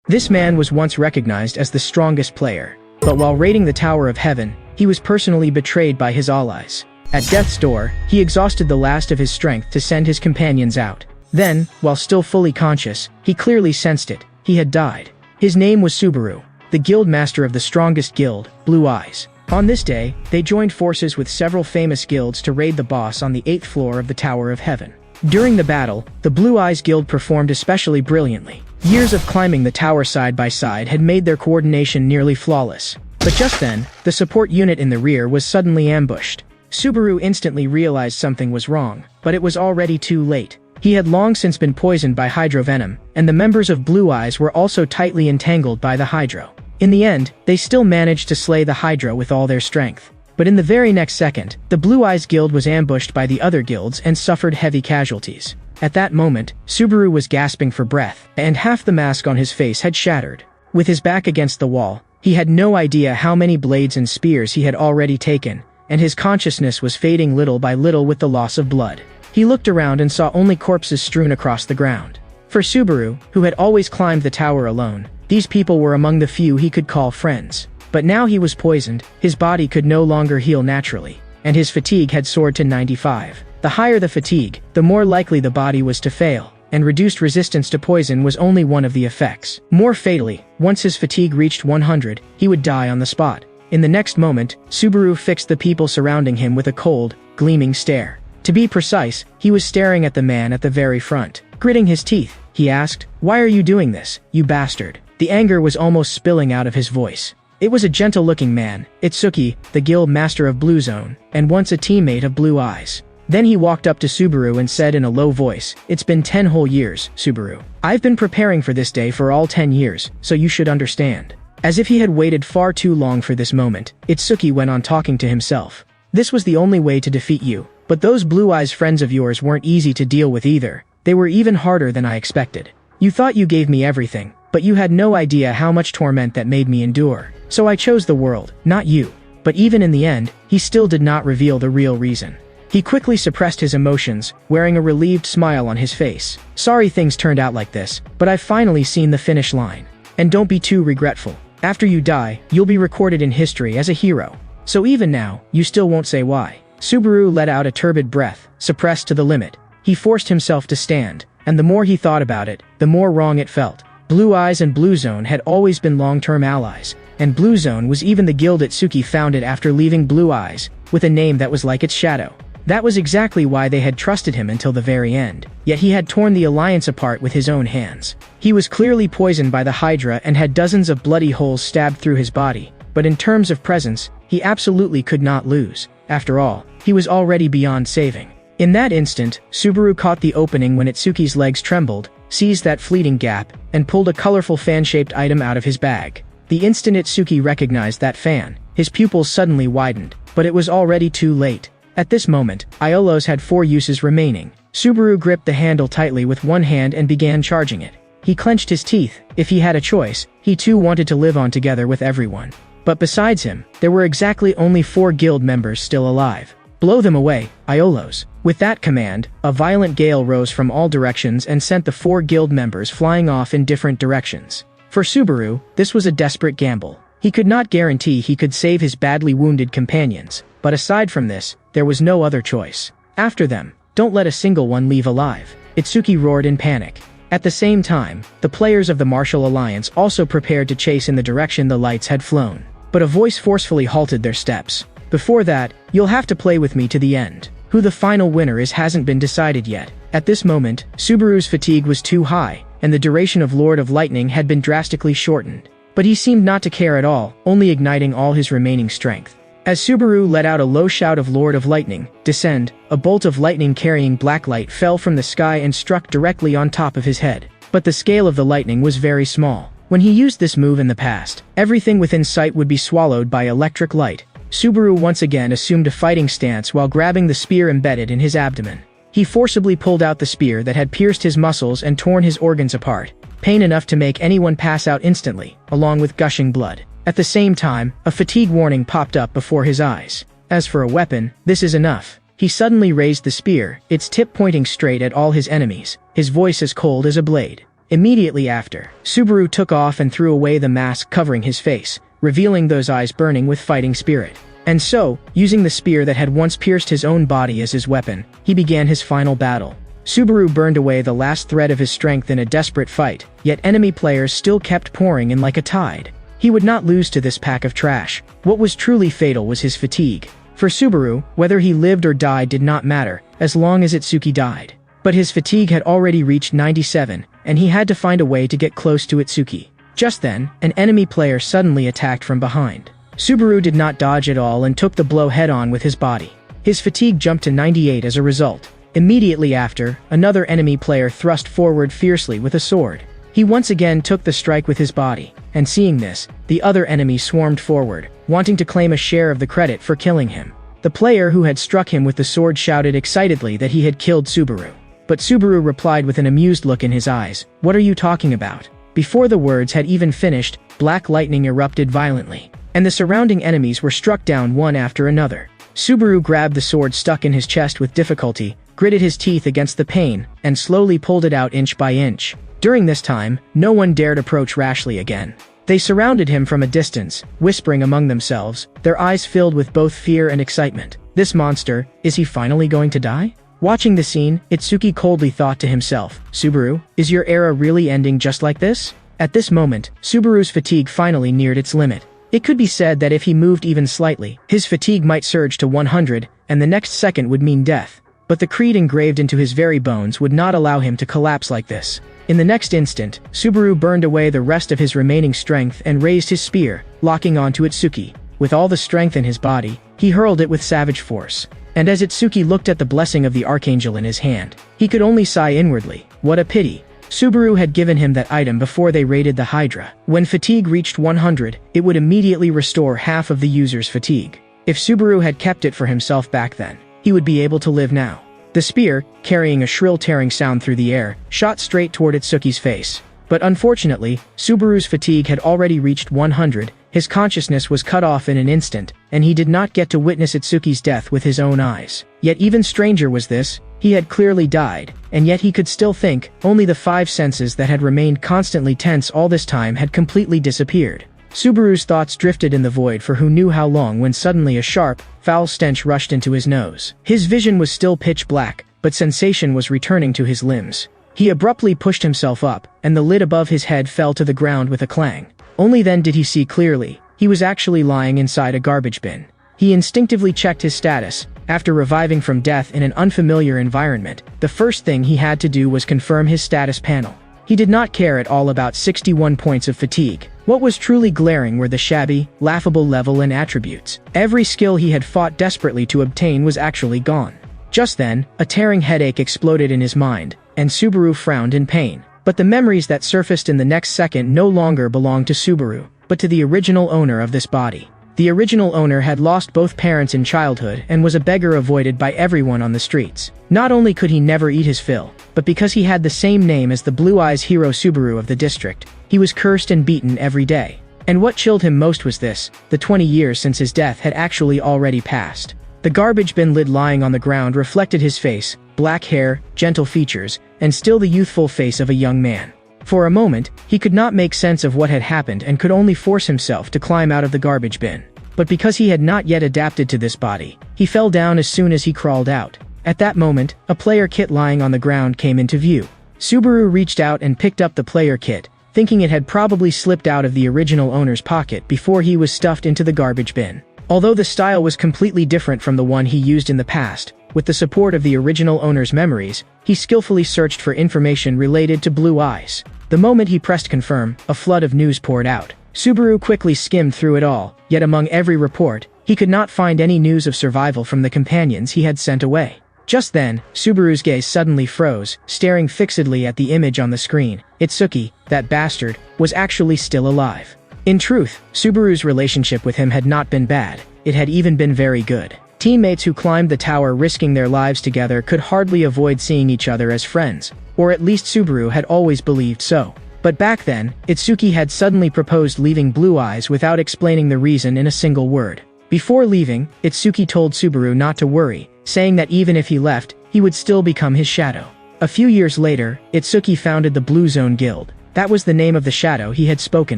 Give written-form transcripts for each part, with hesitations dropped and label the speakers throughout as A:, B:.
A: This man was once recognized as the strongest player, but while raiding the Tower of Heaven, he was personally betrayed by his allies. At death's door, he exhausted the last of his strength to send his companions out. Then, while still fully conscious, he clearly sensed it. He had died. His name was Subaru, the guild master of the strongest guild, Blue Eyes. On this day, they joined forces with several famous guilds to raid the boss on the 8th floor of the Tower of Heaven. During the battle, the Blue Eyes Guild performed especially brilliantly. Years of climbing the tower side by side had made their coordination nearly flawless. But just then, the support unit in the rear was suddenly ambushed. Subaru instantly realized something was wrong, but it was already too late. He had long since been poisoned by hydrovenom, and the members of Blue Eyes were also tightly entangled by the hydro. In the end, they still managed to slay the hydra with all their strength. But in the very next second, the Blue Eyes Guild was ambushed by the other guilds and suffered heavy casualties. At that moment, Subaru was gasping for breath, and half the mask on his face had shattered. With his back against the wall, he had no idea how many blades and spears he had already taken, and his consciousness was fading little by little with the loss of blood. He looked around and saw only corpses strewn across the ground. For Subaru, who had always climbed the tower alone, these people were among the few he could call friends. But now he was poisoned, his body could no longer heal naturally, and his fatigue had soared to 95. The higher the fatigue, the more likely the body was to fail, and reduced resistance to poison was only one of the effects. More fatally, once his fatigue reached 100, he would die on the spot. In the next moment, Subaru fixed the people surrounding him with a cold, gleaming stare. To be precise, he was staring at the man at the very front. Gritting his teeth, he asked, "Why are you doing this, you bastard?" The anger was almost spilling out of his voice. It was a gentle-looking man, Itsuki, the guild master of Blue Zone, and once a teammate of Blue Eyes. Then he walked up to Subaru and said in a low voice, "It's been 10 whole years, Subaru. I've been preparing for this day for all 10 years, so you should understand." As if he had waited far too long for this moment, Itsuki went on talking to himself. "This was the only way to defeat you, but those Blue Eyes friends of yours weren't easy to deal with either. They were even harder than I expected. You thought you gave me everything, but you had no idea how much torment that made me endure. So I chose the world, not you." But even in the end, he still did not reveal the real reason. He quickly suppressed his emotions, wearing a relieved smile on his face. "Sorry things turned out like this, but I've finally seen the finish line. And don't be too regretful. After you die, you'll be recorded in history as a hero. So even now, you still won't say why." Subaru let out a turbid breath, suppressed to the limit. He forced himself to stand, and the more he thought about it, the more wrong it felt. Blue Eyes and Blue Zone had always been long-term allies, and Blue Zone was even the guild Itsuki founded after leaving Blue Eyes, with a name that was like its shadow. That was exactly why they had trusted him until the very end. Yet he had torn the alliance apart with his own hands. He was clearly poisoned by the Hydra and had dozens of bloody holes stabbed through his body, but in terms of presence, he absolutely could not lose. After all, he was already beyond saving. In that instant, Subaru caught the opening when Itsuki's legs trembled, seized that fleeting gap, and pulled a colorful fan-shaped item out of his bag. The instant Itsuki recognized that fan, his pupils suddenly widened, but it was already too late. At this moment, Iolos had 4 uses remaining. Subaru gripped the handle tightly with one hand and began charging it. He clenched his teeth. If he had a choice, he too wanted to live on together with everyone. But besides him, there were exactly only 4 guild members still alive. "Blow them away, Iolos." With that command, a violent gale rose from all directions and sent the 4 guild members flying off in different directions. For Subaru, this was a desperate gamble. He could not guarantee he could save his badly wounded companions, but aside from this, there was no other choice. "After them, don't let a single one leave alive," Itsuki roared in panic. At the same time, the players of the Martial Alliance also prepared to chase in the direction the lights had flown. But a voice forcefully halted their steps. "Before that, you'll have to play with me to the end. Who the final winner is hasn't been decided yet." At this moment, Subaru's fatigue was too high, and the duration of Lord of Lightning had been drastically shortened. But he seemed not to care at all, only igniting all his remaining strength. As Subaru let out a low shout of Lord of Lightning, descend, a bolt of lightning carrying black light fell from the sky and struck directly on top of his head. But the scale of the lightning was very small. When he used this move in the past, everything within sight would be swallowed by electric light. Subaru once again assumed a fighting stance while grabbing the spear embedded in his abdomen. He forcibly pulled out the spear that had pierced his muscles and torn his organs apart, pain enough to make anyone pass out instantly, along with gushing blood. At the same time, a fatigue warning popped up before his eyes. As for a weapon, this is enough. He suddenly raised the spear, its tip pointing straight at all his enemies, his voice as cold as a blade. Immediately after, Subaru took off and threw away the mask covering his face, revealing those eyes burning with fighting spirit. And so, using the spear that had once pierced his own body as his weapon, he began his final battle. Subaru burned away the last thread of his strength in a desperate fight, yet enemy players still kept pouring in like a tide. He would not lose to this pack of trash. What was truly fatal was his fatigue. For Subaru, whether he lived or died did not matter, as long as Itsuki died. But his fatigue had already reached 97, and he had to find a way to get close to Itsuki. Just then, an enemy player suddenly attacked from behind. Subaru did not dodge at all and took the blow head-on with his body. His fatigue jumped to 98 as a result. Immediately after, another enemy player thrust forward fiercely with a sword. He once again took the strike with his body, and seeing this, the other enemy swarmed forward, wanting to claim a share of the credit for killing him. The player who had struck him with the sword shouted excitedly that he had killed Subaru. But Subaru replied with an amused look in his eyes, "What are you talking about?" Before the words had even finished, black lightning erupted violently, and the surrounding enemies were struck down one after another. Subaru grabbed the sword stuck in his chest with difficulty, gritted his teeth against the pain, and slowly pulled it out inch by inch. During this time, no one dared approach rashly again. They surrounded him from a distance, whispering among themselves, their eyes filled with both fear and excitement. This monster, is he finally going to die? Watching the scene, Itsuki coldly thought to himself, "Subaru, is your era really ending just like this?" At this moment, Subaru's fatigue finally neared its limit. It could be said that if he moved even slightly, his fatigue might surge to 100, and the next second would mean death. But the creed engraved into his very bones would not allow him to collapse like this. In the next instant, Subaru burned away the rest of his remaining strength and raised his spear, locking onto Itsuki. With all the strength in his body, he hurled it with savage force. And as Itsuki looked at the blessing of the Archangel in his hand, he could only sigh inwardly, "What a pity." Subaru had given him that item before they raided the Hydra. When fatigue reached 100, it would immediately restore half of the user's fatigue. If Subaru had kept it for himself back then, he would be able to live now. The spear, carrying a shrill tearing sound through the air, shot straight toward Itsuki's face. But unfortunately, Subaru's fatigue had already reached 100, his consciousness was cut off in an instant, and he did not get to witness Itsuki's death with his own eyes. Yet even stranger was this, he had clearly died, and yet he could still think, only the 5 senses that had remained constantly tense all this time had completely disappeared. Subaru's thoughts drifted in the void for who knew how long when suddenly a sharp, foul stench rushed into his nose. His vision was still pitch black, but sensation was returning to his limbs. He abruptly pushed himself up, and the lid above his head fell to the ground with a clang. Only then did he see clearly. He was actually lying inside a garbage bin. He instinctively checked his status. After reviving from death in an unfamiliar environment, the first thing he had to do was confirm his status panel. He did not care at all about 61 points of fatigue. What was truly glaring were the shabby, laughable level and attributes. Every skill he had fought desperately to obtain was actually gone. Just then, a tearing headache exploded in his mind, and Subaru frowned in pain. But the memories that surfaced in the next second no longer belonged to Subaru, but to the original owner of this body. The original owner had lost both parents in childhood and was a beggar avoided by everyone on the streets. Not only could he never eat his fill, but because he had the same name as the Blue Eyes hero Subaru of the district, he was cursed and beaten every day. And what chilled him most was this, the 20 years since his death had actually already passed. The garbage bin lid lying on the ground reflected his face, black hair, gentle features, and still the youthful face of a young man. For a moment, he could not make sense of what had happened and could only force himself to climb out of the garbage bin. But because he had not yet adapted to this body, he fell down as soon as he crawled out. At that moment, a player kit lying on the ground came into view. Subaru reached out and picked up the player kit, thinking it had probably slipped out of the original owner's pocket before he was stuffed into the garbage bin. Although the style was completely different from the one he used in the past, with the support of the original owner's memories, he skillfully searched for information related to Blue Eyes. The moment he pressed confirm, a flood of news poured out. Subaru quickly skimmed through it all, yet among every report, he could not find any news of survival from the companions he had sent away. Just then, Subaru's gaze suddenly froze, staring fixedly at the image on the screen. Itsuki, that bastard, was actually still alive. In truth, Subaru's relationship with him had not been bad, it had even been very good. Teammates who climbed the tower risking their lives together could hardly avoid seeing each other as friends, or at least Subaru had always believed so. But back then, Itsuki had suddenly proposed leaving Blue Eyes without explaining the reason in a single word. Before leaving, Itsuki told Subaru not to worry, saying that even if he left, he would still become his shadow. A few years later, Itsuki founded the Blue Zone Guild. That was the name of the shadow he had spoken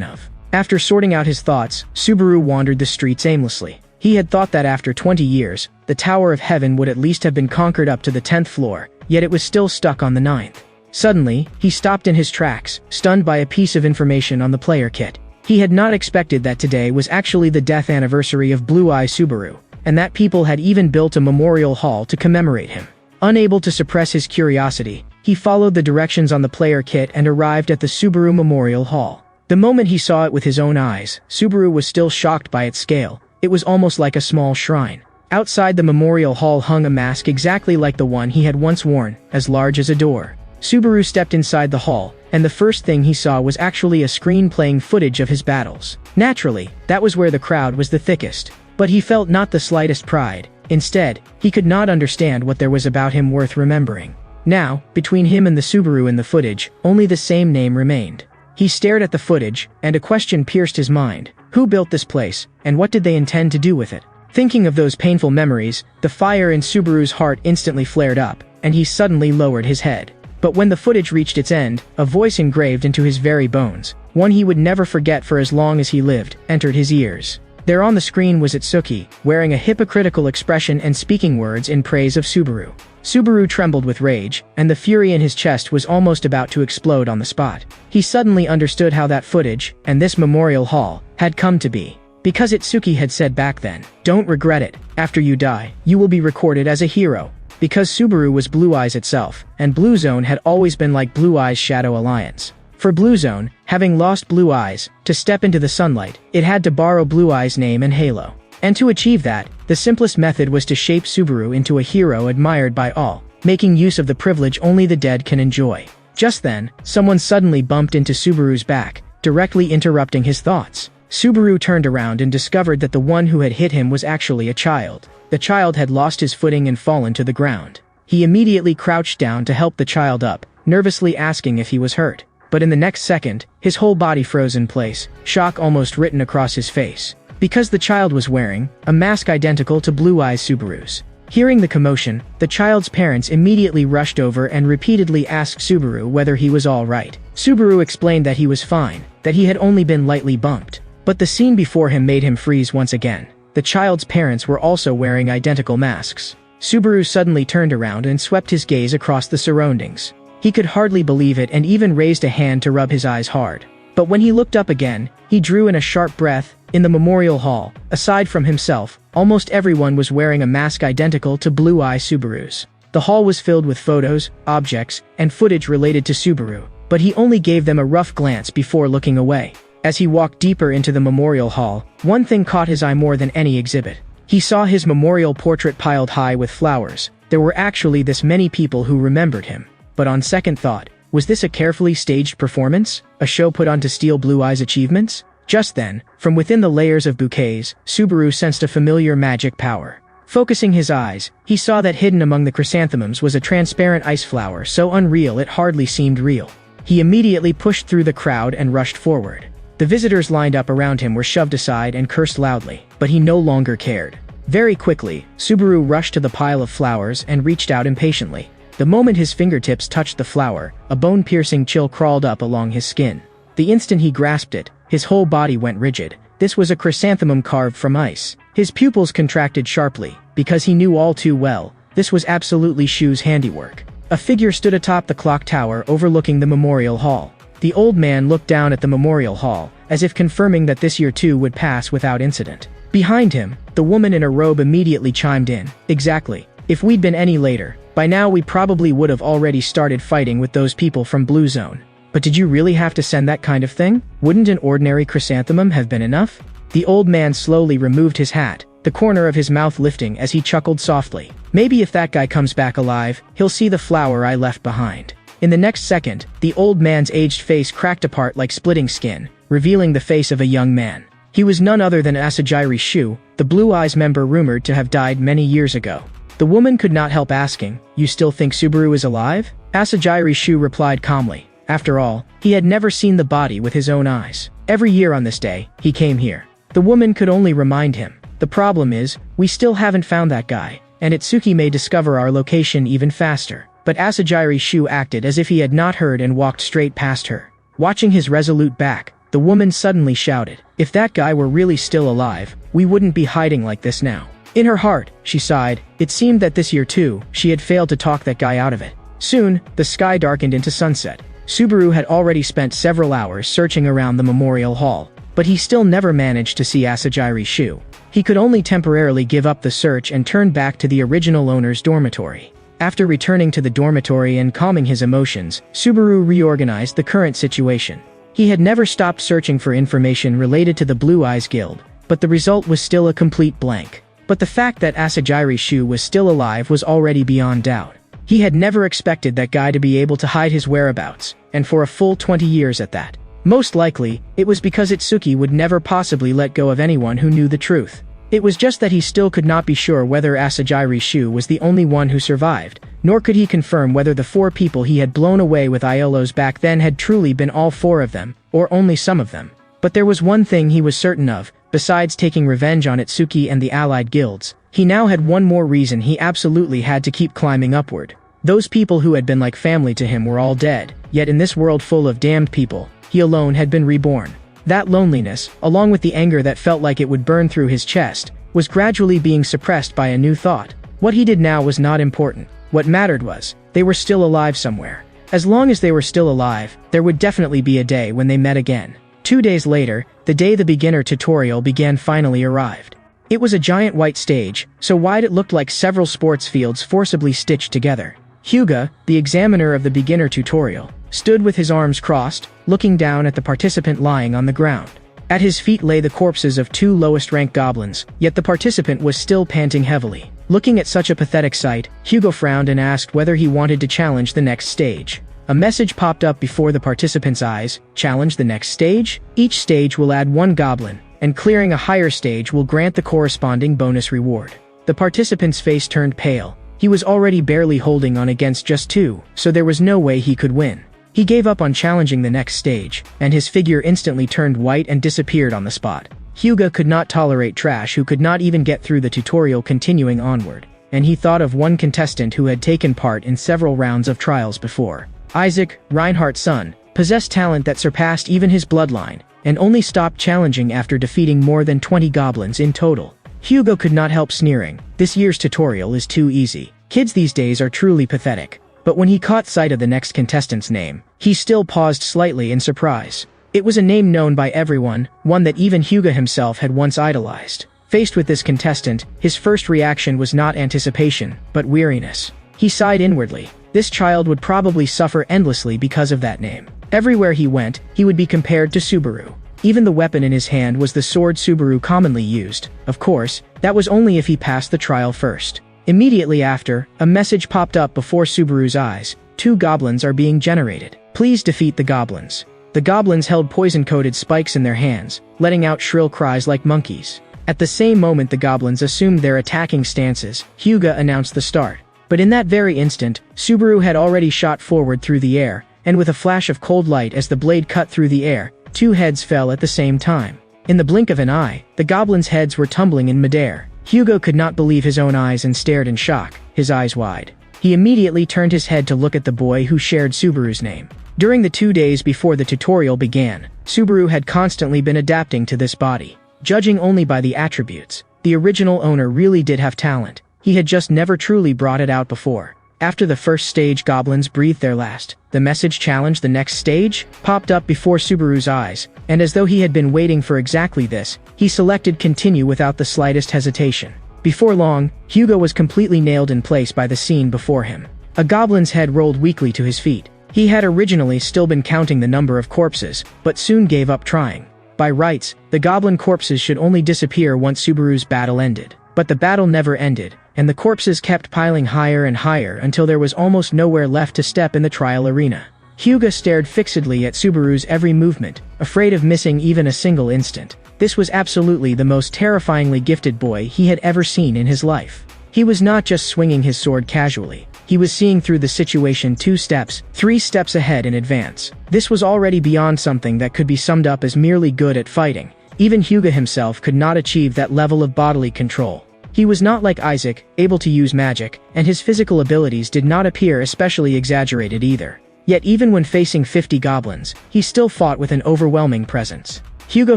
A: of. After sorting out his thoughts, Subaru wandered the streets aimlessly. He had thought that after 20 years, the Tower of Heaven would at least have been conquered up to the 10th floor, yet it was still stuck on the 9th. Suddenly, he stopped in his tracks, stunned by a piece of information on the player kit. He had not expected that today was actually the death anniversary of Blue Eye Subaru, and that people had even built a memorial hall to commemorate him. Unable to suppress his curiosity, he followed the directions on the player kit and arrived at the Subaru Memorial Hall. The moment he saw it with his own eyes, Subaru was still shocked by its scale. It was almost like a small shrine. Outside the memorial hall hung a mask exactly like the one he had once worn, as large as a door. Subaru stepped inside the hall, and the first thing he saw was actually a screen playing footage of his battles. Naturally, that was where the crowd was the thickest. But he felt not the slightest pride. Instead, he could not understand what there was about him worth remembering. Now, between him and the Subaru in the footage, only the same name remained. He stared at the footage, and a question pierced his mind. Who built this place, and what did they intend to do with it? Thinking of those painful memories, the fire in Subaru's heart instantly flared up, and he suddenly lowered his head. But when the footage reached its end, a voice engraved into his very bones, one he would never forget for as long as he lived, entered his ears. There on the screen was Itsuki, wearing a hypocritical expression and speaking words in praise of Subaru. Subaru trembled with rage, and the fury in his chest was almost about to explode on the spot. He suddenly understood how that footage, and this memorial hall, had come to be. Because Itsuki had said back then, "Don't regret it, after you die, you will be recorded as a hero." Because Subaru was Blue Eyes itself, and Blue Zone had always been like Blue Eyes' Shadow Alliance. For Blue Zone, having lost Blue Eyes, to step into the sunlight, it had to borrow Blue Eyes' name and halo. And to achieve that, the simplest method was to shape Subaru into a hero admired by all, making use of the privilege only the dead can enjoy. Just then, someone suddenly bumped into Subaru's back, directly interrupting his thoughts. Subaru turned around and discovered that the one who had hit him was actually a child. The child had lost his footing and fallen to the ground. He immediately crouched down to help the child up, nervously asking if he was hurt. But in the next second, his whole body froze in place, shock almost written across his face. Because the child was wearing a mask identical to Blue Eyes Subaru's. Hearing the commotion, the child's parents immediately rushed over and repeatedly asked Subaru whether he was all right. Subaru explained that he was fine, that he had only been lightly bumped. But the scene before him made him freeze once again. The child's parents were also wearing identical masks. Subaru suddenly turned around and swept his gaze across the surroundings. He could hardly believe it and even raised a hand to rub his eyes hard. But when he looked up again, he drew in a sharp breath. In the memorial hall, aside from himself, almost everyone was wearing a mask identical to Blue Eye Subaru's. The hall was filled with photos, objects, and footage related to Subaru, but he only gave them a rough glance before looking away. As he walked deeper into the memorial hall, one thing caught his eye more than any exhibit. He saw his memorial portrait piled high with flowers. There were actually this many people who remembered him. But on second thought, was this a carefully staged performance? A show put on to steal Blue Eye's achievements? Just then, from within the layers of bouquets, Subaru sensed a familiar magic power. Focusing his eyes, he saw that hidden among the chrysanthemums was a transparent ice flower so unreal it hardly seemed real. He immediately pushed through the crowd and rushed forward. The visitors lined up around him were shoved aside and cursed loudly, but he no longer cared. Very quickly, Subaru rushed to the pile of flowers and reached out impatiently. The moment his fingertips touched the flower, a bone-piercing chill crawled up along his skin. The instant he grasped it, his whole body went rigid. This was a chrysanthemum carved from ice. His pupils contracted sharply, because he knew all too well, this was absolutely Shu's handiwork. A figure stood atop the clock tower overlooking the memorial hall. The old man looked down at the memorial hall, as if confirming that this year too would pass without incident. Behind him, the woman in a robe immediately chimed in. Exactly. If we'd been any later, by now we probably would have already started fighting with those people from Blue Zone. But did you really have to send that kind of thing? Wouldn't an ordinary chrysanthemum have been enough? The old man slowly removed his hat, the corner of his mouth lifting as he chuckled softly. Maybe if that guy comes back alive, he'll see the flower I left behind. In the next second, the old man's aged face cracked apart like splitting skin, revealing the face of a young man. He was none other than Asagy Shu, the Blue Eyes member rumored to have died many years ago. The woman could not help asking, "You still think Subaru is alive?" Asagy Shu replied calmly. After all, he had never seen the body with his own eyes. Every year on this day, he came here. The woman could only remind him. The problem is, we still haven't found that guy, and Itsuki may discover our location even faster. but Asagy Shu acted as if he had not heard and walked straight past her. Watching his resolute back, the woman suddenly shouted, "If that guy were really still alive, we wouldn't be hiding like this now." In her heart, she sighed. It seemed that this year too, she had failed to talk that guy out of it. Soon, the sky darkened into sunset. Subaru had already spent several hours searching around the memorial hall, but he still never managed to see Asagy Shu. He could only temporarily give up the search and turn back to the original owner's dormitory. After returning to the dormitory and calming his emotions, Subaru reorganized the current situation. He had never stopped searching for information related to the Blue Eyes Guild, but the result was still a complete blank. But the fact that Asagy Shu was still alive was already beyond doubt. He had never expected that guy to be able to hide his whereabouts, and for a full 20 years at that. Most likely, it was because Itsuki would never possibly let go of anyone who knew the truth. It was just that he still could not be sure whether Asagy Shu was the only one who survived, nor could he confirm whether the 4 people he had blown away with Iolos back then had truly been all 4 of them, or only some of them. But there was one thing he was certain of, besides taking revenge on Itsuki and the allied guilds. He now had one more reason he absolutely had to keep climbing upward. Those people who had been like family to him were all dead, yet in this world full of damned people, he alone had been reborn. That loneliness, along with the anger that felt like it would burn through his chest, was gradually being suppressed by a new thought. What he did now was not important. What mattered was, they were still alive somewhere. As long as they were still alive, there would definitely be a day when they met again. 2 days later, the day the beginner tutorial began finally arrived. It was a giant white stage, so wide it looked like several sports fields forcibly stitched together. Hyuga, the examiner of the beginner tutorial, stood with his arms crossed, looking down at the participant lying on the ground. At his feet lay the corpses of 2 lowest-ranked goblins, yet the participant was still panting heavily. Looking at such a pathetic sight, Hyuga frowned and asked whether he wanted to challenge the next stage. A message popped up before the participant's eyes. Challenge the next stage? Each stage will add 1 goblin, and clearing a higher stage will grant the corresponding bonus reward. The participant's face turned pale. He was already barely holding on against just 2, so there was no way he could win. He gave up on challenging the next stage, and his figure instantly turned white and disappeared on the spot. Hyuga could not tolerate trash who could not even get through the tutorial continuing onward, and he thought of one contestant who had taken part in several rounds of trials before. Isaac, Reinhardt's son, possessed talent that surpassed even his bloodline, and only stopped challenging after defeating more than 20 goblins in total. Hyuga could not help sneering. This year's tutorial is too easy. Kids these days are truly pathetic. But when he caught sight of the next contestant's name, he still paused slightly in surprise. It was a name known by everyone, one that even Hyuga himself had once idolized. Faced with this contestant, his first reaction was not anticipation, but weariness. He sighed inwardly. This child would probably suffer endlessly because of that name. Everywhere he went, he would be compared to Subaru. Even the weapon in his hand was the sword Subaru commonly used. Of course, that was only if he passed the trial first. Immediately after, a message popped up before Subaru's eyes. 2 goblins are being generated. Please defeat the goblins. The goblins held poison-coated spikes in their hands, letting out shrill cries like monkeys. At the same moment the goblins assumed their attacking stances, Hyuga announced the start. But in that very instant, Subaru had already shot forward through the air, and with a flash of cold light as the blade cut through the air, 2 heads fell at the same time. In the blink of an eye, the goblins' heads were tumbling in midair. Hyuga could not believe his own eyes and stared in shock, his eyes wide. He immediately turned his head to look at the boy who shared Subaru's name. During the 2 days before the tutorial began, Subaru had constantly been adapting to this body. Judging only by the attributes, the original owner really did have talent. He had just never truly brought it out before. After the first stage goblins breathed their last, the message challenge the next stage popped up before Subaru's eyes, and as though he had been waiting for exactly this, he selected continue without the slightest hesitation. Before long, Hyuga was completely nailed in place by the scene before him. A goblin's head rolled weakly to his feet. He had originally still been counting the number of corpses, but soon gave up trying. By rights, the goblin corpses should only disappear once Subaru's battle ended. But the battle never ended, and the corpses kept piling higher and higher until there was almost nowhere left to step in the trial arena. Hyuga stared fixedly at Subaru's every movement, afraid of missing even a single instant. This was absolutely the most terrifyingly gifted boy he had ever seen in his life. He was not just swinging his sword casually. He was seeing through the situation 2 steps, 3 steps ahead in advance. This was already beyond something that could be summed up as merely good at fighting. Even Hyuga himself could not achieve that level of bodily control. He was not like Isaac, able to use magic, and his physical abilities did not appear especially exaggerated either. Yet even when facing 50 goblins, he still fought with an overwhelming presence. Hugo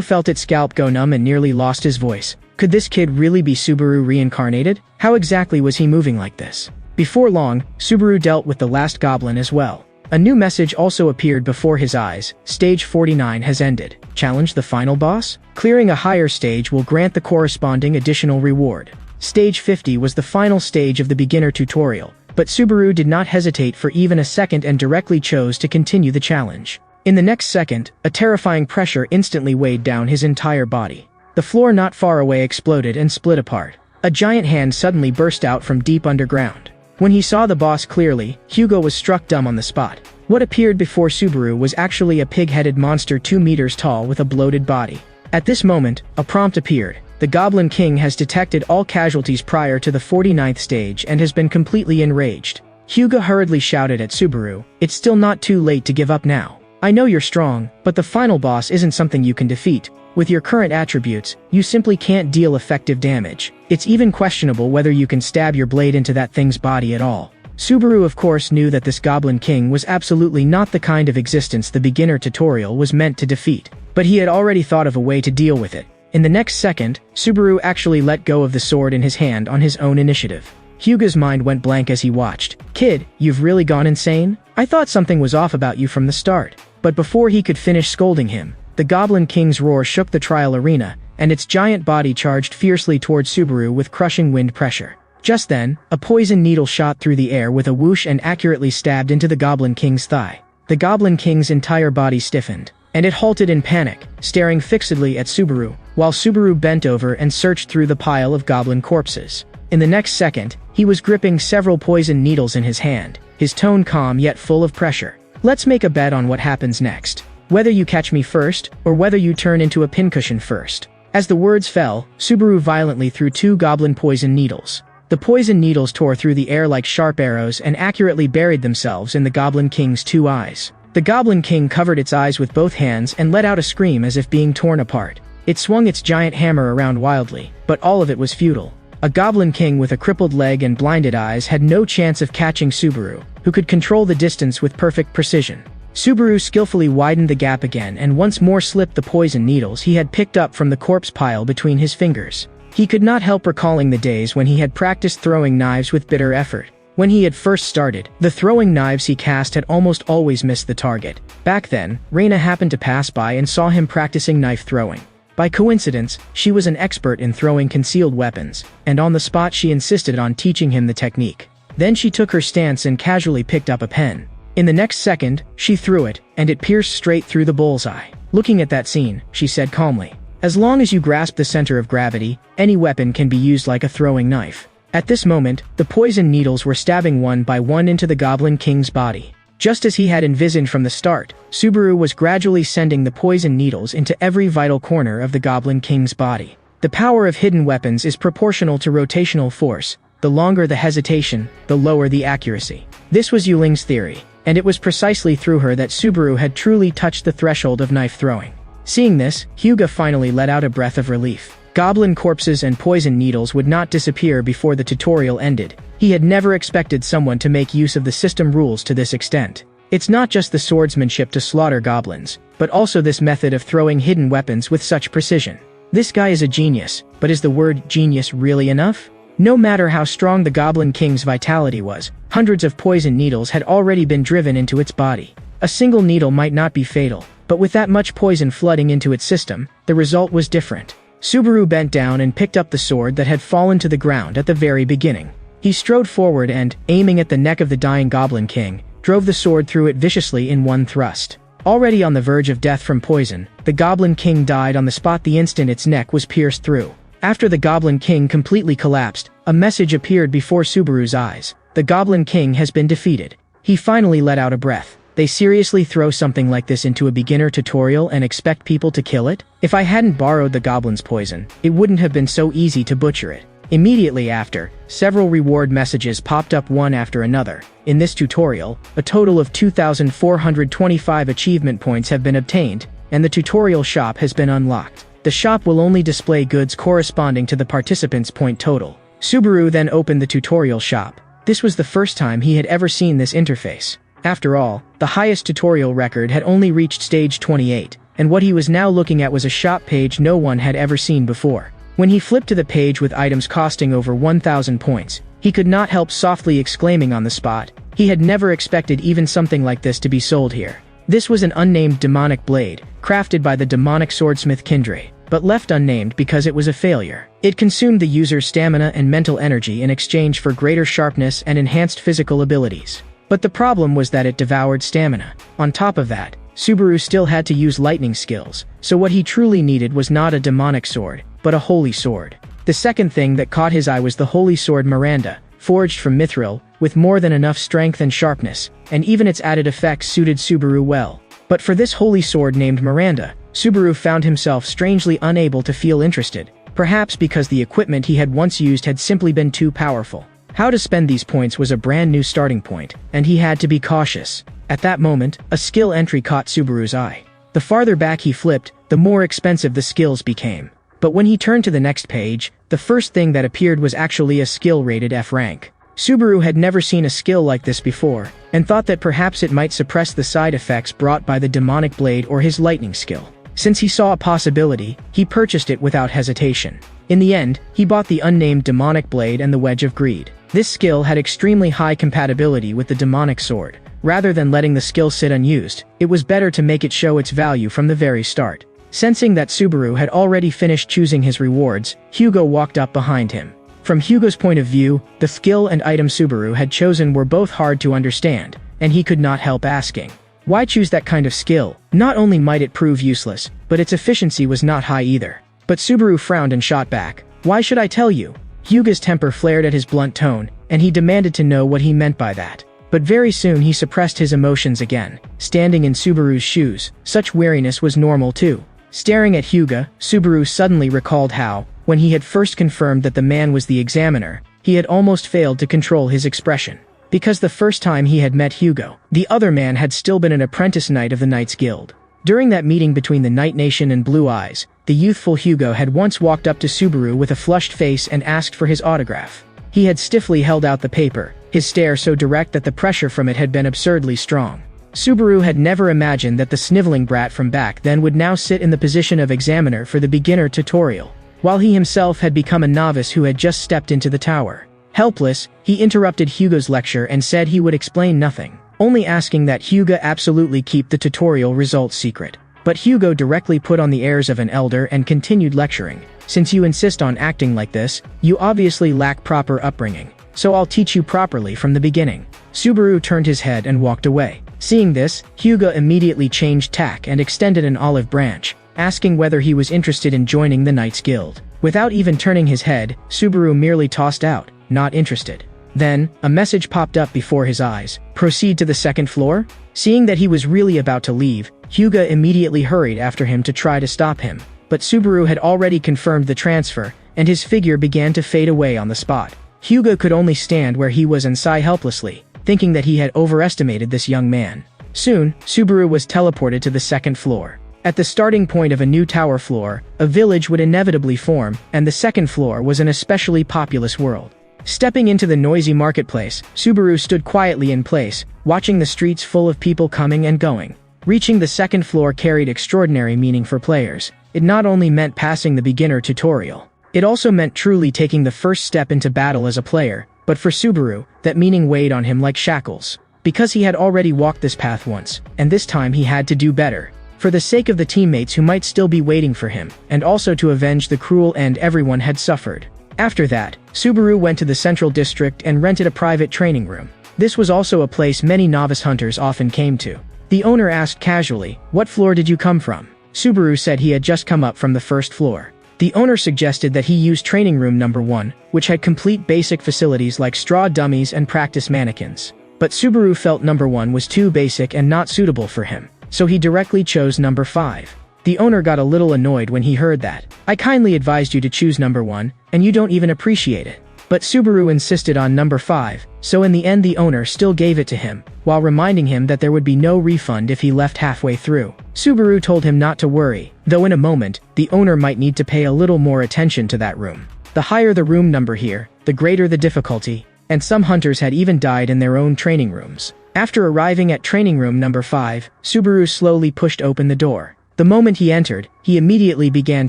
A: felt its scalp go numb and nearly lost his voice. Could this kid really be Subaru reincarnated? How exactly was he moving like this? Before long, Subaru dealt with the last goblin as well. A new message also appeared before his eyes. Stage 49 has ended. Challenge the final boss? Clearing a higher stage will grant the corresponding additional reward. Stage 50 was the final stage of the beginner tutorial, but Subaru did not hesitate for even a second and directly chose to continue the challenge. In the next second, a terrifying pressure instantly weighed down his entire body. The floor not far away exploded and split apart. A giant hand suddenly burst out from deep underground. When he saw the boss clearly, Hugo was struck dumb on the spot. What appeared before Subaru was actually a pig-headed monster 2 meters tall with a bloated body. At this moment, a prompt appeared. The Goblin King has detected all casualties prior to the 49th stage and has been completely enraged. Hugo hurriedly shouted at Subaru, "It's still not too late to give up now. I know you're strong, but the final boss isn't something you can defeat. With your current attributes, you simply can't deal effective damage. It's even questionable whether you can stab your blade into that thing's body at all." Subaru of course knew that this Goblin King was absolutely not the kind of existence the beginner tutorial was meant to defeat, but he had already thought of a way to deal with it. In the next second, Subaru actually let go of the sword in his hand on his own initiative. Hugo's mind went blank as he watched. "Kid, you've really gone insane? I thought something was off about you from the start." But before he could finish scolding him, the Goblin King's roar shook the trial arena, and its giant body charged fiercely towards Subaru with crushing wind pressure. Just then, a poison needle shot through the air with a whoosh and accurately stabbed into the Goblin King's thigh. The Goblin King's entire body stiffened, and it halted in panic, staring fixedly at Subaru, while Subaru bent over and searched through the pile of goblin corpses. In the next second, he was gripping several poison needles in his hand, his tone calm yet full of pressure. "Let's make a bet on what happens next. Whether you catch me first, or whether you turn into a pincushion first." As the words fell, Subaru violently threw 2 goblin poison needles. The poison needles tore through the air like sharp arrows and accurately buried themselves in the Goblin King's 2 eyes. The Goblin King covered its eyes with both hands and let out a scream as if being torn apart. It swung its giant hammer around wildly, but all of it was futile. A Goblin King with a crippled leg and blinded eyes had no chance of catching Subaru, who could control the distance with perfect precision. Subaru skillfully widened the gap again and once more slipped the poison needles he had picked up from the corpse pile between his fingers. He could not help recalling the days when he had practiced throwing knives with bitter effort. When he had first started, the throwing knives he cast had almost always missed the target. Back then, Reina happened to pass by and saw him practicing knife throwing. By coincidence, she was an expert in throwing concealed weapons, and on the spot she insisted on teaching him the technique. Then she took her stance and casually picked up a pen. In the next second, she threw it, and it pierced straight through the bullseye. Looking at that scene, she said calmly, "As long as you grasp the center of gravity, any weapon can be used like a throwing knife." At this moment, the poison needles were stabbing one by one into the Goblin King's body. Just as he had envisioned from the start, Subaru was gradually sending the poison needles into every vital corner of the Goblin King's body. The power of hidden weapons is proportional to rotational force. The longer the hesitation, the lower the accuracy. This was Yuling's theory, and it was precisely through her that Subaru had truly touched the threshold of knife throwing. Seeing this, Hyuga finally let out a breath of relief. Goblin corpses and poison needles would not disappear before the tutorial ended. He had never expected someone to make use of the system rules to this extent. It's not just the swordsmanship to slaughter goblins, but also this method of throwing hidden weapons with such precision. This guy is a genius, but is the word genius really enough? No matter how strong the Goblin King's vitality was, hundreds of poison needles had already been driven into its body. A single needle might not be fatal, but with that much poison flooding into its system, the result was different. Subaru bent down and picked up the sword that had fallen to the ground at the very beginning. He strode forward and, aiming at the neck of the dying Goblin King, drove the sword through it viciously in one thrust. Already on the verge of death from poison, the Goblin King died on the spot the instant its neck was pierced through. After the Goblin King completely collapsed, a message appeared before Subaru's eyes. The Goblin King has been defeated. He finally let out a breath. They seriously throw something like this into a beginner tutorial and expect people to kill it? If I hadn't borrowed the goblin's poison, it wouldn't have been so easy to butcher it. Immediately after, several reward messages popped up one after another. In this tutorial, a total of 2,425 achievement points have been obtained, and the tutorial shop has been unlocked. The shop will only display goods corresponding to the participants' point total. Subaru then opened the tutorial shop. This was the first time he had ever seen this interface. After all, the highest tutorial record had only reached stage 28, and what he was now looking at was a shop page no one had ever seen before. When he flipped to the page with items costing over 1,000 points, he could not help softly exclaiming on the spot. He had never expected even something like this to be sold here. This was an unnamed demonic blade, crafted by the demonic swordsmith Kindre, but left unnamed because it was a failure. It consumed the user's stamina and mental energy in exchange for greater sharpness and enhanced physical abilities. But the problem was that it devoured stamina. On top of that, Subaru still had to use lightning skills, so what he truly needed was not a demonic sword, but a holy sword. The second thing that caught his eye was the holy sword Miranda, forged from mithril, with more than enough strength and sharpness, and even its added effects suited Subaru well. But for this holy sword named Miranda, Subaru found himself strangely unable to feel interested, perhaps because the equipment he had once used had simply been too powerful. How to spend these points was a brand new starting point, and he had to be cautious. At that moment, a skill entry caught Subaru's eye. The farther back he flipped, the more expensive the skills became. But when he turned to the next page, the first thing that appeared was actually a skill rated F rank. Subaru had never seen a skill like this before, and thought that perhaps it might suppress the side effects brought by the demonic blade or his lightning skill. Since he saw a possibility, he purchased it without hesitation. In the end, he bought the unnamed demonic blade and the Wedge of Greed. This skill had extremely high compatibility with the demonic sword. Rather than letting the skill sit unused, it was better to make it show its value from the very start. Sensing that Subaru had already finished choosing his rewards, Hugo walked up behind him. From Hugo's point of view, the skill and item Subaru had chosen were both hard to understand, and he could not help asking, why choose that kind of skill? Not only might it prove useless, but its efficiency was not high either. But Subaru frowned and shot back, why should I tell you? Hugo's temper flared at his blunt tone, and he demanded to know what he meant by that. But very soon he suppressed his emotions again. Standing in Subaru's shoes, such wariness was normal too. Staring at Hugo, Subaru suddenly recalled how, when he had first confirmed that the man was the examiner, he had almost failed to control his expression. Because the first time he had met Hugo, the other man had still been an apprentice knight of the Knights Guild. During that meeting between the Night Nation and Blue Eyes, the youthful Hugo had once walked up to Subaru with a flushed face and asked for his autograph. He had stiffly held out the paper, his stare so direct that the pressure from it had been absurdly strong. Subaru had never imagined that the sniveling brat from back then would now sit in the position of examiner for the beginner tutorial, while he himself had become a novice who had just stepped into the tower. Helpless, he interrupted Hugo's lecture and said he would explain nothing, only asking that Hugo absolutely keep the tutorial results secret. But Hugo directly put on the airs of an elder and continued lecturing. Since you insist on acting like this, you obviously lack proper upbringing, so I'll teach you properly from the beginning. Subaru turned his head and walked away. Seeing this, Hugo immediately changed tack and extended an olive branch, asking whether he was interested in joining the Knights Guild. Without even turning his head, Subaru merely tossed out, not interested. Then, a message popped up before his eyes. Proceed to the second floor? Seeing that he was really about to leave, Hugo immediately hurried after him to try to stop him. But Subaru had already confirmed the transfer, and his figure began to fade away on the spot. Hugo could only stand where he was and sigh helplessly, thinking that he had overestimated this young man. Soon, Subaru was teleported to the second floor. At the starting point of a new tower floor, a village would inevitably form, and the second floor was an especially populous world. Stepping into the noisy marketplace, Subaru stood quietly in place, watching the streets full of people coming and going. Reaching the second floor carried extraordinary meaning for players. It not only meant passing the beginner tutorial, it also meant truly taking the first step into battle as a player, but for Subaru, that meaning weighed on him like shackles. Because he had already walked this path once, and this time he had to do better. For the sake of the teammates who might still be waiting for him, and also to avenge the cruel end everyone had suffered. After that, Subaru went to the central district and rented a private training room. This was also a place many novice hunters often came to. The owner asked casually, "What floor did you come from?" Subaru said he had just come up from the first floor. The owner suggested that he use training room number 1, which had complete basic facilities like straw dummies and practice mannequins. But Subaru felt number 1 was too basic and not suitable for him, so he directly chose number 5. The owner got a little annoyed when he heard that. "I kindly advised you to choose number 1, and you don't even appreciate it." But Subaru insisted on number 5, so in the end the owner still gave it to him, while reminding him that there would be no refund if he left halfway through. Subaru told him not to worry, though in a moment, the owner might need to pay a little more attention to that room. The higher the room number here, the greater the difficulty, and some hunters had even died in their own training rooms. After arriving at training room number 5, Subaru slowly pushed open the door. The moment he entered, he immediately began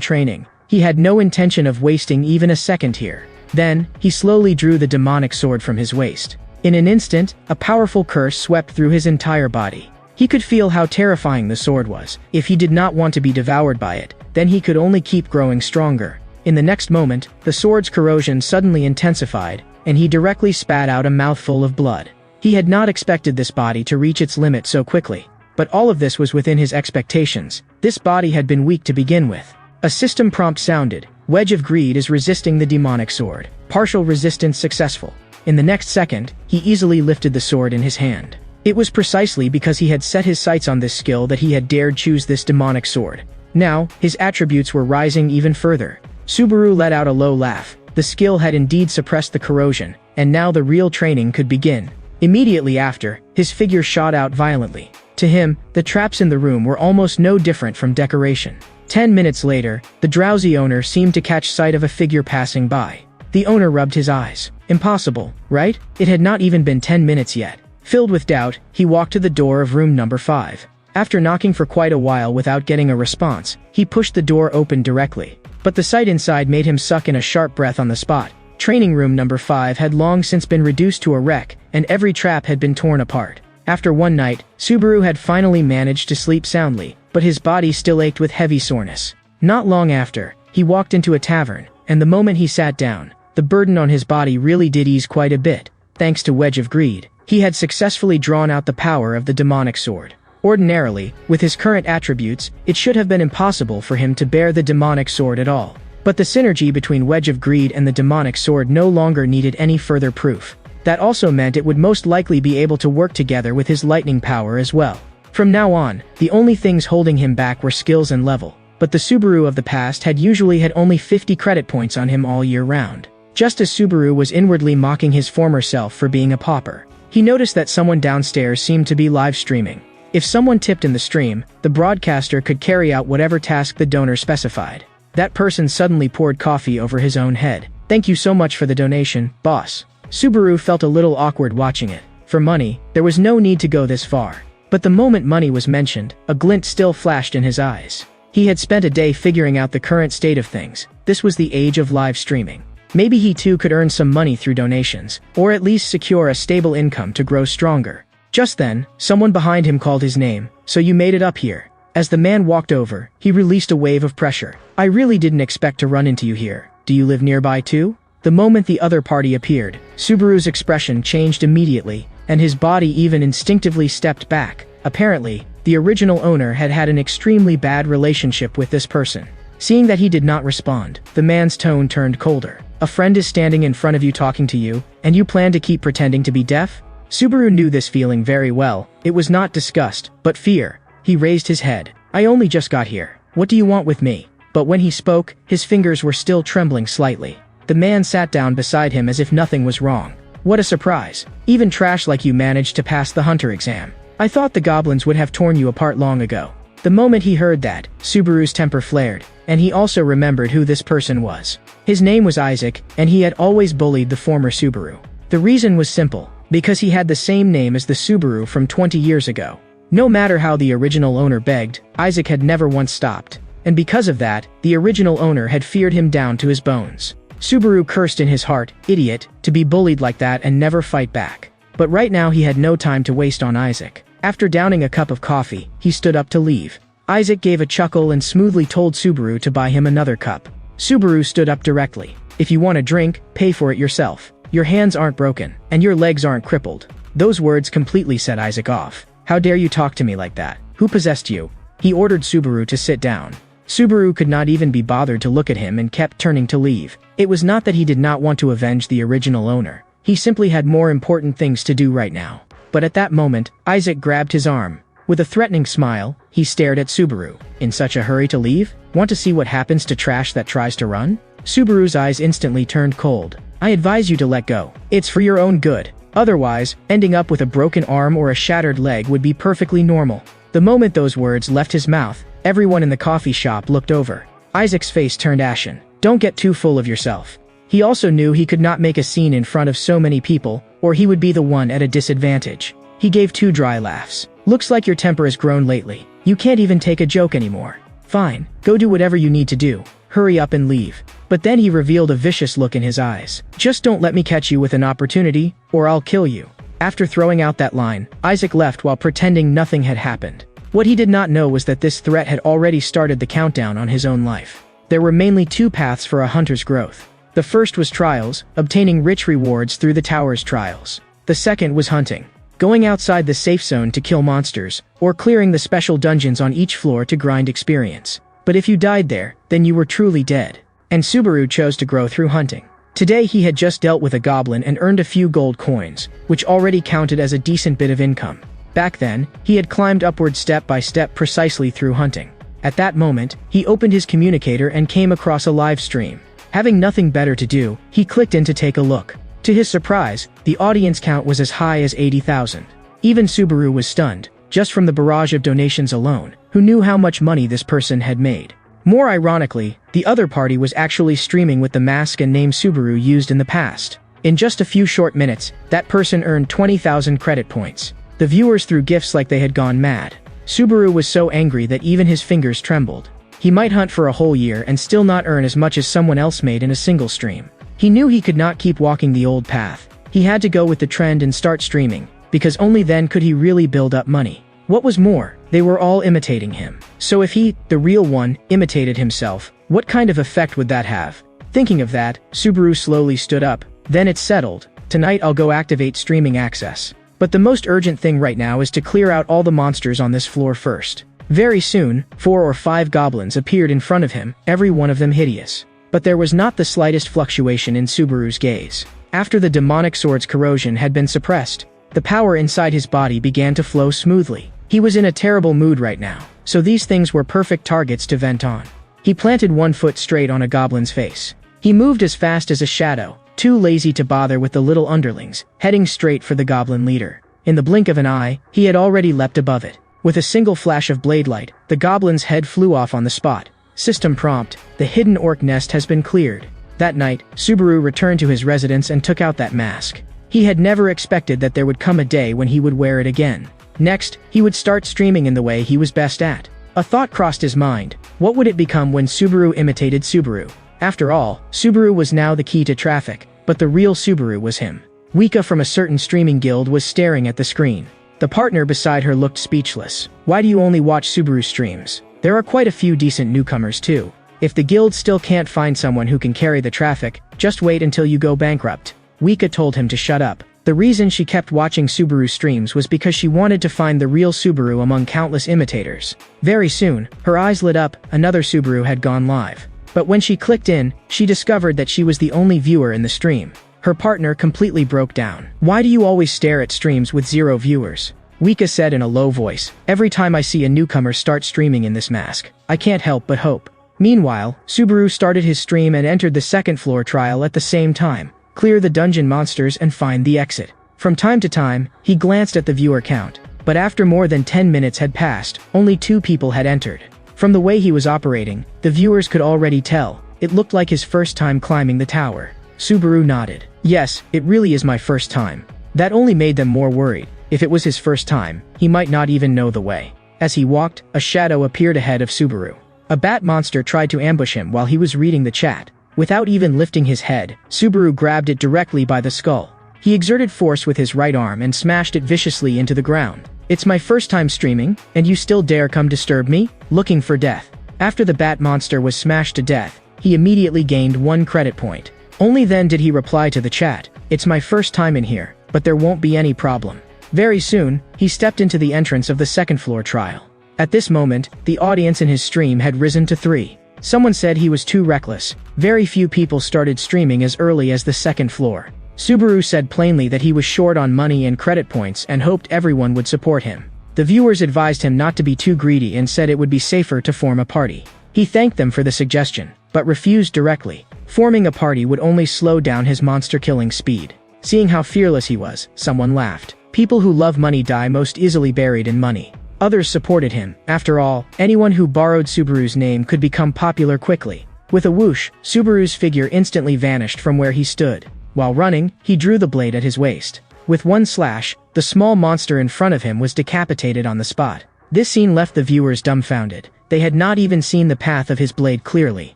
A: training. He had no intention of wasting even a second here. Then, he slowly drew the demonic sword from his waist. In an instant, a powerful curse swept through his entire body. He could feel how terrifying the sword was. If he did not want to be devoured by it, then he could only keep growing stronger. In the next moment, the sword's corrosion suddenly intensified, and he directly spat out a mouthful of blood. He had not expected this body to reach its limit so quickly. But all of this was within his expectations. This body had been weak to begin with. A system prompt sounded. Wedge of Greed is resisting the demonic sword. Partial resistance successful. In the next second, he easily lifted the sword in his hand. It was precisely because he had set his sights on this skill that he had dared choose this demonic sword. Now, his attributes were rising even further. Subaru let out a low laugh. The skill had indeed suppressed the corrosion, and now the real training could begin. Immediately after, his figure shot out violently. To him, the traps in the room were almost no different from decoration. 10 minutes later, the drowsy owner seemed to catch sight of a figure passing by. The owner rubbed his eyes. Impossible, right? It had not even been 10 minutes yet. Filled with doubt, he walked to the door of room number 5. After knocking for quite a while without getting a response, he pushed the door open directly. But the sight inside made him suck in a sharp breath on the spot. Training room number 5 had long since been reduced to a wreck, and every trap had been torn apart. After one night, Subaru had finally managed to sleep soundly, but his body still ached with heavy soreness. Not long after, he walked into a tavern, and the moment he sat down, the burden on his body really did ease quite a bit. Thanks to Wedge of Greed, he had successfully drawn out the power of the demonic sword. Ordinarily, with his current attributes, it should have been impossible for him to bear the demonic sword at all. But the synergy between Wedge of Greed and the demonic sword no longer needed any further proof. That also meant it would most likely be able to work together with his lightning power as well. From now on, the only things holding him back were skills and level. But the Subaru of the past had usually had only 50 credit points on him all year round. Just as Subaru was inwardly mocking his former self for being a pauper, he noticed that someone downstairs seemed to be live streaming. If someone tipped in the stream, the broadcaster could carry out whatever task the donor specified. That person suddenly poured coffee over his own head. "Thank you so much for the donation, boss." Subaru felt a little awkward watching it. For money, there was no need to go this far. But the moment money was mentioned, a glint still flashed in his eyes. He had spent a day figuring out the current state of things. This was the age of live streaming. Maybe he too could earn some money through donations, or at least secure a stable income to grow stronger. Just then, someone behind him called his name. "So you made it up here." As the man walked over, he released a wave of pressure. "I really didn't expect to run into you here. Do you live nearby too?" The moment the other party appeared, Subaru's expression changed immediately, and his body even instinctively stepped back. Apparently, the original owner had had an extremely bad relationship with this person. Seeing that he did not respond, the man's tone turned colder. "A friend is standing in front of you talking to you, and you plan to keep pretending to be deaf?" Subaru knew this feeling very well. It was not disgust, but fear. He raised his head. "I only just got here. What do you want with me?" But when he spoke, his fingers were still trembling slightly. The man sat down beside him as if nothing was wrong. "What a surprise. Even trash like you managed to pass the hunter exam. I thought the goblins would have torn you apart long ago." The moment he heard that, Subaru's temper flared, and he also remembered who this person was. His name was Isaac, and he had always bullied the former Subaru. The reason was simple, because he had the same name as the Subaru from 20 years ago. No matter how the original owner begged, Isaac had never once stopped. And because of that, the original owner had feared him down to his bones. Subaru cursed in his heart, "Idiot, to be bullied like that and never fight back." But right now he had no time to waste on Isaac. After downing a cup of coffee, he stood up to leave. Isaac gave a chuckle and smoothly told Subaru to buy him another cup. Subaru stood up directly. "If you want a drink, pay for it yourself. Your hands aren't broken, and your legs aren't crippled." Those words completely set Isaac off. "How dare you talk to me like that? Who possessed you?" He ordered Subaru to sit down. Subaru could not even be bothered to look at him and kept turning to leave. It was not that he did not want to avenge the original owner. He simply had more important things to do right now. But at that moment, Isaac grabbed his arm. With a threatening smile, he stared at Subaru. "In such a hurry to leave? Want to see what happens to trash that tries to run?" Subaru's eyes instantly turned cold. "I advise you to let go. It's for your own good. Otherwise, ending up with a broken arm or a shattered leg would be perfectly normal." The moment those words left his mouth, everyone in the coffee shop looked over. Isaac's face turned ashen. "Don't get too full of yourself. He also knew he could not make a scene in front of so many people, or he would be the one at a disadvantage. He gave 2 dry laughs. Looks like your temper has grown lately. You can't even take a joke anymore. Fine, go do whatever you need to do. Hurry up and leave. But then he revealed a vicious look in his eyes. Just don't let me catch you with an opportunity, or I'll kill you. After throwing out that line, Isaac left while pretending nothing had happened. What he did not know was that this threat had already started the countdown on his own life. There were mainly 2 paths for a hunter's growth. The first was trials, obtaining rich rewards through the tower's trials. The second was hunting, going outside the safe zone to kill monsters, or clearing the special dungeons on each floor to grind experience. But if you died there, then you were truly dead. And Subaru chose to grow through hunting. Today he had just dealt with a goblin and earned a few gold coins, which already counted as a decent bit of income. Back then, he had climbed upward step by step precisely through hunting. At that moment, he opened his communicator and came across a live stream. Having nothing better to do, he clicked in to take a look. To his surprise, the audience count was as high as 80,000. Even Subaru was stunned, just from the barrage of donations alone, who knew how much money this person had made. More ironically, the other party was actually streaming with the mask and name Subaru used in the past. In just a few short minutes, that person earned 20,000 credit points. The viewers threw gifts like they had gone mad. Subaru was so angry that even his fingers trembled. He might hunt for a whole year and still not earn as much as someone else made in a single stream. He knew he could not keep walking the old path. He had to go with the trend and start streaming, because only then could he really build up money. What was more, they were all imitating him. So if he, the real one, imitated himself, what kind of effect would that have? Thinking of that, Subaru slowly stood up. Then it's settled. Tonight I'll go activate streaming access. But the most urgent thing right now is to clear out all the monsters on this floor first. Very soon, 4 or 5 goblins appeared in front of him, every one of them hideous. But there was not the slightest fluctuation in Subaru's gaze. After the demonic sword's corrosion had been suppressed, the power inside his body began to flow smoothly. He was in a terrible mood right now, so these things were perfect targets to vent on. He planted 1 foot straight on a goblin's face. He moved as fast as a shadow, too lazy to bother with the little underlings, heading straight for the goblin leader. In the blink of an eye, he had already leapt above it. With a single flash of blade light, the goblin's head flew off on the spot. System prompt: the hidden orc nest has been cleared. That night, Subaru returned to his residence and took out that mask. He had never expected that there would come a day when he would wear it again. Next, he would start streaming in the way he was best at. A thought crossed his mind. What would it become when Subaru imitated Subaru? After all, Subaru was now the key to traffic, but the real Subaru was him. Wika from a certain streaming guild was staring at the screen. The partner beside her looked speechless. Why do you only watch Subaru streams? There are quite a few decent newcomers too. If the guild still can't find someone who can carry the traffic, just wait until you go bankrupt. Wika told him to shut up. The reason she kept watching Subaru streams was because she wanted to find the real Subaru among countless imitators. Very soon, her eyes lit up, another Subaru had gone live. But when she clicked in, she discovered that she was the only viewer in the stream. Her partner completely broke down. Why do you always stare at streams with 0 viewers? Wika said in a low voice. Every time I see a newcomer start streaming in this mask, I can't help but hope. Meanwhile, Subaru started his stream and entered the second floor trial at the same time. Clear the dungeon monsters and find the exit. From time to time, he glanced at the viewer count. But after more than 10 minutes had passed, only 2 people had entered. From the way he was operating, the viewers could already tell. It looked like his first time climbing the tower. Subaru nodded. Yes, it really is my first time. That only made them more worried. If it was his first time, he might not even know the way. As he walked, a shadow appeared ahead of Subaru. A bat monster tried to ambush him while he was reading the chat. Without even lifting his head, Subaru grabbed it directly by the skull. He exerted force with his right arm and smashed it viciously into the ground. It's my first time streaming, and you still dare come disturb me? Looking for death. After the bat monster was smashed to death, he immediately gained 1 credit point. Only then did he reply to the chat. It's my first time in here, but there won't be any problem. Very soon, he stepped into the entrance of the second floor trial. At this moment, the audience in his stream had risen to 3. Someone said he was too reckless. Very few people started streaming as early as the second floor. Subaru said plainly that he was short on money and credit points and hoped everyone would support him. The viewers advised him not to be too greedy and said it would be safer to form a party. He thanked them for the suggestion, but refused directly. Forming a party would only slow down his monster-killing speed. Seeing how fearless he was, someone laughed. People who love money die most easily buried in money. Others supported him. After all, anyone who borrowed Subaru's name could become popular quickly. With a whoosh, Subaru's figure instantly vanished from where he stood. While running, he drew the blade at his waist. With one slash, the small monster in front of him was decapitated on the spot. This scene left the viewers dumbfounded. They had not even seen the path of his blade clearly.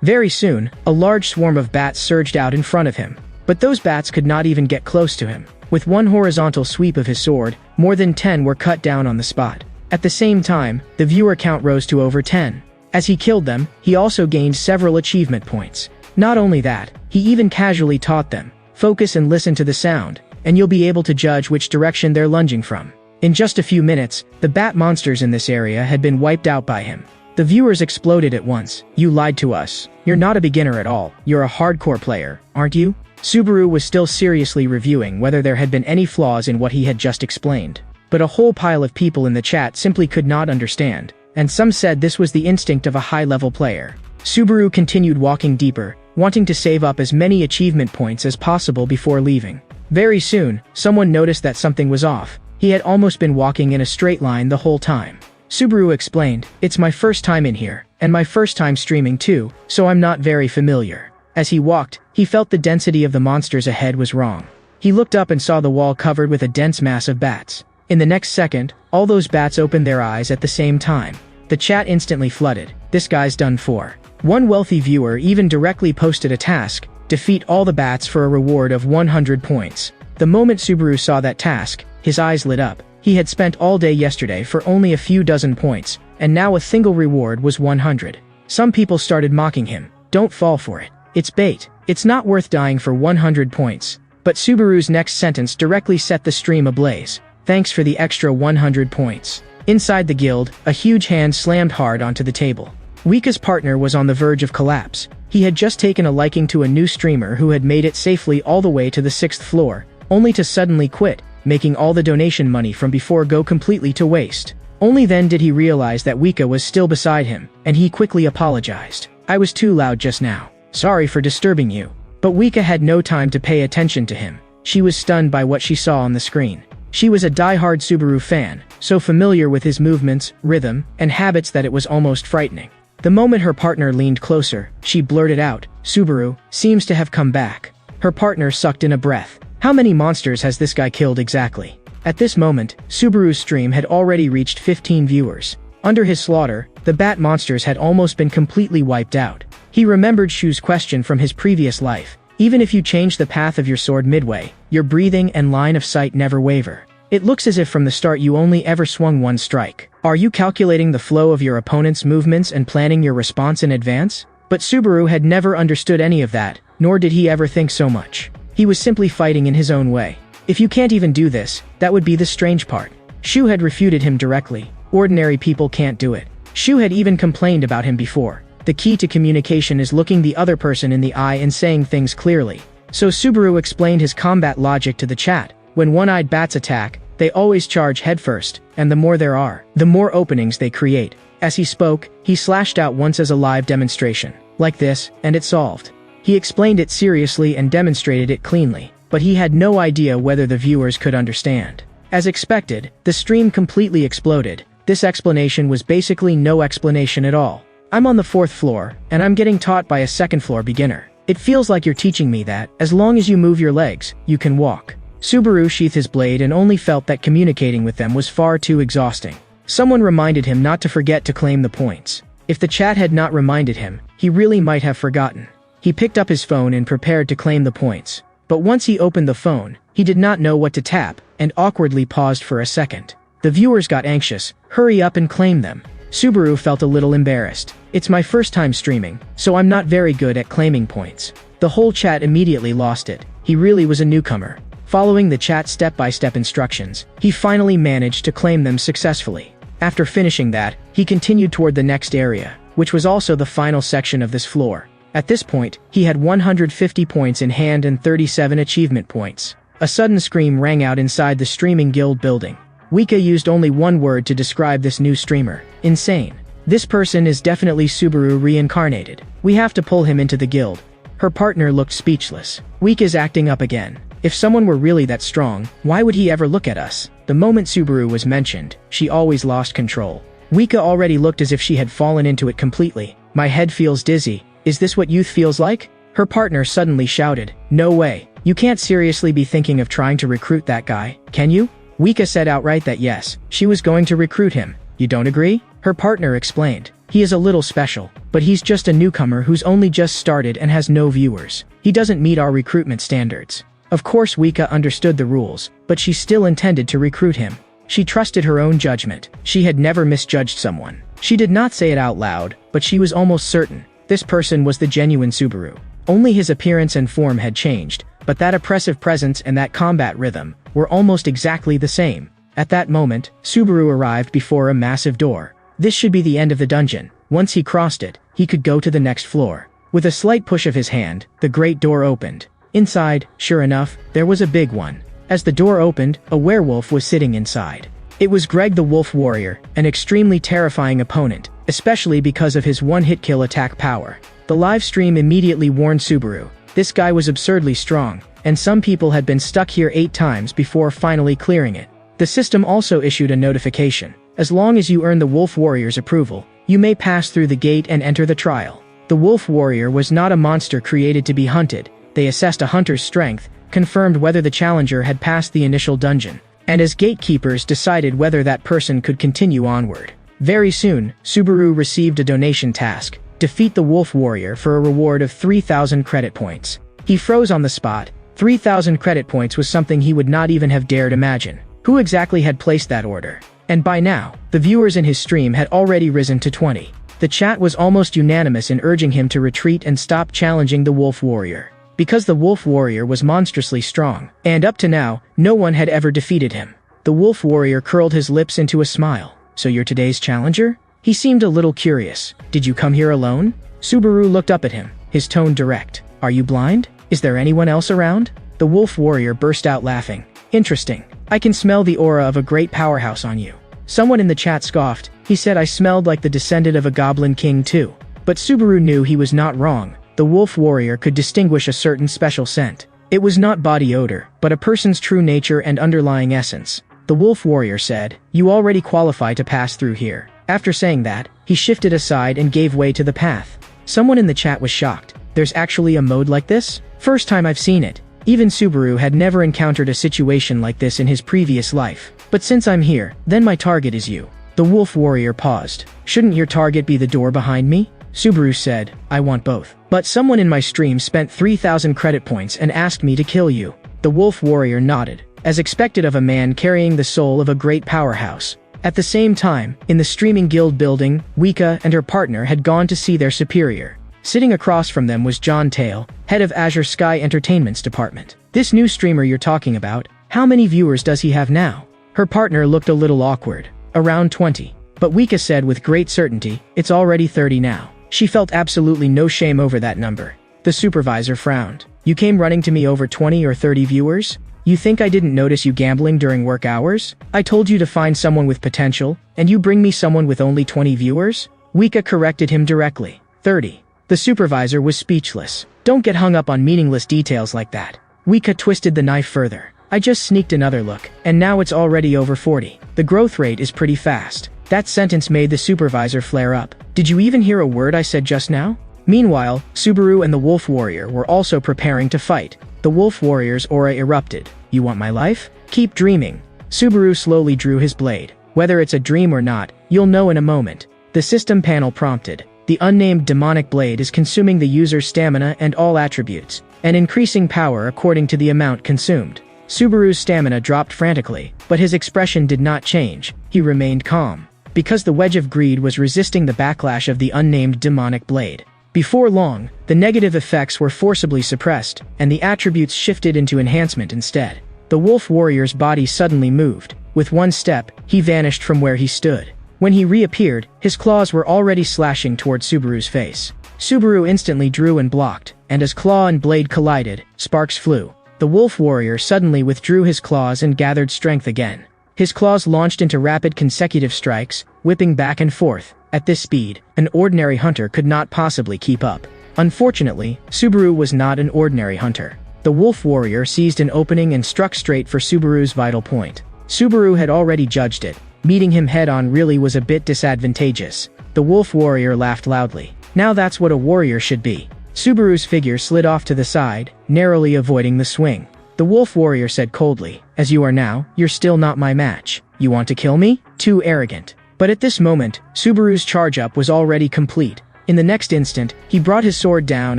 A: Very soon, a large swarm of bats surged out in front of him. But those bats could not even get close to him. With one horizontal sweep of his sword, more than 10 were cut down on the spot. At the same time, the viewer count rose to over 10. As he killed them, he also gained several achievement points. Not only that, he even casually taught them, "Focus and listen to the sound, and you'll be able to judge which direction they're lunging from." In just a few minutes, the bat monsters in this area had been wiped out by him. The viewers exploded at once. "You lied to us. You're not a beginner at all. You're a hardcore player, aren't you?" Subaru was still seriously reviewing whether there had been any flaws in what he had just explained. But a whole pile of people in the chat simply could not understand, and some said this was the instinct of a high-level player. Subaru continued walking deeper, wanting to save up as many achievement points as possible before leaving. Very soon, someone noticed that something was off. He had almost been walking in a straight line the whole time. Subaru explained, "It's my first time in here, and my first time streaming too, so I'm not very familiar." As he walked, he felt the density of the monsters ahead was wrong. He looked up and saw the wall covered with a dense mass of bats. In the next second, all those bats opened their eyes at the same time. The chat instantly flooded. "This guy's done for." One wealthy viewer even directly posted a task: defeat all the bats for a reward of 100 points. The moment Subaru saw that task, his eyes lit up. He had spent all day yesterday for only a few dozen points, and now a single reward was 100. Some people started mocking him. "Don't fall for it. It's bait. It's not worth dying for 100 points." But Subaru's next sentence directly set the stream ablaze. "Thanks for the extra 100 points." Inside the guild, a huge hand slammed hard onto the table. Wika's partner was on the verge of collapse. He had just taken a liking to a new streamer who had made it safely all the way to the 6th floor, only to suddenly quit, making all the donation money from before go completely to waste. Only then did he realize that Wika was still beside him, and he quickly apologized. "I was too loud just now. Sorry for disturbing you." But Wika had no time to pay attention to him. She was stunned by what she saw on the screen. She was a die-hard Subaru fan, so familiar with his movements, rhythm, and habits that it was almost frightening. The moment her partner leaned closer, she blurted out, "Subaru seems to have come back." Her partner sucked in a breath. How many monsters has this guy killed exactly? At this moment, Subaru's stream had already reached 15 viewers. Under his slaughter, the bat monsters had almost been completely wiped out. He remembered Shu's question from his previous life. Even if you change the path of your sword midway, your breathing and line of sight never waver. It looks as if from the start you only ever swung one strike. Are you calculating the flow of your opponent's movements and planning your response in advance? But Subaru had never understood any of that, nor did he ever think so much. He was simply fighting in his own way. If you can't even do this, that would be the strange part. Shu had refuted him directly. Ordinary people can't do it. Shu had even complained about him before. The key to communication is looking the other person in the eye and saying things clearly. So Subaru explained his combat logic to the chat. When one-eyed bats attack, they always charge headfirst, and the more there are, the more openings they create. As he spoke, he slashed out once as a live demonstration. Like this, and it solved. He explained it seriously and demonstrated it cleanly, but he had no idea whether the viewers could understand. As expected, the stream completely exploded. This explanation was basically no explanation at all. "I'm on the 4th floor, and I'm getting taught by a 2nd floor beginner. It feels like you're teaching me that, as long as you move your legs, you can walk." Subaru sheathed his blade and only felt that communicating with them was far too exhausting. Someone reminded him not to forget to claim the points. If the chat had not reminded him, he really might have forgotten. He picked up his phone and prepared to claim the points. But once he opened the phone, he did not know what to tap, and awkwardly paused for a second. The viewers got anxious. "Hurry up and claim them." Subaru felt a little embarrassed. "It's my first time streaming, so I'm not very good at claiming points." The whole chat immediately lost it. He really was a newcomer. Following the chat's step-by-step instructions, he finally managed to claim them successfully. After finishing that, he continued toward the next area, which was also the final section of this floor. At this point, he had 150 points in hand and 37 achievement points. A sudden scream rang out inside the streaming guild building. Wika used only one word to describe this new streamer: insane. This person is definitely Subaru reincarnated. We have to pull him into the guild. Her partner looked speechless. Wika's acting up again. If someone were really that strong, why would he ever look at us? The moment Subaru was mentioned, she always lost control. Wika already looked as if she had fallen into it completely. "My head feels dizzy. Is this what youth feels like? Her partner suddenly shouted, "No way. You can't seriously be thinking of trying to recruit that guy, can you?" Wika said outright that yes, she was going to recruit him. You don't agree? Her partner explained. He is a little special, but he's just a newcomer who's only just started and has no viewers. He doesn't meet our recruitment standards. Of course Wika understood the rules, but she still intended to recruit him. She trusted her own judgment. She had never misjudged someone. She did not say it out loud, but she was almost certain. This person was the genuine Subaru. Only his appearance and form had changed, but that oppressive presence and that combat rhythm were almost exactly the same. At that moment, Subaru arrived before a massive door. This should be the end of the dungeon. Once he crossed it, he could go to the next floor. With a slight push of his hand, the great door opened. Inside, sure enough, there was a big one. As the door opened, a werewolf was sitting inside. It was Greg the Wolf Warrior, an extremely terrifying opponent, especially because of his one-hit kill attack power. The live stream immediately warned Subaru. This guy was absurdly strong, and some people had been stuck here 8 times before finally clearing it. The system also issued a notification. As long as you earn the Wolf Warrior's approval, you may pass through the gate and enter the trial. The Wolf Warrior was not a monster created to be hunted. They assessed a hunter's strength, confirmed whether the challenger had passed the initial dungeon, and as gatekeepers decided whether that person could continue onward. Very soon, Subaru received a donation task: defeat the Wolf Warrior for a reward of 3,000 credit points. He froze on the spot. 3,000 credit points was something he would not even have dared imagine. Who exactly had placed that order? And by now, the viewers in his stream had already risen to 20. The chat was almost unanimous in urging him to retreat and stop challenging the Wolf Warrior. Because the Wolf Warrior was monstrously strong, and up to now, no one had ever defeated him. The Wolf Warrior curled his lips into a smile. So you're today's challenger? He seemed a little curious. Did you come here alone? Subaru looked up at him, his tone direct. Are you blind? Is there anyone else around? The Wolf Warrior burst out laughing. Interesting. I can smell the aura of a great powerhouse on you. Someone in the chat scoffed. He said I smelled like the descendant of a goblin king too. But Subaru knew he was not wrong. The Wolf Warrior could distinguish a certain special scent. It was not body odor, but a person's true nature and underlying essence. The Wolf Warrior said, "You already qualify to pass through here." After saying that, he shifted aside and gave way to the path. Someone in the chat was shocked. There's actually a mode like this? First time I've seen it. Even Subaru had never encountered a situation like this in his previous life. But since I'm here, then my target is you. The Wolf Warrior paused. Shouldn't your target be the door behind me? Subaru said, I want both. But someone in my stream spent 3,000 credit points and asked me to kill you. The Wolf Warrior nodded, as expected of a man carrying the soul of a great powerhouse. At the same time, in the streaming guild building, Wika and her partner had gone to see their superior. Sitting across from them was John Tail, head of Azure Sky Entertainment's department. This new streamer you're talking about, how many viewers does he have now? Her partner looked a little awkward. Around 20. But Wika said with great certainty, it's already 30 now. She felt absolutely no shame over that number. The supervisor frowned. You came running to me over 20 or 30 viewers? You think I didn't notice you gambling during work hours? I told you to find someone with potential, and you bring me someone with only 20 viewers? Wika corrected him directly. 30. The supervisor was speechless. Don't get hung up on meaningless details like that. Wika twisted the knife further. I just sneaked another look, and now it's already over 40. The growth rate is pretty fast. That sentence made the supervisor flare up. Did you even hear a word I said just now? Meanwhile, Subaru and the Wolf Warrior were also preparing to fight. The Wolf Warrior's aura erupted. You want my life? Keep dreaming. Subaru slowly drew his blade. Whether it's a dream or not, you'll know in a moment. The system panel prompted. The unnamed demonic blade is consuming the user's stamina and all attributes, and increasing power according to the amount consumed. Subaru's stamina dropped frantically, but his expression did not change. He remained calm. Because the Wedge of Greed was resisting the backlash of the unnamed demonic blade. Before long, the negative effects were forcibly suppressed, and the attributes shifted into enhancement instead. The Wolf Warrior's body suddenly moved. With one step, he vanished from where he stood. When he reappeared, his claws were already slashing toward Subaru's face. Subaru instantly drew and blocked, and as claw and blade collided, sparks flew. The Wolf Warrior suddenly withdrew his claws and gathered strength again. His claws launched into rapid consecutive strikes, whipping back and forth. At this speed, an ordinary hunter could not possibly keep up. Unfortunately, Subaru was not an ordinary hunter. The Wolf Warrior seized an opening and struck straight for Subaru's vital point. Subaru had already judged it. Meeting him head-on really was a bit disadvantageous. The Wolf Warrior laughed loudly. Now that's what a warrior should be. Subaru's figure slid off to the side, narrowly avoiding the swing. The wolf warrior said coldly, "As you are now, you're still not my match. You want to kill me? Too arrogant." But at this moment, Subaru's charge-up was already complete. In the next instant, he brought his sword down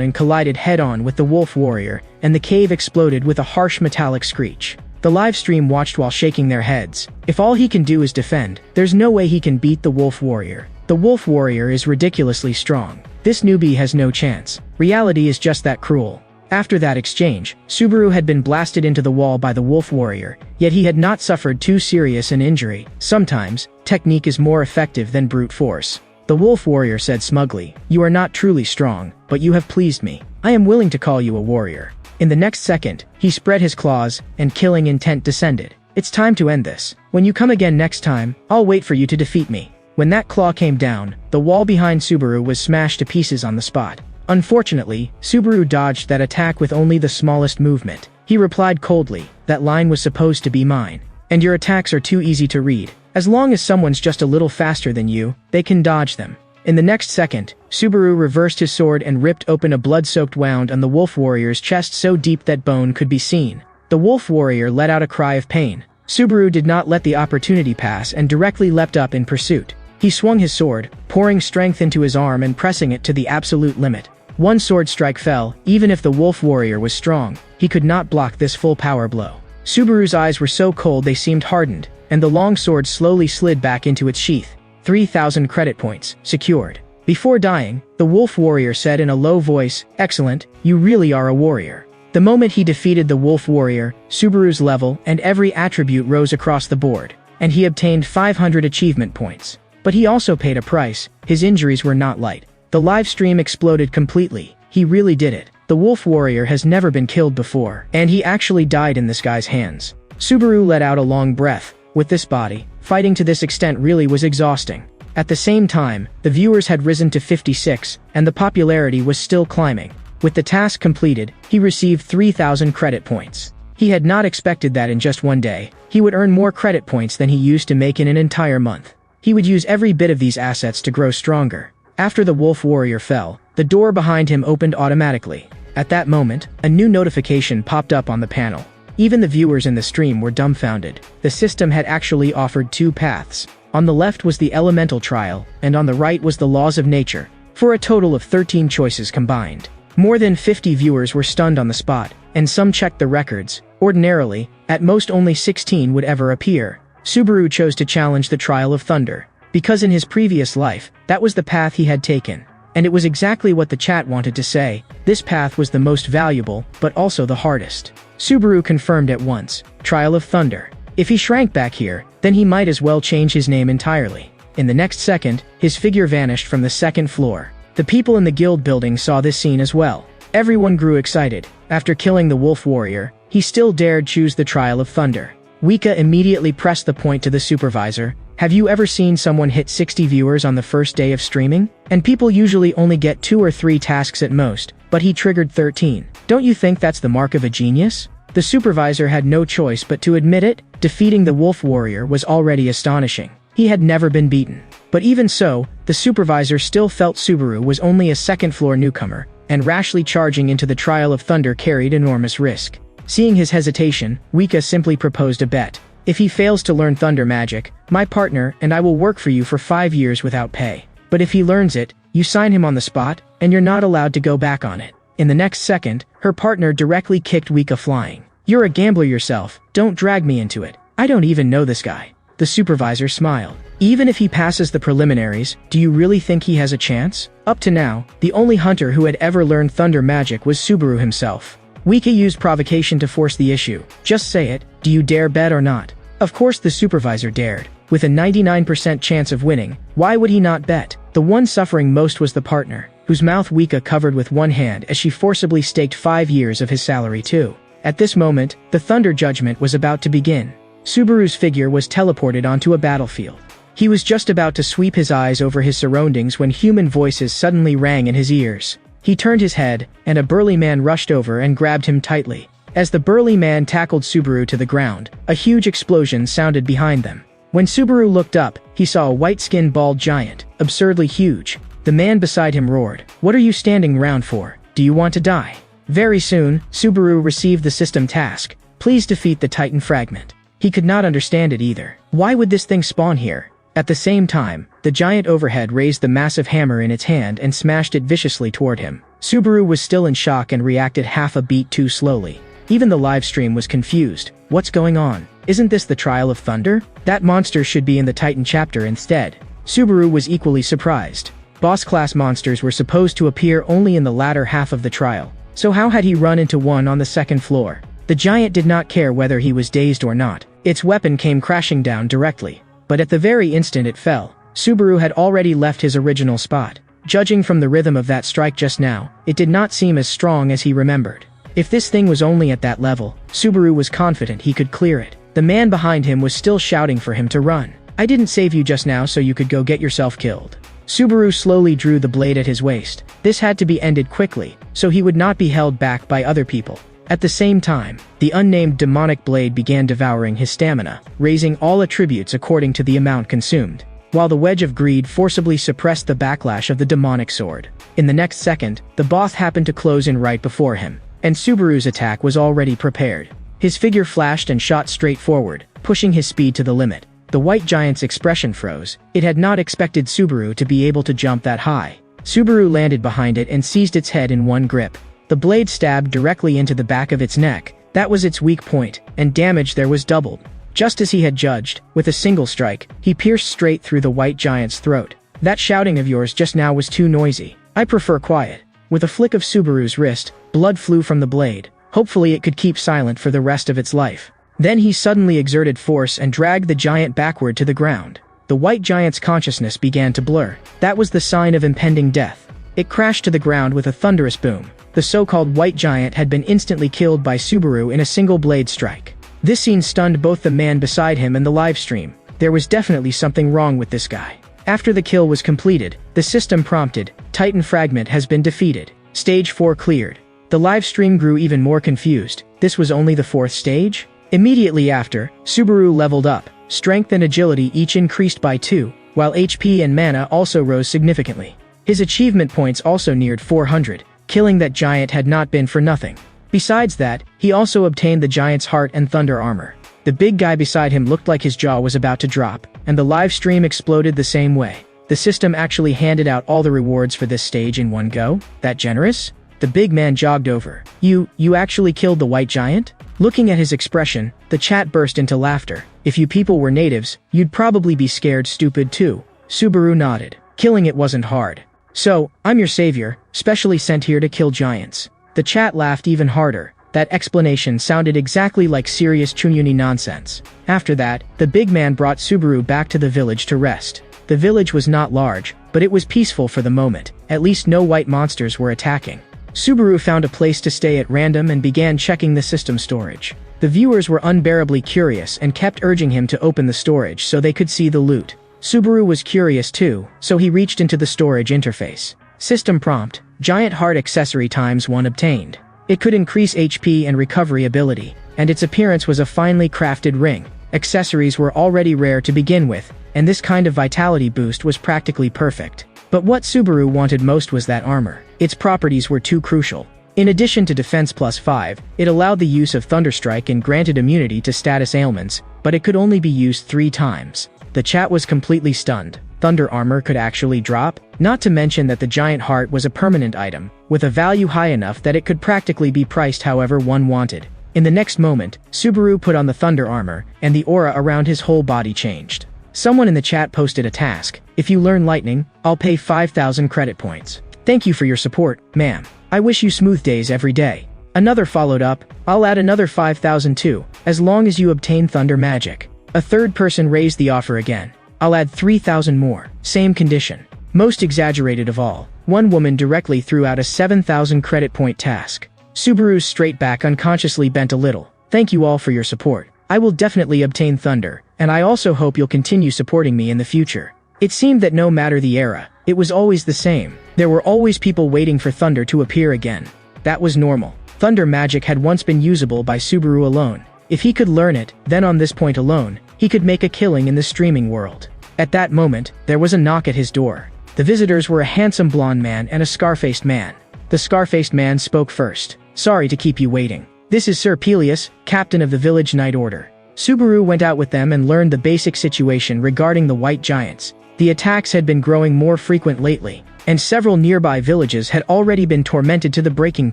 A: and collided head-on with the wolf warrior, and the cave exploded with a harsh metallic screech. The live stream watched while shaking their heads. If all he can do is defend, there's no way he can beat the wolf warrior. The wolf warrior is ridiculously strong. This newbie has no chance. Reality is just that cruel. After that exchange, Subaru had been blasted into the wall by the wolf warrior, yet he had not suffered too serious an injury. Sometimes, technique is more effective than brute force. The wolf warrior said smugly, "You are not truly strong, but you have pleased me. I am willing to call you a warrior." In the next second, he spread his claws, and killing intent descended. "It's time to end this. When you come again next time, I'll wait for you to defeat me." When that claw came down, the wall behind Subaru was smashed to pieces on the spot. Unfortunately, Subaru dodged that attack with only the smallest movement. He replied coldly, "That line was supposed to be mine. And your attacks are too easy to read. As long as someone's just a little faster than you, they can dodge them." In the next second, Subaru reversed his sword and ripped open a blood-soaked wound on the wolf warrior's chest so deep that bone could be seen. The wolf warrior let out a cry of pain. Subaru did not let the opportunity pass and directly leapt up in pursuit. He swung his sword, pouring strength into his arm and pressing it to the absolute limit. One sword strike fell. Even if the wolf warrior was strong, he could not block this full power blow. Subaru's eyes were so cold they seemed hardened, and the long sword slowly slid back into its sheath. 3,000 credit points, secured. Before dying, the wolf warrior said in a low voice, "Excellent, you really are a warrior." The moment he defeated the wolf warrior, Subaru's level and every attribute rose across the board, and he obtained 500 achievement points. But he also paid a price. His injuries were not light. The live stream exploded completely. He really did it. The wolf warrior has never been killed before, and he actually died in this guy's hands. Subaru let out a long breath. With this body, fighting to this extent really was exhausting. At the same time, the viewers had risen to 56, and the popularity was still climbing. With the task completed, he received 3,000 credit points. He had not expected that in just one day. He would earn more credit points than he used to make in an entire month. He would use every bit of these assets to grow stronger. After the wolf warrior fell, the door behind him opened automatically. At that moment, a new notification popped up on the panel. Even the viewers in the stream were dumbfounded. The system had actually offered two paths. On the left was the elemental trial, and on the right was the laws of nature, for a total of 13 choices combined. More than 50 viewers were stunned on the spot, and some checked the records. Ordinarily, at most only 16 would ever appear. Subaru chose to challenge the Trial of Thunder, because in his previous life, that was the path he had taken. And it was exactly what the chat wanted to say. This path was the most valuable, but also the hardest. Subaru confirmed at once, Trial of Thunder. If he shrank back here, then he might as well change his name entirely. In the next second, his figure vanished from the second floor. The people in the guild building saw this scene as well. Everyone grew excited. After killing the wolf warrior, he still dared choose the Trial of Thunder. Wika immediately pressed the point to the supervisor. "Have you ever seen someone hit 60 viewers on the first day of streaming? And people usually only get 2 or 3 tasks at most, but he triggered 13. Don't you think that's the mark of a genius?" The supervisor had no choice but to admit it. Defeating the wolf warrior was already astonishing. He had never been beaten. But even so, the supervisor still felt Subaru was only a second-floor newcomer, and rashly charging into the Trial of Thunder carried enormous risk. Seeing his hesitation, Wika simply proposed a bet. "If he fails to learn thunder magic, my partner and I will work for you for 5 years without pay. But if he learns it, you sign him on the spot, and you're not allowed to go back on it." In the next second, her partner directly kicked Wika flying. "You're a gambler yourself, don't drag me into it. I don't even know this guy." The supervisor smiled. "Even if he passes the preliminaries, do you really think he has a chance?" Up to now, the only hunter who had ever learned thunder magic was Subaru himself. Wika used provocation to force the issue. "Just say it, do you dare bet or not?" Of course the supervisor dared. With a 99% chance of winning, why would he not bet? The one suffering most was the partner, whose mouth Wika covered with one hand as she forcibly staked 5 years of his salary too. At this moment, the thunder judgment was about to begin. Subaru's figure was teleported onto a battlefield. He was just about to sweep his eyes over his surroundings when human voices suddenly rang in his ears. He turned his head, and a burly man rushed over and grabbed him tightly. As the burly man tackled Subaru to the ground, a huge explosion sounded behind them. When Subaru looked up, he saw a white-skinned bald giant, absurdly huge. The man beside him roared, "What are you standing around for? Do you want to die?" Very soon, Subaru received the system task. Please defeat the Titan fragment. He could not understand it either. Why would this thing spawn here? At the same time, the giant overhead raised the massive hammer in its hand and smashed it viciously toward him. Subaru was still in shock and reacted half a beat too slowly. Even the live stream was confused. What's going on? Isn't this the Trial of Thunder? That monster should be in the Titan chapter instead. Subaru was equally surprised. Boss-class monsters were supposed to appear only in the latter half of the trial. So how had he run into one on the second floor? The giant did not care whether he was dazed or not. Its weapon came crashing down directly. But at the very instant it fell, Subaru had already left his original spot. Judging from the rhythm of that strike just now, it did not seem as strong as he remembered. If this thing was only at that level, Subaru was confident he could clear it. The man behind him was still shouting for him to run. "I didn't save you just now so you could go get yourself killed." Subaru slowly drew the blade at his waist. This had to be ended quickly, so he would not be held back by other people. At the same time, the unnamed demonic blade began devouring his stamina, raising all attributes according to the amount consumed, while the wedge of greed forcibly suppressed the backlash of the demonic sword. In the next second, the boss happened to close in right before him, and Subaru's attack was already prepared. His figure flashed and shot straight forward, pushing his speed to the limit. The white giant's expression froze. It had not expected Subaru to be able to jump that high. Subaru landed behind it and seized its head in one grip. The blade stabbed directly into the back of its neck. That was its weak point, and damage there was doubled. Just as he had judged, with a single strike, he pierced straight through the white giant's throat. "That shouting of yours just now was too noisy. I prefer quiet." With a flick of Subaru's wrist, blood flew from the blade. Hopefully it could keep silent for the rest of its life. Then he suddenly exerted force and dragged the giant backward to the ground. The white giant's consciousness began to blur. That was the sign of impending death. It crashed to the ground with a thunderous boom. The so-called white giant had been instantly killed by Subaru in a single blade strike. This scene stunned both the man beside him and the live stream. There was definitely something wrong with this guy. After the kill was completed, the system prompted, "Titan fragment has been defeated. Stage 4 cleared." The live stream grew even more confused. This was only the 4th stage? Immediately after, Subaru leveled up. Strength and agility each increased by 2, while HP and mana also rose significantly. His achievement points also neared 400. Killing that giant had not been for nothing. Besides that, he also obtained the giant's heart and thunder armor. The big guy beside him looked like his jaw was about to drop, and the live stream exploded the same way. The system actually handed out all the rewards for this stage in one go? That generous? The big man jogged over. You actually killed the white giant?" Looking at his expression, the chat burst into laughter. "If you people were natives, you'd probably be scared stupid too." Subaru nodded. "Killing it wasn't hard. So, I'm your savior, specially sent here to kill giants." The chat laughed even harder. That explanation sounded exactly like serious Chunyuni nonsense. After that, the big man brought Subaru back to the village to rest. The village was not large, but it was peaceful for the moment. At least no white monsters were attacking. Subaru found a place to stay at random and began checking the system storage. The viewers were unbearably curious and kept urging him to open the storage so they could see the loot. Subaru was curious too, so he reached into the storage interface. System prompt, "Giant heart accessory ×1 obtained." It could increase HP and recovery ability, and its appearance was a finely crafted ring. Accessories were already rare to begin with, and this kind of vitality boost was practically perfect. But what Subaru wanted most was that armor. Its properties were too crucial. In addition to defense +5, it allowed the use of Thunderstrike and granted immunity to status ailments, but it could only be used 3 times. The chat was completely stunned. Thunder armor could actually drop? Not to mention that the giant heart was a permanent item, with a value high enough that it could practically be priced however one wanted. In the next moment, Subaru put on the thunder armor, and the aura around his whole body changed. Someone in the chat posted a task. "If you learn lightning, I'll pay 5,000 credit points. Thank you for your support, ma'am. I wish you smooth days every day." Another followed up, "I'll add another 5,000 too, as long as you obtain thunder magic." A third person raised the offer again. "I'll add 3,000 more, same condition." Most exaggerated of all, one woman directly threw out a 7,000 credit point task. Subaru's straight back unconsciously bent a little. "Thank you all for your support. I will definitely obtain thunder, and I also hope you'll continue supporting me in the future." It seemed that no matter the era, it was always the same. There were always people waiting for thunder to appear again. That was normal. Thunder magic had once been usable by Subaru alone. If he could learn it, then on this point alone, he could make a killing in the streaming world. At that moment, there was a knock at his door. The visitors were a handsome blonde man and a scar-faced man. The scar-faced man spoke first. "Sorry to keep you waiting. This is Sir Peleus, captain of the village Night Order." Subaru went out with them and learned the basic situation regarding the white giants. The attacks had been growing more frequent lately, and several nearby villages had already been tormented to the breaking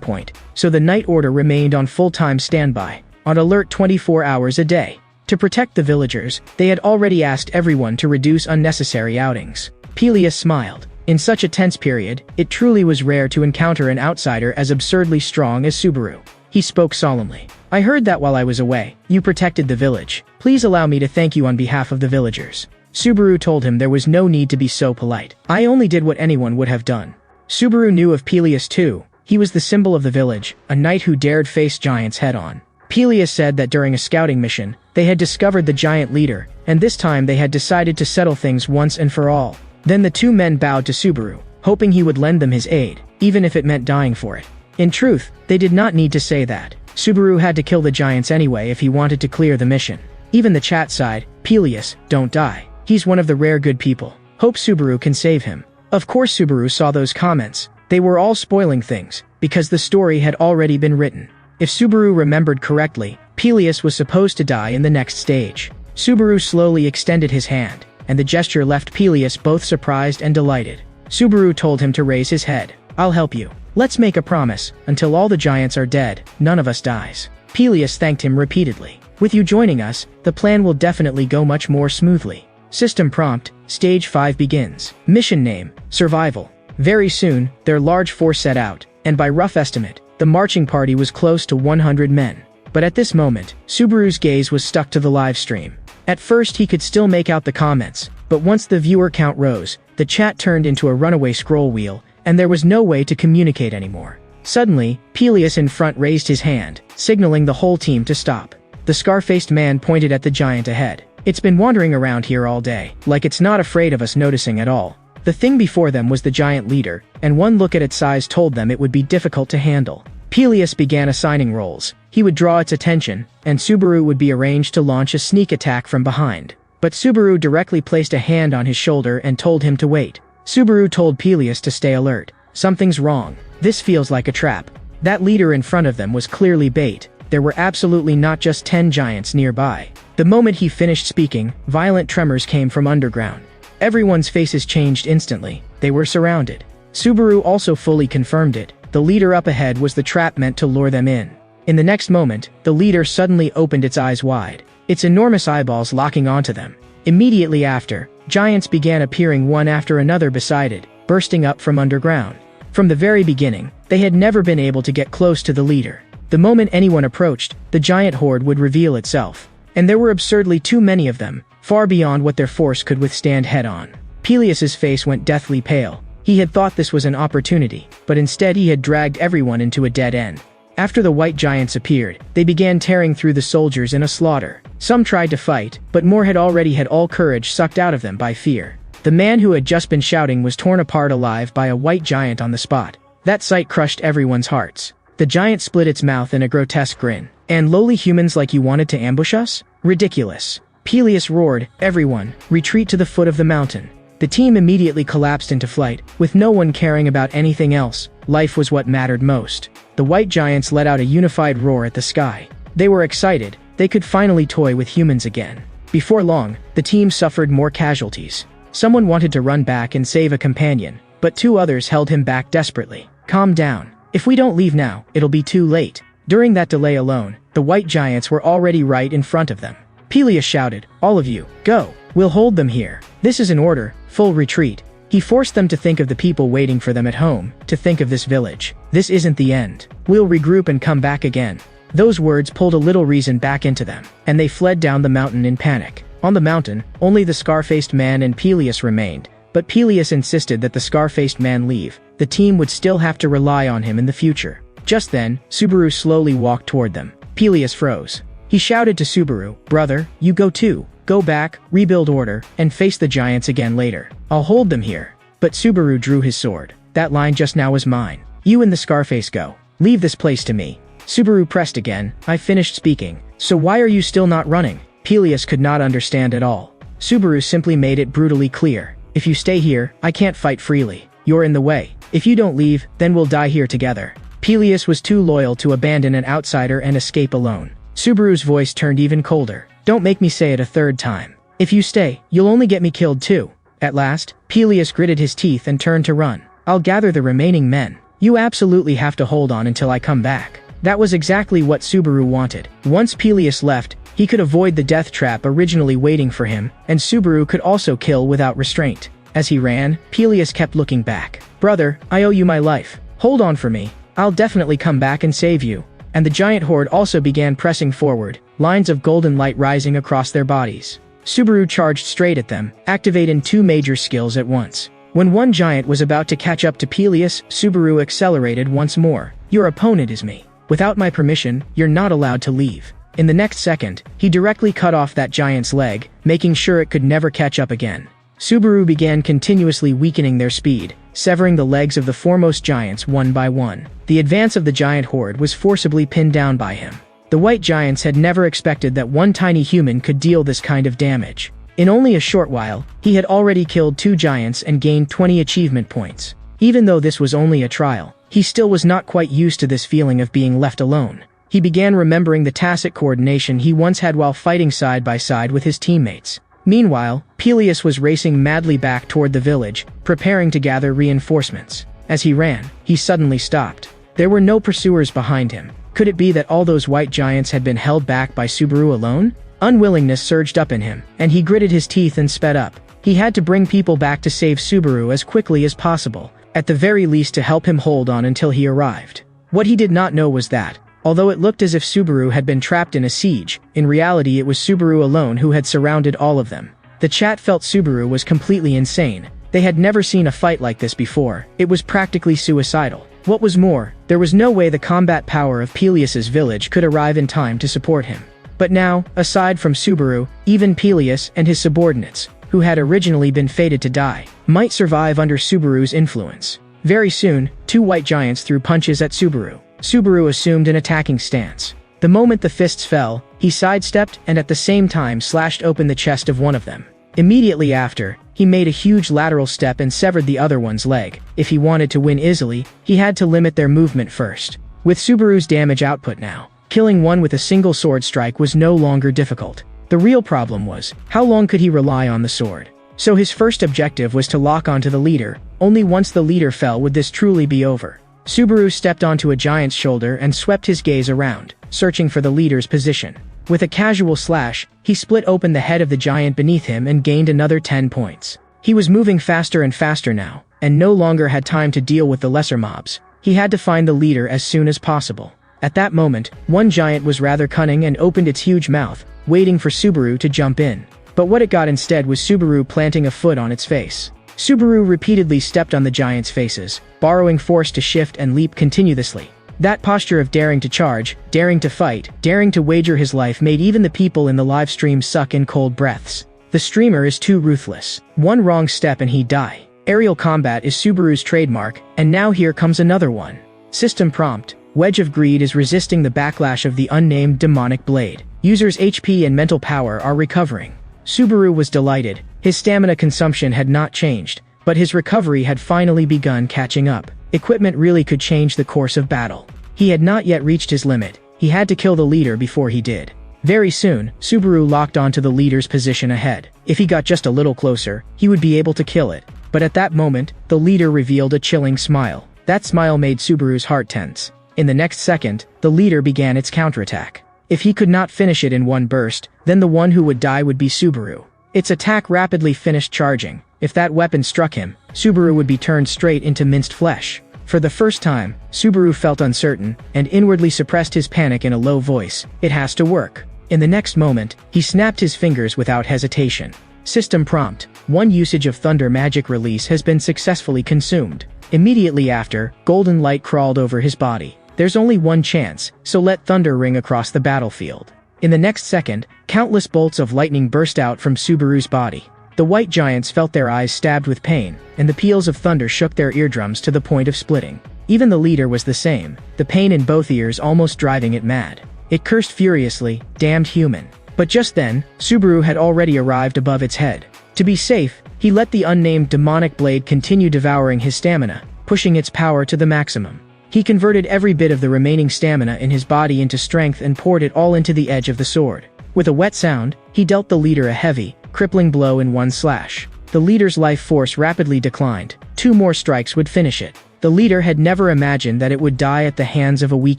A: point, so the Night Order remained on full-time standby, on alert 24 hours a day. To protect the villagers, they had already asked everyone to reduce unnecessary outings. Peleus smiled. In such a tense period, it truly was rare to encounter an outsider as absurdly strong as Subaru. He spoke solemnly. "I heard that while I was away, you protected the village. Please allow me to thank you on behalf of the villagers." Subaru told him there was no need to be so polite. "I only did what anyone would have done." Subaru knew of Peleus too. He was the symbol of the village, a knight who dared face giants head-on. Peleus said that during a scouting mission, they had discovered the giant leader, and this time they had decided to settle things once and for all. Then the two men bowed to Subaru, hoping he would lend them his aid, even if it meant dying for it. In truth, they did not need to say that. Subaru had to kill the giants anyway if he wanted to clear the mission. Even the chat sighed, "Peleus, don't die. He's one of the rare good people. Hope Subaru can save him." Of course Subaru saw those comments. They were all spoiling things, because the story had already been written. If Subaru remembered correctly, Peleus was supposed to die in the next stage. Subaru slowly extended his hand, and the gesture left Peleus both surprised and delighted. Subaru told him to raise his head. "I'll help you. Let's make a promise. Until all the giants are dead, none of us dies." Peleus thanked him repeatedly. "With you joining us, the plan will definitely go much more smoothly." System prompt, Stage 5 begins. Mission name, Survival. Very soon, their large force set out, and by rough estimate, the marching party was close to 100 men. But at this moment, Subaru's gaze was stuck to the live stream. At first he could still make out the comments, but once the viewer count rose, the chat turned into a runaway scroll wheel, and there was no way to communicate anymore. Suddenly, Peleus in front raised his hand, signaling the whole team to stop. The scar-faced man pointed at the giant ahead. "It's been wandering around here all day, like it's not afraid of us noticing at all." The thing before them was the giant leader, and one look at its size told them it would be difficult to handle. Peleus began assigning roles. He would draw its attention, and Subaru would be arranged to launch a sneak attack from behind. But Subaru directly placed a hand on his shoulder and told him to wait. Subaru told Peleus to stay alert. "Something's wrong. This feels like a trap." That leader in front of them was clearly bait. There were absolutely not just 10 giants nearby. The moment he finished speaking, violent tremors came from underground. Everyone's faces changed instantly. They were surrounded. Subaru also fully confirmed it. The leader up ahead was the trap meant to lure them in. In the next moment, the leader suddenly opened its eyes wide, its enormous eyeballs locking onto them. Immediately after, giants began appearing one after another beside it, bursting up from underground. From the very beginning, they had never been able to get close to the leader. The moment anyone approached, the giant horde would reveal itself. And there were absurdly too many of them, far beyond what their force could withstand head-on. Peleus's face went deathly pale. He had thought this was an opportunity, but instead he had dragged everyone into a dead end. After the white giants appeared, they began tearing through the soldiers in a slaughter. Some tried to fight, but more had already had all courage sucked out of them by fear. The man who had just been shouting was torn apart alive by a white giant on the spot. That sight crushed everyone's hearts. The giant split its mouth in a grotesque grin. "And lowly humans like you wanted to ambush us? Ridiculous." Peleus roared, "Everyone, retreat to the foot of the mountain." The team immediately collapsed into flight, with no one caring about anything else. Life was what mattered most. The white giants let out a unified roar at the sky. They were excited. They could finally toy with humans again. Before long, the team suffered more casualties. Someone wanted to run back and save a companion, but two others held him back desperately. "Calm down. If we don't leave now, it'll be too late." During that delay alone, the white giants were already right in front of them. Peleus shouted, "All of you, go. We'll hold them here. This is an order, full retreat." He forced them to think of the people waiting for them at home, to think of this village. "This isn't the end. We'll regroup and come back again." Those words pulled a little reason back into them, and they fled down the mountain in panic. On the mountain, only the scar-faced man and Peleus remained, but Peleus insisted that the scar-faced man leave. The team would still have to rely on him in the future. Just then, Subaru slowly walked toward them. Peleus froze. He shouted to Subaru, "Brother, you go too. Go back, rebuild order, and face the giants again later. I'll hold them here." But Subaru drew his sword. "That line just now is mine. You and the Scarface go. Leave this place to me." Subaru pressed again. "I finished speaking. So why are you still not running?" Peleus could not understand at all. Subaru simply made it brutally clear. If you stay here, I can't fight freely. You're in the way. If you don't leave, then we'll die here together. Peleus was too loyal to abandon an outsider and escape alone. Subaru's voice turned even colder. Don't make me say it a third time. If you stay, you'll only get me killed too. At last, Peleus gritted his teeth and turned to run. I'll gather the remaining men. You absolutely have to hold on until I come back. That was exactly what Subaru wanted. Once Peleus left, he could avoid the death trap originally waiting for him, and Subaru could also kill without restraint. As he ran, Peleus kept looking back. Brother, I owe you my life. Hold on for me. I'll definitely come back and save you. And the giant horde also began pressing forward, lines of golden light rising across their bodies. Subaru charged straight at them, activating 2 major skills at once. When one giant was about to catch up to Peleus, Subaru accelerated once more. Your opponent is me. Without my permission, you're not allowed to leave. In the next second, he directly cut off that giant's leg, making sure it could never catch up again. Subaru began continuously weakening their speed, severing the legs of the foremost giants one by one. The advance of the giant horde was forcibly pinned down by him. The white giants had never expected that one tiny human could deal this kind of damage. In only a short while, he had already killed 2 giants and gained 20 achievement points. Even though this was only a trial, he still was not quite used to this feeling of being left alone. He began remembering the tacit coordination he once had while fighting side by side with his teammates. Meanwhile, Peleus was racing madly back toward the village, preparing to gather reinforcements. As he ran, he suddenly stopped. There were no pursuers behind him. Could it be that all those white giants had been held back by Subaru alone? Unwillingness surged up in him, and he gritted his teeth and sped up. He had to bring people back to save Subaru as quickly as possible, at the very least to help him hold on until he arrived. What he did not know was that, although it looked as if Subaru had been trapped in a siege, in reality it was Subaru alone who had surrounded all of them. The chat felt Subaru was completely insane. They had never seen a fight like this before. It was practically suicidal. What was more, there was no way the combat power of Peleus's village could arrive in time to support him. But now, aside from Subaru, even Peleus and his subordinates, who had originally been fated to die, might survive under Subaru's influence. Very soon, 2 white giants threw punches at Subaru. Subaru assumed an attacking stance. The moment the fists fell, he sidestepped and at the same time slashed open the chest of one of them. Immediately after, he made a huge lateral step and severed the other one's leg. If he wanted to win easily, he had to limit their movement first. With Subaru's damage output now, killing one with a single sword strike was no longer difficult. The real problem was, how long could he rely on the sword? So his first objective was to lock onto the leader. Only once the leader fell would this truly be over. Subaru stepped onto a giant's shoulder and swept his gaze around, searching for the leader's position. With a casual slash, he split open the head of the giant beneath him and gained another 10 points. He was moving faster and faster now, and no longer had time to deal with the lesser mobs. He had to find the leader as soon as possible. At that moment, one giant was rather cunning and opened its huge mouth, waiting for Subaru to jump in. But what it got instead was Subaru planting a foot on its face. Subaru repeatedly stepped on the giants' faces, borrowing force to shift and leap continuously. That posture of daring to charge, daring to fight, daring to wager his life made even the people in the live stream suck in cold breaths. The streamer is too ruthless. One wrong step and he'd die. Aerial combat is Subaru's trademark, and now here comes another one. System prompt. Wedge of Greed is resisting the backlash of the unnamed demonic blade. Users' HP and mental power are recovering. Subaru was delighted. His stamina consumption had not changed, but his recovery had finally begun catching up. Equipment really could change the course of battle. He had not yet reached his limit. He had to kill the leader before he did. Very soon, Subaru locked onto the leader's position ahead. If he got just a little closer, he would be able to kill it. But at that moment, the leader revealed a chilling smile. That smile made Subaru's heart tense. In the next second, the leader began its counterattack. If he could not finish it in one burst, then the one who would die would be Subaru. Its attack rapidly finished charging. If that weapon struck him, Subaru would be turned straight into minced flesh. For the first time, Subaru felt uncertain, and inwardly suppressed his panic in a low voice. It has to work. In the next moment, he snapped his fingers without hesitation. System prompt. One usage of Thunder Magic Release has been successfully consumed. Immediately after, golden light crawled over his body. There's only one chance, so let thunder ring across the battlefield. In the next second, countless bolts of lightning burst out from Subaru's body. The white giants felt their eyes stabbed with pain, and the peals of thunder shook their eardrums to the point of splitting. Even the leader was the same, the pain in both ears almost driving it mad. It cursed furiously, damned human. But just then, Subaru had already arrived above its head. To be safe, He let the unnamed demonic blade continue devouring his stamina, pushing its power to the maximum. He converted every bit of the remaining stamina in his body into strength and poured it all into the edge of the sword. With a wet sound, he dealt the leader a heavy, crippling blow in one slash. The leader's life force rapidly declined. 2 more strikes would finish it. The leader had never imagined that it would die at the hands of a weak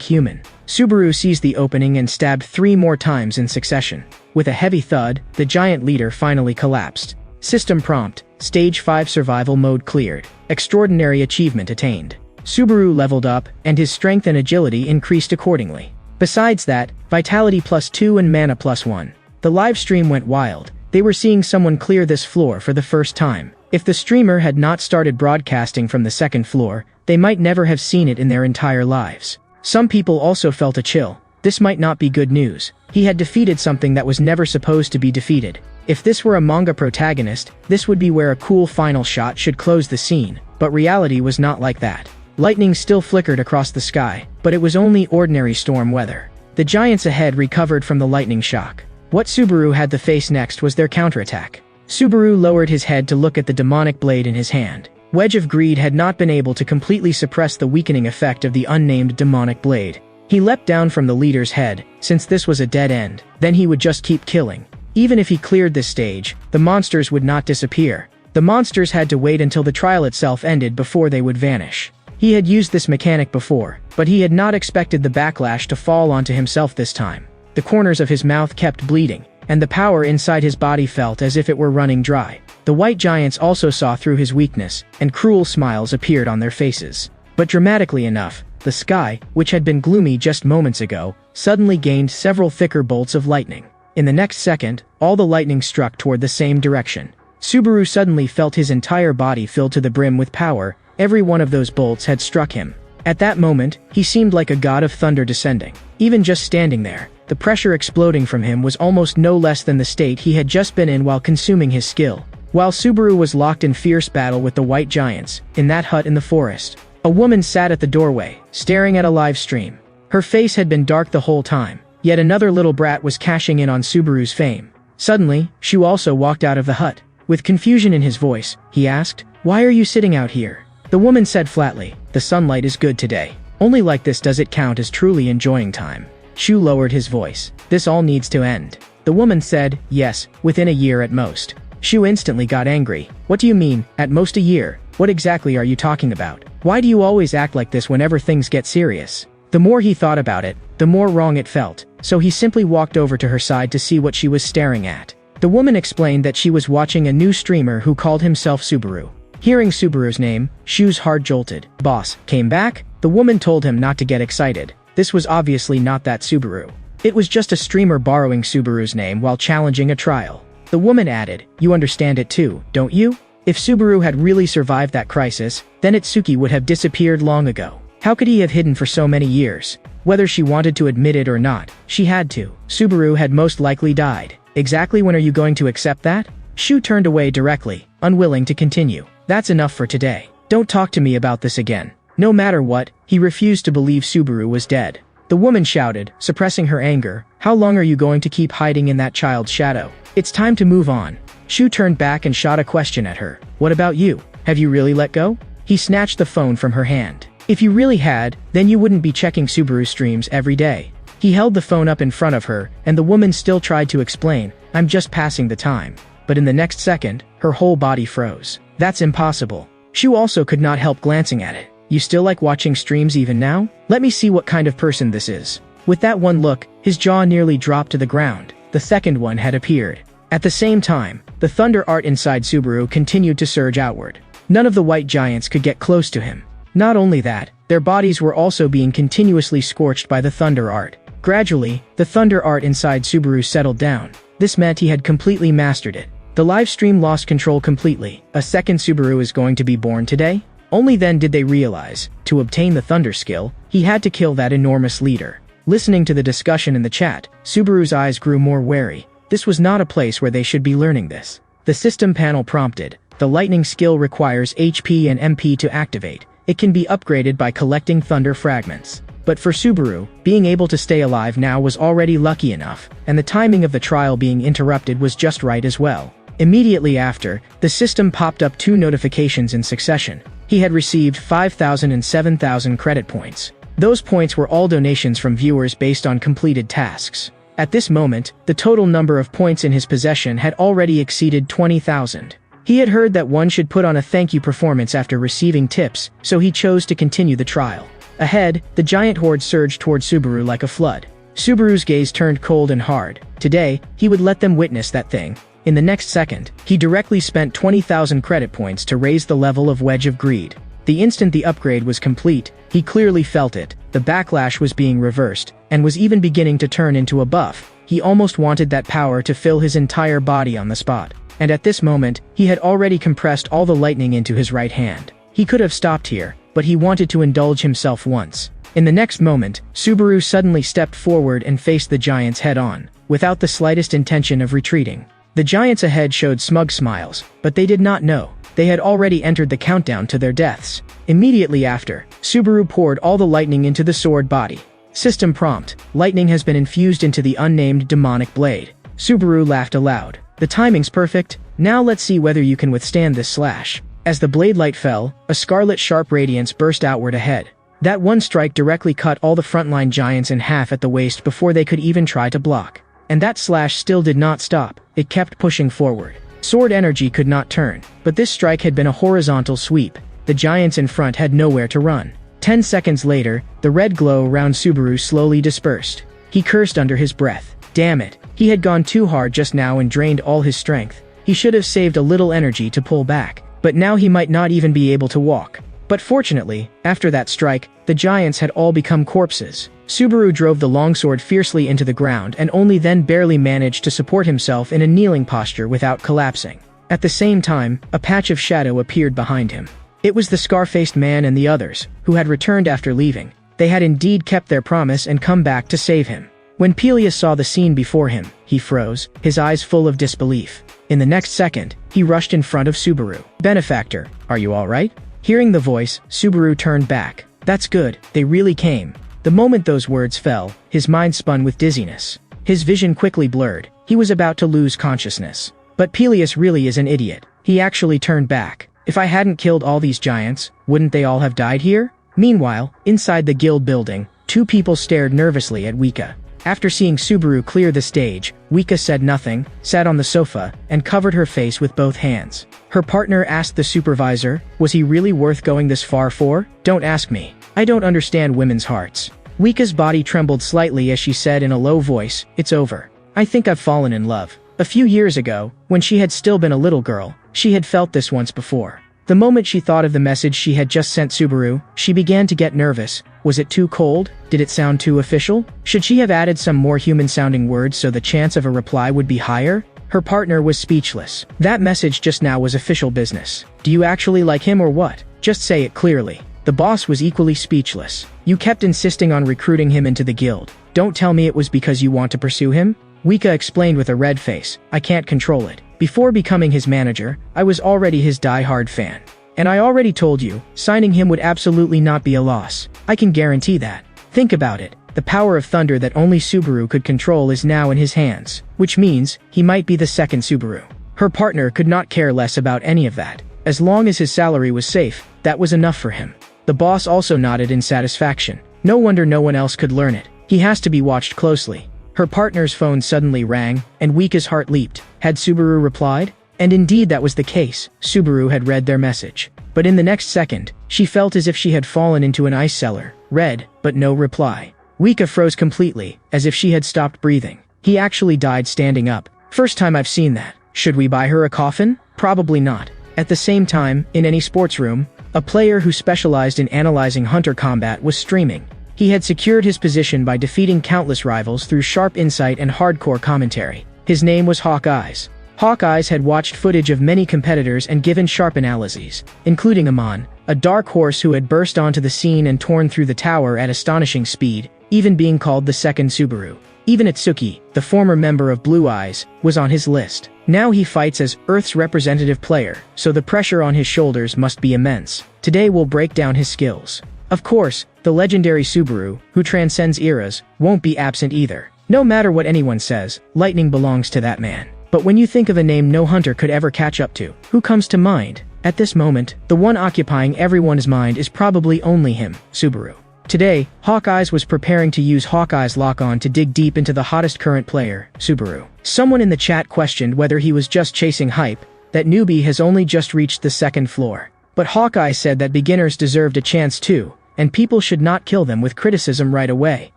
A: human. Subaru seized the opening and stabbed 3 more times in succession. With a heavy thud, the giant leader finally collapsed. System prompt, Stage 5 survival mode cleared. Extraordinary achievement attained. Subaru leveled up, and his strength and agility increased accordingly. Besides that, vitality +2 and mana +1. The live stream went wild. They were seeing someone clear this floor for the first time. If the streamer had not started broadcasting from the 2nd floor, they might never have seen it in their entire lives. Some people also felt a chill. This might not be good news. He had defeated something that was never supposed to be defeated. If this were a manga protagonist, this would be where a cool final shot should close the scene, but reality was not like that. Lightning still flickered across the sky, but it was only ordinary storm weather. The giants ahead recovered from the lightning shock. What Subaru had to face next was their counterattack. Subaru lowered his head to look at the demonic blade in his hand. Wedge of Greed had not been able to completely suppress the weakening effect of the unnamed demonic blade. He leapt down from the leader's head, since this was a dead end, then he would just keep killing. Even if he cleared this stage, the monsters would not disappear. The monsters had to wait until the trial itself ended before they would vanish. He had used this mechanic before, but he had not expected the backlash to fall onto himself this time. The corners of his mouth kept bleeding, and the power inside his body felt as if it were running dry. The white giants also saw through his weakness, and cruel smiles appeared on their faces. But dramatically enough, the sky, which had been gloomy just moments ago, suddenly gained several thicker bolts of lightning. In the next second, all the lightning struck toward the same direction. Subaru suddenly felt his entire body filled to the brim with power. Every one of those bolts had struck him. At that moment, he seemed like a god of thunder descending. Even just standing there, the pressure exploding from him was almost no less than the state he had just been in while consuming his skill. While Subaru was locked in fierce battle with the white giants, in that hut in the forest, a woman sat at the doorway, staring at a live stream. Her face had been dark the whole time, yet another little brat was cashing in on Subaru's fame. Suddenly, Shu also walked out of the hut. With confusion in his voice, he asked, "Why are you sitting out here?" The woman said flatly, "The sunlight is good today. Only like this does it count as truly enjoying time." Shu lowered his voice. "This all needs to end." The woman said, "Yes, within a year at most." Shu instantly got angry. "What do you mean, at most a year? What exactly are you talking about? Why do you always act like this whenever things get serious?" The more he thought about it, the more wrong it felt, so he simply walked over to her side to see what she was staring at. The woman explained that she was watching a new streamer who called himself Subaru. Hearing Subaru's name, Shu's heart jolted. "Boss, came back?" The woman told him not to get excited. This was obviously not that Subaru. It was just a streamer borrowing Subaru's name while challenging a trial. The woman added, "You understand it too, don't you? If Subaru had really survived that crisis, then Itsuki would have disappeared long ago. How could he have hidden for so many years? Whether she wanted to admit it or not, she had to. Subaru had most likely died. Exactly when are you going to accept that?" Shu turned away directly, unwilling to continue. "That's enough for today. Don't talk to me about this again." No matter what, he refused to believe Subaru was dead. The woman shouted, suppressing her anger, "How long are you going to keep hiding in that child's shadow? It's time to move on." Shu turned back and shot a question at her. "What about you? Have you really let go?" He snatched the phone from her hand. "If you really had, then you wouldn't be checking Subaru streams every day." He held the phone up in front of her, and the woman still tried to explain, "I'm just passing the time." But in the next second, her whole body froze. "That's impossible." Shu also could not help glancing at it. "You still like watching streams even now? Let me see what kind of person this is." With that one look, his jaw nearly dropped to the ground. The second one had appeared. At the same time, the thunder art inside Subaru continued to surge outward. None of the white giants could get close to him. Not only that, their bodies were also being continuously scorched by the thunder art. Gradually, the thunder art inside Subaru settled down. This meant he had completely mastered it. The live stream lost control completely. A second Subaru is going to be born today? Only then did they realize, to obtain the thunder skill, he had to kill that enormous leader. Listening to the discussion in the chat, Subaru's eyes grew more wary. This was not a place where they should be learning this. The system panel prompted, "The lightning skill requires HP and MP to activate. It can be upgraded by collecting thunder fragments." But for Subaru, being able to stay alive now was already lucky enough, and the timing of the trial being interrupted was just right as well. Immediately after, the system popped up 2 notifications in succession. He had received 5,000 and 7,000 credit points. Those points were all donations from viewers based on completed tasks. At this moment, the total number of points in his possession had already exceeded 20,000. He had heard that one should put on a thank you performance after receiving tips, so he chose to continue the trial. Ahead, the giant horde surged toward Subaru like a flood. Subaru's gaze turned cold and hard. Today, he would let them witness that thing. In the next second, he directly spent 20,000 credit points to raise the level of Wedge of Greed. The instant the upgrade was complete, he clearly felt it. The backlash was being reversed, and was even beginning to turn into a buff. He almost wanted that power to fill his entire body on the spot. And at this moment, he had already compressed all the lightning into his right hand. He could have stopped here, but he wanted to indulge himself once. In the next moment, Subaru suddenly stepped forward and faced the giants head-on, without the slightest intention of retreating. The giants ahead showed smug smiles, but they did not know. They had already entered the countdown to their deaths. Immediately after, Subaru poured all the lightning into the sword body. System prompt: lightning has been infused into the unnamed demonic blade. Subaru laughed aloud. The timing's perfect. Now let's see whether you can withstand this slash. As the blade light fell, a scarlet sharp radiance burst outward ahead. That one strike directly cut all the frontline giants in half at the waist before they could even try to block. And that slash still did not stop. It kept pushing forward. Sword energy could not turn, but this strike had been a horizontal sweep. The giants in front had nowhere to run. 10 seconds later, the red glow around Subaru slowly dispersed. He cursed under his breath. Damn it, he had gone too hard just now and drained all his strength. He should have saved a little energy to pull back, but now he might not even be able to walk. But fortunately, after that strike, the giants had all become corpses. Subaru drove the longsword fiercely into the ground and only then barely managed to support himself in a kneeling posture without collapsing. At the same time, a patch of shadow appeared behind him. It was the scar-faced man and the others, who had returned after leaving. They had indeed kept their promise and come back to save him. When Peleus saw the scene before him, he froze, his eyes full of disbelief. In the next second, he rushed in front of Subaru. "Benefactor, are you all right?" Hearing the voice, Subaru turned back. "That's good, they really came." The moment those words fell, his mind spun with dizziness. His vision quickly blurred. He was about to lose consciousness. But Peleus really is an idiot. He actually turned back. If I hadn't killed all these giants, wouldn't they all have died here? Meanwhile, inside the guild building, 2 people stared nervously at Wika. After seeing Subaru clear the stage, Wika said nothing, sat on the sofa, and covered her face with both hands. Her partner asked the supervisor, was he really worth going this far for? "Don't ask me. I don't understand women's hearts." Wika's body trembled slightly as she said in a low voice, "It's over. I think I've fallen in love." A few years ago, when she had still been a little girl, she had felt this once before. The moment she thought of the message she had just sent Subaru, she began to get nervous. Was it too cold? Did it sound too official? Should she have added some more human-sounding words so the chance of a reply would be higher? Her partner was speechless. That message just now was official business. Do you actually like him or what? Just say it clearly. The boss was equally speechless. You kept insisting on recruiting him into the guild. Don't tell me it was because you want to pursue him? Wika explained with a red face. I can't control it. Before becoming his manager, I was already his die-hard fan. And I already told you, signing him would absolutely not be a loss. I can guarantee that. Think about it. The power of thunder that only Subaru could control is now in his hands, which means he might be the second Subaru. Her partner could not care less about any of that. As long as his salary was safe, that was enough for him. The boss also nodded in satisfaction. No wonder no one else could learn it. He has to be watched closely. Her partner's phone suddenly rang, and Wika's heart leaped. Had Subaru replied? And indeed that was the case. Subaru had read their message. But in the next second, she felt as if she had fallen into an ice cellar. Read, but no reply. Wika froze completely, as if she had stopped breathing. He actually died standing up. First time I've seen that. Should we buy her a coffin? Probably not. At the same time, in any sports room, a player who specialized in analyzing hunter combat was streaming. He had secured his position by defeating countless rivals through sharp insight and hardcore commentary. His name was Hawkeyes. Hawkeyes had watched footage of many competitors and given sharp analyses, including Amon, a dark horse who had burst onto the scene and torn through the tower at astonishing speed, even being called the second Subaru. Even Itsuki, the former member of Blue Eyes, was on his list. Now he fights as Earth's representative player, so the pressure on his shoulders must be immense. Today we'll break down his skills. Of course, the legendary Subaru, who transcends eras, won't be absent either. No matter what anyone says, lightning belongs to that man. But when you think of a name no hunter could ever catch up to, who comes to mind? At this moment, the one occupying everyone's mind is probably only him, Subaru. Today, Hawkeyes was preparing to use Hawkeye's lock-on to dig deep into the hottest current player, Subaru. Someone in the chat questioned whether he was just chasing hype, that newbie has only just reached the second floor. But Hawkeye said that beginners deserved a chance too, and people should not kill them with criticism right away.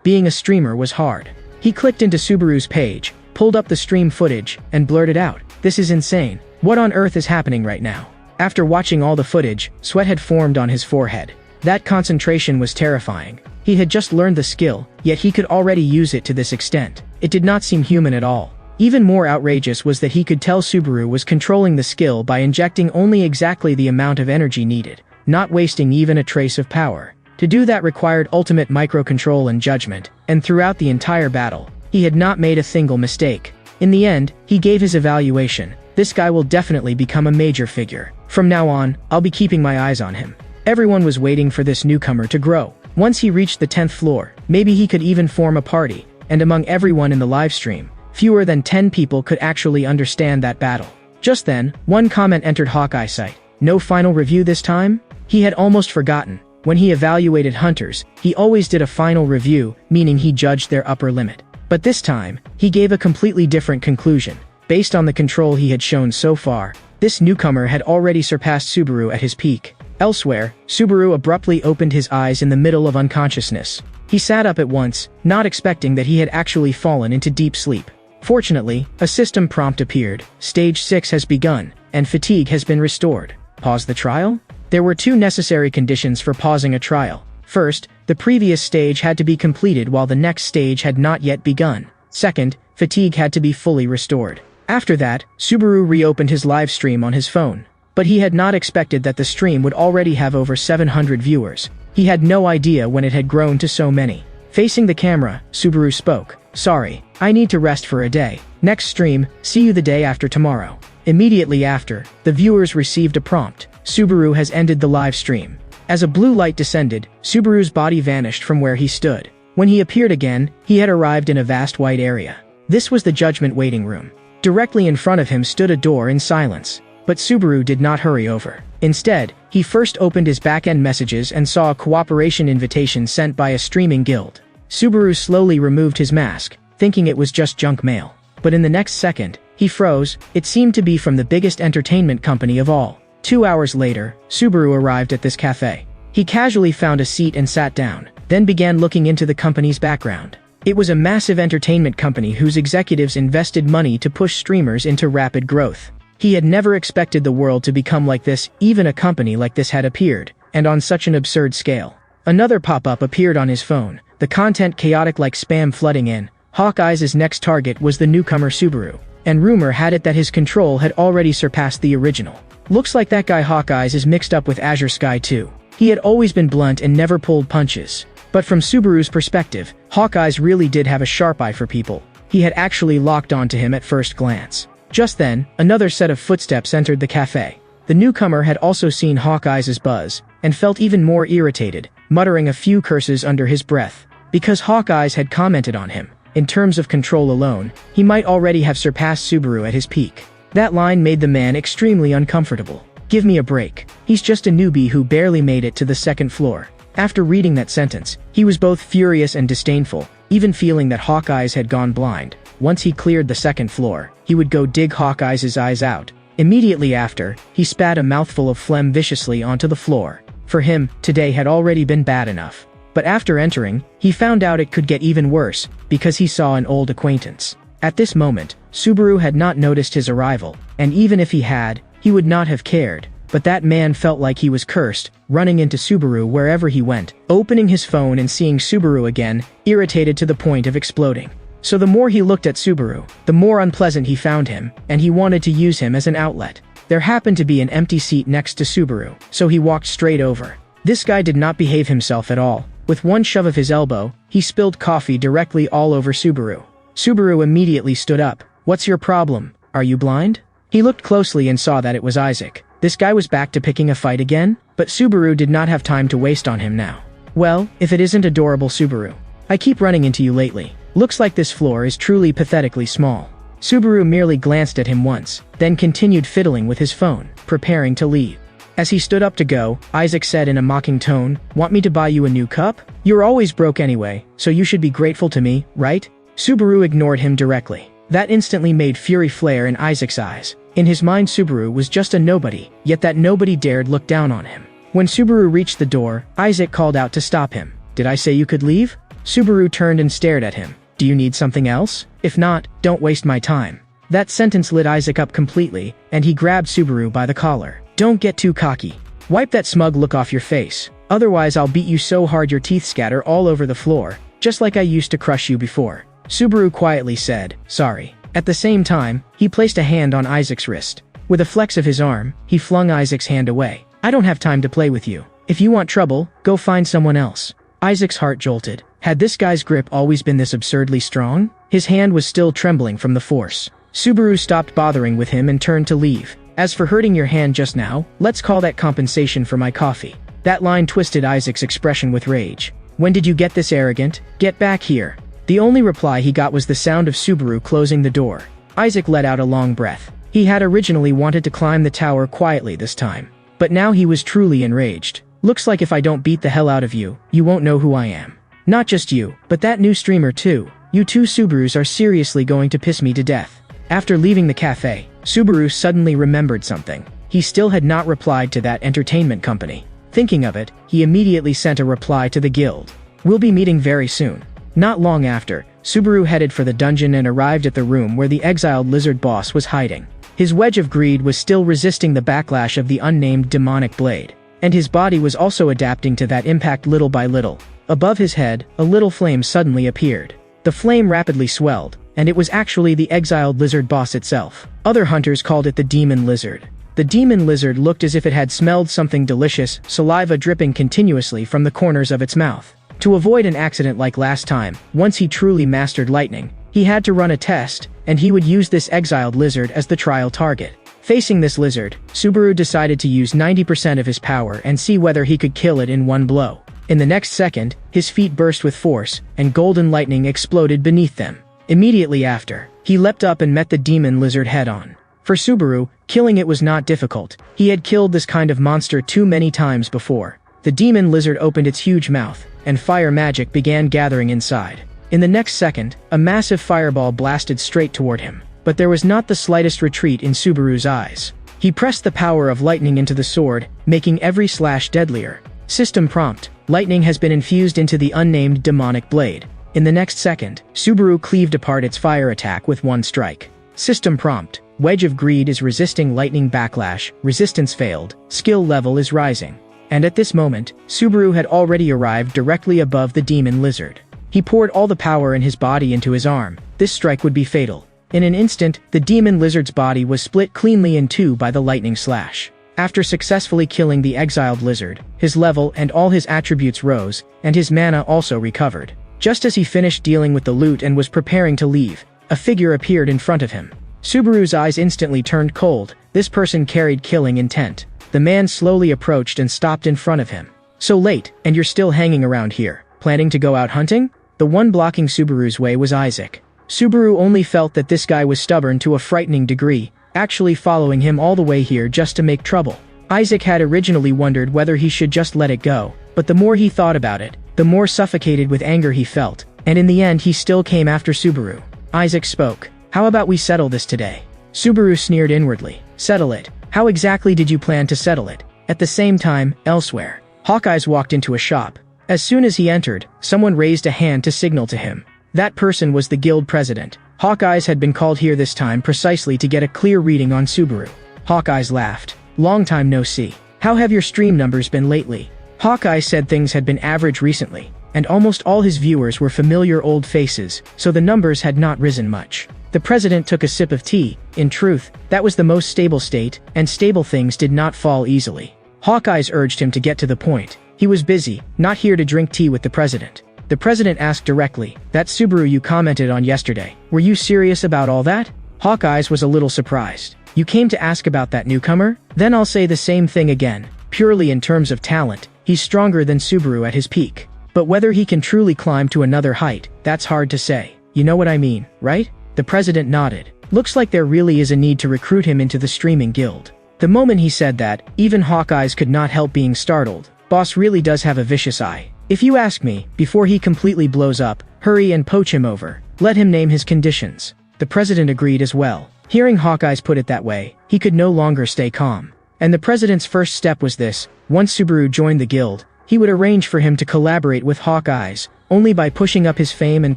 A: Being a streamer was hard. He clicked into Subaru's page, pulled up the stream footage, and blurted out, "This is insane. What on earth is happening right now?" After watching all the footage, sweat had formed on his forehead. That concentration was terrifying. He had just learned the skill, yet he could already use it to this extent. It did not seem human at all. Even more outrageous was that he could tell Subaru was controlling the skill by injecting only exactly the amount of energy needed, not wasting even a trace of power. To do that required ultimate microcontrol and judgment, and throughout the entire battle, he had not made a single mistake. In the end, he gave his evaluation. This guy will definitely become a major figure. From now on, I'll be keeping my eyes on him. Everyone was waiting for this newcomer to grow. Once he reached the 10th floor, maybe he could even form a party, and among everyone in the livestream, fewer than 10 people could actually understand that battle. Just then, one comment entered Hawkeye's sight. No final review this time? He had almost forgotten. When he evaluated hunters, he always did a final review, meaning he judged their upper limit. But this time, he gave a completely different conclusion. Based on the control he had shown so far, this newcomer had already surpassed Subaru at his peak. Elsewhere, Subaru abruptly opened his eyes in the middle of unconsciousness. He sat up at once, not expecting that he had actually fallen into deep sleep. Fortunately, a system prompt appeared. Stage 6 has begun, and fatigue has been restored. Pause the trial? There were two necessary conditions for pausing a trial. First, the previous stage had to be completed while the next stage had not yet begun. Second, fatigue had to be fully restored. After that, Subaru reopened his live stream on his phone. But he had not expected that the stream would already have over 700 viewers. He had no idea when it had grown to so many. Facing the camera, Subaru spoke. "Sorry, I need to rest for a day. Next stream, see you the day after tomorrow." Immediately after, the viewers received a prompt. Subaru has ended the live stream. As a blue light descended, Subaru's body vanished from where he stood. When he appeared again, he had arrived in a vast white area. This was the judgment waiting room. Directly in front of him stood a door in silence. But Subaru did not hurry over. Instead, he first opened his back-end messages and saw a cooperation invitation sent by a streaming guild. Subaru slowly removed his mask, thinking it was just junk mail. But in the next second, he froze. It seemed to be from the biggest entertainment company of all. 2 hours later, Subaru arrived at this cafe. He casually found a seat and sat down, then began looking into the company's background. It was a massive entertainment company whose executives invested money to push streamers into rapid growth. He had never expected the world to become like this. Even a company like this had appeared, and on such an absurd scale. Another pop-up appeared on his phone, the content chaotic like spam flooding in. Hawkeye's next target was the newcomer Subaru, and rumor had it that his control had already surpassed the original. Looks like that guy Hawkeye's is mixed up with Azure Sky too. He had always been blunt and never pulled punches. But from Subaru's perspective, Hawkeye's really did have a sharp eye for people. He had actually locked onto him at first glance. Just then, another set of footsteps entered the cafe. The newcomer had also seen Hawkeye's buzz, and felt even more irritated, muttering a few curses under his breath. Because Hawkeye's had commented on him, in terms of control alone, he might already have surpassed Subaru at his peak. That line made the man extremely uncomfortable. Give me a break. He's just a newbie who barely made it to the second floor. After reading that sentence, he was both furious and disdainful, even feeling that Hawkeye's had gone blind. Once he cleared the second floor, he would go dig Hawkeye's eyes out. Immediately after, he spat a mouthful of phlegm viciously onto the floor. For him, today had already been bad enough. But after entering, he found out it could get even worse, because he saw an old acquaintance. At this moment, Subaru had not noticed his arrival, and even if he had, he would not have cared. But that man felt like he was cursed, running into Subaru wherever he went, opening his phone and seeing Subaru again, irritated to the point of exploding. So the more he looked at Subaru, the more unpleasant he found him, and he wanted to use him as an outlet. There happened to be an empty seat next to Subaru, so he walked straight over. This guy did not behave himself at all. With one shove of his elbow, he spilled coffee directly all over Subaru. Subaru immediately stood up. "What's your problem? Are you blind?" He looked closely and saw that it was Isaac. This guy was back to picking a fight again? But Subaru did not have time to waste on him now. "Well, if it isn't adorable Subaru. I keep running into you lately. Looks like this floor is truly pathetically small." Subaru merely glanced at him once, then continued fiddling with his phone, preparing to leave. As he stood up to go, Isaac said in a mocking tone, "Want me to buy you a new cup? You're always broke anyway, so you should be grateful to me, right?" Subaru ignored him directly. That instantly made fury flare in Isaac's eyes. In his mind, Subaru was just a nobody, yet that nobody dared look down on him. When Subaru reached the door, Isaac called out to stop him. "Did I say you could leave?" Subaru turned and stared at him. "Do you need something else? If not, don't waste my time." That sentence lit Isaac up completely, and he grabbed Subaru by the collar. "Don't get too cocky. Wipe that smug look off your face. Otherwise I'll beat you so hard your teeth scatter all over the floor, just like I used to crush you before." Subaru quietly said, "Sorry." At the same time, he placed a hand on Isaac's wrist. With a flex of his arm, he flung Isaac's hand away. "I don't have time to play with you. If you want trouble, go find someone else." Isaac's heart jolted. Had this guy's grip always been this absurdly strong? His hand was still trembling from the force. Subaru stopped bothering with him and turned to leave. "As for hurting your hand just now, let's call that compensation for my coffee." That line twisted Isaac's expression with rage. "When did you get this arrogant? Get back here." The only reply he got was the sound of Subaru closing the door. Isaac let out a long breath. He had originally wanted to climb the tower quietly this time. But now he was truly enraged. "Looks like if I don't beat the hell out of you, you won't know who I am. Not just you, but that new streamer too. You two Subarus are seriously going to piss me to death." After leaving the cafe, Subaru suddenly remembered something. He still had not replied to that entertainment company. Thinking of it, he immediately sent a reply to the guild. "We'll be meeting very soon." Not long after, Subaru headed for the dungeon and arrived at the room where the exiled lizard boss was hiding. His wedge of greed was still resisting the backlash of the unnamed demonic blade, and his body was also adapting to that impact little by little. Above his head, a little flame suddenly appeared. The flame rapidly swelled, and it was actually the exiled lizard boss itself. Other hunters called it the demon lizard. The demon lizard looked as if it had smelled something delicious, saliva dripping continuously from the corners of its mouth. To avoid an accident like last time, once he truly mastered lightning, he had to run a test, and he would use this exiled lizard as the trial target. Facing this lizard, Subaru decided to use 90% of his power and see whether he could kill it in one blow. In the next second, his feet burst with force, and golden lightning exploded beneath them. Immediately after, he leapt up and met the demon lizard head-on. For Subaru, killing it was not difficult. He had killed this kind of monster too many times before. The demon lizard opened its huge mouth, and fire magic began gathering inside. In the next second, a massive fireball blasted straight toward him. But there was not the slightest retreat in Subaru's eyes. He pressed the power of lightning into the sword, making every slash deadlier. System prompt: lightning has been infused into the unnamed demonic blade. In the next second, Subaru cleaved apart its fire attack with one strike. System prompt: wedge of greed is resisting lightning backlash, resistance failed, skill level is rising. And at this moment, Subaru had already arrived directly above the demon lizard. He poured all the power in his body into his arm. This strike would be fatal. In an instant, the demon lizard's body was split cleanly in two by the lightning slash. After successfully killing the exiled lizard, his level and all his attributes rose, and his mana also recovered. Just as he finished dealing with the loot and was preparing to leave, a figure appeared in front of him. Subaru's eyes instantly turned cold. This person carried killing intent. The man slowly approached and stopped in front of him. "So late, and you're still hanging around here, planning to go out hunting?" The one blocking Subaru's way was Isaac. Subaru only felt that this guy was stubborn to a frightening degree, actually following him all the way here just to make trouble. Isaac had originally wondered whether he should just let it go, but the more he thought about it, the more suffocated with anger he felt, and in the end he still came after Subaru. Isaac spoke. "How about we settle this today?" Subaru sneered inwardly. "Settle it? How exactly did you plan to settle it?" At the same time, elsewhere, Hawkeyes walked into a shop. As soon as he entered, someone raised a hand to signal to him. That person was the guild president. Hawkeyes had been called here this time precisely to get a clear reading on Subaru. Hawkeyes laughed. "Long time no see. How have your stream numbers been lately?" Hawkeye said things had been average recently, and almost all his viewers were familiar old faces, so the numbers had not risen much. The president took a sip of tea. In truth, that was the most stable state, and stable things did not fall easily. Hawkeyes urged him to get to the point. He was busy, not here to drink tea with the president. The president asked directly, "That Subaru you commented on yesterday, were you serious about all that?" Hawkeyes was a little surprised. "You came to ask about that newcomer? Then I'll say the same thing again. Purely in terms of talent, he's stronger than Subaru at his peak. But whether he can truly climb to another height, that's hard to say. You know what I mean, right?" The president nodded. Looks like there really is a need to recruit him into the streaming guild. The moment he said that, even Hawkeye's could not help being startled. Boss really does have a vicious eye. If you ask me, before he completely blows up, hurry and poach him over. Let him name his conditions. The president agreed as well. Hearing Hawkeye's put it that way, he could no longer stay calm. And the president's first step was this: once Subaru joined the guild, he would arrange for him to collaborate with Hawkeye's. Only by pushing up his fame and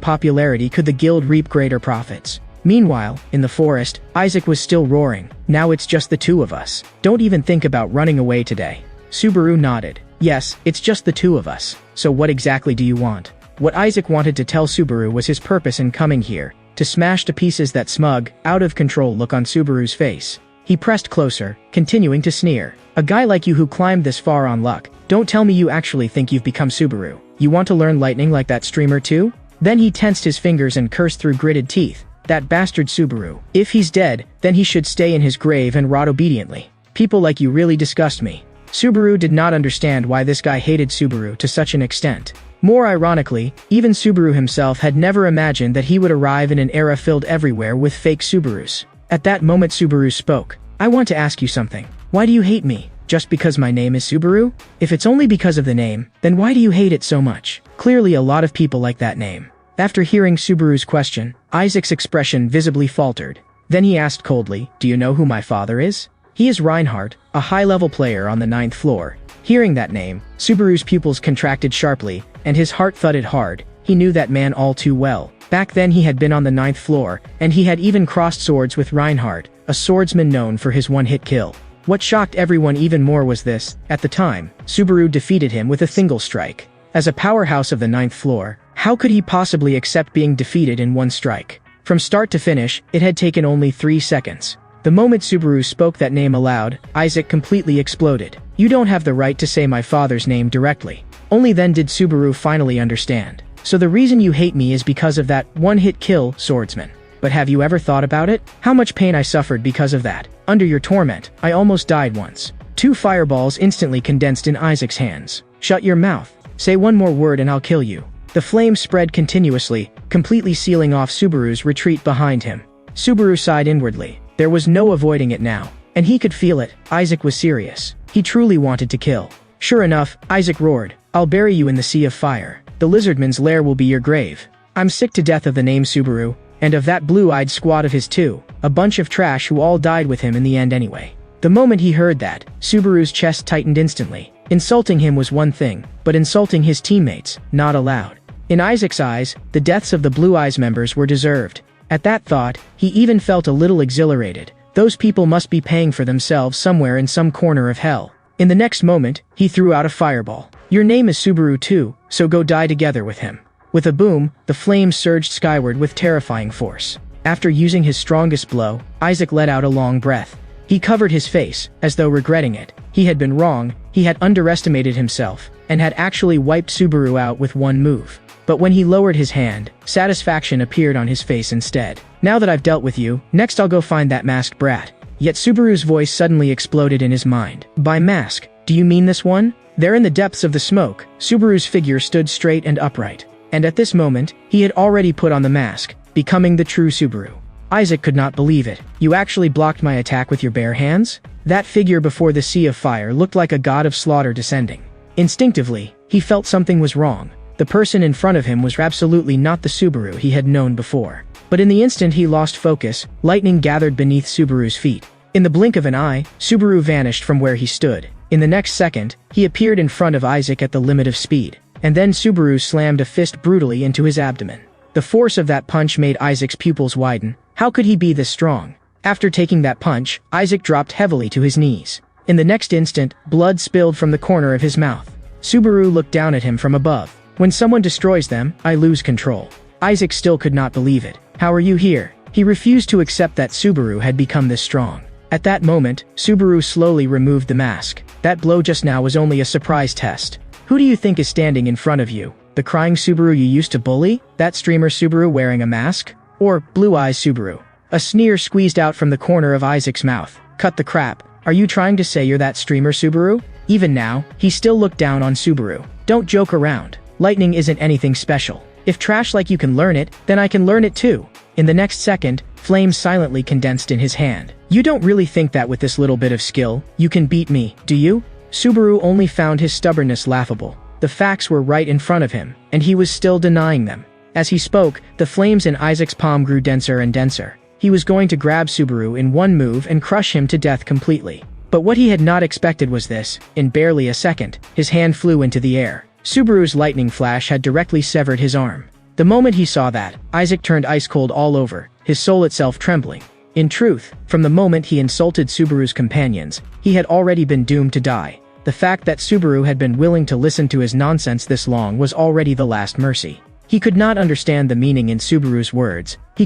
A: popularity could the guild reap greater profits. Meanwhile, in the forest, Isaac was still roaring. Now it's just the two of us. Don't even think about running away today. Subaru nodded. Yes, it's just the two of us. So what exactly do you want? What Isaac wanted to tell Subaru was his purpose in coming here: to smash to pieces that smug, out-of-control look on Subaru's face. He pressed closer, continuing to sneer. A guy like you who climbed this far on luck. Don't tell me you actually think you've become Subaru. You want to learn lightning like that streamer too? Then he tensed his fingers and cursed through gritted teeth. That bastard Subaru. If he's dead, then he should stay in his grave and rot obediently. People like you really disgust me. Subaru did not understand why this guy hated Subaru to such an extent. More ironically, even Subaru himself had never imagined that he would arrive in an era filled everywhere with fake Subarus. At that moment Subaru spoke. I want to ask you something. Why do you hate me? Just because my name is Subaru? If it's only because of the name, then why do you hate it so much? Clearly a lot of people like that name. After hearing Subaru's question, Isaac's expression visibly faltered. Then he asked coldly, do you know who my father is? He is Reinhardt, a high-level player on the 9th floor. Hearing that name, Subaru's pupils contracted sharply, and his heart thudded hard. He knew that man all too well. Back then he had been on the 9th floor, and he had even crossed swords with Reinhardt, a swordsman known for his one-hit kill. What shocked everyone even more was this: at the time, Subaru defeated him with a single strike. As a powerhouse of the 9th floor, how could he possibly accept being defeated in one strike? From start to finish, it had taken only 3 seconds. The moment Subaru spoke that name aloud, Isaac completely exploded. You don't have the right to say my father's name directly. Only then did Subaru finally understand. So the reason you hate me is because of that one-hit kill, swordsman. But have you ever thought about it? How much pain I suffered because of that? Under your torment, I almost died once. 2 fireballs instantly condensed in Isaac's hands. Shut your mouth. Say one more word and I'll kill you. The flames spread continuously, completely sealing off Subaru's retreat behind him. Subaru sighed inwardly. There was no avoiding it now. And he could feel it. Isaac was serious. He truly wanted to kill. Sure enough, Isaac roared. I'll bury you in the sea of fire. The lizardman's lair will be your grave. I'm sick to death of the name Subaru, and of that blue-eyed squad of his too. A bunch of trash who all died with him in the end anyway. The moment he heard that, Subaru's chest tightened instantly. Insulting him was one thing, but insulting his teammates, not allowed. In Isaac's eyes, the deaths of the Blue Eyes members were deserved. At that thought, he even felt a little exhilarated. Those people must be paying for themselves somewhere in some corner of hell. In the next moment, he threw out a fireball. Your name is Subaru too, so go die together with him. With a boom, the flames surged skyward with terrifying force. After using his strongest blow, Isaac let out a long breath. He covered his face, as though regretting it. He had been wrong, he had underestimated himself, and had actually wiped Subaru out with one move. But when he lowered his hand, satisfaction appeared on his face instead. Now that I've dealt with you, next I'll go find that masked brat. Yet Subaru's voice suddenly exploded in his mind. By mask, do you mean this one? There in the depths of the smoke, Subaru's figure stood straight and upright. And at this moment, he had already put on the mask, becoming the true Subaru. Isaac could not believe it. You actually blocked my attack with your bare hands? That figure before the sea of fire looked like a god of slaughter descending. Instinctively, he felt something was wrong. The person in front of him was absolutely not the Subaru he had known before. But in the instant he lost focus, lightning gathered beneath Subaru's feet. In the blink of an eye, Subaru vanished from where he stood. In the next second, he appeared in front of Isaac at the limit of speed. And then Subaru slammed a fist brutally into his abdomen. The force of that punch made Isaac's pupils widen. How could he be this strong? After taking that punch, Isaac dropped heavily to his knees. In the next instant, blood spilled from the corner of his mouth. Subaru looked down at him from above. When someone destroys them, I lose control. Isaac still could not believe it. How are you here? He refused to accept that Subaru had become this strong. At that moment, Subaru slowly removed the mask. That blow just now was only a surprise test. Who do you think is standing in front of you? The crying Subaru you used to bully? That streamer Subaru wearing a mask? Or Blue Eyes Subaru? A sneer squeezed out from the corner of Isaac's mouth. Cut the crap. Are you trying to say you're that streamer Subaru? Even now, he still looked down on Subaru. Don't joke around. Lightning isn't anything special. If trash like you can learn it, then I can learn it too. In the next second, flames silently condensed in his hand. You don't really think that with this little bit of skill, you can beat me, do you? Subaru only found his stubbornness laughable. The facts were right in front of him, and he was still denying them. As he spoke, the flames in Isaac's palm grew denser and denser. He was going to grab Subaru in one move and crush him to death completely. But what he had not expected was this. In barely a second, his hand flew into the air. Subaru's lightning flash had directly severed his arm. The moment he saw that, Isaac turned ice-cold all over, his soul itself trembling. In truth, from the moment he insulted Subaru's companions, he had already been doomed to die. The fact that Subaru had been willing to listen to his nonsense this long was already the last mercy. He could not understand the meaning in Subaru's words. He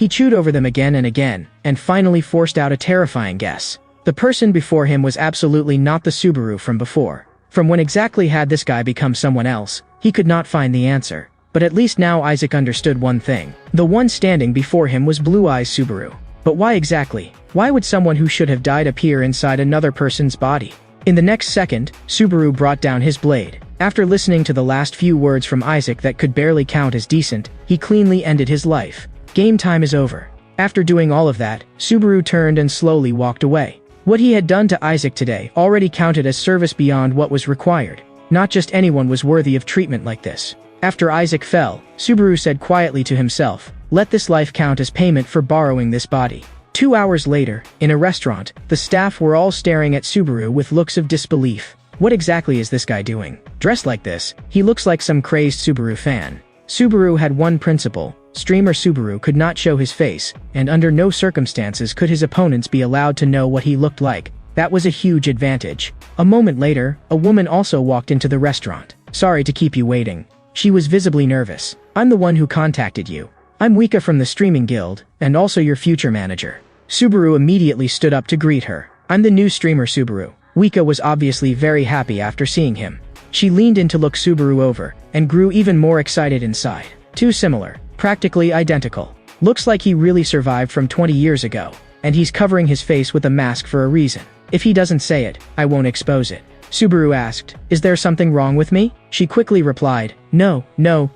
A: chewed over them again and again, and finally forced out a terrifying guess. The person before him was absolutely not the Subaru from before. From when exactly had this guy become someone else? He could not find the answer. But at least now Isaac understood one thing. The one standing before him was Blue Eyes Subaru. But why exactly? Why would someone who should have died appear inside another person's body? In the next second, Subaru brought down his blade. After listening to the last few words from Isaac that could barely count as decent, he cleanly ended his life. Game time is over. After doing all of that, Subaru turned and slowly walked away. What he had done to Isaac today already counted as service beyond what was required. Not just anyone was worthy of treatment like this. After Isaac fell, Subaru said quietly to himself, "Let this life count as payment for borrowing this body." 2 hours later, in a restaurant, the staff were all staring at Subaru with looks of disbelief. What exactly is this guy doing? Dressed like this, he looks like some crazed Subaru fan. Subaru had one principle. Streamer Subaru could not show his face, and under no circumstances could his opponents be allowed to know what he looked like. That was a huge advantage. A moment later, a woman also walked into the restaurant. "Sorry to keep you waiting." She was visibly nervous. "I'm the one who contacted you. I'm Wika from the Streaming Guild, and also your future manager." Subaru immediately stood up to greet her. "I'm the new streamer Subaru." Wika was obviously very happy after seeing him. She leaned in to look Subaru over, and grew even more excited inside. Too similar. Practically identical. Looks like he really survived from 20 years ago, and he's covering his face with a mask for a reason. If he doesn't say it, I won't expose it. Subaru asked, "Is there something wrong with me?" She quickly replied, No,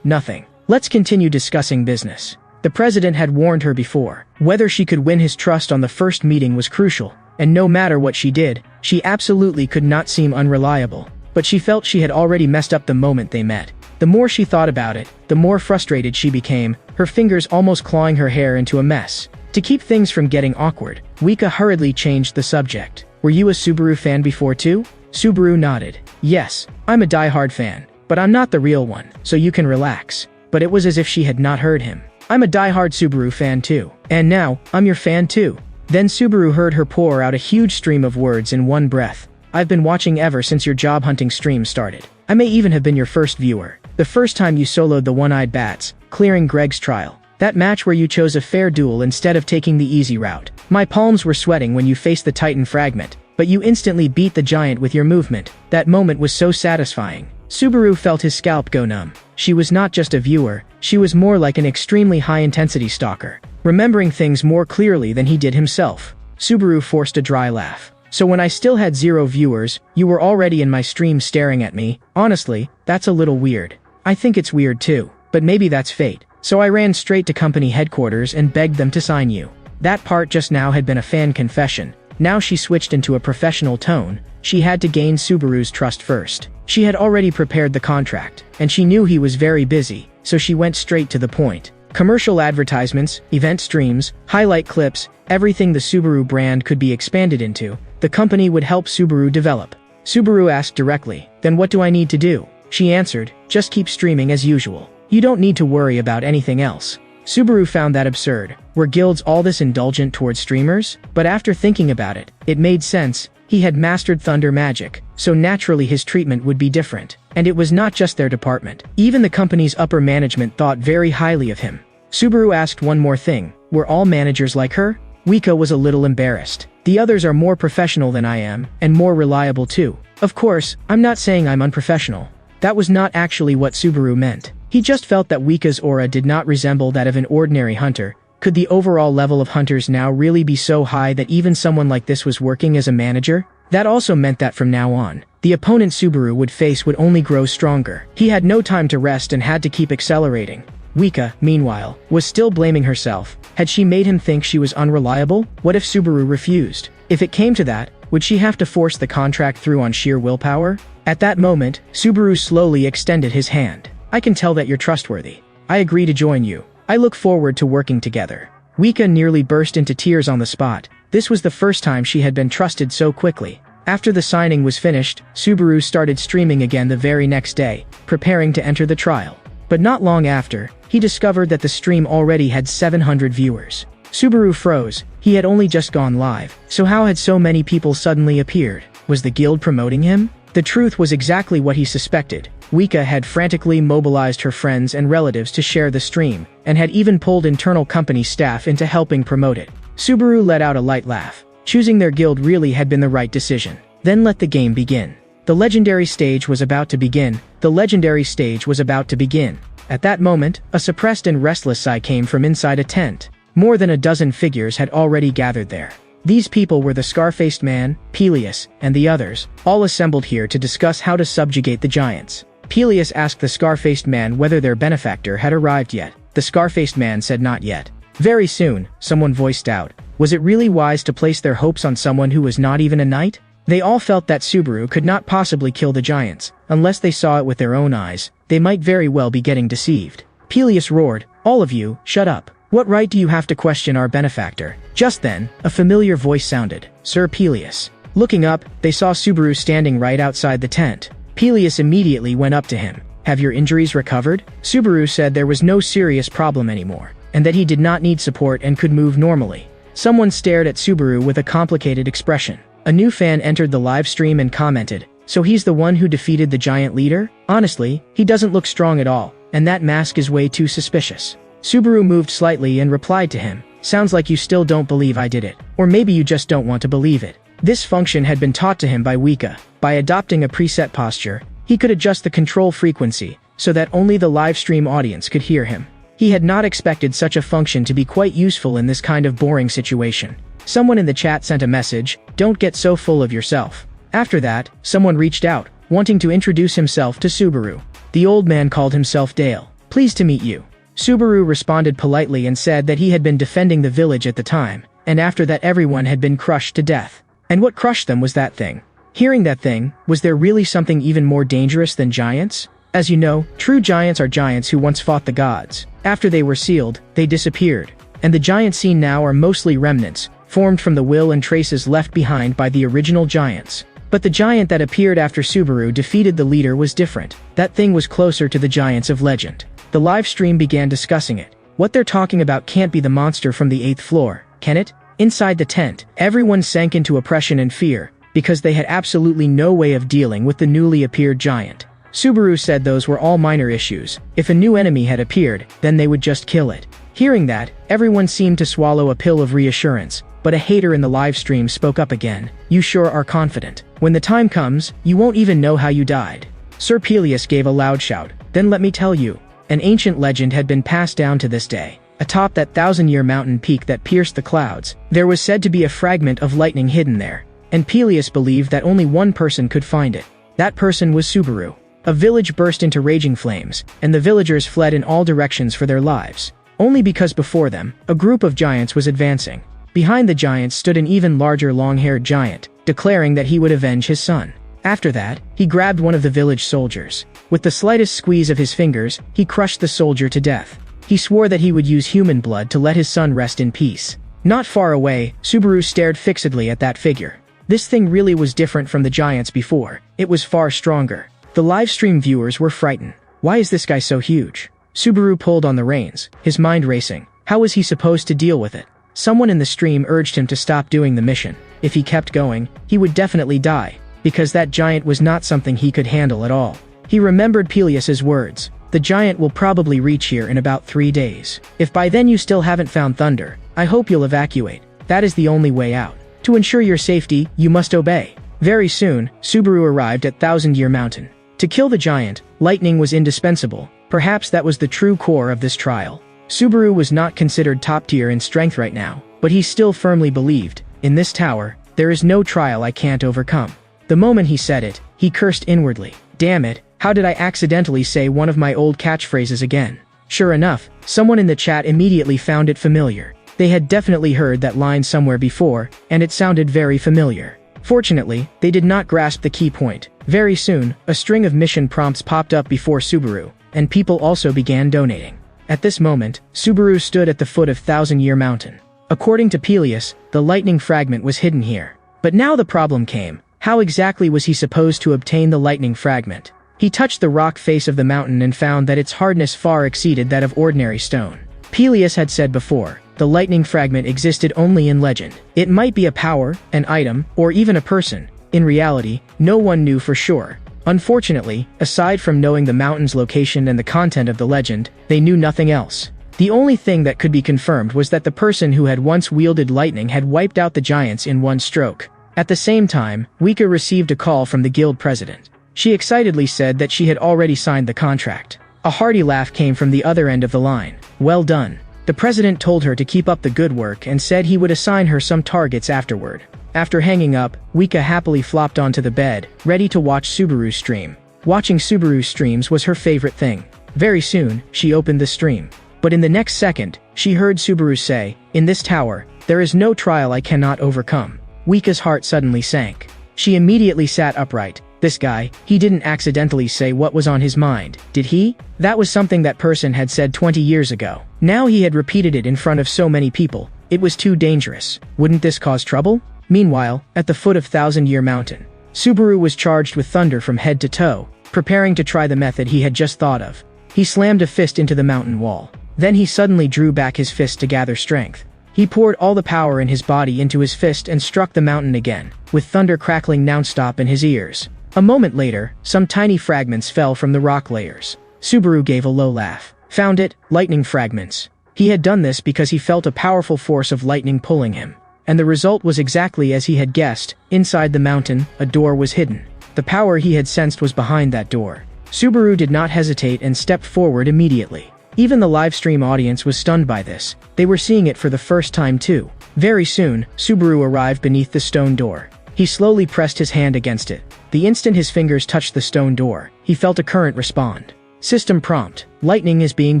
A: nothing. Let's continue discussing business." The president had warned her before. Whether she could win his trust on the first meeting was crucial, and no matter what she did, she absolutely could not seem unreliable. But she felt she had already messed up the moment they met. The more she thought about it, the more frustrated she became, her fingers almost clawing her hair into a mess. To keep things from getting awkward, Wika hurriedly changed the subject. "Were you a Subaru fan before too?" Subaru nodded. "Yes, I'm a die-hard fan, but I'm not the real one, so you can relax." But it was as if she had not heard him. "I'm a die-hard Subaru fan too. And now, I'm your fan too." Then Subaru heard her pour out a huge stream of words in one breath. "I've been watching ever since your job hunting stream started. I may even have been your first viewer. The first time you soloed the one-eyed bats, clearing Greg's trial. That match where you chose a fair duel instead of taking the easy route. My palms were sweating when you faced the Titan fragment, but you instantly beat the giant with your movement. That moment was so satisfying." Subaru felt his scalp go numb. She was not just a viewer, she was more like an extremely high-intensity stalker, remembering things more clearly than he did himself. Subaru forced a dry laugh. "So when I still had 0 viewers, you were already in my stream staring at me? Honestly, that's a little weird." "I think it's weird too, but maybe that's fate. So I ran straight to company headquarters and begged them to sign you." That part just now had been a fan confession. Now she switched into a professional tone. She had to gain Subaru's trust first. She had already prepared the contract, and she knew he was very busy, so she went straight to the point. Commercial advertisements, event streams, highlight clips, everything the Subaru brand could be expanded into, the company would help Subaru develop. Subaru asked directly, "Then what do I need to do?" She answered, "Just keep streaming as usual. You don't need to worry about anything else." Subaru found that absurd. Were guilds all this indulgent towards streamers? But after thinking about it, it made sense. He had mastered thunder magic, so naturally his treatment would be different. And it was not just their department. Even the company's upper management thought very highly of him. Subaru asked one more thing. Were all managers like her? Wika was a little embarrassed. "The others are more professional than I am, and more reliable too. Of course, I'm not saying I'm unprofessional." That was not actually what Subaru meant. He just felt that Wika's aura did not resemble that of an ordinary hunter. Could the overall level of hunters now really be so high that even someone like this was working as a manager? That also meant that from now on, the opponent Subaru would face would only grow stronger. He had no time to rest and had to keep accelerating. Wika, meanwhile, was still blaming herself. Had she made him think she was unreliable? What if Subaru refused? If it came to that, would she have to force the contract through on sheer willpower? At that moment, Subaru slowly extended his hand. I can tell that you're trustworthy. I agree to join you. I look forward to working together. Wika nearly burst into tears on the spot. This was the first time she had been trusted so quickly. After the signing was finished, Subaru started streaming again the very next day, preparing to enter the trial. But not long after, he discovered that the stream already had 700 viewers. Subaru froze. He had only just gone live, so how had so many people suddenly appeared? Was the guild promoting him? The truth was exactly what he suspected. Wika had frantically mobilized her friends and relatives to share the stream, and had even pulled internal company staff into helping promote it. Subaru let out a light laugh. Choosing their guild really had been the right decision. Then let the game begin. The legendary stage was about to begin. The legendary stage was about to begin. At that moment, a suppressed and restless sigh came from inside a tent. More than a dozen figures had already gathered there. These people were the scar-faced man, Peleus, and the others, all assembled here to discuss how to subjugate the giants. Peleus asked the scar-faced man whether their benefactor had arrived yet. The scar-faced man said not yet. Very soon, someone voiced out. Was it really wise to place their hopes on someone who was not even a knight? They all felt that Subaru could not possibly kill the giants. Unless they saw it with their own eyes, they might very well be getting deceived. Peleus roared, "All of you, shut up. What right do you have to question our benefactor?" Just then, a familiar voice sounded, "Sir Peleus." Looking up, they saw Subaru standing right outside the tent. Peleus immediately went up to him. "Have your injuries recovered?" Subaru said there was no serious problem anymore, and that he did not need support and could move normally. Someone stared at Subaru with a complicated expression. A new fan entered the live stream and commented, "So he's the one who defeated the giant leader? Honestly, he doesn't look strong at all, and that mask is way too suspicious." Subaru moved slightly and replied to him, "Sounds like you still don't believe I did it. Or maybe you just don't want to believe it." This function had been taught to him by Wika. By adopting a preset posture, he could adjust the control frequency so that only the live stream audience could hear him. He had not expected such a function to be quite useful in this kind of boring situation. Someone in the chat sent a message, "Don't get so full of yourself." After that, someone reached out, wanting to introduce himself to Subaru. The old man called himself Dale. "Pleased to meet you." Subaru responded politely and said that he had been defending the village at the time, and after that everyone had been crushed to death. And what crushed them was that thing. Hearing that thing, was there really something even more dangerous than giants? As you know, true giants are giants who once fought the gods. After they were sealed, they disappeared. And the giants seen now are mostly remnants, formed from the will and traces left behind by the original giants. But the giant that appeared after Subaru defeated the leader was different. That thing was closer to the giants of legend. The live stream began discussing it. What they're talking about can't be the monster from the 8th floor, can it? Inside the tent, everyone sank into oppression and fear, because they had absolutely no way of dealing with the newly appeared giant. Subaru said those were all minor issues. If a new enemy had appeared, then they would just kill it. Hearing that, everyone seemed to swallow a pill of reassurance, but a hater in the live stream spoke up again. "You sure are confident. When the time comes, you won't even know how you died." Sir Peleus gave a loud shout. "Then let me tell you." An ancient legend had been passed down to this day. Atop that 1,000-year mountain peak that pierced the clouds, there was said to be a fragment of lightning hidden there, and Peleus believed that only one person could find it. That person was Subaru. A village burst into raging flames, and the villagers fled in all directions for their lives. Only because before them, a group of giants was advancing. Behind the giants stood an even larger long-haired giant, declaring that he would avenge his son. After that, he grabbed one of the village soldiers. With the slightest squeeze of his fingers, he crushed the soldier to death. He swore that he would use human blood to let his son rest in peace. Not far away, Subaru stared fixedly at that figure. This thing really was different from the giants before. It was far stronger. The livestream viewers were frightened. Why is this guy so huge? Subaru pulled on the reins, his mind racing. How was he supposed to deal with it? Someone in the stream urged him to stop doing the mission. If he kept going, he would definitely die, because that giant was not something he could handle at all. He remembered Peleus's words. The giant will probably reach here in about 3 days. If by then you still haven't found Thunder, I hope you'll evacuate. That is the only way out. To ensure your safety, you must obey. Very soon, Subaru arrived at 1,000-Year Mountain. To kill the giant, lightning was indispensable. Perhaps that was the true core of this trial. Subaru was not considered top tier in strength right now, but he still firmly believed, in this tower, there is no trial I can't overcome. The moment he said it, he cursed inwardly. Damn it, how did I accidentally say one of my old catchphrases again? Sure enough, someone in the chat immediately found it familiar. They had definitely heard that line somewhere before, and it sounded very familiar. Fortunately, they did not grasp the key point. Very soon, a string of mission prompts popped up before Subaru, and people also began donating. At this moment, Subaru stood at the foot of Thousand Year Mountain. According to Peleus, the lightning fragment was hidden here. But now the problem came. How exactly was he supposed to obtain the lightning fragment? He touched the rock face of the mountain and found that its hardness far exceeded that of ordinary stone. Peleus had said before, the lightning fragment existed only in legend. It might be a power, an item, or even a person. In reality, no one knew for sure. Unfortunately, aside from knowing the mountain's location and the content of the legend, they knew nothing else. The only thing that could be confirmed was that the person who had once wielded lightning had wiped out the giants in one stroke. At the same time, Wika received a call from the guild president. She excitedly said that she had already signed the contract. A hearty laugh came from the other end of the line. Well done. The president told her to keep up the good work and said he would assign her some targets afterward. After hanging up, Wika happily flopped onto the bed, ready to watch Subaru's stream. Watching Subaru's streams was her favorite thing. Very soon, she opened the stream. But in the next second, she heard Subaru say, "In this tower, there is no trial I cannot overcome." Wika's heart suddenly sank. She immediately sat upright. This guy, he didn't accidentally say what was on his mind, did he? That was something that person had said 20 years ago. Now he had repeated it in front of so many people. It was too dangerous. Wouldn't this cause trouble? Meanwhile, at the foot of Thousand Year Mountain, Subaru was charged with thunder from head to toe, preparing to try the method he had just thought of. He slammed a fist into the mountain wall. Then he suddenly drew back his fist to gather strength. He poured all the power in his body into his fist and struck the mountain again, with thunder crackling nonstop in his ears. A moment later, some tiny fragments fell from the rock layers. Subaru gave a low laugh. Found it, lightning fragments. He had done this because he felt a powerful force of lightning pulling him. And the result was exactly as he had guessed. Inside the mountain, a door was hidden. The power he had sensed was behind that door. Subaru did not hesitate and stepped forward immediately. Even the livestream audience was stunned by this. They were seeing it for the first time too. Very soon, Subaru arrived beneath the stone door. He slowly pressed his hand against it. The instant his fingers touched the stone door, he felt a current respond. System prompt. Lightning is being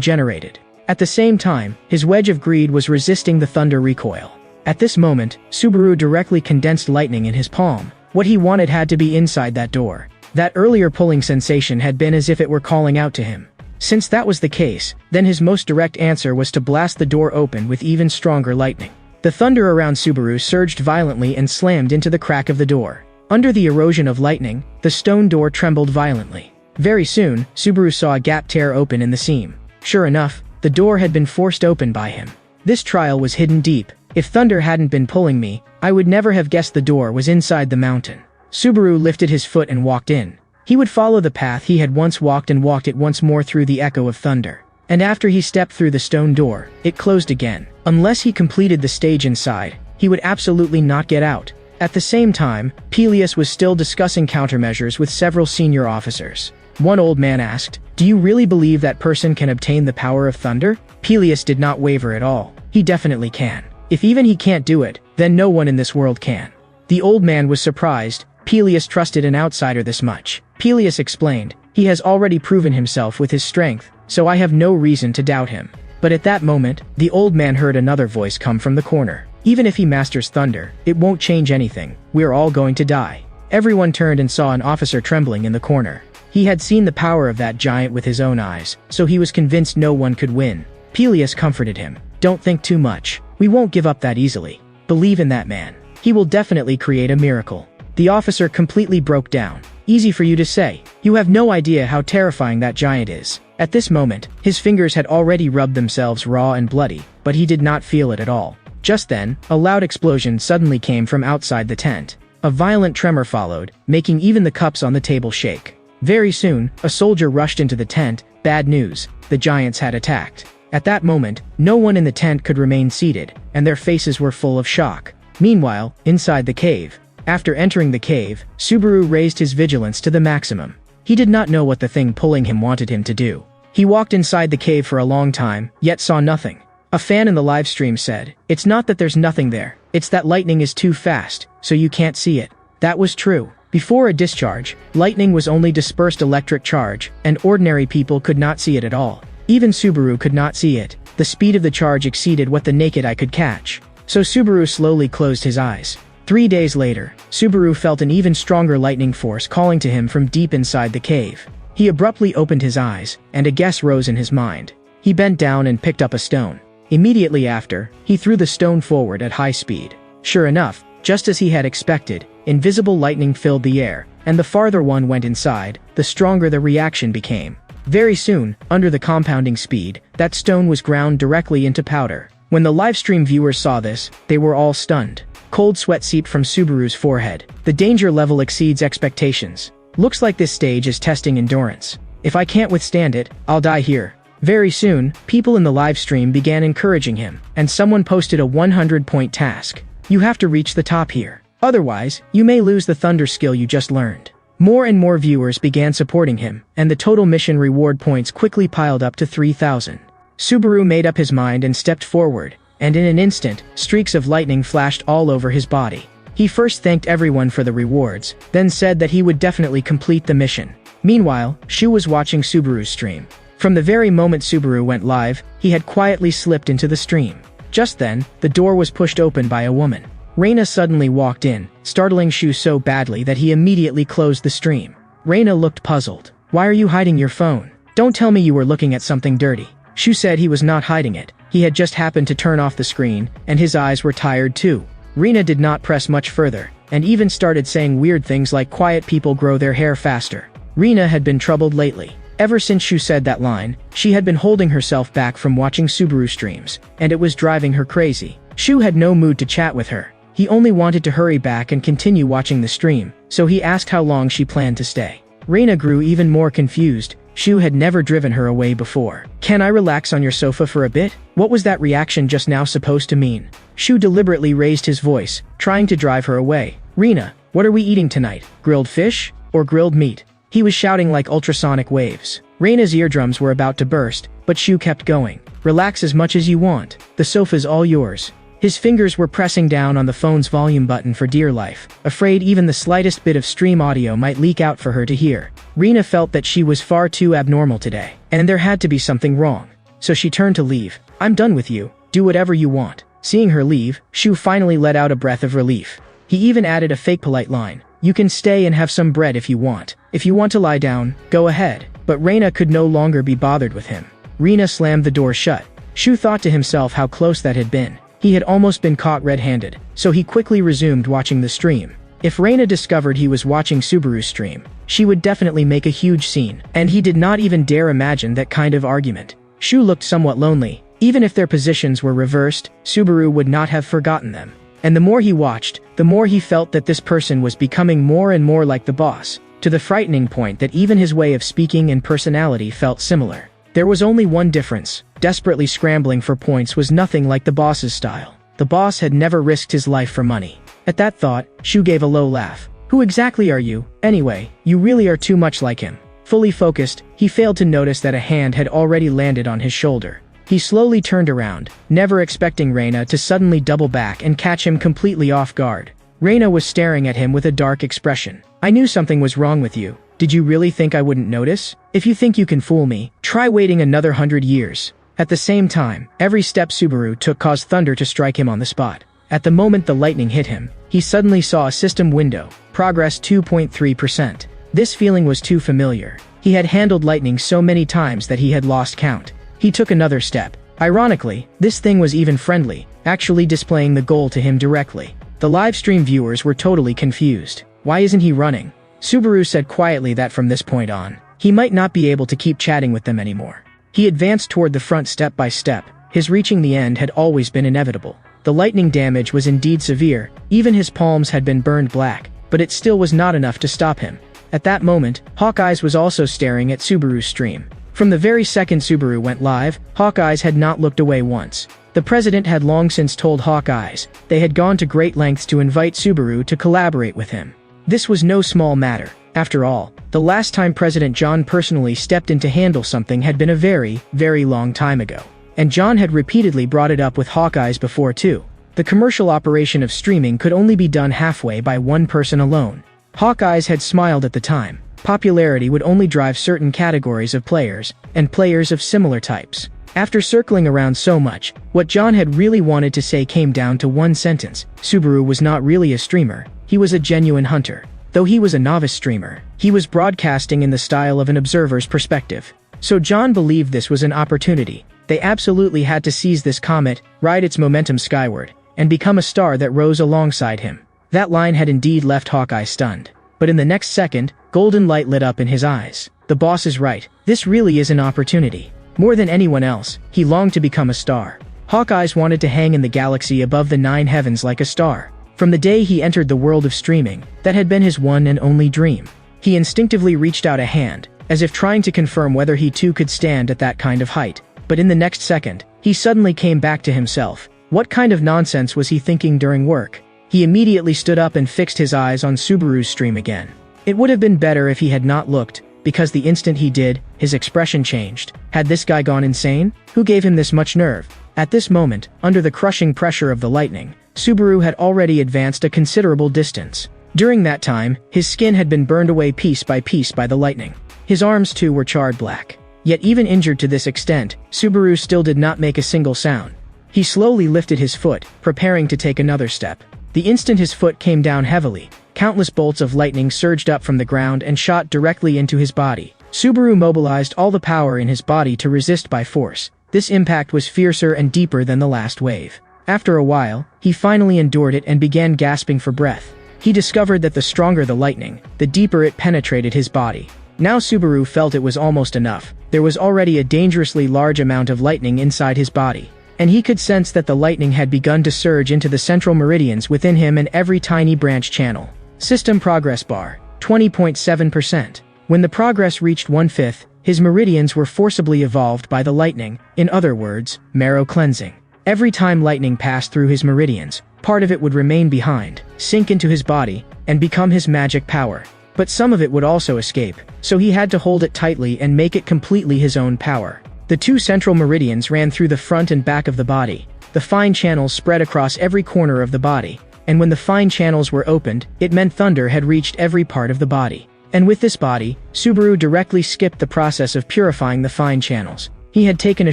A: generated. At the same time, his wedge of greed was resisting the thunder recoil. At this moment, Subaru directly condensed lightning in his palm. What he wanted had to be inside that door. That earlier pulling sensation had been as if it were calling out to him. Since that was the case, then his most direct answer was to blast the door open with even stronger lightning. The thunder around Subaru surged violently and slammed into the crack of the door. Under the erosion of lightning, the stone door trembled violently. Very soon, Subaru saw a gap tear open in the seam. Sure enough, the door had been forced open by him. This trial was hidden deep. If thunder hadn't been pulling me, I would never have guessed the door was inside the mountain. Subaru lifted his foot and walked in. He would follow the path he had once walked and walked it once more through the echo of thunder. And after he stepped through the stone door, it closed again. Unless he completed the stage inside, he would absolutely not get out. At the same time, Peleus was still discussing countermeasures with several senior officers. One old man asked, "Do you really believe that person can obtain the power of thunder?" Peleus did not waver at all. He definitely can. If even he can't do it, then no one in this world can. The old man was surprised. Peleus trusted an outsider this much. Peleus explained, "He has already proven himself with his strength, so I have no reason to doubt him." But at that moment, the old man heard another voice come from the corner. "Even if he masters thunder, it won't change anything. We're all going to die." Everyone turned and saw an officer trembling in the corner. He had seen the power of that giant with his own eyes, so he was convinced no one could win. Peleus comforted him. "Don't think too much. We won't give up that easily. Believe in that man. He will definitely create a miracle." The officer completely broke down. "Easy for you to say. You have no idea how terrifying that giant is." At this moment, his fingers had already rubbed themselves raw and bloody, but he did not feel it at all. Just then, a loud explosion suddenly came from outside the tent. A violent tremor followed, making even the cups on the table shake. Very soon, a soldier rushed into the tent. Bad news. The giants had attacked. At that moment, no one in the tent could remain seated, and their faces were full of shock. Meanwhile, inside the cave. After entering the cave, Subaru raised his vigilance to the maximum. He did not know what the thing pulling him wanted him to do. He walked inside the cave for a long time, yet saw nothing. A fan in the livestream said, "It's not that there's nothing there, it's that lightning is too fast, so you can't see it." That was true. Before a discharge, lightning was only dispersed electric charge, and ordinary people could not see it at all. Even Subaru could not see it. The speed of the charge exceeded what the naked eye could catch. So Subaru slowly closed his eyes. 3 days later, Subaru felt an even stronger lightning force calling to him from deep inside the cave. He abruptly opened his eyes, and a guess rose in his mind. He bent down and picked up a stone. Immediately after, he threw the stone forward at high speed. Sure enough, just as he had expected, invisible lightning filled the air, and the farther one went inside, the stronger the reaction became. Very soon, under the compounding speed, that stone was ground directly into powder. When the livestream viewers saw this, they were all stunned. Cold sweat seeped from Subaru's forehead. The danger level exceeds expectations. Looks like this stage is testing endurance. If I can't withstand it, I'll die here. Very soon, people in the livestream began encouraging him, and someone posted a 100-point task. You have to reach the top here. Otherwise, you may lose the thunder skill you just learned. More and more viewers began supporting him, and the total mission reward points quickly piled up to 3,000. Subaru made up his mind and stepped forward, and in an instant, streaks of lightning flashed all over his body. He first thanked everyone for the rewards, then said that he would definitely complete the mission. Meanwhile, Shu was watching Subaru's stream. From the very moment Subaru went live, he had quietly slipped into the stream. Just then, the door was pushed open by a woman. Reina suddenly walked in, startling Shu so badly that he immediately closed the stream. Reina looked puzzled. Why are you hiding your phone? Don't tell me you were looking at something dirty. Shu said he was not hiding it. He had just happened to turn off the screen, and his eyes were tired too. Reina did not press much further, and even started saying weird things like quiet people grow their hair faster. Reina had been troubled lately. Ever since Shu said that line, she had been holding herself back from watching Subaru streams, and it was driving her crazy. Shu had no mood to chat with her. He only wanted to hurry back and continue watching the stream, so he asked how long she planned to stay. Reina grew even more confused. Shu had never driven her away before. Can I relax on your sofa for a bit? What was that reaction just now supposed to mean? Shu deliberately raised his voice, trying to drive her away. Reina, what are we eating tonight? Grilled fish? Or grilled meat? He was shouting like ultrasonic waves. Reina's eardrums were about to burst, but Shu kept going. Relax as much as you want. The sofa's all yours. His fingers were pressing down on the phone's volume button for dear life, afraid even the slightest bit of stream audio might leak out for her to hear. Reina felt that she was far too abnormal today, and there had to be something wrong. So she turned to leave. I'm done with you. Do whatever you want. Seeing her leave, Shu finally let out a breath of relief. He even added a fake polite line. You can stay and have some bread if you want. If you want to lie down, go ahead. But Reina could no longer be bothered with him. Reina slammed the door shut. Shu thought to himself how close that had been. He had almost been caught red-handed, so he quickly resumed watching the stream. If Reina discovered he was watching Subaru's stream, she would definitely make a huge scene, and he did not even dare imagine that kind of argument. Shu looked somewhat lonely. Even if their positions were reversed, Subaru would not have forgotten them. And the more he watched, the more he felt that this person was becoming more and more like the boss, to the frightening point that even his way of speaking and personality felt similar. There was only one difference. Desperately scrambling for points was nothing like the boss's style. The boss had never risked his life for money. At that thought, Shu gave a low laugh. Who exactly are you? Anyway, you really are too much like him. Fully focused, he failed to notice that a hand had already landed on his shoulder. He slowly turned around, never expecting Reina to suddenly double back and catch him completely off guard. Reina was staring at him with a dark expression. I knew something was wrong with you. Did you really think I wouldn't notice? If you think you can fool me, try waiting another 100 years. At the same time, every step Subaru took caused thunder to strike him on the spot. At the moment the lightning hit him, he suddenly saw a system window, progress 2.3%. This feeling was too familiar. He had handled lightning so many times that he had lost count. He took another step. Ironically, this thing was even friendly, actually displaying the goal to him directly. The livestream viewers were totally confused. Why isn't he running? Subaru said quietly that from this point on, he might not be able to keep chatting with them anymore. He advanced toward the front step by step. His reaching the end had always been inevitable. The lightning damage was indeed severe, even his palms had been burned black, but it still was not enough to stop him. At that moment, Hawkeye's was also staring at Subaru's stream. From the very second Subaru went live, Hawkeye's had not looked away once. The president had long since told Hawkeye's they had gone to great lengths to invite Subaru to collaborate with him. This was no small matter. After all, the last time President John personally stepped in to handle something had been a very, very long time ago. And John had repeatedly brought it up with Hawkeye's before too. The commercial operation of streaming could only be done halfway by one person alone. Hawkeye's had smiled at the time, popularity would only drive certain categories of players, and players of similar types. After circling around so much, what John had really wanted to say came down to one sentence: Subaru was not really a streamer, he was a genuine hunter. Though he was a novice streamer, he was broadcasting in the style of an observer's perspective. So John believed this was an opportunity. They absolutely had to seize this comet, ride its momentum skyward, and become a star that rose alongside him. That line had indeed left Hawkeye stunned. But in the next second, golden light lit up in his eyes. The boss is right. This really is an opportunity. More than anyone else, he longed to become a star. Hawkeye's wanted to hang in the galaxy above the 9 heavens like a star. From the day he entered the world of streaming, that had been his one and only dream. He instinctively reached out a hand, as if trying to confirm whether he too could stand at that kind of height. But in the next second, he suddenly came back to himself. What kind of nonsense was he thinking during work? He immediately stood up and fixed his eyes on Subaru's stream again. It would have been better if he had not looked, because the instant he did, his expression changed. Had this guy gone insane? Who gave him this much nerve? At this moment, under the crushing pressure of the lightning, Subaru had already advanced a considerable distance. During that time, his skin had been burned away piece by the lightning. His arms too were charred black. Yet even injured to this extent, Subaru still did not make a single sound. He slowly lifted his foot, preparing to take another step. The instant his foot came down heavily, countless bolts of lightning surged up from the ground and shot directly into his body. Subaru mobilized all the power in his body to resist by force. This impact was fiercer and deeper than the last wave. After a while, he finally endured it and began gasping for breath. He discovered that the stronger the lightning, the deeper it penetrated his body. Now Subaru felt it was almost enough. There was already a dangerously large amount of lightning inside his body. And he could sense that the lightning had begun to surge into the central meridians within him and every tiny branch channel. System progress bar, 20.7%. When the progress reached 1/5, his meridians were forcibly evolved by the lightning, in other words, marrow cleansing. Every time lightning passed through his meridians, part of it would remain behind, sink into his body, and become his magic power. But some of it would also escape, so he had to hold it tightly and make it completely his own power. The 2 central meridians ran through the front and back of the body. The fine channels spread across every corner of the body, and when the fine channels were opened, it meant thunder had reached every part of the body. And with this body, Subaru directly skipped the process of purifying the fine channels. He had taken a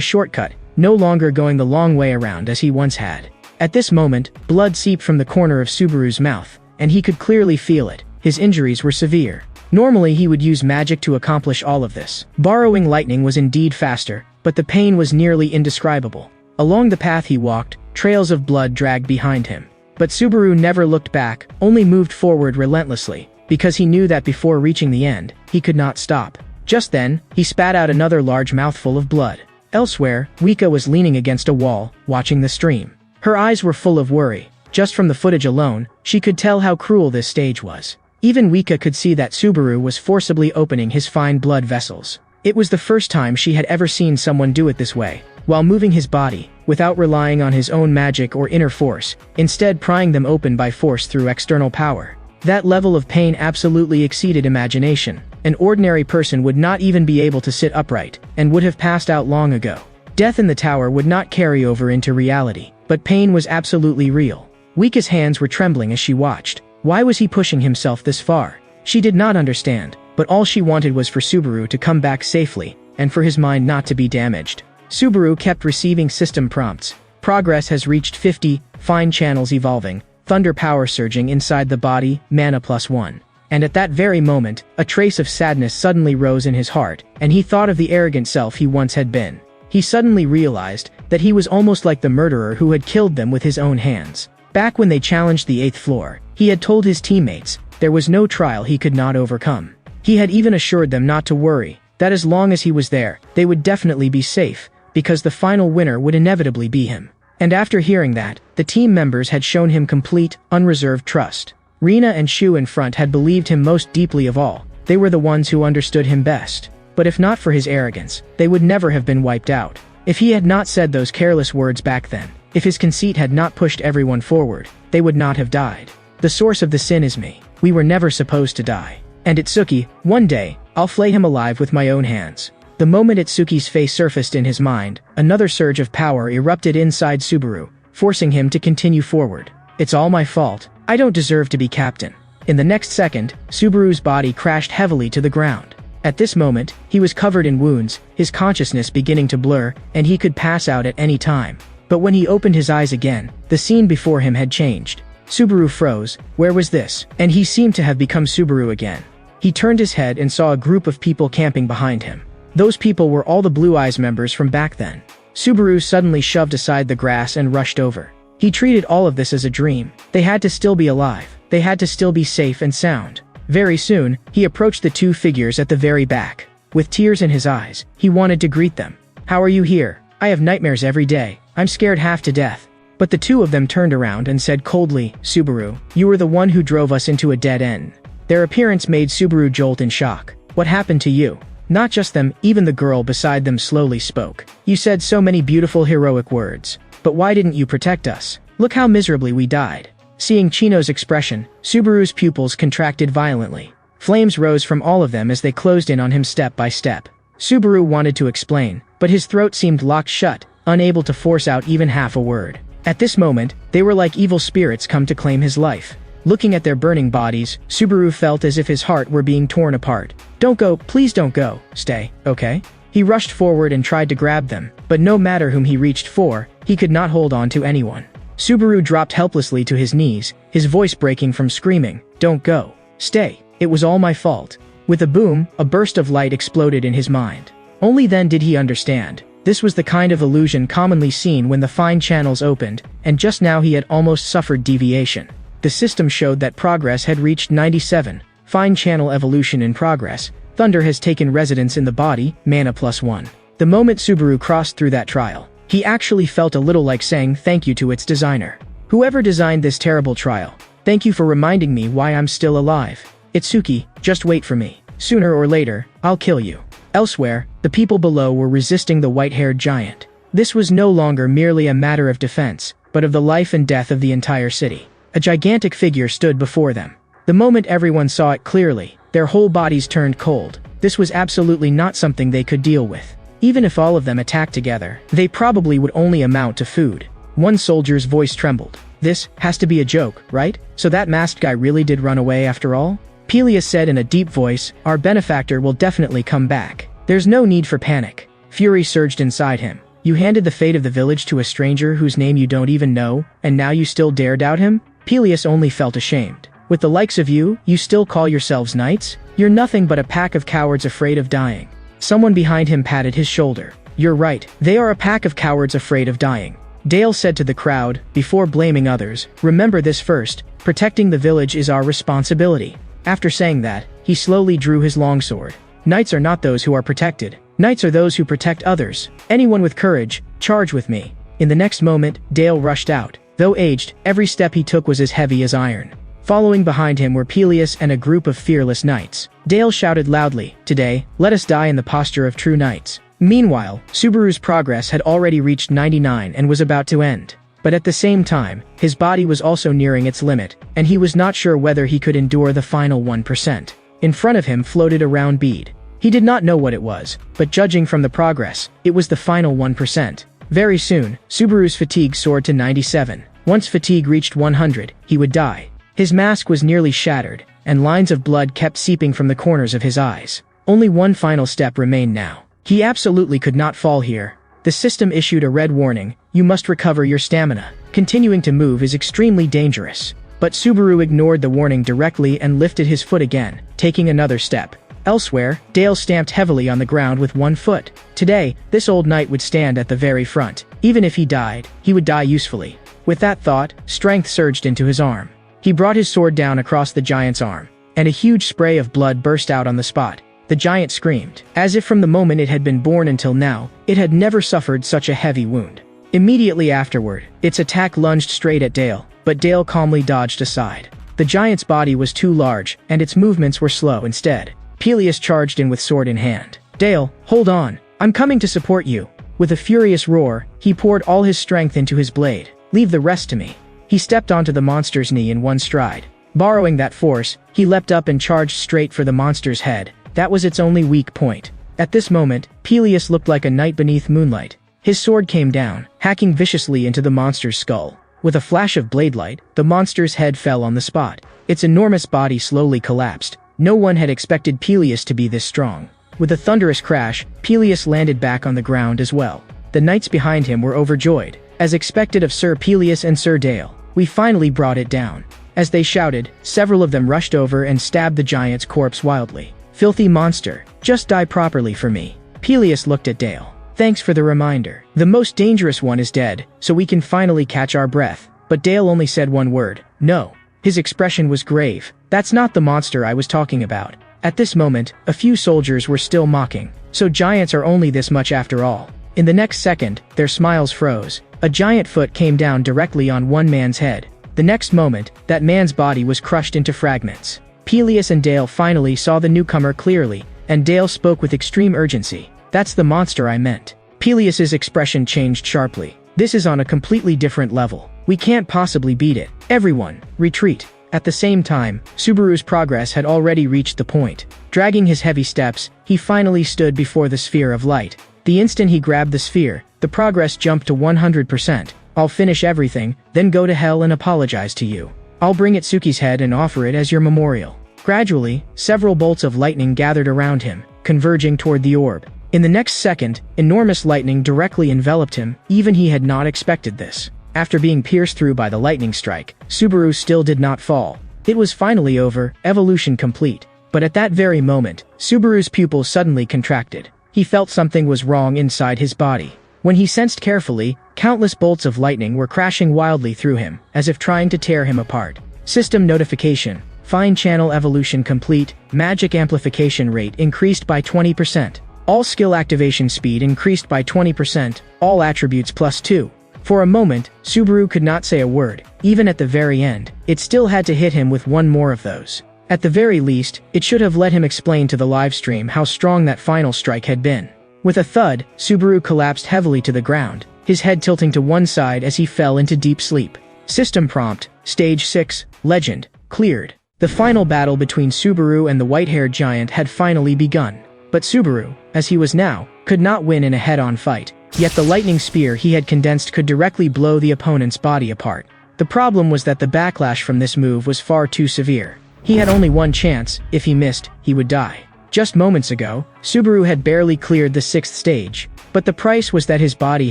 A: shortcut, no longer going the long way around as he once had. At this moment, blood seeped from the corner of Subaru's mouth, and he could clearly feel it. His injuries were severe. Normally he would use magic to accomplish all of this. Borrowing lightning was indeed faster, but the pain was nearly indescribable. Along the path he walked, trails of blood dragged behind him. But Subaru never looked back, only moved forward relentlessly, because he knew that before reaching the end, he could not stop. Just then, he spat out another large mouthful of blood. Elsewhere, Wika was leaning against a wall, watching the stream. Her eyes were full of worry. Just from the footage alone, she could tell how cruel this stage was. Even Wika could see that Subaru was forcibly opening his fine blood vessels. It was the first time she had ever seen someone do it this way, while moving his body, without relying on his own magic or inner force, instead prying them open by force through external power. That level of pain absolutely exceeded imagination. An ordinary person would not even be able to sit upright, and would have passed out long ago. Death in the tower would not carry over into reality, but pain was absolutely real. Wika's hands were trembling as she watched. Why was he pushing himself this far? She did not understand, but all she wanted was for Subaru to come back safely, and for his mind not to be damaged. Subaru kept receiving system prompts. Progress has reached 50, fine channels evolving, thunder power surging inside the body, mana +1. And at that very moment, a trace of sadness suddenly rose in his heart, and he thought of the arrogant self he once had been. He suddenly realized that he was almost like the murderer who had killed them with his own hands. Back when they challenged the 8th floor, he had told his teammates there was no trial he could not overcome. He had even assured them not to worry, that as long as he was there, they would definitely be safe, because the final winner would inevitably be him. And after hearing that, the team members had shown him complete, unreserved trust. Rina and Shu in front had believed him most deeply of all. They were the ones who understood him best. But if not for his arrogance, they would never have been wiped out. If he had not said those careless words back then, if his conceit had not pushed everyone forward, they would not have died. The source of the sin is me. We were never supposed to die. And Itsuki, one day, I'll flay him alive with my own hands. The moment Itsuki's face surfaced in his mind, another surge of power erupted inside Subaru, forcing him to continue forward. It's all my fault. I don't deserve to be captain. In the next second, Subaru's body crashed heavily to the ground. At this moment, he was covered in wounds, his consciousness beginning to blur, and he could pass out at any time. But when he opened his eyes again, the scene before him had changed. Subaru froze. Where was this? And he seemed to have become Subaru again. He turned his head and saw a group of people camping behind him. Those people were all the Blue Eyes members from back then. Subaru suddenly shoved aside the grass and rushed over. He treated all of this as a dream. They had to still be alive. They had to still be safe and sound. Very soon, he approached the two figures at the very back. With tears in his eyes, he wanted to greet them. "How are you here? I have nightmares every day. I'm scared half to death." But the two of them turned around and said coldly, "Subaru, you were the one who drove us into a dead end." Their appearance made Subaru jolt in shock. "What happened to you?" Not just them, even the girl beside them slowly spoke. "You said so many beautiful heroic words. But why didn't you protect us? Look how miserably we died." Seeing Chino's expression, Subaru's pupils contracted violently. Flames rose from all of them as they closed in on him step by step. Subaru wanted to explain, but his throat seemed locked shut, unable to force out even half a word. At this moment, they were like evil spirits come to claim his life. Looking at their burning bodies, Subaru felt as if his heart were being torn apart. "Don't go, please don't go. Stay, okay?" He rushed forward and tried to grab them, but no matter whom he reached for, he could not hold on to anyone. Subaru dropped helplessly to his knees, his voice breaking from screaming, "Don't go. Stay. It was all my fault." With a boom, a burst of light exploded in his mind. Only then did he understand. This was the kind of illusion commonly seen when the fine channels opened, and just now he had almost suffered deviation. The system showed that progress had reached 97, fine channel evolution in progress. Thunder has taken residence in the body, mana +1. The moment Subaru crossed through that trial, he actually felt a little like saying thank you to its designer. "Whoever designed this terrible trial, thank you for reminding me why I'm still alive. Itsuki, just wait for me. Sooner or later, I'll kill you." Elsewhere, the people below were resisting the white-haired giant. This was no longer merely a matter of defense, but of the life and death of the entire city. A gigantic figure stood before them. The moment everyone saw it clearly, their whole bodies turned cold. This was absolutely not something they could deal with. Even if all of them attacked together, they probably would only amount to food. One soldier's voice trembled. "This has to be a joke, right? So that masked guy really did run away after all?" Pelias said in a deep voice, "Our benefactor will definitely come back. There's no need for panic." Fury surged inside him. "You handed the fate of the village to a stranger whose name you don't even know, and now you still dare doubt him?" Pelias only felt ashamed. "With the likes of you, you still call yourselves knights? You're nothing but a pack of cowards afraid of dying." Someone behind him patted his shoulder. "You're right, they are a pack of cowards afraid of dying." Dale said to the crowd, before blaming others, "Remember this first, protecting the village is our responsibility." After saying that, he slowly drew his longsword. "Knights are not those who are protected. Knights are those who protect others. Anyone with courage, charge with me." In the next moment, Dale rushed out. Though aged, every step he took was as heavy as iron. Following behind him were Pelias and a group of fearless knights. Dale shouted loudly, "Today, let us die in the posture of true knights." Meanwhile, Subaru's progress had already reached 99 and was about to end. But at the same time, his body was also nearing its limit, and he was not sure whether he could endure the final 1%. In front of him floated a round bead. He did not know what it was, but judging from the progress, it was the final 1%. Very soon, Subaru's fatigue soared to 97. Once fatigue reached 100, he would die. His mask was nearly shattered, and lines of blood kept seeping from the corners of his eyes. Only one final step remained now. He absolutely could not fall here. The system issued a red warning: "You must recover your stamina. Continuing to move is extremely dangerous." But Subaru ignored the warning directly and lifted his foot again, taking another step. Elsewhere, Dale stamped heavily on the ground with one foot. Today, this old knight would stand at the very front. Even if he died, he would die usefully. With that thought, strength surged into his arm. He brought his sword down across the giant's arm, and a huge spray of blood burst out on the spot. The giant screamed. As if from the moment it had been born until now, it had never suffered such a heavy wound. Immediately afterward, its attack lunged straight at Dale, but Dale calmly dodged aside. The giant's body was too large, and its movements were slow instead. Pelias charged in with sword in hand. "Dale, hold on. I'm coming to support you." With a furious roar, he poured all his strength into his blade. "Leave the rest to me." He stepped onto the monster's knee in one stride. Borrowing that force, he leapt up and charged straight for the monster's head. That was its only weak point. At this moment, Pelias looked like a knight beneath moonlight. His sword came down, hacking viciously into the monster's skull. With a flash of blade light, the monster's head fell on the spot. Its enormous body slowly collapsed. No one had expected Peleus to be this strong. With a thunderous crash, Peleus landed back on the ground as well. The knights behind him were overjoyed. As expected of Sir Peleus and Sir Dale, we finally brought it down. As they shouted, several of them rushed over and stabbed the giant's corpse wildly. Filthy monster, just die properly for me. Peleus looked at Dale. Thanks for the reminder. The most dangerous one is dead, so we can finally catch our breath. But Dale only said one word, no. His expression was grave. That's not the monster I was talking about. At this moment, a few soldiers were still mocking. So giants are only this much after all. In the next second, their smiles froze. A giant foot came down directly on one man's head. The next moment, that man's body was crushed into fragments. Peleus and Dale finally saw the newcomer clearly, and Dale spoke with extreme urgency. That's the monster I meant. Peleus's expression changed sharply. This is on a completely different level. We can't possibly beat it. Everyone, retreat. At the same time, Subaru's progress had already reached the point. Dragging his heavy steps, he finally stood before the sphere of light. The instant he grabbed the sphere, the progress jumped to 100%. I'll finish everything, then go to hell and apologize to you. I'll bring Itsuki's head and offer it as your memorial. Gradually, several bolts of lightning gathered around him, converging toward the orb. In the next second, enormous lightning directly enveloped him. Even he had not expected this. After being pierced through by the lightning strike, Subaru still did not fall. It was finally over, evolution complete. But at that very moment, Subaru's pupils suddenly contracted. He felt something was wrong inside his body. When he sensed carefully, countless bolts of lightning were crashing wildly through him, as if trying to tear him apart. System notification. Fine channel evolution complete. Magic amplification rate increased by 20%. All skill activation speed increased by 20%, all attributes +2. For a moment, Subaru could not say a word. Even at the very end, it still had to hit him with one more of those. At the very least, it should have let him explain to the livestream how strong that final strike had been. With a thud, Subaru collapsed heavily to the ground, his head tilting to one side as he fell into deep sleep. System prompt, Stage 6, Legend, cleared. The final battle between Subaru and the white-haired giant had finally begun. But Subaru, as he was now, could not win in a head-on fight. Yet the lightning spear he had condensed could directly blow the opponent's body apart. The problem was that the backlash from this move was far too severe. He had only one chance. If he missed, he would die. Just moments ago, Subaru had barely cleared the 6th stage, but the price was that his body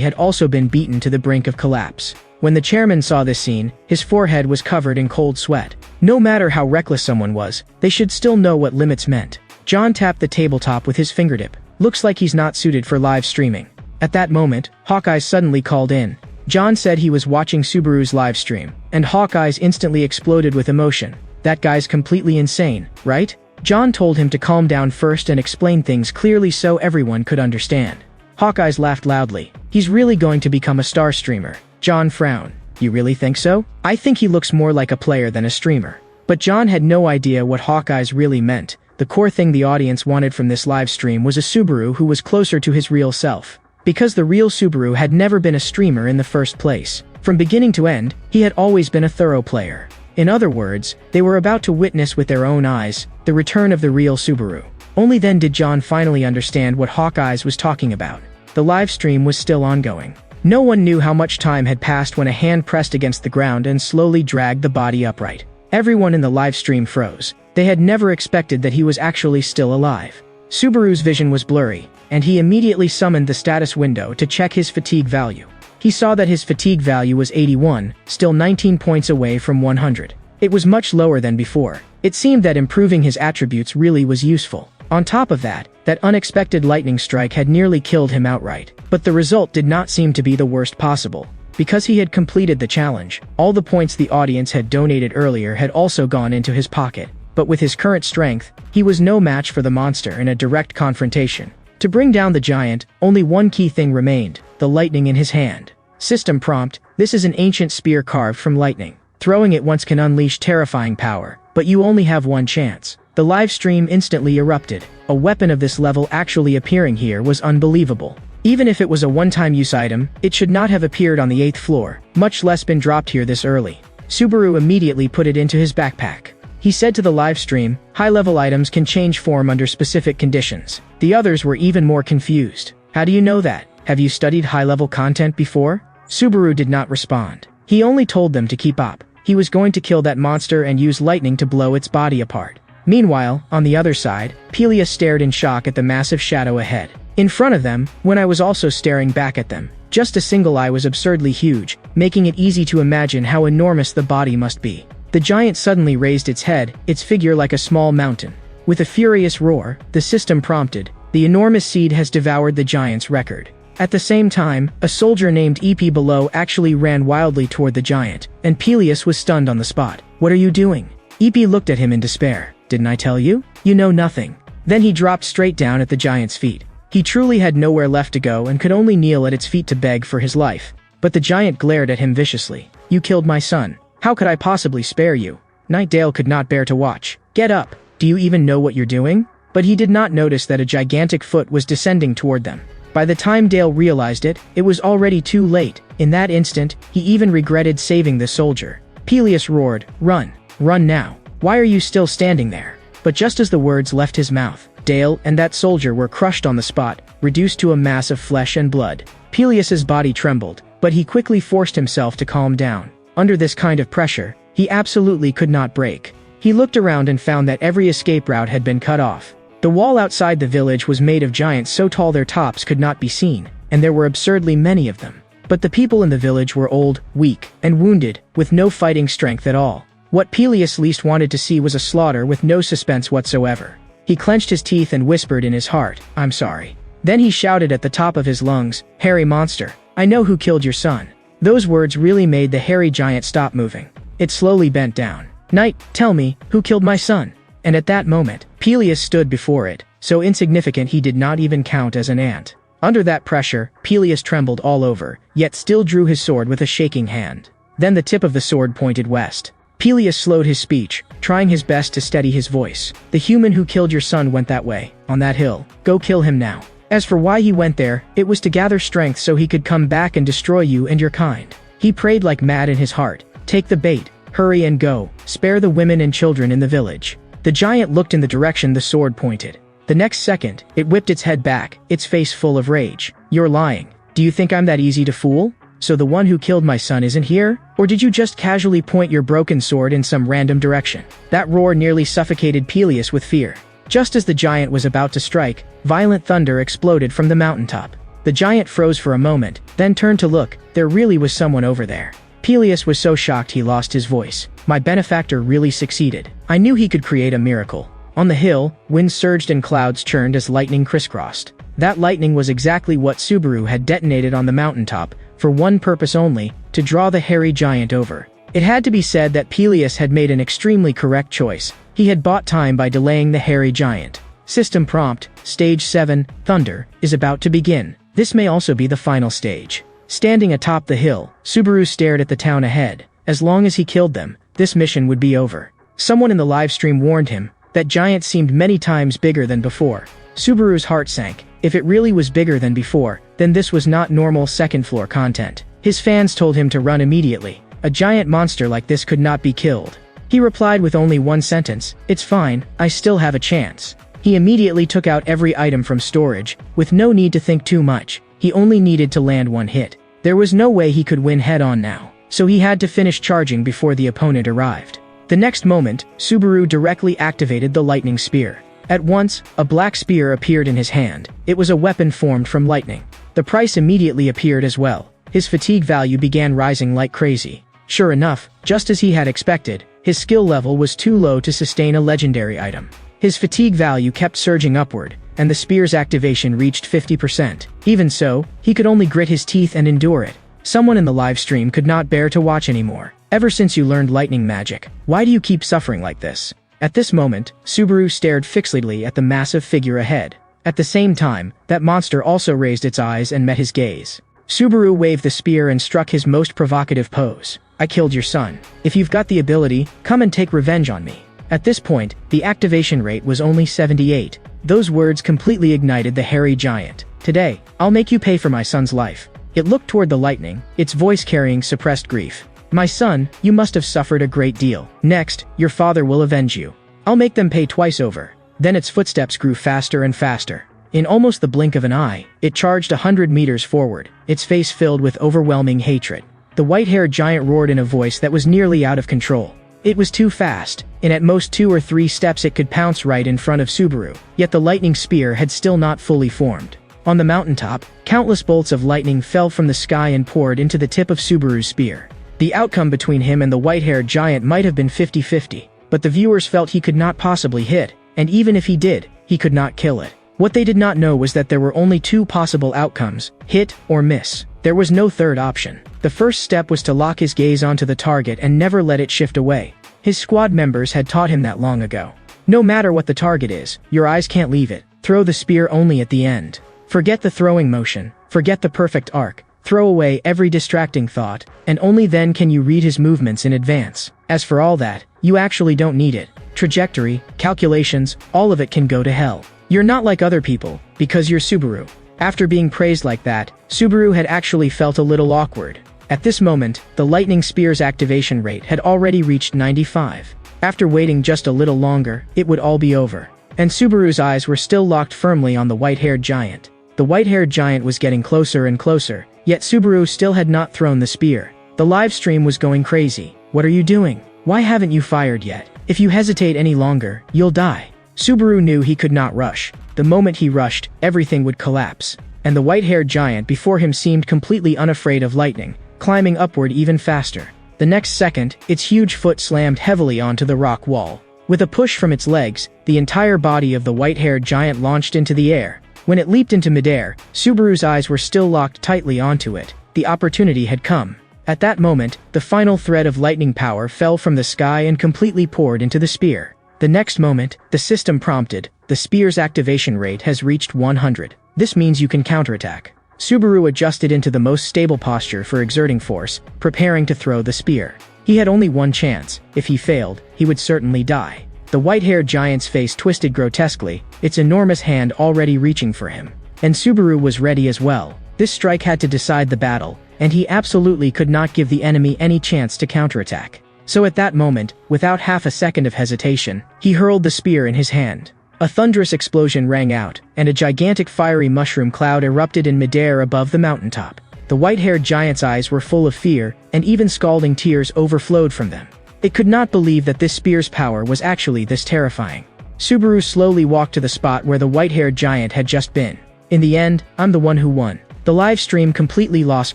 A: had also been beaten to the brink of collapse. When the chairman saw this scene, his forehead was covered in cold sweat. No matter how reckless someone was, they should still know what limits meant. John tapped the tabletop with his fingertip. Looks like he's not suited for live streaming. At that moment, Hawkeye suddenly called in. John said he was watching Subaru's live stream, and Hawkeye's instantly exploded with emotion. That guy's completely insane, right? John told him to calm down first and explain things clearly so everyone could understand. Hawkeyes laughed loudly. He's really going to become a star streamer. John frowned. You really think so? I think he looks more like a player than a streamer. But John had no idea what Hawkeyes really meant. The core thing the audience wanted from this live stream was a Subaru who was closer to his real self. Because the real Subaru had never been a streamer in the first place. From beginning to end, he had always been a thorough player. In other words, they were about to witness with their own eyes the return of the real Subaru. Only then did John finally understand what Hawkeyes was talking about. The live stream was still ongoing. No one knew how much time had passed when a hand pressed against the ground and slowly dragged the body upright. Everyone in the live stream froze. They had never expected that he was actually still alive. Subaru's vision was blurry, and he immediately summoned the status window to check his fatigue value. He saw that his fatigue value was 81, still 19 points away from 100. It was much lower than before. It seemed that improving his attributes really was useful. On top of that, that unexpected lightning strike had nearly killed him outright. But the result did not seem to be the worst possible. Because he had completed the challenge, all the points the audience had donated earlier had also gone into his pocket. But with his current strength, he was no match for the monster in a direct confrontation. To bring down the giant, only one key thing remained, the lightning in his hand. System prompt, this is an ancient spear carved from lightning. Throwing it once can unleash terrifying power, but you only have one chance. The live stream instantly erupted. A weapon of this level actually appearing here was unbelievable. Even if it was a one-time use item, it should not have appeared on the 8th floor, much less been dropped here this early. Subaru immediately put it into his backpack. He said to the live stream, high-level items can change form under specific conditions. The others were even more confused. How do you know that? Have you studied high-level content before? Subaru did not respond. He only told them to keep up. He was going to kill that monster and use lightning to blow its body apart. Meanwhile, on the other side, Pelias stared in shock at the massive shadow ahead. In front of them, when I was also staring back at them, just a single eye was absurdly huge, making it easy to imagine how enormous the body must be. The giant suddenly raised its head, its figure like a small mountain. With a furious roar, the system prompted, "The enormous seed has devoured the giant's record." At the same time, a soldier named EP below actually ran wildly toward the giant, and Pelias was stunned on the spot. "What are you doing?" EP looked at him in despair. "Didn't I tell you? You know nothing." Then he dropped straight down at the giant's feet. He truly had nowhere left to go and could only kneel at its feet to beg for his life. But the giant glared at him viciously. "You killed my son. How could I possibly spare you?" Nightdale could not bear to watch. "Get up! Do you even know what you're doing?" But he did not notice that a gigantic foot was descending toward them. By the time Dale realized it, it was already too late. In that instant, he even regretted saving the soldier. Pelias roared, "Run! Run now! Why are you still standing there?" But just as the words left his mouth, Dale and that soldier were crushed on the spot, reduced to a mass of flesh and blood. Pelias's body trembled, but he quickly forced himself to calm down. Under this kind of pressure, he absolutely could not break. He looked around and found that every escape route had been cut off. The wall outside the village was made of giants so tall their tops could not be seen, and there were absurdly many of them. But the people in the village were old, weak, and wounded, with no fighting strength at all. What Pelias least wanted to see was a slaughter with no suspense whatsoever. He clenched his teeth and whispered in his heart, "I'm sorry." Then he shouted at the top of his lungs, "Hairy monster, I know who killed your son." Those words really made the hairy giant stop moving. It slowly bent down. "Knight, tell me, who killed my son?" And at that moment, Pelias stood before it, so insignificant he did not even count as an ant. Under that pressure, Pelias trembled all over, yet still drew his sword with a shaking hand. Then the tip of the sword pointed west. Pelias slowed his speech, trying his best to steady his voice. "The human who killed your son went that way, on that hill. Go kill him now." As for why he went there, it was to gather strength so he could come back and destroy you and your kind. He prayed like mad in his heart, "Take the bait, hurry and go, spare the women and children in the village." The giant looked in the direction the sword pointed. The next second, it whipped its head back, its face full of rage. "You're lying. Do you think I'm that easy to fool? So the one who killed my son isn't here? Or did you just casually point your broken sword in some random direction?" That roar nearly suffocated Pelias with fear. Just as the giant was about to strike, violent thunder exploded from the mountaintop. The giant froze for a moment, then turned to look. There really was someone over there. Pelias was so shocked he lost his voice. My benefactor really succeeded. I knew he could create a miracle. On the hill, wind surged and clouds churned as lightning crisscrossed. That lightning was exactly what Subaru had detonated on the mountaintop, for one purpose only, to draw the hairy giant over. It had to be said that Pelias had made an extremely correct choice. He had bought time by delaying the hairy giant. System prompt, Stage 7, Thunder, is about to begin. This may also be the final stage. Standing atop the hill, Subaru stared at the town ahead. As long as he killed them, this mission would be over. Someone in the livestream warned him, that giant seemed many times bigger than before. Subaru's heart sank. If it really was bigger than before, then this was not normal second-floor content. His fans told him to run immediately. A giant monster like this could not be killed. He replied with only one sentence, "It's fine, I still have a chance." He immediately took out every item from storage, with no need to think too much. He only needed to land one hit. There was no way he could win head-on now, so he had to finish charging before the opponent arrived. The next moment, Subaru directly activated the lightning spear. At once, a black spear appeared in his hand. It was a weapon formed from lightning. The price immediately appeared as well. His fatigue value began rising like crazy. Sure enough, just as he had expected, his skill level was too low to sustain a legendary item. His fatigue value kept surging upward, and the spear's activation reached 50%. Even so, he could only grit his teeth and endure it. Someone in the live stream could not bear to watch anymore. "Ever since you learned lightning magic, why do you keep suffering like this?" At this moment, Subaru stared fixedly at the massive figure ahead. At the same time, that monster also raised its eyes and met his gaze. Subaru waved the spear and struck his most provocative pose. "I killed your son. If you've got the ability, come and take revenge on me." At this point, the activation rate was only 78. Those words completely ignited the hairy giant. "Today, I'll make you pay for my son's life." It looked toward the lightning, its voice carrying suppressed grief. "My son, you must have suffered a great deal. Next, your father will avenge you. I'll make them pay twice over." Then its footsteps grew faster and faster. In almost the blink of an eye, it charged 100 meters forward, its face filled with overwhelming hatred. The white-haired giant roared in a voice that was nearly out of control. It was too fast. In at most 2 or 3 steps it could pounce right in front of Subaru, yet the lightning spear had still not fully formed. On the mountaintop, countless bolts of lightning fell from the sky and poured into the tip of Subaru's spear. The outcome between him and the white-haired giant might have been 50-50, but the viewers felt he could not possibly hit, and even if he did, he could not kill it. What they did not know was that there were only 2 possible outcomes, hit or miss. There was no third option. The first step was to lock his gaze onto the target and never let it shift away. His squad members had taught him that long ago. No matter what the target is, your eyes can't leave it. Throw the spear only at the end. Forget the throwing motion, forget the perfect arc, throw away every distracting thought, and only then can you read his movements in advance. As for all that, you actually don't need it. Trajectory, calculations, all of it can go to hell. You're not like other people, because you're Subaru. After being praised like that, Subaru had actually felt a little awkward. At this moment, the lightning spear's activation rate had already reached 95. After waiting just a little longer, it would all be over. And Subaru's eyes were still locked firmly on the white-haired giant. The white-haired giant was getting closer and closer, yet Subaru still had not thrown the spear. The live stream was going crazy. What are you doing? Why haven't you fired yet? If you hesitate any longer, you'll die. Subaru knew he could not rush. The moment he rushed, everything would collapse. And the white-haired giant before him seemed completely unafraid of lightning, climbing upward even faster. The next second, its huge foot slammed heavily onto the rock wall. With a push from its legs, the entire body of the white-haired giant launched into the air. When it leaped into midair, Subaru's eyes were still locked tightly onto it. The opportunity had come. At that moment, the final thread of lightning power fell from the sky and completely poured into the spear. The next moment, the system prompted, the spear's activation rate has reached 100. This means you can counterattack. Subaru adjusted into the most stable posture for exerting force, preparing to throw the spear. He had only one chance. If he failed, he would certainly die. The white-haired giant's face twisted grotesquely, its enormous hand already reaching for him. And Subaru was ready as well. This strike had to decide the battle, and he absolutely could not give the enemy any chance to counterattack. So at that moment, without half a second of hesitation, he hurled the spear in his hand. A thunderous explosion rang out, and a gigantic fiery mushroom cloud erupted in midair above the mountaintop. The white-haired giant's eyes were full of fear, and even scalding tears overflowed from them. It could not believe that this spear's power was actually this terrifying. Subaru slowly walked to the spot where the white-haired giant had just been. In the end, I'm the one who won. The live stream completely lost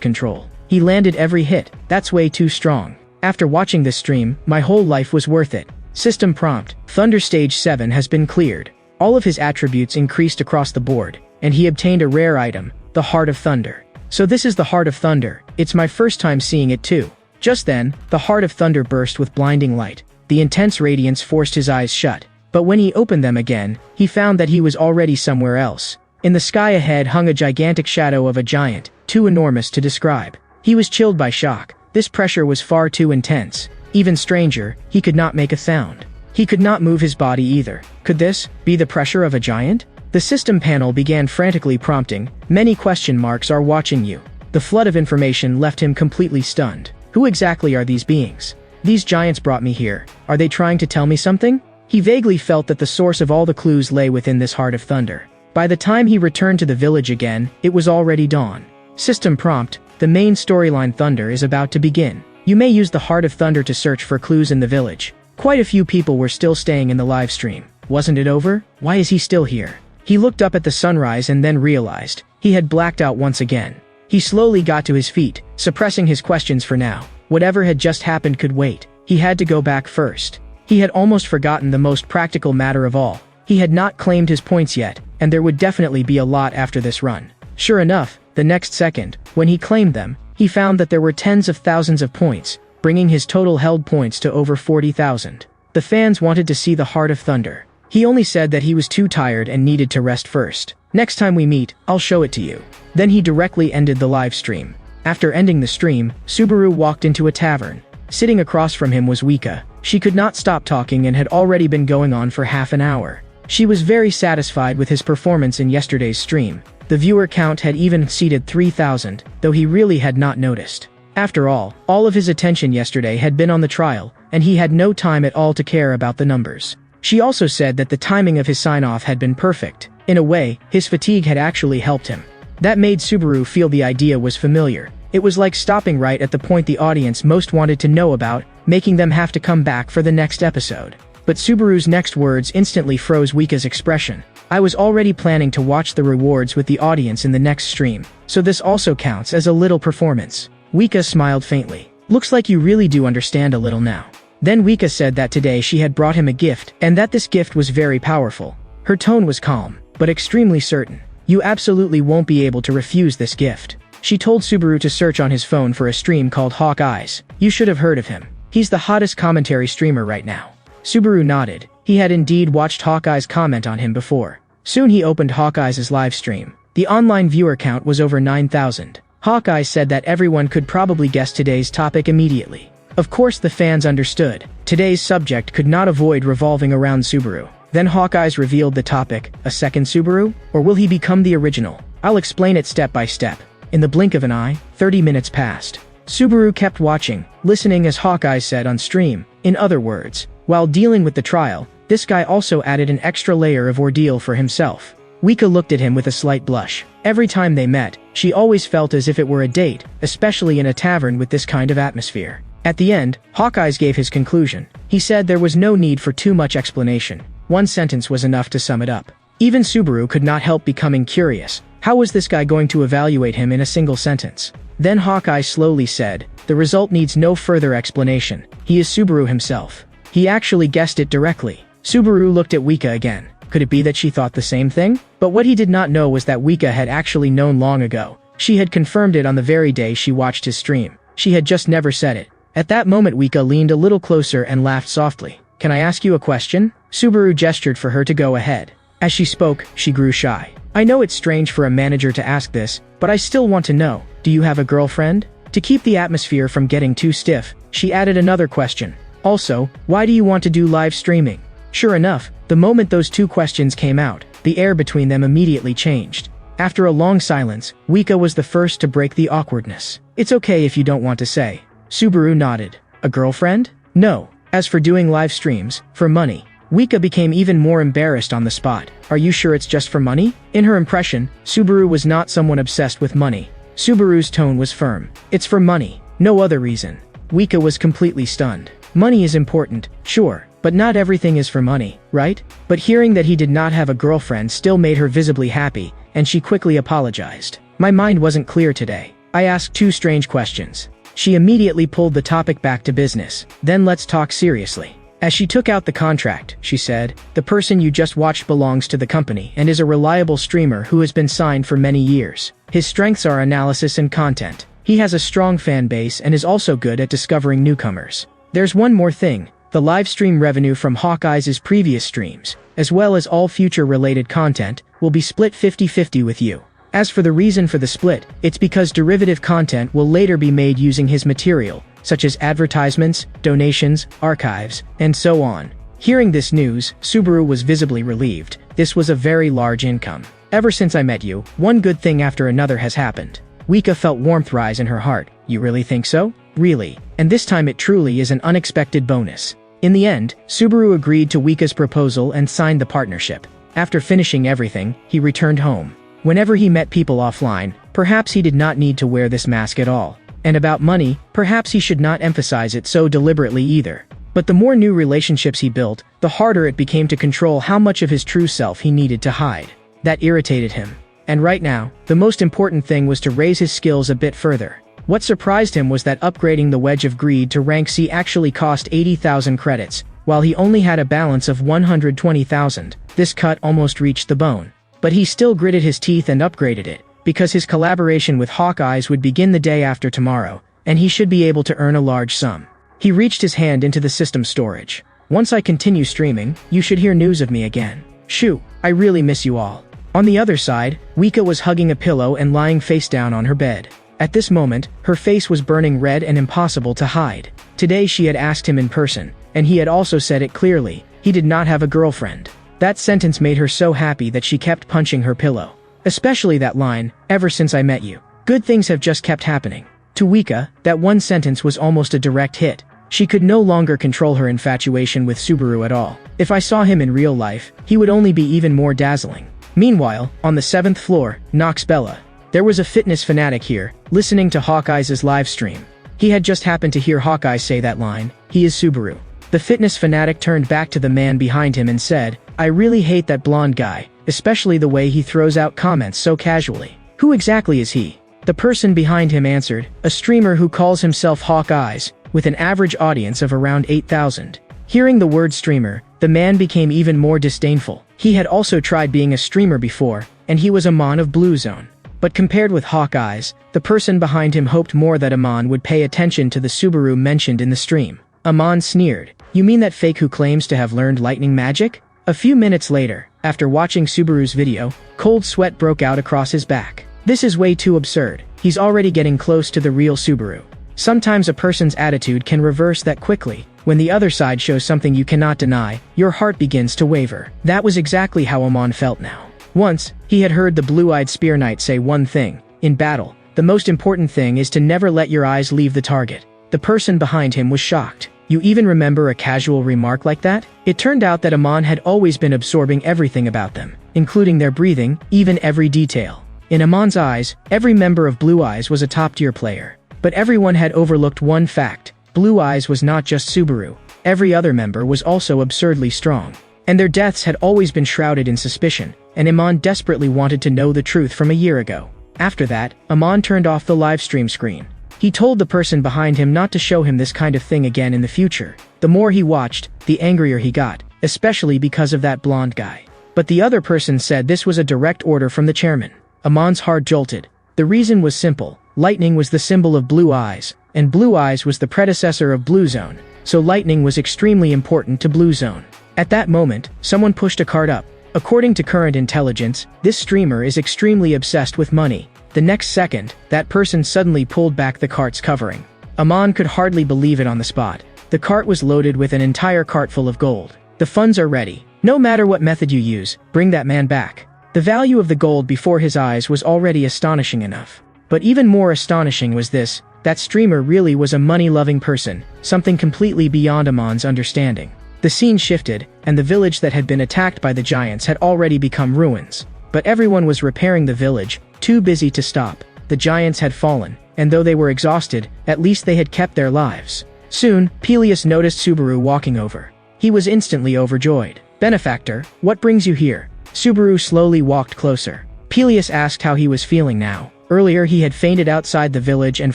A: control. He landed every hit. That's way too strong. After watching this stream, my whole life was worth it. System prompt, Thunder Stage 7 has been cleared. All of his attributes increased across the board, and he obtained a rare item, the Heart of Thunder. So this is the Heart of Thunder. It's my first time seeing it too. Just then, the Heart of Thunder burst with blinding light. The intense radiance forced his eyes shut. But when he opened them again, he found that he was already somewhere else. In the sky ahead hung a gigantic shadow of a giant, too enormous to describe. He was chilled by shock. This pressure was far too intense. Even stranger, he could not make a sound. He could not move his body either. Could this be the pressure of a giant? The system panel began frantically prompting, many question marks are watching you. The flood of information left him completely stunned. Who exactly are these beings? These giants brought me here. Are they trying to tell me something? He vaguely felt that the source of all the clues lay within this Heart of Thunder. By the time he returned to the village again, it was already dawn. System prompt, the main storyline Thunder is about to begin. You may use the Heart of Thunder to search for clues in the village. Quite a few people were still staying in the live stream. Wasn't it over? Why is he still here? He looked up at the sunrise and then realized he had blacked out once again. He slowly got to his feet, suppressing his questions for now. Whatever had just happened could wait. He had to go back first. He had almost forgotten the most practical matter of all. He had not claimed his points yet, and there would definitely be a lot after this run. Sure enough, the next second, when he claimed them, he found that there were tens of thousands of points, bringing his total held points to over 40,000. The fans wanted to see the Heart of Thunder. He only said that he was too tired and needed to rest first. Next time we meet, I'll show it to you. Then he directly ended the live stream. After ending the stream, Subaru walked into a tavern. Sitting across from him was Wika. She could not stop talking and had already been going on for half an hour. She was very satisfied with his performance in yesterday's stream. The viewer count had even exceeded 3,000, though he really had not noticed. After all of his attention yesterday had been on the trial, and he had no time at all to care about the numbers. She also said that the timing of his sign-off had been perfect. In a way, his fatigue had actually helped him. That made Subaru feel the idea was familiar. It was like stopping right at the point the audience most wanted to know about, making them have to come back for the next episode. But Subaru's next words instantly froze Wika's expression. I was already planning to watch the rewards with the audience in the next stream, so this also counts as a little performance. Wika smiled faintly. Looks like you really do understand a little now. Then Wika said that today she had brought him a gift, and that this gift was very powerful. Her tone was calm, but extremely certain. You absolutely won't be able to refuse this gift. She told Subaru to search on his phone for a stream called Hawkeye's. You should have heard of him. He's the hottest commentary streamer right now. Subaru nodded. He had indeed watched Hawkeye's comment on him before. Soon he opened Hawkeye's live stream. The online viewer count was over 9,000. Hawkeye said that everyone could probably guess today's topic immediately. Of course the fans understood. Today's subject could not avoid revolving around Subaru. Then Hawkeye's revealed the topic, a second Subaru? Or will he become the original? I'll explain it step by step. In the blink of an eye, 30 minutes passed. Subaru kept watching, listening as Hawkeye said on stream. In other words, while dealing with the trial, this guy also added an extra layer of ordeal for himself. Wika looked at him with a slight blush. Every time they met, she always felt as if it were a date, especially in a tavern with this kind of atmosphere. At the end, Hawkeye gave his conclusion. He said there was no need for too much explanation. One sentence was enough to sum it up. Even Subaru could not help becoming curious. How was this guy going to evaluate him in a single sentence? Then Hawkeye slowly said, the result needs no further explanation. He is Subaru himself. He actually guessed it directly. Subaru looked at Wika again. Could it be that she thought the same thing? But what he did not know was that Wika had actually known long ago. She had confirmed it on the very day she watched his stream. She had just never said it. At that moment Wika leaned a little closer and laughed softly. Can I ask you a question? Subaru gestured for her to go ahead. As she spoke, she grew shy. I know it's strange for a manager to ask this, but I still want to know, do you have a girlfriend? To keep the atmosphere from getting too stiff, she added another question. Also, why do you want to do live streaming? Sure enough, the moment those two questions came out, the air between them immediately changed. After a long silence, Wika was the first to break the awkwardness. It's okay if you don't want to say. Subaru nodded. A girlfriend? No. As for doing live streams, for money. Wika became even more embarrassed on the spot. Are you sure it's just for money? In her impression, Subaru was not someone obsessed with money. Subaru's tone was firm. It's for money. No other reason. Wika was completely stunned. Money is important, sure, but not everything is for money, right? But hearing that he did not have a girlfriend still made her visibly happy, and she quickly apologized. My mind wasn't clear today. I asked two strange questions. She immediately pulled the topic back to business. Then let's talk seriously. As she took out the contract, she said, the person you just watched belongs to the company and is a reliable streamer who has been signed for many years. His strengths are analysis and content. He has a strong fan base and is also good at discovering newcomers. There's one more thing. The live stream revenue from Hawkeye's previous streams, as well as all future related content, will be split 50-50 with you. As for the reason for the split, it's because derivative content will later be made using his material, such as advertisements, donations, archives, and so on. Hearing this news, Subaru was visibly relieved. This was a very large income. Ever since I met you, one good thing after another has happened. Wika felt warmth rise in her heart. You really think so? Really. And this time it truly is an unexpected bonus. In the end, Subaru agreed to Wika's proposal and signed the partnership. After finishing everything, he returned home. Whenever he met people offline, perhaps he did not need to wear this mask at all. And about money, perhaps he should not emphasize it so deliberately either. But the more new relationships he built, the harder it became to control how much of his true self he needed to hide. That irritated him. And right now, the most important thing was to raise his skills a bit further. What surprised him was that upgrading the Wedge of Greed to rank C actually cost 80,000 credits, while he only had a balance of 120,000. This cut almost reached the bone. But he still gritted his teeth and upgraded it, because his collaboration with Hawkeye's would begin the day after tomorrow, and he should be able to earn a large sum. He reached his hand into the system storage. Once I continue streaming, you should hear news of me again. Shoo, I really miss you all. On the other side, Wika was hugging a pillow and lying face down on her bed. At this moment, her face was burning red and impossible to hide. Today she had asked him in person, and he had also said it clearly. He did not have a girlfriend. That sentence made her so happy that she kept punching her pillow. Especially that line, ever since I met you. Good things have just kept happening. To Wika, that one sentence was almost a direct hit. She could no longer control her infatuation with Subaru at all. If I saw him in real life, he would only be even more dazzling. Meanwhile, on the 7th floor, Nox Bella. There was a fitness fanatic here, listening to Hawkeye's live stream. He had just happened to hear Hawkeye say that line, "He is Subaru." The fitness fanatic turned back to the man behind him and said, "I really hate that blonde guy, especially the way he throws out comments so casually. Who exactly is he?" The person behind him answered, "A streamer who calls himself Hawkeyes, with an average audience of around 8,000. Hearing the word streamer, the man became even more disdainful. He had also tried being a streamer before, and he was Amon of Blue Zone. But compared with Hawkeyes, the person behind him hoped more that Amon would pay attention to the Subaru mentioned in the stream. Amon sneered, "You mean that fake who claims to have learned lightning magic?" A few minutes later, after watching Subaru's video, cold sweat broke out across his back. This is way too absurd. He's already getting close to the real Subaru. Sometimes a person's attitude can reverse that quickly. When the other side shows something you cannot deny, your heart begins to waver. That was exactly how Amon felt now. Once, he had heard the blue-eyed spear knight say one thing: in battle, the most important thing is to never let your eyes leave the target. The person behind him was shocked. "You even remember a casual remark like that?" It turned out that Amon had always been absorbing everything about them, including their breathing, even every detail. In Amon's eyes, every member of Blue Eyes was a top-tier player. But everyone had overlooked one fact: Blue Eyes was not just Subaru. Every other member was also absurdly strong. And their deaths had always been shrouded in suspicion, and Amon desperately wanted to know the truth from a year ago. After that, Amon turned off the live stream screen. He told the person behind him not to show him this kind of thing again in the future. The more he watched, the angrier he got, especially because of that blonde guy. But the other person said this was a direct order from the chairman. Amon's heart jolted. The reason was simple. Lightning was the symbol of Blue Eyes, and Blue Eyes was the predecessor of Blue Zone, so lightning was extremely important to Blue Zone. At that moment, someone pushed a cart up. According to current intelligence, this streamer is extremely obsessed with money. The next second, that person suddenly pulled back the cart's covering. Amon could hardly believe it on the spot. The cart was loaded with an entire cart full of gold. "The funds are ready. No matter what method you use, bring that man back." The value of the gold before his eyes was already astonishing enough. But even more astonishing was this: that streamer really was a money-loving person, something completely beyond Amon's understanding. The scene shifted, and the village that had been attacked by the giants had already become ruins. But everyone was repairing the village, too busy to stop. The giants had fallen, and though they were exhausted, at least they had kept their lives. Soon, Peleus noticed Subaru walking over. He was instantly overjoyed. "Benefactor, what brings you here?" Subaru slowly walked closer. Peleus asked how he was feeling now. Earlier he had fainted outside the village and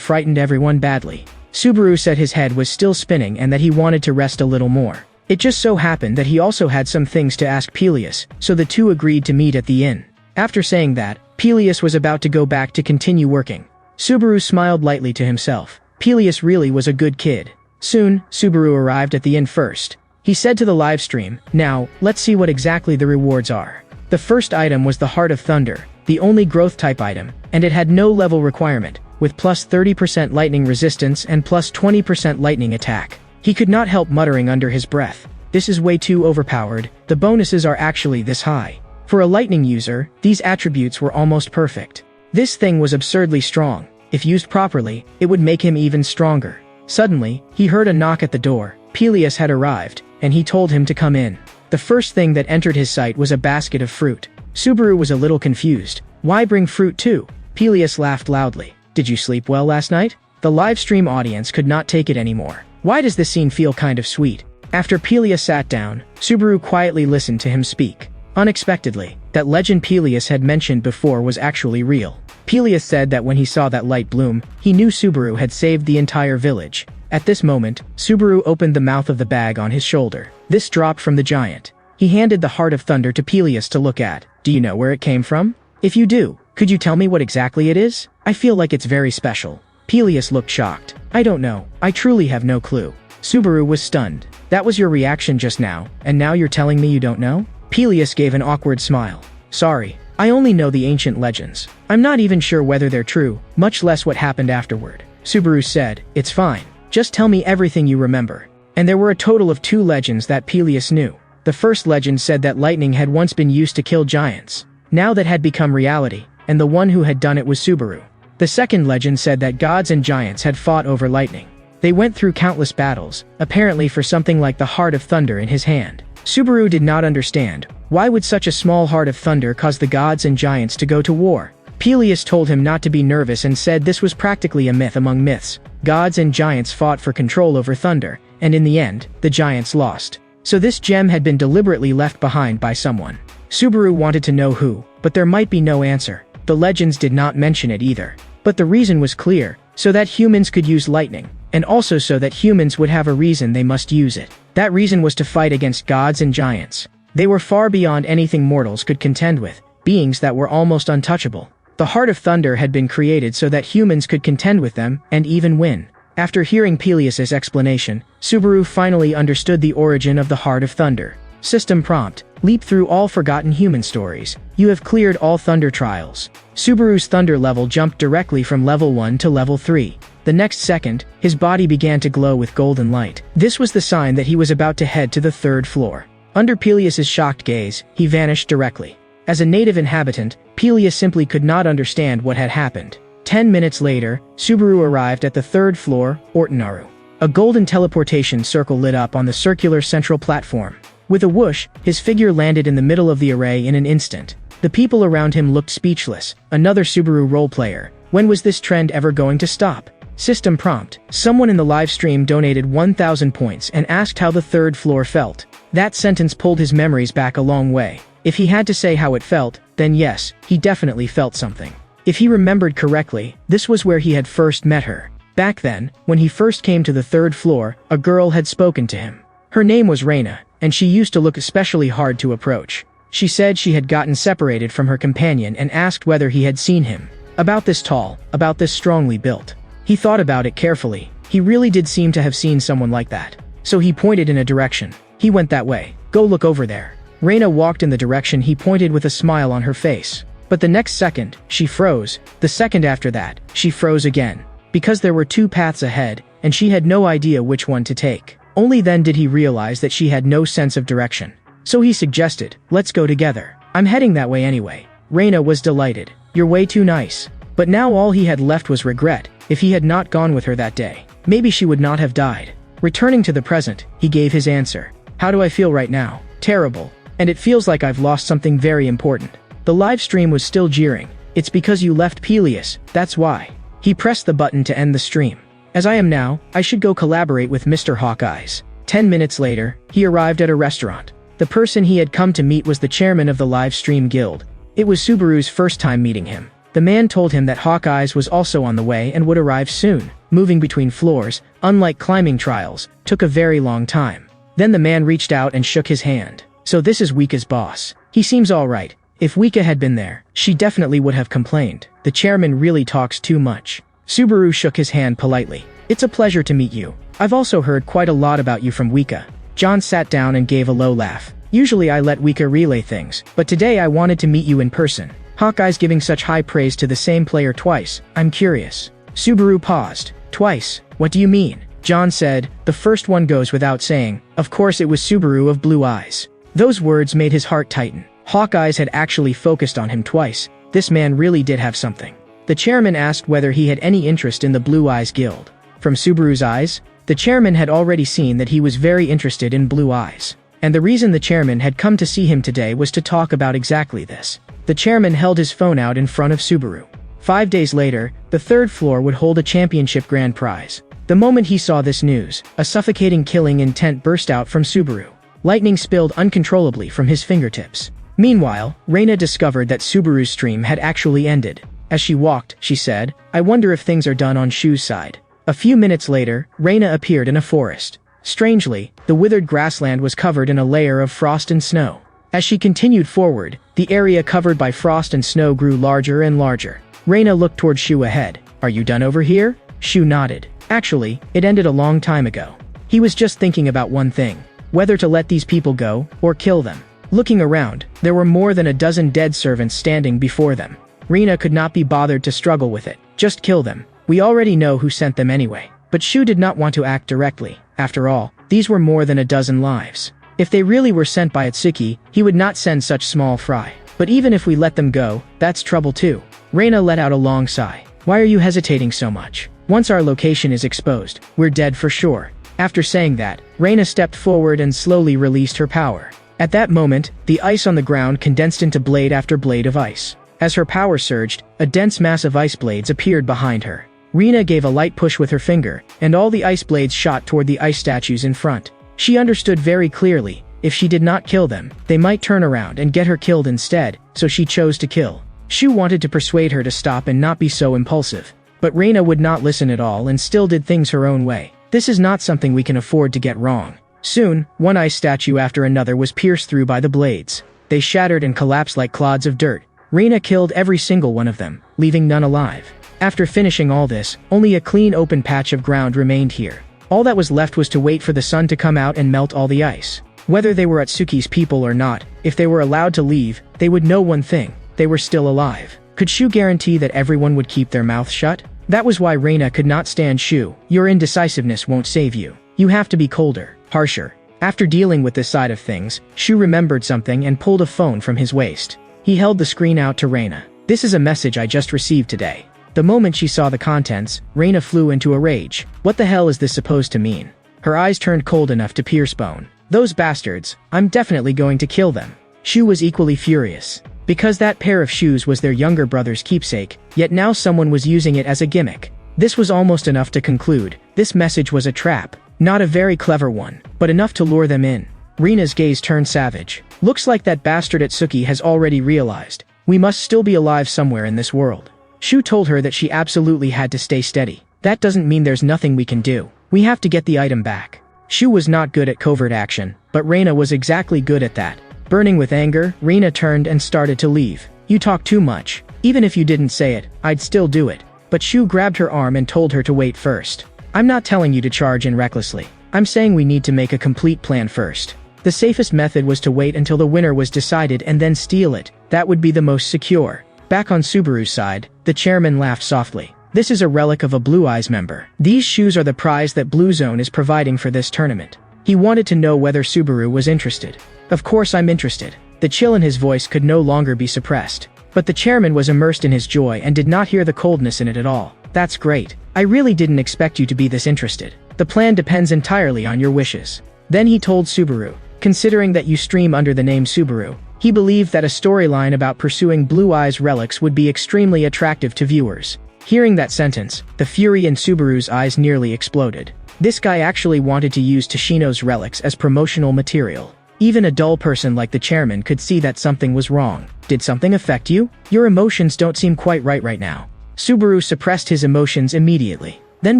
A: frightened everyone badly. Subaru said his head was still spinning and that he wanted to rest a little more. It just so happened that he also had some things to ask Peleus, so the two agreed to meet at the inn. After saying that, Peleus was about to go back to continue working. Subaru smiled lightly to himself. Peleus really was a good kid. Soon, Subaru arrived at the inn first. He said to the live stream, "Now, let's see what exactly the rewards are." The first item was the Heart of Thunder, the only growth type item, and it had no level requirement, with plus 30% lightning resistance and plus 20% lightning attack. He could not help muttering under his breath, "This is way too overpowered. The bonuses are actually this high." For a lightning user, these attributes were almost perfect. This thing was absurdly strong. If used properly, it would make him even stronger. Suddenly, he heard a knock at the door. Peleus had arrived, and he told him to come in. The first thing that entered his sight was a basket of fruit. Subaru was a little confused. "Why bring fruit too?" Peleus laughed loudly. "Did you sleep well last night?" The live stream audience could not take it anymore. Why does this scene feel kind of sweet? After Peleus sat down, Subaru quietly listened to him speak. Unexpectedly, that legend Peleus had mentioned before was actually real. Peleus said that when he saw that light bloom, he knew Subaru had saved the entire village. At this moment, Subaru opened the mouth of the bag on his shoulder. This dropped from the giant. He handed the Heart of Thunder to Peleus to look at. "Do you know where it came from? If you do, could you tell me what exactly it is? I feel like it's very special." Peleus looked shocked. "I don't know. I truly have no clue." Subaru was stunned. "That was your reaction just now, and now you're telling me you don't know?" Peleus gave an awkward smile. "Sorry, I only know the ancient legends. I'm not even sure whether they're true, much less what happened afterward." Subaru said, "It's fine. Just tell me everything you remember." And there were a total of 2 legends that Peleus knew. The first legend said that lightning had once been used to kill giants. Now that had become reality, and the one who had done it was Subaru. The second legend said that gods and giants had fought over lightning. They went through countless battles, apparently for something like the Heart of Thunder in his hand. Subaru did not understand. Why would such a small Heart of Thunder cause the gods and giants to go to war? Peleus told him not to be nervous and said this was practically a myth among myths. Gods and giants fought for control over thunder, and in the end, the giants lost. So this gem had been deliberately left behind by someone. Subaru wanted to know who, but there might be no answer. The legends did not mention it either. But the reason was clear, so that humans could use lightning, and also so that humans would have a reason they must use it. That reason was to fight against gods and giants. They were far beyond anything mortals could contend with, beings that were almost untouchable. The Heart of Thunder had been created so that humans could contend with them, and even win. After hearing Peleus's explanation, Subaru finally understood the origin of the Heart of Thunder. System prompt: leap through all forgotten human stories. You have cleared all thunder trials. Subaru's thunder level jumped directly from level 1 to level 3. The next second, his body began to glow with golden light. This was the sign that he was about to head to the 3rd floor. Under Peleus's shocked gaze, he vanished directly. As a native inhabitant, Peleus simply could not understand what had happened. 10 minutes later, Subaru arrived at the 3rd floor, Ortanaru. A golden teleportation circle lit up on the circular central platform. With a whoosh, his figure landed in the middle of the array in an instant. The people around him looked speechless. Another Subaru roleplayer. When was this trend ever going to stop? System prompt: someone in the live stream donated 1,000 points and asked how the 3rd floor felt. That sentence pulled his memories back a long way. If he had to say how it felt, then yes, he definitely felt something. If he remembered correctly, this was where he had first met her. Back then, when he first came to the 3rd floor, a girl had spoken to him. Her name was Reina, and she used to look especially hard to approach. She said she had gotten separated from her companion and asked whether he had seen him. About this tall, about this strongly built. He thought about it carefully. He really did seem to have seen someone like that. So he pointed in a direction. He went that way. Go look over there. Reina walked in the direction he pointed with a smile on her face. But the next second, she froze. The second after that, she froze again. Because there were 2 paths ahead, and she had no idea which one to take. Only then did he realize that she had no sense of direction. So he suggested, let's go together. I'm heading that way anyway. Reina was delighted. You're way too nice. But now all he had left was regret. If he had not gone with her that day, maybe she would not have died. Returning to the present, he gave his answer. How do I feel right now? Terrible. And it feels like I've lost something very important. The live stream was still jeering. It's because you left Peleus, that's why. He pressed the button to end the stream. As I am now, I should go collaborate with Mr. Hawkeyes. 10 minutes later, he arrived at a restaurant. The person he had come to meet was the chairman of the live stream guild. It was Subaru's first time meeting him. The man told him that Hawkeyes was also on the way and would arrive soon. Moving between floors, unlike climbing trials, took a very long time. Then the man reached out and shook his hand. So this is Wika's boss. He seems alright. If Wika had been there, she definitely would have complained. The chairman really talks too much. Subaru shook his hand politely. It's a pleasure to meet you. I've also heard quite a lot about you from Wika. John sat down and gave a low laugh. Usually I let Wika relay things, but today I wanted to meet you in person. Hawkeye's giving such high praise to the same player twice. I'm curious. Subaru paused. Twice? What do you mean? John said. The first one goes without saying. Of course it was Subaru of Blue Eyes. Those words made his heart tighten. Hawkeyes had actually focused on him twice. This man really did have something. The chairman asked whether he had any interest in the Blue Eyes Guild. From Subaru's eyes, the chairman had already seen that he was very interested in Blue Eyes. And the reason the chairman had come to see him today was to talk about exactly this. The chairman held his phone out in front of Subaru. 5 days later, the 3rd floor would hold a championship grand prize. The moment he saw this news, a suffocating killing intent burst out from Subaru. Lightning spilled uncontrollably from his fingertips. Meanwhile, Reina discovered that Subaru's stream had actually ended. As she walked, she said, I wonder if things are done on Shu's side. A few minutes later, Reina appeared in a forest. Strangely, the withered grassland was covered in a layer of frost and snow. As she continued forward, the area covered by frost and snow grew larger and larger. Reina looked toward Shu ahead. Are you done over here? Shu nodded. Actually, it ended a long time ago. He was just thinking about one thing. Whether to let these people go, or kill them. Looking around, there were more than a dozen dead servants standing before them. Reina could not be bothered to struggle with it. Just kill them. We already know who sent them anyway. But Shu did not want to act directly. After all, these were more than a dozen lives. If they really were sent by Atsuki, he would not send such small fry. But even if we let them go, that's trouble too. Reina let out a long sigh. Why are you hesitating so much? Once our location is exposed, we're dead for sure. After saying that, Reina stepped forward and slowly released her power. At that moment, the ice on the ground condensed into blade after blade of ice. As her power surged, a dense mass of ice blades appeared behind her. Rina gave a light push with her finger, and all the ice blades shot toward the ice statues in front. She understood very clearly, if she did not kill them, they might turn around and get her killed instead, so she chose to kill. Shu wanted to persuade her to stop and not be so impulsive. But Rina would not listen at all and still did things her own way. This is not something we can afford to get wrong. Soon, one ice statue after another was pierced through by the blades. They shattered and collapsed like clods of dirt. Rina killed every single one of them, leaving none alive. After finishing all this, only a clean open patch of ground remained here. All that was left was to wait for the sun to come out and melt all the ice. Whether they were Atsuki's people or not, if they were allowed to leave, they would know one thing: they were still alive. Could Shu guarantee that everyone would keep their mouth shut? That was why Reina could not stand Shu. Your indecisiveness won't save you. You have to be colder, harsher. After dealing with this side of things, Shu remembered something and pulled a phone from his waist. He held the screen out to Reina. This is a message I just received today. The moment she saw the contents, Reina flew into a rage. What the hell is this supposed to mean? Her eyes turned cold enough to pierce bone. Those bastards, I'm definitely going to kill them. Shu was equally furious. Because that pair of shoes was their younger brother's keepsake, yet now someone was using it as a gimmick. This was almost enough to conclude. This message was a trap. Not a very clever one, but enough to lure them in. Reina's gaze turned savage. Looks like that bastard Atsuki has already realized. We must still be alive somewhere in this world. Shu told her that she absolutely had to stay steady. That doesn't mean there's nothing we can do. We have to get the item back. Shu was not good at covert action, but Reina was exactly good at that. Burning with anger, Reina turned and started to leave. You talk too much. Even if you didn't say it, I'd still do it. But Shu grabbed her arm and told her to wait first. I'm not telling you to charge in recklessly. I'm saying we need to make a complete plan first. The safest method was to wait until the winner was decided and then steal it. That would be the most secure. Back on Subaru's side, the chairman laughed softly. This is a relic of a Blue Eyes member. These shoes are the prize that Blue Zone is providing for this tournament. He wanted to know whether Subaru was interested. Of course I'm interested. The chill in his voice could no longer be suppressed. But the chairman was immersed in his joy and did not hear the coldness in it at all. That's great. I really didn't expect you to be this interested. The plan depends entirely on your wishes. Then he told Subaru, considering that you stream under the name Subaru, he believed that a storyline about pursuing Blue Eyes relics would be extremely attractive to viewers. Hearing that sentence, the fury in Subaru's eyes nearly exploded. This guy actually wanted to use Toshino's relics as promotional material. Even a dull person like the chairman could see that something was wrong. Did something affect you? Your emotions don't seem quite right now. Subaru suppressed his emotions immediately. Then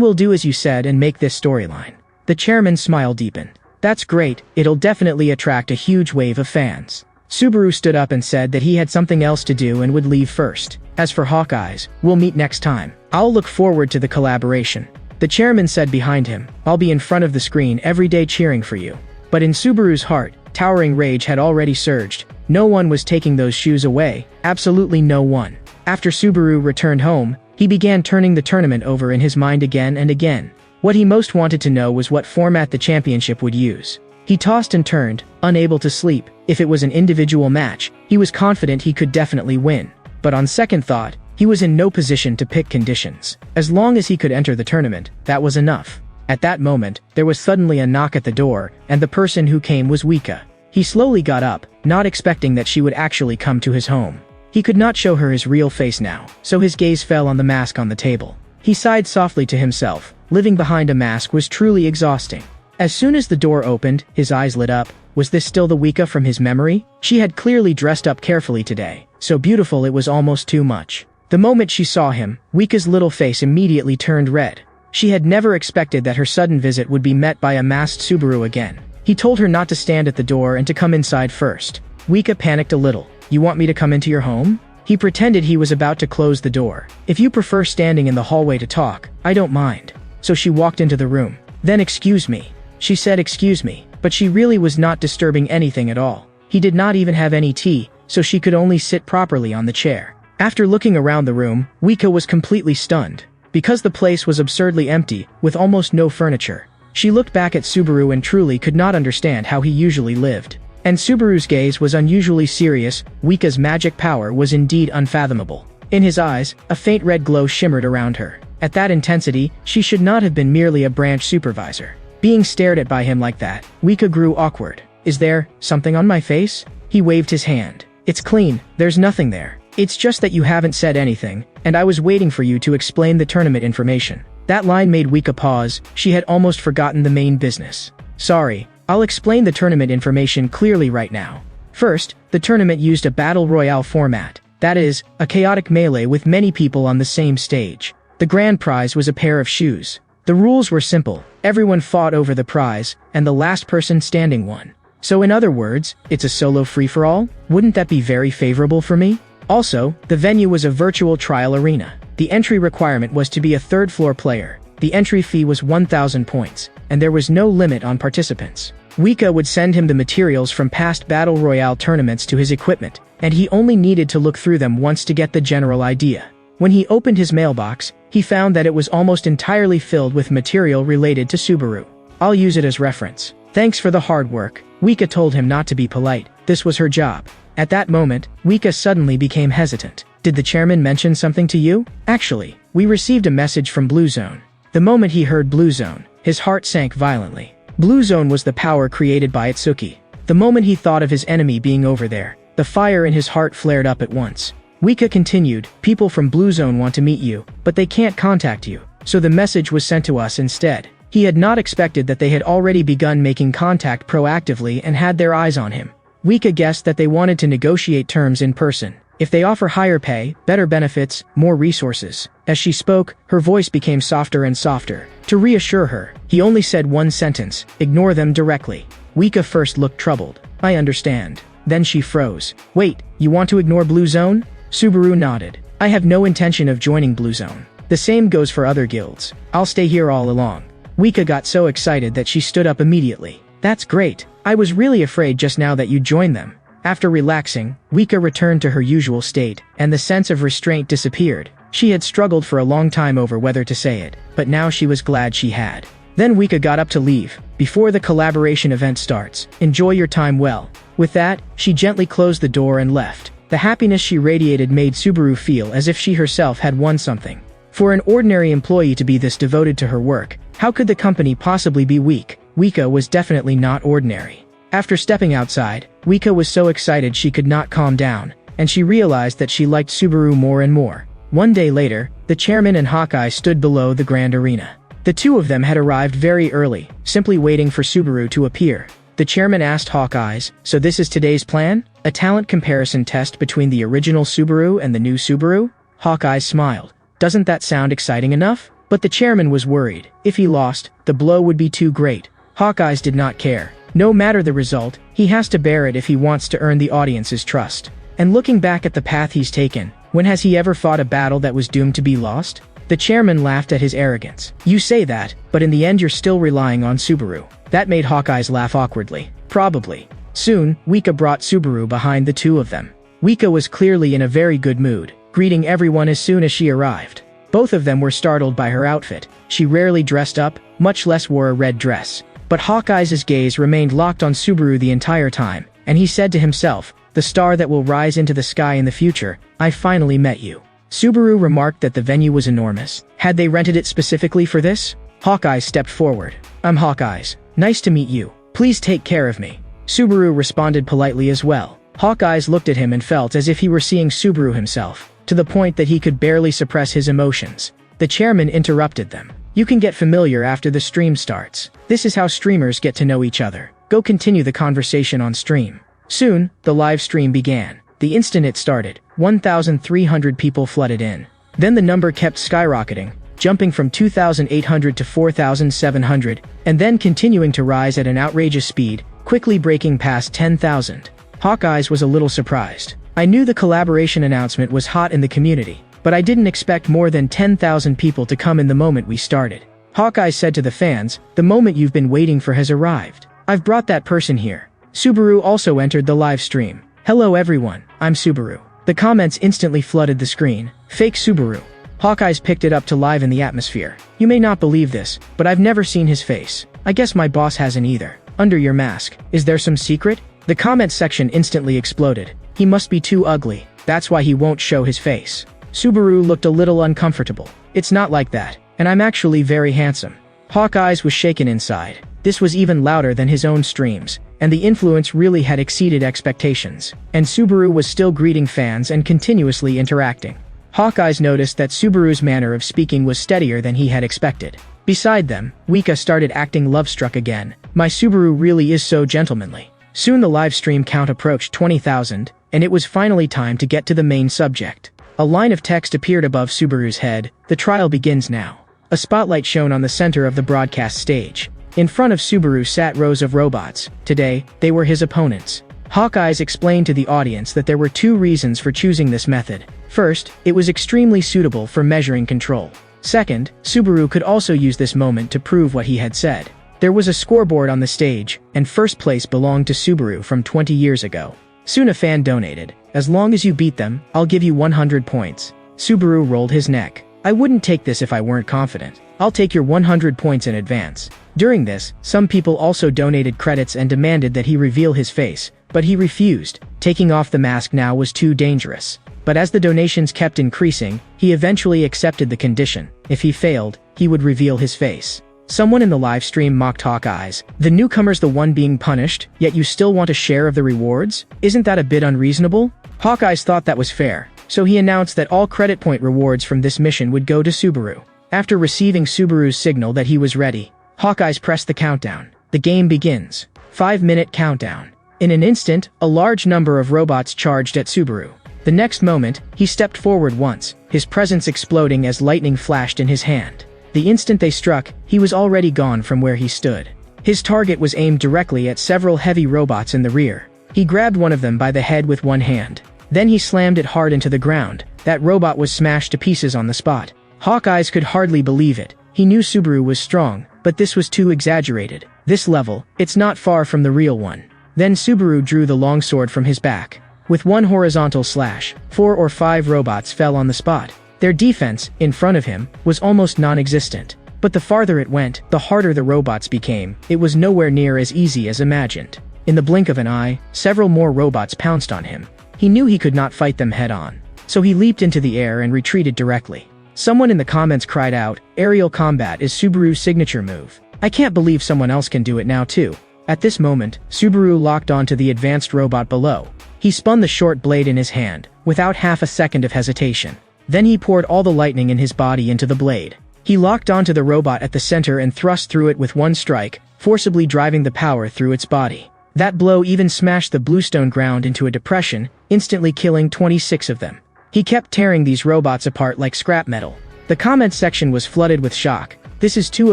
A: we'll do as you said and make this storyline. The chairman's smile deepened. That's great, it'll definitely attract a huge wave of fans. Subaru stood up and said that he had something else to do and would leave first. As for Hawkeyes, we'll meet next time. I'll look forward to the collaboration. The chairman said behind him, I'll be in front of the screen every day cheering for you. But in Subaru's heart, towering rage had already surged. No one was taking those shoes away, absolutely no one. After Subaru returned home, he began turning the tournament over in his mind again and again. What he most wanted to know was what format the championship would use. He tossed and turned, unable to sleep. If it was an individual match, he was confident he could definitely win. But on second thought, he was in no position to pick conditions. As long as he could enter the tournament, that was enough. At that moment, there was suddenly a knock at the door, and the person who came was Wika. He slowly got up, not expecting that she would actually come to his home. He could not show her his real face now, so his gaze fell on the mask on the table. He sighed softly to himself. Living behind a mask was truly exhausting. As soon as the door opened, his eyes lit up. Was this still the Wika from his memory? She had clearly dressed up carefully today, so beautiful it was almost too much. The moment she saw him, Wika's little face immediately turned red. She had never expected that her sudden visit would be met by a masked Subaru again. He told her not to stand at the door and to come inside first. Wika panicked a little. You want me to come into your home? He pretended he was about to close the door. If you prefer standing in the hallway to talk, I don't mind. So she walked into the room. Then excuse me. She said excuse me, but she really was not disturbing anything at all. He did not even have any tea, so she could only sit properly on the chair. After looking around the room, Wika was completely stunned. Because the place was absurdly empty, with almost no furniture. She looked back at Subaru and truly could not understand how he usually lived. And Subaru's gaze was unusually serious. Wika's magic power was indeed unfathomable. In his eyes, a faint red glow shimmered around her. At that intensity, she should not have been merely a branch supervisor. Being stared at by him like that, Wika grew awkward. Is there something on my face? He waved his hand. It's clean, there's nothing there. It's just that you haven't said anything, and I was waiting for you to explain the tournament information. That line made Wika pause. She had almost forgotten the main business. Sorry, I'll explain the tournament information clearly right now. First, the tournament used a battle royale format. That is, a chaotic melee with many people on the same stage. The grand prize was a pair of shoes. The rules were simple. Everyone fought over the prize, and the last person standing won. So in other words, it's a solo free-for-all? Wouldn't that be very favorable for me? Also, the venue was a virtual trial arena. The entry requirement was to be a third-floor player. The entry fee was 1,000 points, and there was no limit on participants. Wika would send him the materials from past Battle Royale tournaments to his equipment, and he only needed to look through them once to get the general idea. When he opened his mailbox, he found that it was almost entirely filled with material related to Subaru. I'll use it as reference. Thanks for the hard work. Wika told him not to be polite. This was her job. At that moment, Wika suddenly became hesitant. Did the chairman mention something to you? Actually, we received a message from Blue Zone. The moment he heard Blue Zone, his heart sank violently. Blue Zone was the power created by Itsuki. The moment he thought of his enemy being over there, the fire in his heart flared up at once. Wika continued, people from Blue Zone want to meet you, but they can't contact you, so the message was sent to us instead. He had not expected that they had already begun making contact proactively and had their eyes on him. Wika guessed that they wanted to negotiate terms in person. If they offer higher pay, better benefits, more resources. As she spoke, her voice became softer and softer. To reassure her, he only said one sentence, ignore them directly. Wika first looked troubled. I understand. Then she froze. Wait, you want to ignore Blue Zone? Subaru nodded. I have no intention of joining Blue Zone. The same goes for other guilds. I'll stay here all along. Wika got so excited that she stood up immediately. That's great. I was really afraid just now that you'd join them. After relaxing, Wika returned to her usual state, and the sense of restraint disappeared. She had struggled for a long time over whether to say it, but now she was glad she had. Then Wika got up to leave. Before the collaboration event starts, enjoy your time well. With that, she gently closed the door and left. The happiness she radiated made Subaru feel as if she herself had won something. For an ordinary employee to be this devoted to her work, how could the company possibly be weak? Wika was definitely not ordinary. After stepping outside, Wika was so excited she could not calm down, and she realized that she liked Subaru more and more. One day later, the chairman and Hawkeye stood below the grand arena. The two of them had arrived very early, simply waiting for Subaru to appear. The chairman asked Hawkeyes, so this is today's plan? A talent comparison test between the original Subaru and the new Subaru? Hawkeye smiled. Doesn't that sound exciting enough? But the chairman was worried. If he lost, the blow would be too great. Hawkeyes did not care. No matter the result, he has to bear it if he wants to earn the audience's trust. And looking back at the path he's taken, when has he ever fought a battle that was doomed to be lost? The chairman laughed at his arrogance. You say that, but in the end you're still relying on Subaru. That made Hawkeyes laugh awkwardly. Probably. Soon, Wika brought Subaru behind the two of them. Wika was clearly in a very good mood, greeting everyone as soon as she arrived. Both of them were startled by her outfit. She rarely dressed up, much less wore a red dress. But Hawkeye's gaze remained locked on Subaru the entire time, and he said to himself, the star that will rise into the sky in the future, I finally met you. Subaru remarked that the venue was enormous. Had they rented it specifically for this? Hawkeye stepped forward. I'm Hawkeyes. Nice to meet you. Please take care of me. Subaru responded politely as well. Hawkeyes looked at him and felt as if he were seeing Subaru himself, to the point that he could barely suppress his emotions. The chairman interrupted them. You can get familiar after the stream starts. This is how streamers get to know each other. Go continue the conversation on stream. Soon, the live stream began. The instant it started, 1,300 people flooded in. Then the number kept skyrocketing, jumping from 2,800 to 4,700, and then continuing to rise at an outrageous speed, quickly breaking past 10,000. Hawkeyes was a little surprised. I knew the collaboration announcement was hot in the community, but I didn't expect more than 10,000 people to come in the moment we started. Hawkeye said to the fans, the moment you've been waiting for has arrived. I've brought that person here. Subaru also entered the live stream. Hello everyone, I'm Subaru. The comments instantly flooded the screen. Fake Subaru. Hawkeyes picked it up to live in the atmosphere. You may not believe this, but I've never seen his face. I guess my boss hasn't either. Under your mask, is there some secret? The comment section instantly exploded. He must be too ugly. That's why he won't show his face. Subaru looked a little uncomfortable. It's not like that, and I'm actually very handsome. Hawkeyes was shaken inside. This was even louder than his own streams, and the influence really had exceeded expectations. And Subaru was still greeting fans and continuously interacting. Hawkeye's noticed that Subaru's manner of speaking was steadier than he had expected. Beside them, Wika started acting love-struck again. My Subaru really is so gentlemanly. Soon the live stream count approached 20,000, and it was finally time to get to the main subject. A line of text appeared above Subaru's head. The trial begins now. A spotlight shone on the center of the broadcast stage. In front of Subaru sat rows of robots. Today, they were his opponents. Hawkeyes explained to the audience that there were 2 reasons for choosing this method. First, it was extremely suitable for measuring control. Second, Subaru could also use this moment to prove what he had said. There was a scoreboard on the stage, and first place belonged to Subaru from 20 years ago. Soon a fan donated. As long as you beat them, I'll give you 100 points. Subaru rolled his neck. I wouldn't take this if I weren't confident. I'll take your 100 points in advance. During this, some people also donated credits and demanded that he reveal his face, but he refused. Taking off the mask now was too dangerous. But as the donations kept increasing, he eventually accepted the condition. If he failed, he would reveal his face. Someone in the live stream mocked Hawkeyes. The newcomer's the one being punished, yet you still want a share of the rewards? Isn't that a bit unreasonable? Hawkeyes thought that was fair, so he announced that all credit point rewards from this mission would go to Subaru. After receiving Subaru's signal that he was ready, Hawkeyes pressed the countdown. The game begins. 5-minute countdown. In an instant, a large number of robots charged at Subaru. The next moment, he stepped forward once, his presence exploding as lightning flashed in his hand. The instant they struck, he was already gone from where he stood. His target was aimed directly at several heavy robots in the rear. He grabbed one of them by the head with one hand. Then he slammed it hard into the ground. That robot was smashed to pieces on the spot. Hawkeyes could hardly believe it. He knew Subaru was strong, but this was too exaggerated. This level, it's not far from the real one. Then Subaru drew the longsword from his back. With one horizontal slash, 4 or 5 robots fell on the spot. Their defense, in front of him, was almost non-existent. But the farther it went, the harder the robots became. It was nowhere near as easy as imagined. In the blink of an eye, several more robots pounced on him. He knew he could not fight them head-on. So he leaped into the air and retreated directly. Someone in the comments cried out, "Aerial combat is Subaru's signature move. I can't believe someone else can do it now too." At this moment, Subaru locked onto the advanced robot below. He spun the short blade in his hand, without half a second of hesitation. Then he poured all the lightning in his body into the blade. He locked onto the robot at the center and thrust through it with one strike, forcibly driving the power through its body. That blow even smashed the bluestone ground into a depression, instantly killing 26 of them. He kept tearing these robots apart like scrap metal. The comments section was flooded with shock. This is too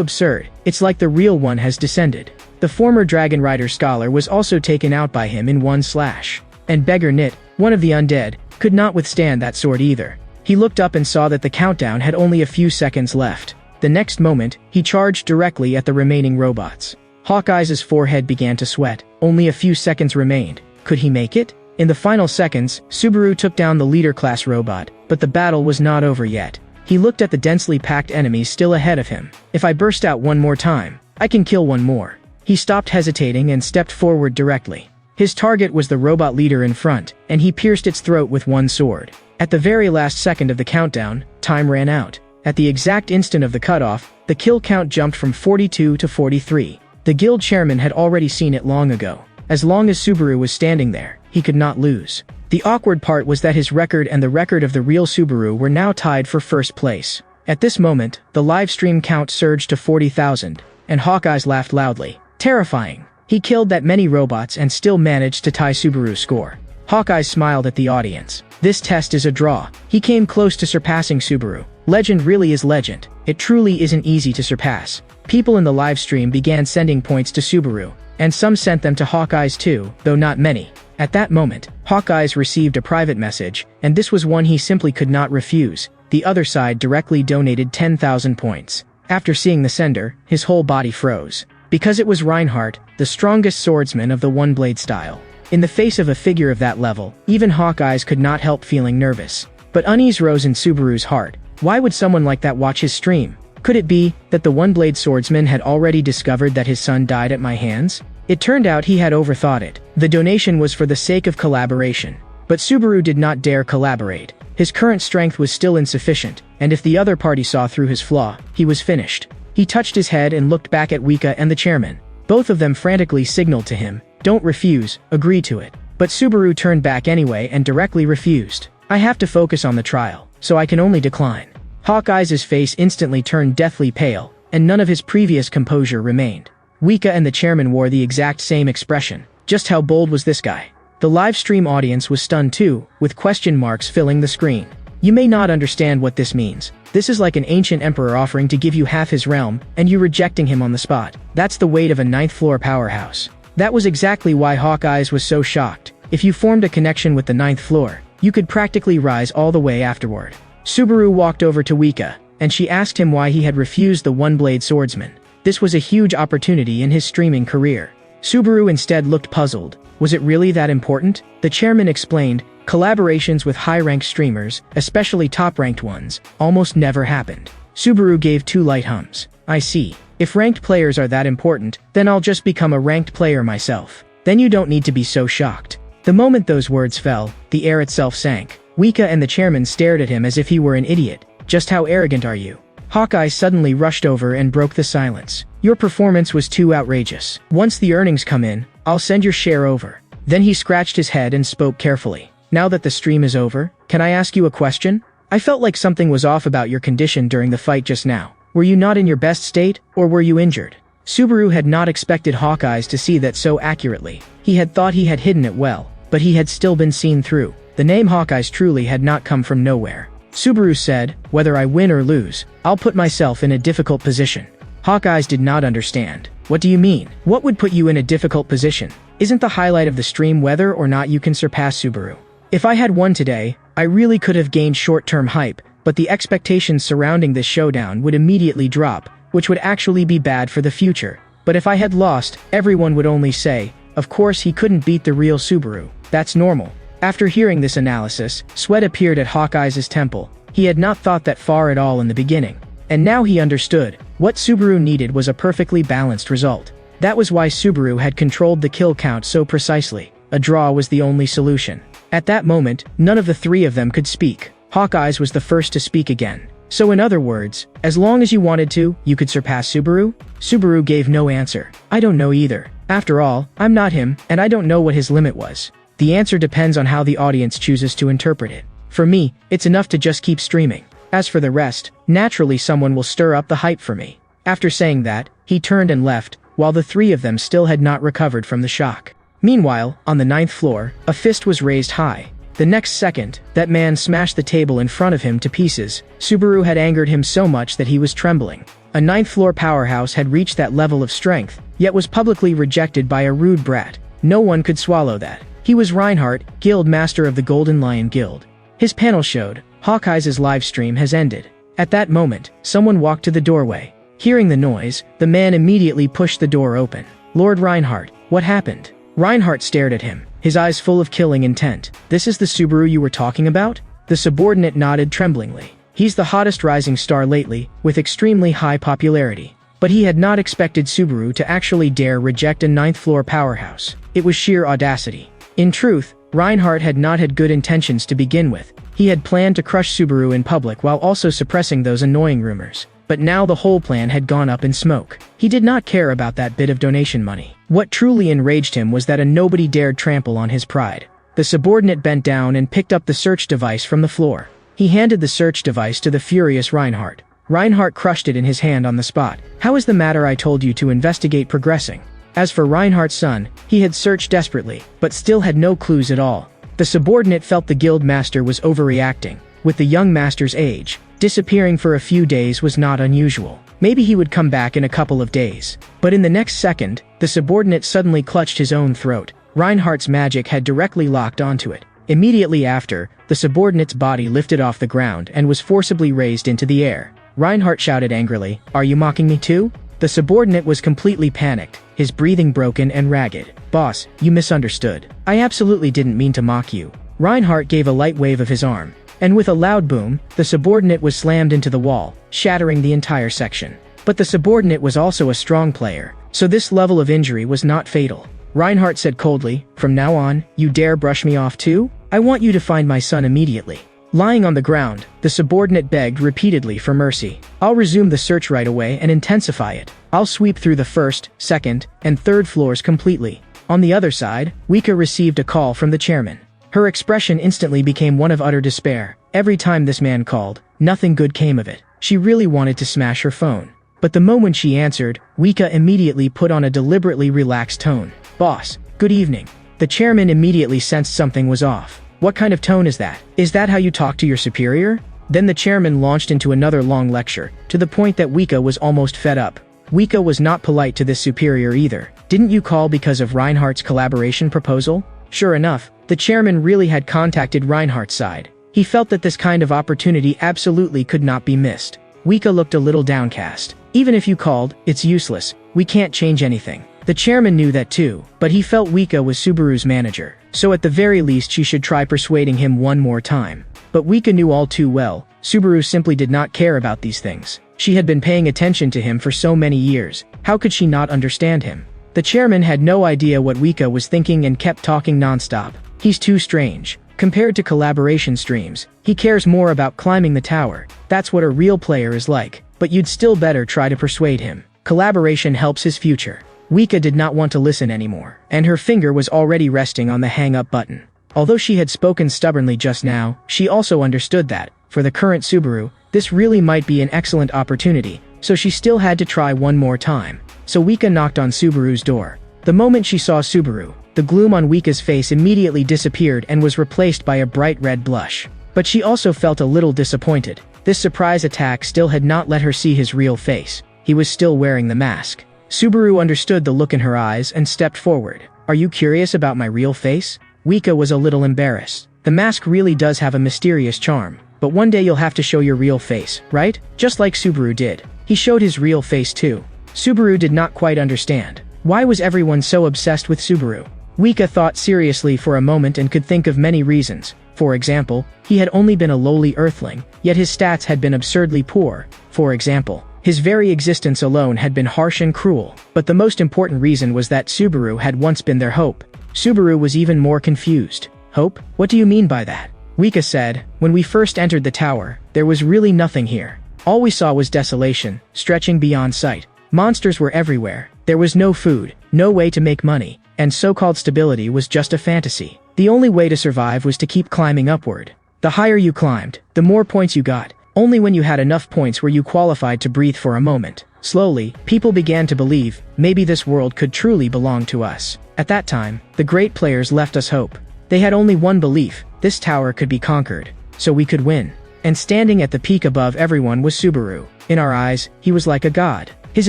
A: absurd. It's like the real one has descended. The former Dragon Rider scholar was also taken out by him in one slash. And Beggar Knit, one of the undead, could not withstand that sword either. He looked up and saw that the countdown had only a few seconds left. The next moment, he charged directly at the remaining robots. Hawkeyes' forehead began to sweat. Only a few seconds remained. Could he make it? In the final seconds, Subaru took down the leader-class robot, but the battle was not over yet. He looked at the densely packed enemies still ahead of him. If I burst out one more time, I can kill one more. He stopped hesitating and stepped forward directly. His target was the robot leader in front, and he pierced its throat with one sword. At the very last second of the countdown, time ran out. At the exact instant of the cutoff, the kill count jumped from 42 to 43. The guild chairman had already seen it long ago. As long as Subaru was standing there, he could not lose. The awkward part was that his record and the record of the real Subaru were now tied for first place. At this moment, the live stream count surged to 40,000, and Hawkeyes laughed loudly. Terrifying. He killed that many robots and still managed to tie Subaru's score. Hawkeyes smiled at the audience. This test is a draw. He came close to surpassing Subaru. Legend really is legend. It truly isn't easy to surpass. People in the live stream began sending points to Subaru, and some sent them to Hawkeyes too, though not many. At that moment, Hawkeyes received a private message, and this was one he simply could not refuse. The other side directly donated 10,000 points. After seeing the sender, his whole body froze. Because it was Reinhardt, the strongest swordsman of the one-blade style. In the face of a figure of that level, even Hawkeyes could not help feeling nervous. But unease rose in Subaru's heart. Why would someone like that watch his stream? Could it be that the one-blade swordsman had already discovered that his son died at my hands? It turned out he had overthought it. The donation was for the sake of collaboration. But Subaru did not dare collaborate. His current strength was still insufficient, and if the other party saw through his flaw, he was finished. He touched his head and looked back at Wika and the chairman. Both of them frantically signaled to him, "Don't refuse, agree to it." But Subaru turned back anyway and directly refused. "I have to focus on the trial, so I can only decline." Hawkeye's face instantly turned deathly pale, and none of his previous composure remained. Wika and the chairman wore the exact same expression. Just how bold was this guy? The live stream audience was stunned too, with question marks filling the screen. You may not understand what this means. This is like an ancient emperor offering to give you half his realm, and you rejecting him on the spot. That's the weight of a ninth-floor powerhouse. That was exactly why Hawkeye's was so shocked. If you formed a connection with the ninth floor, you could practically rise all the way afterward. Subaru walked over to Wika, and she asked him why he had refused the one-blade swordsman. This was a huge opportunity in his streaming career. Subaru instead looked puzzled. Was it really that important? The chairman explained, collaborations with high-ranked streamers, especially top-ranked ones, almost never happened. Subaru gave 2 light hums. I see. If ranked players are that important, then I'll just become a ranked player myself. Then you don't need to be so shocked. The moment those words fell, the air itself sank. Wika and the chairman stared at him as if he were an idiot. Just how arrogant are you? Hawkeye suddenly rushed over and broke the silence. Your performance was too outrageous. Once the earnings come in, I'll send your share over. Then he scratched his head and spoke carefully. Now that the stream is over, can I ask you a question? I felt like something was off about your condition during the fight just now. Were you not in your best state, or were you injured? Subaru had not expected Hawkeye's to see that so accurately. He had thought he had hidden it well, but he had still been seen through. The name Hawkeye's truly had not come from nowhere. Subaru said, whether I win or lose, I'll put myself in a difficult position. Hawkeye's did not understand. What do you mean? What would put you in a difficult position? Isn't the highlight of the stream whether or not you can surpass Subaru? If I had won today, I really could have gained short-term hype, but the expectations surrounding this showdown would immediately drop, which would actually be bad for the future. But if I had lost, everyone would only say, of course he couldn't beat the real Subaru. That's normal. After hearing this analysis, sweat appeared at Hawkeye's temple. He had not thought that far at all in the beginning. And now he understood. What Subaru needed was a perfectly balanced result. That was why Subaru had controlled the kill count so precisely. A draw was the only solution. At that moment, none of the 3 of them could speak. Hawkeye's was the first to speak again. So in other words, as long as you wanted to, you could surpass Subaru? Subaru gave no answer. I don't know either. After all, I'm not him, and I don't know what his limit was. The answer depends on how the audience chooses to interpret it. For me, it's enough to just keep streaming. As for the rest, naturally someone will stir up the hype for me. After saying that, he turned and left, while the 3 of them still had not recovered from the shock. Meanwhile, on the 9th floor, a fist was raised high. The next second, that man smashed the table in front of him to pieces. Subaru had angered him so much that he was trembling. A 9th floor powerhouse had reached that level of strength, yet was publicly rejected by a rude brat. No one could swallow that. He was Reinhardt, Guild Master of the Golden Lion Guild. His panel showed, Hawkeye's live stream has ended. At that moment, someone walked to the doorway. Hearing the noise, the man immediately pushed the door open. Lord Reinhardt, what happened? Reinhardt stared at him, his eyes full of killing intent. This is the Subaru you were talking about? The subordinate nodded tremblingly. He's the hottest rising star lately, with extremely high popularity. But he had not expected Subaru to actually dare reject a 9th floor powerhouse. It was sheer audacity. In truth, Reinhardt had not had good intentions to begin with. He had planned to crush Subaru in public while also suppressing those annoying rumors. But now the whole plan had gone up in smoke. He did not care about that bit of donation money. What truly enraged him was that a nobody dared trample on his pride. The subordinate bent down and picked up the search device from the floor. He handed the search device to the furious Reinhardt. Reinhardt crushed it in his hand on the spot. How is the matter I told you to investigate progressing? As for Reinhardt's son, he had searched desperately, but still had no clues at all. The subordinate felt the guild master was overreacting. With the young master's age, disappearing for a few days was not unusual. Maybe he would come back in a couple of days. But in the next second, the subordinate suddenly clutched his own throat. Reinhardt's magic had directly locked onto it. Immediately after, the subordinate's body lifted off the ground and was forcibly raised into the air. Reinhardt shouted angrily, "Are you mocking me too?" The subordinate was completely panicked, his breathing broken and ragged. "Boss, you misunderstood. I absolutely didn't mean to mock you." Reinhardt gave a light wave of his arm. And with a loud boom, the subordinate was slammed into the wall, shattering the entire section. But the subordinate was also a strong player, so this level of injury was not fatal. Reinhardt said coldly, "From now on, you dare brush me off too? I want you to find my son immediately." Lying on the ground, the subordinate begged repeatedly for mercy. I'll resume the search right away and intensify it. I'll sweep through the first, second, and third floors completely. On the other side, Wika received a call from the chairman. Her expression instantly became one of utter despair. Every time this man called, nothing good came of it. She really wanted to smash her phone. But the moment she answered, Wika immediately put on a deliberately relaxed tone. "Boss, good evening." The chairman immediately sensed something was off. "What kind of tone is that? Is that how you talk to your superior?" Then the chairman launched into another long lecture, to the point that Wika was almost fed up. Wika was not polite to this superior either. "Didn't you call because of Reinhardt's collaboration proposal?" Sure enough, the chairman really had contacted Reinhardt's side. He felt that this kind of opportunity absolutely could not be missed. Wika looked a little downcast. "Even if you called, it's useless. We can't change anything." The chairman knew that too, but he felt Wika was Subaru's manager, so at the very least she should try persuading him one more time. But Wika knew all too well, Subaru simply did not care about these things. She had been paying attention to him for so many years. How could she not understand him? The chairman had no idea what Wika was thinking and kept talking non-stop. "He's too strange. Compared to collaboration streams, he cares more about climbing the tower. That's what a real player is like. But you'd still better try to persuade him. Collaboration helps his future." Wika did not want to listen anymore, and her finger was already resting on the hang-up button. Although she had spoken stubbornly just now, she also understood that, for the current Subaru, this really might be an excellent opportunity, so she still had to try one more time. So Wika knocked on Subaru's door. The moment she saw Subaru, the gloom on Wika's face immediately disappeared and was replaced by a bright red blush. But she also felt a little disappointed. This surprise attack still had not let her see his real face. He was still wearing the mask. Subaru understood the look in her eyes and stepped forward. "Are you curious about my real face?" Wika was a little embarrassed. The mask really does have a mysterious charm. But one day you'll have to show your real face, right? Just like Subaru did. He showed his real face too. Subaru did not quite understand. Why was everyone so obsessed with Subaru? Wika thought seriously for a moment and could think of many reasons. For example, he had only been a lowly earthling, yet his stats had been absurdly poor. For example, his very existence alone had been harsh and cruel. But the most important reason was that Subaru had once been their hope. Subaru was even more confused. "Hope? What do you mean by that?" Wika said, "When we first entered the tower, there was really nothing here. All we saw was desolation, stretching beyond sight. Monsters were everywhere. There was no food, no way to make money, and so-called stability was just a fantasy. The only way to survive was to keep climbing upward. The higher you climbed, the more points you got. Only when you had enough points were you qualified to breathe for a moment. Slowly, people began to believe, maybe this world could truly belong to us. At that time, the great players left us hope. They had only one belief, this tower could be conquered, so we could win. And standing at the peak above everyone was Subaru. In our eyes, he was like a god. His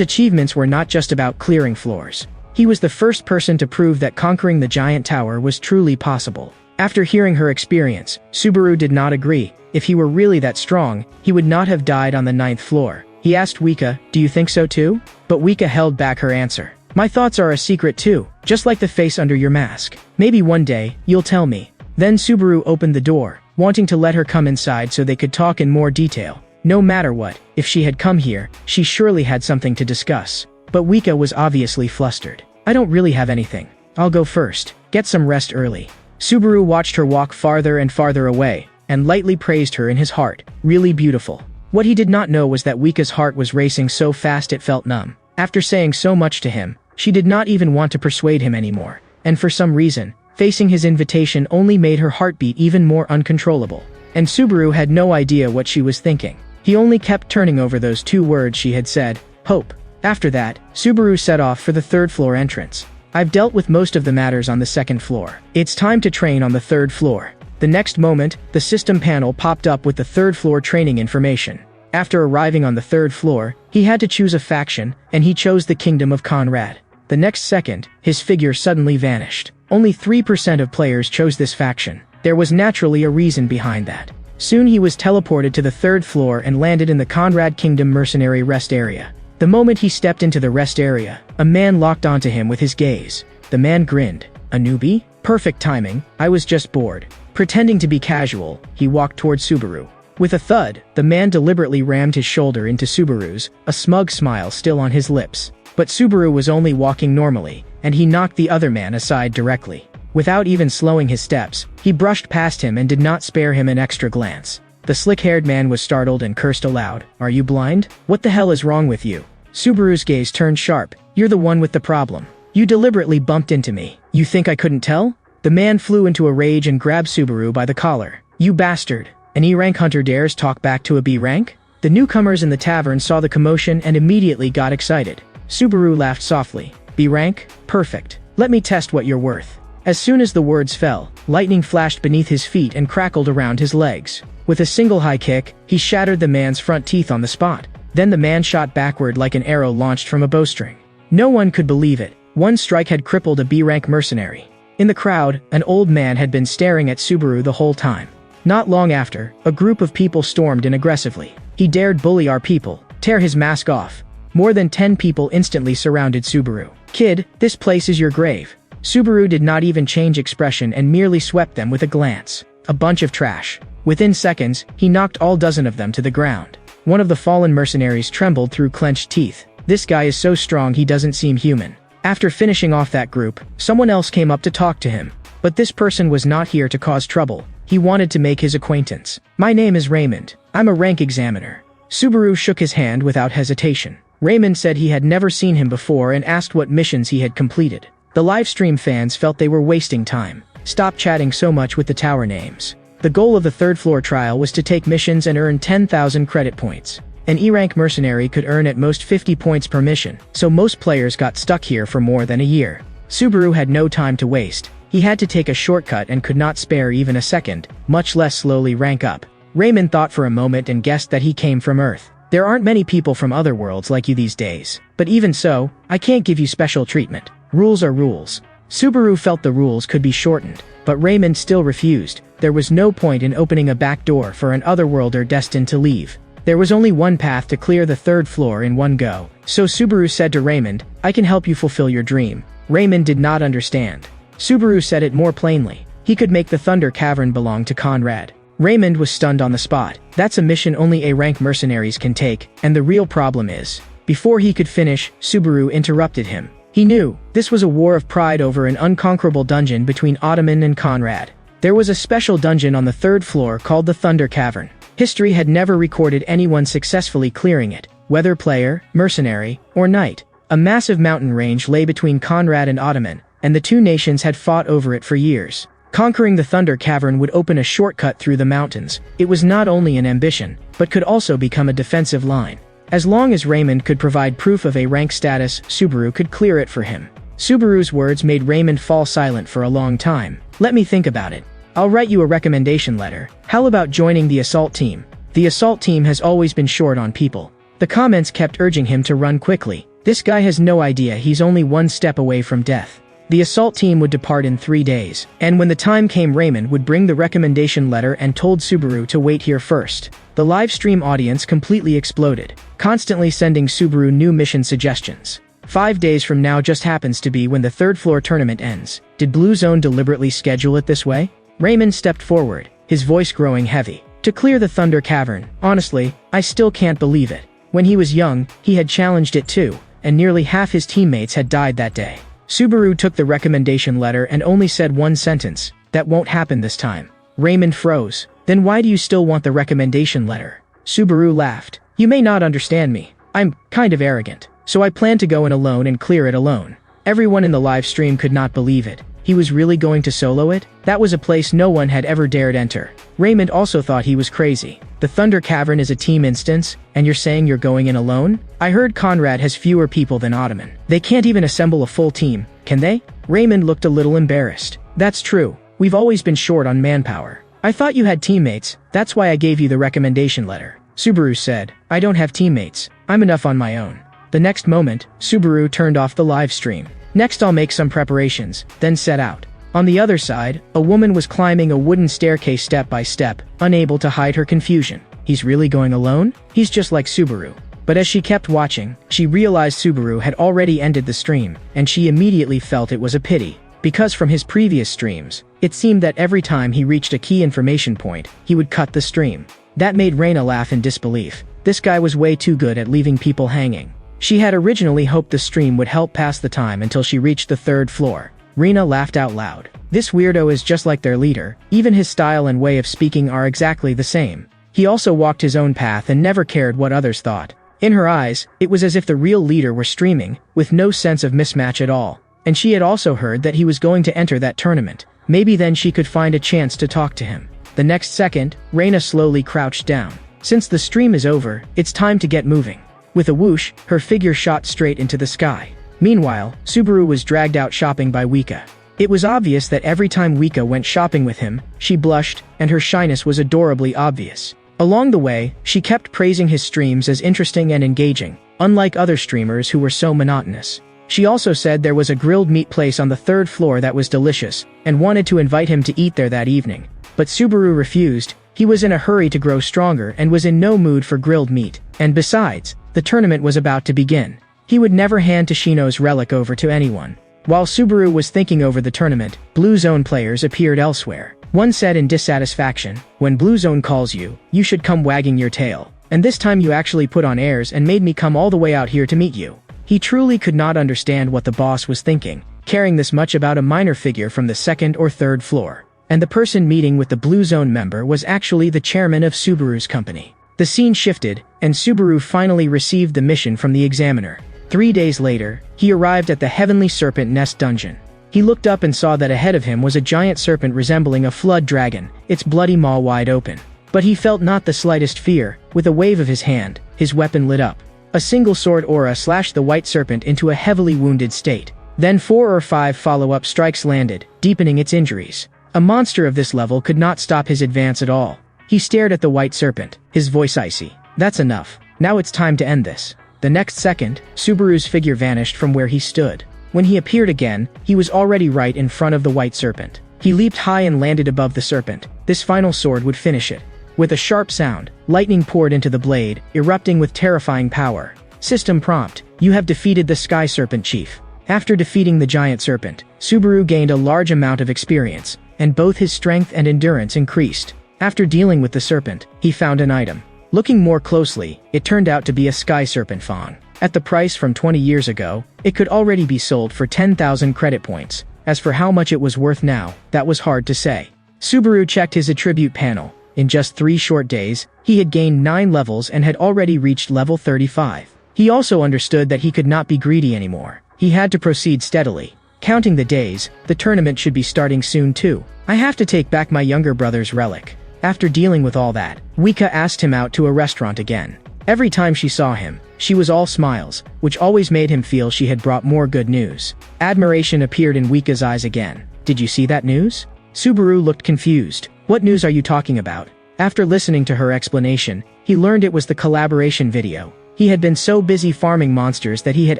A: achievements were not just about clearing floors. He was the first person to prove that conquering the giant tower was truly possible. After hearing her experience, Subaru did not agree. If he were really that strong, he would not have died on the 9th floor. He asked Wika, "Do you think so too?" But Wika held back her answer. "My thoughts are a secret too, just like the face under your mask. Maybe one day, you'll tell me." Then Subaru opened the door, wanting to let her come inside so they could talk in more detail. No matter what, if she had come here, she surely had something to discuss. But Wika was obviously flustered. "I don't really have anything. I'll go first. Get some rest early." Subaru watched her walk farther and farther away, and lightly praised her in his heart. Really beautiful. What he did not know was that Wika's heart was racing so fast it felt numb. After saying so much to him, she did not even want to persuade him anymore. And for some reason, facing his invitation only made her heartbeat even more uncontrollable. And Subaru had no idea what she was thinking. He only kept turning over those 2 words she had said, hope. After that, Subaru set off for the 3rd floor entrance. "I've dealt with most of the matters on the 2nd floor. It's time to train on the 3rd floor." The next moment, the system panel popped up with the 3rd floor training information. After arriving on the 3rd floor, he had to choose a faction, and he chose the Kingdom of Conrad. The next second, his figure suddenly vanished. Only 3% of players chose this faction. There was naturally a reason behind that. Soon he was teleported to the 3rd floor and landed in the Conrad Kingdom mercenary rest area. The moment he stepped into the rest area, a man locked onto him with his gaze. The man grinned. "A newbie? Perfect timing, I was just bored." Pretending to be casual, he walked toward Subaru. With a thud, the man deliberately rammed his shoulder into Subaru's, a smug smile still on his lips. But Subaru was only walking normally, and he knocked the other man aside directly. Without even slowing his steps, he brushed past him and did not spare him an extra glance. The slick-haired man was startled and cursed aloud. "Are you blind? What the hell is wrong with you?" Subaru's gaze turned sharp. "You're the one with the problem. You deliberately bumped into me. You think I couldn't tell?" The man flew into a rage and grabbed Subaru by the collar. "You bastard! An E-rank hunter dares talk back to a B-rank?" The newcomers in the tavern saw the commotion and immediately got excited. Subaru laughed softly. "B-rank? Perfect. Let me test what you're worth." As soon as the words fell, lightning flashed beneath his feet and crackled around his legs. With a single high kick, he shattered the man's front teeth on the spot. Then the man shot backward like an arrow launched from a bowstring. No one could believe it. One strike had crippled a B-rank mercenary. In the crowd, an old man had been staring at Subaru the whole time. Not long after, a group of people stormed in aggressively. "He dared bully our people. Tear his mask off." More than 10 people instantly surrounded Subaru. "Kid, this place is your grave." Subaru did not even change expression and merely swept them with a glance. "A bunch of trash." Within seconds, he knocked all dozen of them to the ground. One of the fallen mercenaries trembled through clenched teeth. "This guy is so strong he doesn't seem human." After finishing off that group, someone else came up to talk to him. But this person was not here to cause trouble. He wanted to make his acquaintance. "My name is Raymond. I'm a rank examiner." Subaru shook his hand without hesitation. Raymond said he had never seen him before and asked what missions he had completed. The livestream fans felt they were wasting time. "Stop chatting so much with the tower names." The goal of the third floor trial was to take missions and earn 10,000 credit points. An E-rank mercenary could earn at most 50 points per mission, so most players got stuck here for more than a year. Subaru had no time to waste. He had to take a shortcut and could not spare even a second, much less slowly rank up. Raymond thought for a moment and guessed that he came from Earth. "There aren't many people from other worlds like you these days. But even so, I can't give you special treatment. Rules are rules." Subaru felt the rules could be shortened, but Raymond still refused. There was no point in opening a back door for an otherworlder destined to leave. There was only one path to clear the third floor in one go. So Subaru said to Raymond, "I can help you fulfill your dream." Raymond did not understand. Subaru said it more plainly. He could make the Thunder Cavern belong to Conrad. Raymond was stunned on the spot. That's a mission only A-rank mercenaries can take, and the real problem is... Before he could finish, Subaru interrupted him. He knew, this was a war of pride over an unconquerable dungeon between Ottoman and Conrad. There was a special dungeon on the third floor called the Thunder Cavern. History had never recorded anyone successfully clearing it, whether player, mercenary, or knight. A massive mountain range lay between Conrad and Ottoman, and the two nations had fought over it for years. Conquering the Thunder Cavern would open a shortcut through the mountains. It was not only an ambition, but could also become a defensive line. As long as Raymond could provide proof of a rank status, Subaru could clear it for him. Subaru's words made Raymond fall silent for a long time. "Let me think about it. I'll write you a recommendation letter. How about joining the assault team?" The assault team has always been short on people. The comments kept urging him to run quickly. This guy has no idea he's only one step away from death. The assault team would depart in 3 days, and when the time came, Raymond would bring the recommendation letter and told Subaru to wait here first. The live stream audience completely exploded, constantly sending Subaru new mission suggestions. 5 days from now just happens to be when the third floor tournament ends. Did Blue Zone deliberately schedule it this way? Raymond stepped forward, his voice growing heavy. "To clear the Thunder Cavern, honestly, I still can't believe it. When he was young, he had challenged it too, and nearly half his teammates had died that day." Subaru took the recommendation letter and only said one sentence, "That won't happen this time." Raymond froze. "Then why do you still want the recommendation letter?" Subaru laughed. "You may not understand me. I'm kind of arrogant. So I plan to go in alone and clear it alone." Everyone in the live stream could not believe it. He was really going to solo it? That was a place no one had ever dared enter. Raymond also thought he was crazy. The Thunder Cavern is a team instance, and you're saying you're going in alone? I heard Conrad has fewer people than Ottoman. They can't even assemble a full team, can they? Raymond looked a little embarrassed. "That's true. We've always been short on manpower. I thought you had teammates, that's why I gave you the recommendation letter." Subaru said, "I don't have teammates. I'm enough on my own." The next moment, Subaru turned off the live stream. "Next I'll make some preparations, then set out." On the other side, a woman was climbing a wooden staircase step by step, unable to hide her confusion. He's really going alone? He's just like Subaru. But as she kept watching, she realized Subaru had already ended the stream, and she immediately felt it was a pity. Because from his previous streams, it seemed that every time he reached a key information point, he would cut the stream. That made Reina laugh in disbelief. This guy was way too good at leaving people hanging. She had originally hoped the stream would help pass the time until she reached the third floor. Reina laughed out loud. This weirdo is just like their leader, even his style and way of speaking are exactly the same. He also walked his own path and never cared what others thought. In her eyes, it was as if the real leader were streaming, with no sense of mismatch at all. And she had also heard that he was going to enter that tournament. Maybe then she could find a chance to talk to him. The next second, Reina slowly crouched down. Since the stream is over, it's time to get moving. With a whoosh, her figure shot straight into the sky. Meanwhile, Subaru was dragged out shopping by Wika. It was obvious that every time Wika went shopping with him, she blushed, and her shyness was adorably obvious. Along the way, she kept praising his streams as interesting and engaging, unlike other streamers who were so monotonous. She also said there was a grilled meat place on the 3rd floor that was delicious, and wanted to invite him to eat there that evening. But Subaru refused. He was in a hurry to grow stronger and was in no mood for grilled meat. And besides, the tournament was about to begin. He would never hand Toshino's relic over to anyone. While Subaru was thinking over the tournament, Blue Zone players appeared elsewhere. One said in dissatisfaction, "When Blue Zone calls you, you should come wagging your tail. And this time you actually put on airs and made me come all the way out here to meet you." He truly could not understand what the boss was thinking, caring this much about a minor figure from the 2nd or 3rd floor. And the person meeting with the Blue Zone member was actually the chairman of Subaru's company. The scene shifted, and Subaru finally received the mission from the examiner. 3 days later, he arrived at the Heavenly Serpent Nest dungeon. He looked up and saw that ahead of him was a giant serpent resembling a flood dragon, its bloody maw wide open. But he felt not the slightest fear. With a wave of his hand, his weapon lit up. A single sword aura slashed the white serpent into a heavily wounded state. Then 4 or 5 follow-up strikes landed, deepening its injuries. A monster of this level could not stop his advance at all. He stared at the white serpent, his voice icy. "That's enough. Now it's time to end this." The next second, Subaru's figure vanished from where he stood. When he appeared again, he was already right in front of the white serpent. He leaped high and landed above the serpent. This final sword would finish it. With a sharp sound, lightning poured into the blade, erupting with terrifying power. System prompt: you have defeated the Sky Serpent Chief. After defeating the giant serpent, Subaru gained a large amount of experience, and both his strength and endurance increased. After dealing with the serpent, he found an item. Looking more closely, it turned out to be a Sky Serpent Fang. At the price from 20 years ago, it could already be sold for 10,000 credit points. As for how much it was worth now, that was hard to say. Subaru checked his attribute panel. In just 3 short days, he had gained 9 levels and had already reached level 35. He also understood that he could not be greedy anymore. He had to proceed steadily. Counting the days, the tournament should be starting soon too. I have to take back my younger brother's relic. After dealing with all that, Wika asked him out to a restaurant again. Every time she saw him, she was all smiles, which always made him feel she had brought more good news. Admiration appeared in Wika's eyes again. "Did you see that news?" Subaru looked confused. "What news are you talking about?" After listening to her explanation, he learned it was the collaboration video. He had been so busy farming monsters that he had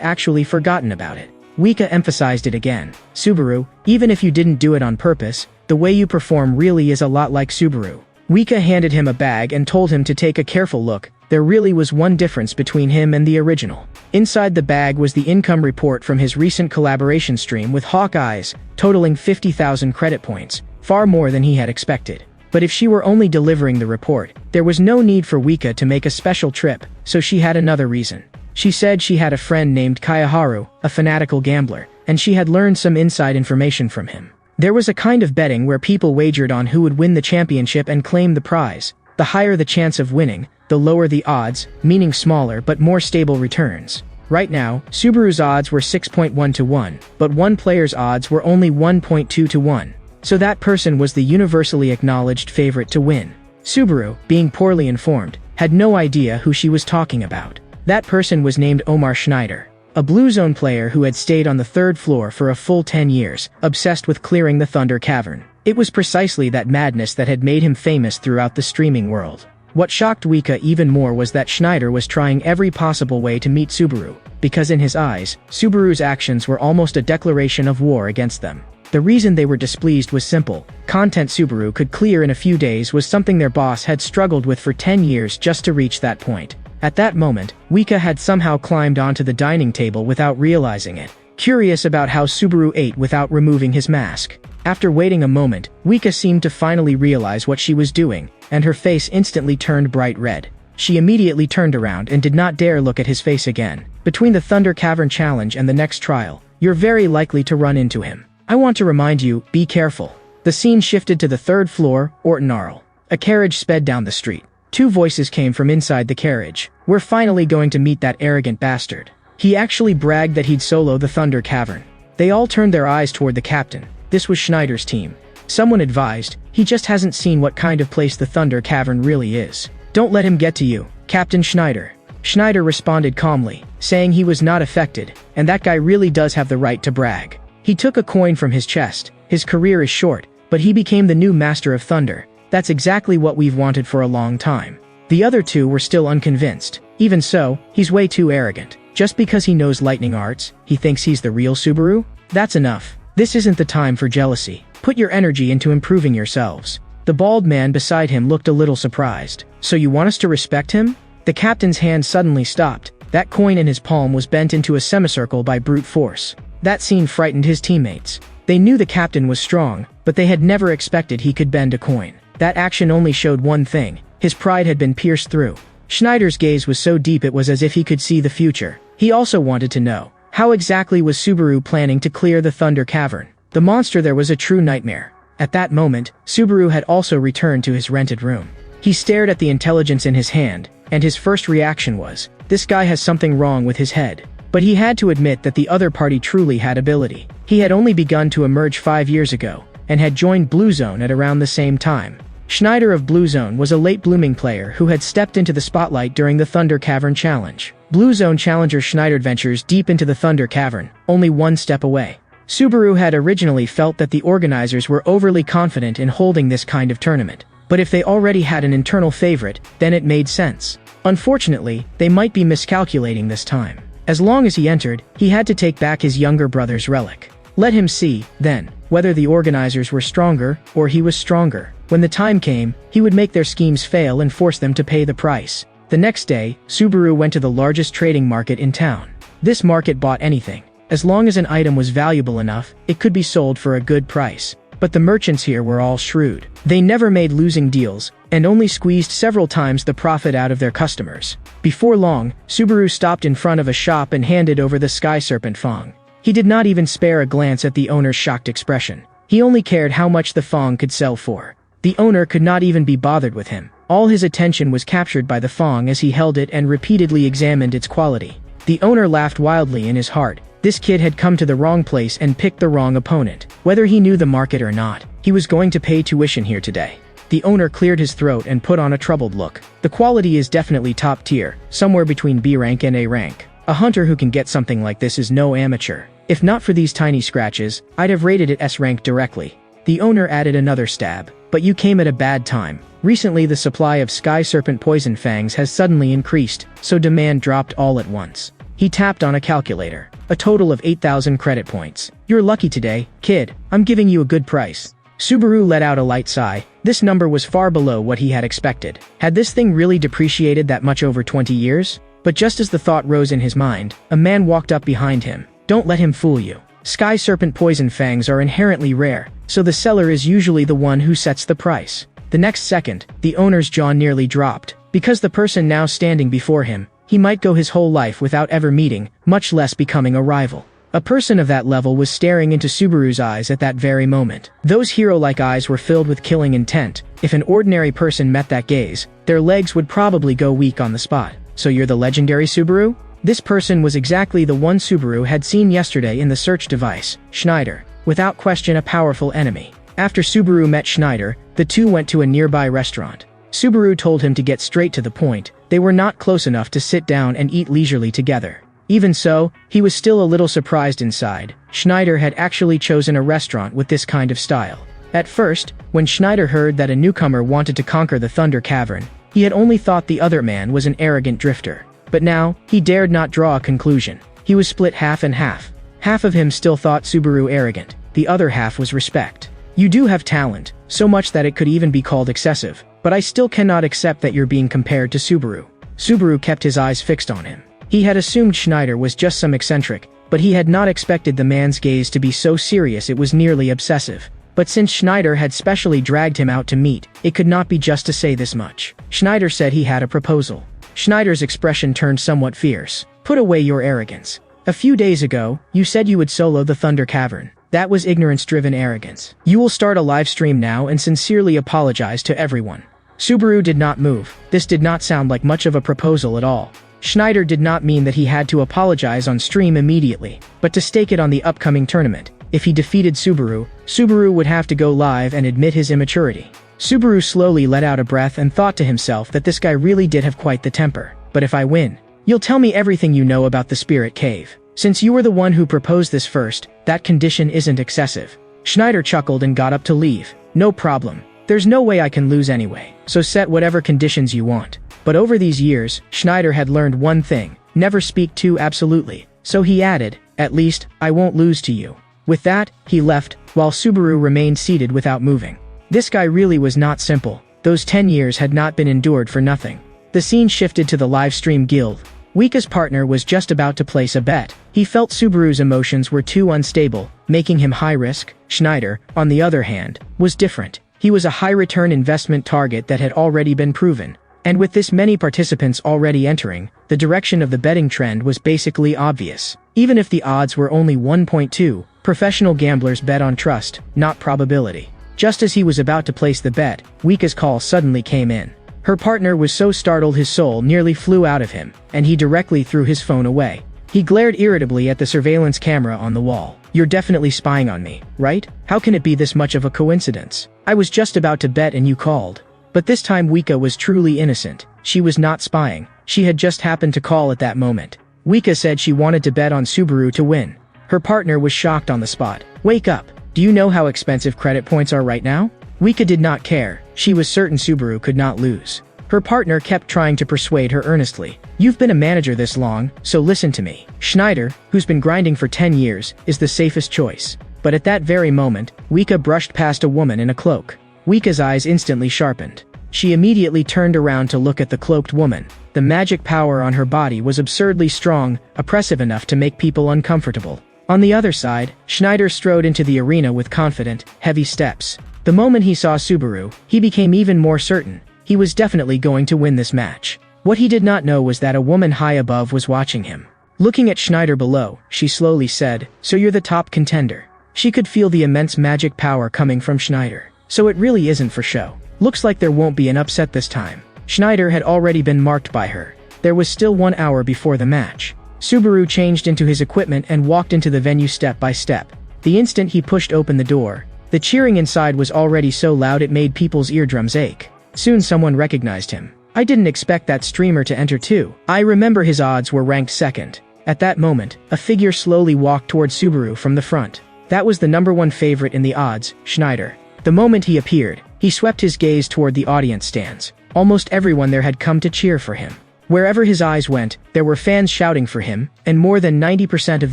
A: actually forgotten about it. Wika emphasized it again. "Subaru, even if you didn't do it on purpose, the way you perform really is a lot like Subaru." Wika handed him a bag and told him to take a careful look. There really was one difference between him and the original. Inside the bag was the income report from his recent collaboration stream with Hawkeyes, totaling 50,000 credit points, far more than he had expected. But if she were only delivering the report, there was no need for Wika to make a special trip, so she had another reason. She said she had a friend named Kayaharu, a fanatical gambler, and she had learned some inside information from him. There was a kind of betting where people wagered on who would win the championship and claim the prize. The higher the chance of winning, the lower the odds, meaning smaller but more stable returns. Right now, Subaru's odds were 6.1 to 1, but one player's odds were only 1.2 to 1. So that person was the universally acknowledged favorite to win. Subaru, being poorly informed, had no idea who she was talking about. That person was named Omar Schneider, a Blue Zone player who had stayed on the 3rd floor for a full 10 years, obsessed with clearing the Thunder Cavern. It was precisely that madness that had made him famous throughout the streaming world. What shocked Wika even more was that Schneider was trying every possible way to meet Subaru, because in his eyes, Subaru's actions were almost a declaration of war against them. The reason they were displeased was simple. Content Subaru could clear in a few days was something their boss had struggled with for 10 years just to reach that point. At that moment, Wika had somehow climbed onto the dining table without realizing it, curious about how Subaru ate without removing his mask. After waiting a moment, Wika seemed to finally realize what she was doing, and her face instantly turned bright red. She immediately turned around and did not dare look at his face again. "Between the Thunder Cavern challenge and the next trial, you're very likely to run into him. I want to remind you, be careful. The scene shifted to the third floor, Ortonarl. A carriage sped down the street. Two voices came from inside the carriage. We're finally going to meet that arrogant bastard. He actually bragged that he'd solo the Thunder Cavern. They all turned their eyes toward the captain. This was Schneider's team. Someone advised, he just hasn't seen what kind of place the Thunder Cavern really is. Don't let him get to you, Captain Schneider. Schneider responded calmly, saying he was not affected, and that guy really does have the right to brag. He took a coin from his chest. His career is short, but he became the new Master of Thunder. That's exactly what we've wanted for a long time. The other two were still unconvinced. Even so, he's way too arrogant. Just because he knows lightning arts, he thinks he's the real Subaru? That's enough. This isn't the time for jealousy. Put your energy into improving yourselves. The bald man beside him looked a little surprised. So you want us to respect him? The captain's hand suddenly stopped. That coin in his palm was bent into a semicircle by brute force. That scene frightened his teammates. They knew the captain was strong, but they had never expected he could bend a coin. That action only showed one thing. His pride had been pierced through. Schneider's gaze was so deep it was as if he could see the future. He also wanted to know, how exactly was Subaru planning to clear the Thunder Cavern? The monster there was a true nightmare. At that moment, Subaru had also returned to his rented room. He stared at the intelligence in his hand, and his first reaction was, this guy has something wrong with his head. But he had to admit that the other party truly had ability. He had only begun to emerge 5 years ago, and had joined Blue Zone at around the same time. Schneider of Blue Zone was a late-blooming player who had stepped into the spotlight during the Thunder Cavern Challenge. Blue Zone challenger Schneider ventures deep into the Thunder Cavern, only one step away. Subaru had originally felt that the organizers were overly confident in holding this kind of tournament. But if they already had an internal favorite, then it made sense. Unfortunately, they might be miscalculating this time. As long as he entered, he had to take back his younger brother's relic. Let him see, then, whether the organizers were stronger, or he was stronger. When the time came, he would make their schemes fail and force them to pay the price. The next day, Subaru went to the largest trading market in town. This market bought anything. As long as an item was valuable enough, it could be sold for a good price. But the merchants here were all shrewd. They never made losing deals, and only squeezed several times the profit out of their customers. Before long, Subaru stopped in front of a shop and handed over the Sky Serpent Fong. He did not even spare a glance at the owner's shocked expression. He only cared how much the Fong could sell for. The owner could not even be bothered with him. All his attention was captured by the Fong as he held it and repeatedly examined its quality. The owner laughed wildly in his heart. This kid had come to the wrong place and picked the wrong opponent. Whether he knew the market or not, he was going to pay tuition here today. The owner cleared his throat and put on a troubled look. The quality is definitely top tier, somewhere between B rank and A rank. A hunter who can get something like this is no amateur. If not for these tiny scratches, I'd have rated it S rank directly. The owner added another stab. But you came at a bad time. Recently the supply of Sky Serpent Poison Fangs has suddenly increased, so demand dropped all at once. He tapped on a calculator. A total of 8,000 credit points. You're lucky today, kid. I'm giving you a good price. Subaru let out a light sigh. This number was far below what he had expected. Had this thing really depreciated that much over 20 years? But just as the thought rose in his mind, a man walked up behind him. Don't let him fool you. Sky Serpent Poison Fangs are inherently rare, so the seller is usually the one who sets the price. The next second, the owner's jaw nearly dropped. Because the person now standing before him, he might go his whole life without ever meeting, much less becoming a rival. A person of that level was staring into Subaru's eyes at that very moment. Those hero-like eyes were filled with killing intent. If an ordinary person met that gaze, their legs would probably go weak on the spot. So you're the legendary Subaru? This person was exactly the one Subaru had seen yesterday in the search device, Schneider. Without question a powerful enemy. After Subaru met Schneider, the two went to a nearby restaurant. Subaru told him to get straight to the point. They were not close enough to sit down and eat leisurely together. Even so, he was still a little surprised inside. Schneider had actually chosen a restaurant with this kind of style. At first, when Schneider heard that a newcomer wanted to conquer the Thunder Cavern, he had only thought the other man was an arrogant drifter. But now, he dared not draw a conclusion. He was split half and half. Half of him still thought Subaru arrogant. The other half was respect. You do have talent, so much that it could even be called excessive. But I still cannot accept that you're being compared to Subaru. Subaru kept his eyes fixed on him. He had assumed Schneider was just some eccentric, but he had not expected the man's gaze to be so serious it was nearly obsessive. But since Schneider had specially dragged him out to meet, it could not be just to say this much. Schneider said he had a proposal. Schneider's expression turned somewhat fierce. Put away your arrogance. A few days ago, you said you would solo the Thunder Cavern. That was ignorance-driven arrogance. You will start a live stream now and sincerely apologize to everyone. Subaru did not move. This did not sound like much of a proposal at all. Schneider did not mean that he had to apologize on stream immediately, but to stake it on the upcoming tournament. If he defeated Subaru, Subaru would have to go live and admit his immaturity. Subaru slowly let out a breath and thought to himself that this guy really did have quite the temper. But if I win, you'll tell me everything you know about the Spirit Cave. Since you were the one who proposed this first, that condition isn't excessive. Schneider chuckled and got up to leave. No problem. There's no way I can lose anyway, so set whatever conditions you want. But over these years, Schneider had learned one thing: never speak too absolutely. So he added, at least, I won't lose to you. With that, he left, while Subaru remained seated without moving. This guy really was not simple. Those 10 years had not been endured for nothing. The scene shifted to the livestream guild. Wika's partner was just about to place a bet. He felt Subaru's emotions were too unstable, making him high risk. Schneider, on the other hand, was different. He was a high-return investment target that had already been proven. And with this many participants already entering, the direction of the betting trend was basically obvious. Even if the odds were only 1.2, professional gamblers bet on trust, not probability. Just as he was about to place the bet, Wika's call suddenly came in. Her partner was so startled his soul nearly flew out of him, and he directly threw his phone away. He glared irritably at the surveillance camera on the wall. You're definitely spying on me, right? How can it be this much of a coincidence? I was just about to bet and you called. But this time Wika was truly innocent. She was not spying. She had just happened to call at that moment. Wika said she wanted to bet on Subaru to win. Her partner was shocked on the spot. Wake up. Do you know how expensive credit points are right now? Wika did not care. She was certain Subaru could not lose. Her partner kept trying to persuade her earnestly. You've been a manager this long, so listen to me. Schneider, who's been grinding for 10 years, is the safest choice. But at that very moment, Wika brushed past a woman in a cloak. Wika's eyes instantly sharpened. She immediately turned around to look at the cloaked woman. The magic power on her body was absurdly strong, oppressive enough to make people uncomfortable. On the other side, Schneider strode into the arena with confident, heavy steps. The moment he saw Subaru, he became even more certain. He was definitely going to win this match. What he did not know was that a woman high above was watching him. Looking at Schneider below, she slowly said, "So you're the top contender." She could feel the immense magic power coming from Schneider. So it really isn't for show. Looks like there won't be an upset this time. Schneider had already been marked by her. There was still 1 hour before the match. Subaru changed into his equipment and walked into the venue step by step. The instant he pushed open the door, the cheering inside was already so loud it made people's eardrums ache. Soon someone recognized him. I didn't expect that streamer to enter too. I remember his odds were ranked second. At that moment, a figure slowly walked towards Subaru from the front. That was the #1 favorite in the odds, Schneider. The moment he appeared, he swept his gaze toward the audience stands. Almost everyone there had come to cheer for him. Wherever his eyes went, there were fans shouting for him, and more than 90% of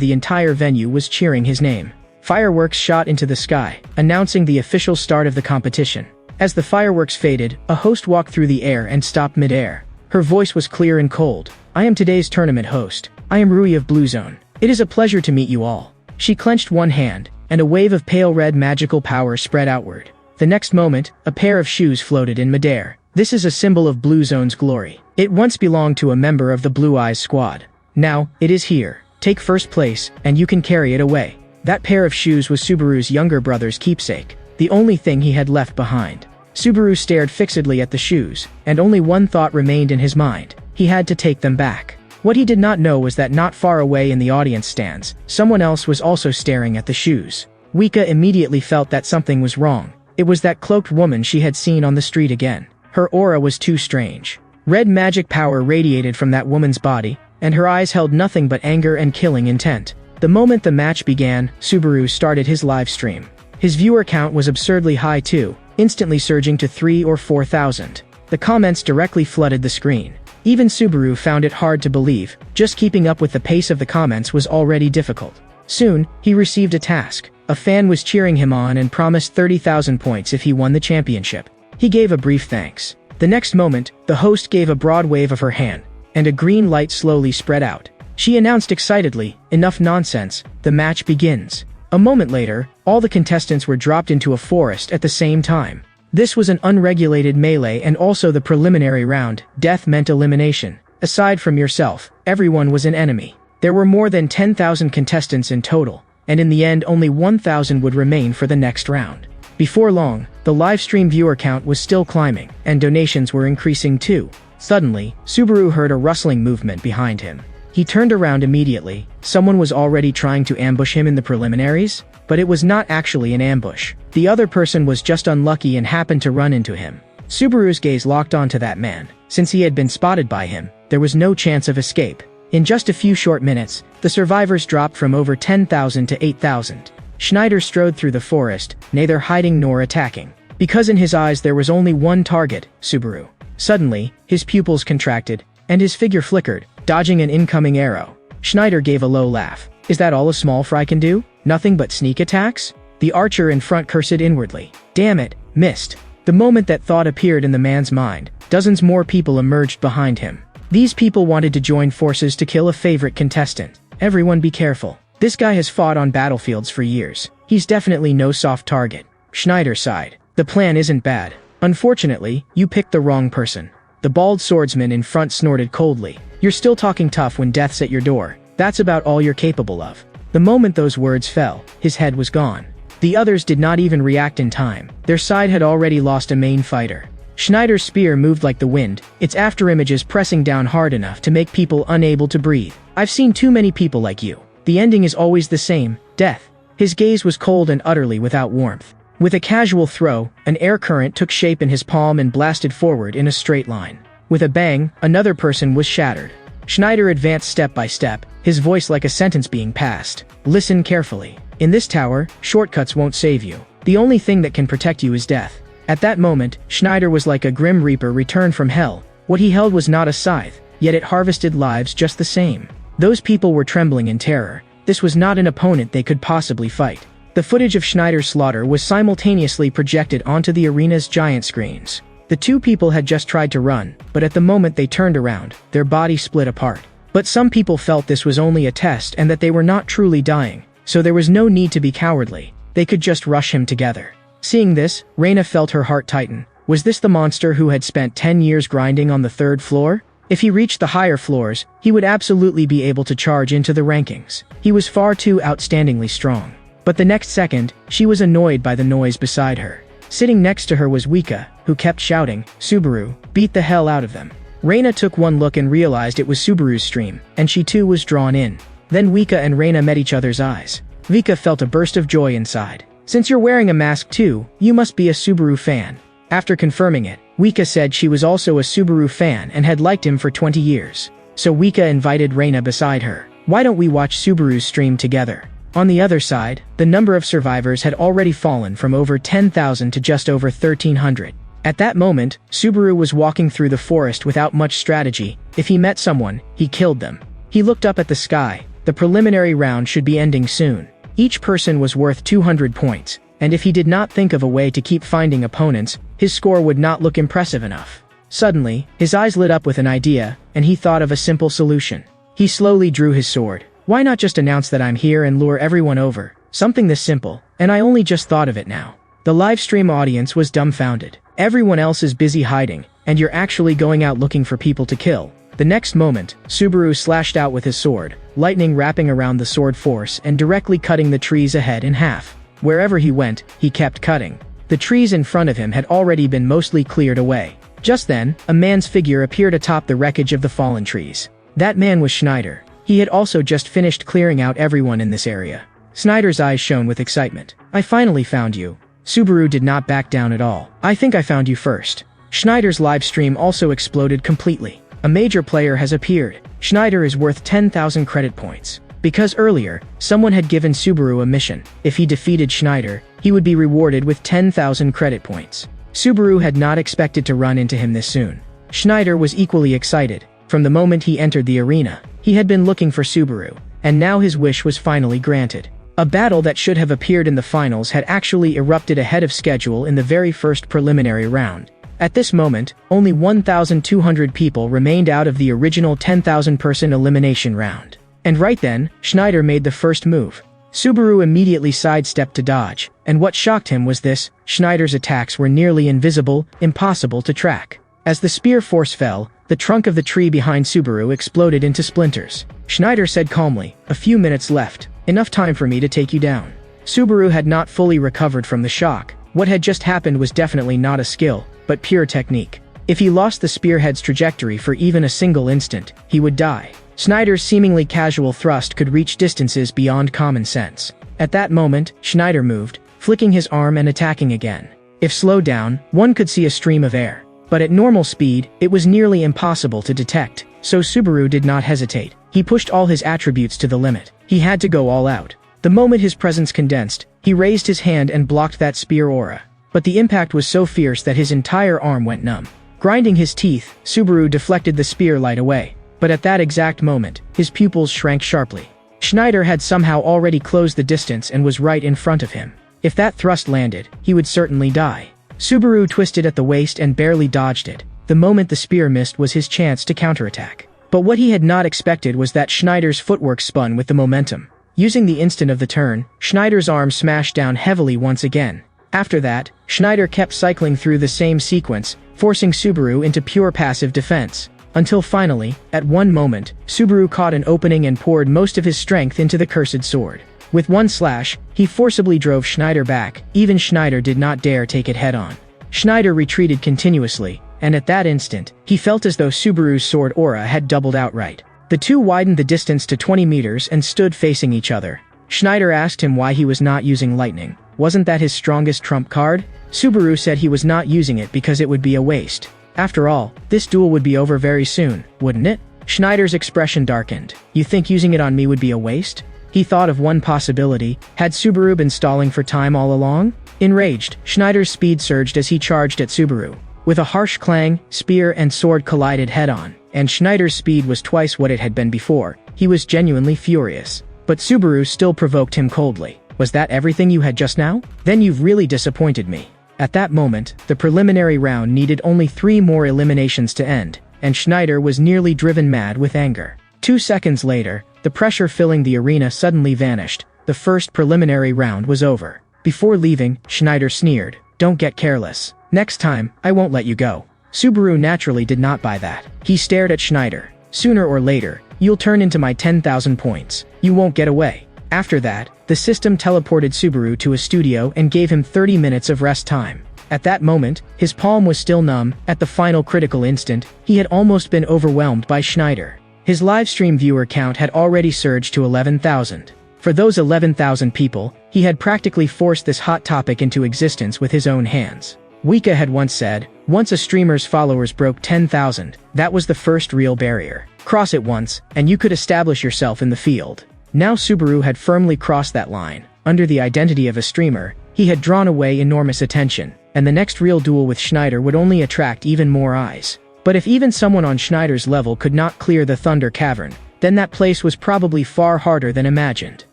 A: the entire venue was cheering his name. Fireworks shot into the sky, announcing the official start of the competition. As the fireworks faded, a host walked through the air and stopped mid-air. Her voice was clear and cold. I am today's tournament host. I am Rui of Blue Zone. It is a pleasure to meet you all. She clenched one hand, and a wave of pale red magical power spread outward. The next moment, a pair of shoes floated in midair. This is a symbol of Blue Zone's glory. It once belonged to a member of the Blue Eyes squad. Now, it is here. Take first place, and you can carry it away. That pair of shoes was Subaru's younger brother's keepsake, the only thing he had left behind. Subaru stared fixedly at the shoes, and only one thought remained in his mind. He had to take them back. What he did not know was that not far away in the audience stands, someone else was also staring at the shoes. Wika immediately felt that something was wrong. It was that cloaked woman she had seen on the street again. Her aura was too strange. Red magic power radiated from that woman's body, and her eyes held nothing but anger and killing intent. The moment the match began, Subaru started his live stream. His viewer count was absurdly high too, instantly surging to 3,000 or 4,000. The comments directly flooded the screen. Even Subaru found it hard to believe. Just keeping up with the pace of the comments was already difficult. Soon, he received a task. A fan was cheering him on and promised 30,000 points if he won the championship. He gave a brief thanks. The next moment, the host gave a broad wave of her hand, and a green light slowly spread out. She announced excitedly, "Enough nonsense, the match begins." A moment later, all the contestants were dropped into a forest at the same time. This was an unregulated melee and also the preliminary round. Death meant elimination. Aside from yourself, everyone was an enemy. There were more than 10,000 contestants in total. and in the end only 1,000 would remain for the next round. Before long, the livestream viewer count was still climbing, and donations were increasing too. Suddenly, Subaru heard a rustling movement behind him. He turned around immediately. Someone was already trying to ambush him in the preliminaries, but it was not actually an ambush. The other person was just unlucky and happened to run into him. Subaru's gaze locked onto that man. Since he had been spotted by him, there was no chance of escape. In just a few short minutes, the survivors dropped from over 10,000 to 8,000. Schneider strode through the forest, neither hiding nor attacking. Because in his eyes there was only one target, Subaru. Suddenly, his pupils contracted, and his figure flickered, dodging an incoming arrow. Schneider gave a low laugh. Is that all a small fry can do? Nothing but sneak attacks? The archer in front cursed inwardly. Damn it, missed. The moment that thought appeared in the man's mind, dozens more people emerged behind him. These people wanted to join forces to kill a favorite contestant. Everyone be careful. This guy has fought on battlefields for years. He's definitely no soft target. Schneider sighed. The plan isn't bad. Unfortunately, you picked the wrong person. The bald swordsman in front snorted coldly. You're still talking tough when death's at your door. That's about all you're capable of. The moment those words fell, his head was gone. The others did not even react in time. Their side had already lost a main fighter. Schneider's spear moved like the wind, its afterimages pressing down hard enough to make people unable to breathe. I've seen too many people like you. The ending is always the same, death. His gaze was cold and utterly without warmth. With a casual throw, an air current took shape in his palm and blasted forward in a straight line. With a bang, another person was shattered. Schneider advanced step by step, his voice like a sentence being passed. Listen carefully. In this tower, shortcuts won't save you. The only thing that can protect you is death. At that moment, Schneider was like a grim reaper returned from hell. What he held was not a scythe, yet it harvested lives just the same. Those people were trembling in terror. This was not an opponent they could possibly fight. The footage of Schneider's slaughter was simultaneously projected onto the arena's giant screens. The two people had just tried to run, but at the moment they turned around, their bodies split apart. But some people felt this was only a test and that they were not truly dying, so there was no need to be cowardly. They could just rush him together. Seeing this, Reina felt her heart tighten. Was this the monster who had spent 10 years grinding on the 3rd floor? If he reached the higher floors, he would absolutely be able to charge into the rankings. He was far too outstandingly strong. But the next second, she was annoyed by the noise beside her. Sitting next to her was Wika, who kept shouting, "Subaru, beat the hell out of them." Reina took one look and realized it was Subaru's stream, and she too was drawn in. Then Wika and Reina met each other's eyes. Wika felt a burst of joy inside. Since you're wearing a mask too, you must be a Subaru fan. After confirming it, Wika said she was also a Subaru fan and had liked him for 20 years. So Wika invited Reina beside her. Why don't we watch Subaru's stream together? On the other side, the number of survivors had already fallen from over 10,000 to just over 1,300. At that moment, Subaru was walking through the forest without much strategy. If he met someone, he killed them. He looked up at the sky. The preliminary round should be ending soon. Each person was worth 200 points, and if he did not think of a way to keep finding opponents, his score would not look impressive enough. Suddenly, his eyes lit up with an idea, and he thought of a simple solution. He slowly drew his sword. Why not just announce that I'm here and lure everyone over? Something this simple, and I only just thought of it now. The livestream audience was dumbfounded. Everyone else is busy hiding, and you're actually going out looking for people to kill. The next moment, Subaru slashed out with his sword, lightning wrapping around the sword force and directly cutting the trees ahead in half. Wherever he went, he kept cutting. The trees in front of him had already been mostly cleared away. Just then, a man's figure appeared atop the wreckage of the fallen trees. That man was Schneider. He had also just finished clearing out everyone in this area. Schneider's eyes shone with excitement. I finally found you. Subaru did not back down at all. I think I found you first. Schneider's live stream also exploded completely. A major player has appeared. Schneider is worth 10,000 credit points. Because earlier, someone had given Subaru a mission. If he defeated Schneider, he would be rewarded with 10,000 credit points. Subaru had not expected to run into him this soon. Schneider was equally excited. From the moment he entered the arena, he had been looking for Subaru, and now his wish was finally granted. A battle that should have appeared in the finals had actually erupted ahead of schedule in the very first preliminary round. At this moment, only 1,200 people remained out of the original 10,000-person elimination round. And right then, Schneider made the first move. Subaru immediately sidestepped to dodge, and what shocked him was this: Schneider's attacks were nearly invisible, impossible to track. As the spear force fell, the trunk of the tree behind Subaru exploded into splinters. Schneider said calmly, "A few minutes left. Enough time for me to take you down. Subaru had not fully recovered from the shock. What had just happened was definitely not a skill, but pure technique. If he lost the spearhead's trajectory for even a single instant, he would die. Schneider's seemingly casual thrust could reach distances beyond common sense. At that moment, Schneider moved, flicking his arm and attacking again. If slowed down, one could see a stream of air. But at normal speed, it was nearly impossible to detect, so Subaru did not hesitate. He pushed all his attributes to the limit. He had to go all out. The moment his presence condensed, he raised his hand and blocked that spear aura. But the impact was so fierce that his entire arm went numb. Grinding his teeth, Subaru deflected the spear light away. But at that exact moment, his pupils shrank sharply. Schneider had somehow already closed the distance and was right in front of him. If that thrust landed, he would certainly die. Subaru twisted at the waist and barely dodged it. The moment the spear missed was his chance to counterattack. But what he had not expected was that Schneider's footwork spun with the momentum. Using the instant of the turn, Schneider's arm smashed down heavily once again. After that, Schneider kept cycling through the same sequence, forcing Subaru into pure passive defense. Until finally, at one moment, Subaru caught an opening and poured most of his strength into the cursed sword. With one slash, he forcibly drove Schneider back. Even Schneider did not dare take it head-on. Schneider retreated continuously, and at that instant, he felt as though Subaru's sword aura had doubled outright. The two widened the distance to 20 meters and stood facing each other. Schneider asked him why he was not using lightning. Wasn't that his strongest trump card? Subaru said he was not using it because it would be a waste. After all, this duel would be over very soon, wouldn't it? Schneider's expression darkened. You think using it on me would be a waste? He thought of one possibility. Had Subaru been stalling for time all along? Enraged, Schneider's speed surged as he charged at Subaru. With a harsh clang, spear and sword collided head-on, and Schneider's speed was twice what it had been before. He was genuinely furious. But Subaru still provoked him coldly. Was that everything you had just now? Then you've really disappointed me. At that moment, the preliminary round needed only 3 more eliminations to end, and Schneider was nearly driven mad with anger. 2 seconds later, the pressure filling the arena suddenly vanished. The first preliminary round was over. Before leaving, Schneider sneered, "Don't get careless. Next time, I won't let you go." Subaru naturally did not buy that. He stared at Schneider. "Sooner or later, you'll turn into my 10,000 points. You won't get away." After that, the system teleported Subaru to a studio and gave him 30 minutes of rest time. At that moment, his palm was still numb. At the final critical instant, he had almost been overwhelmed by Schneider. His livestream viewer count had already surged to 11,000. For those 11,000 people, he had practically forced this hot topic into existence with his own hands. Wika had once said, once a streamer's followers broke 10,000, that was the first real barrier. Cross it once, and you could establish yourself in the field. Now Subaru had firmly crossed that line. Under the identity of a streamer, he had drawn away enormous attention, and the next real duel with Schneider would only attract even more eyes. But if even someone on Schneider's level could not clear the Thunder Cavern, then that place was probably far harder than imagined.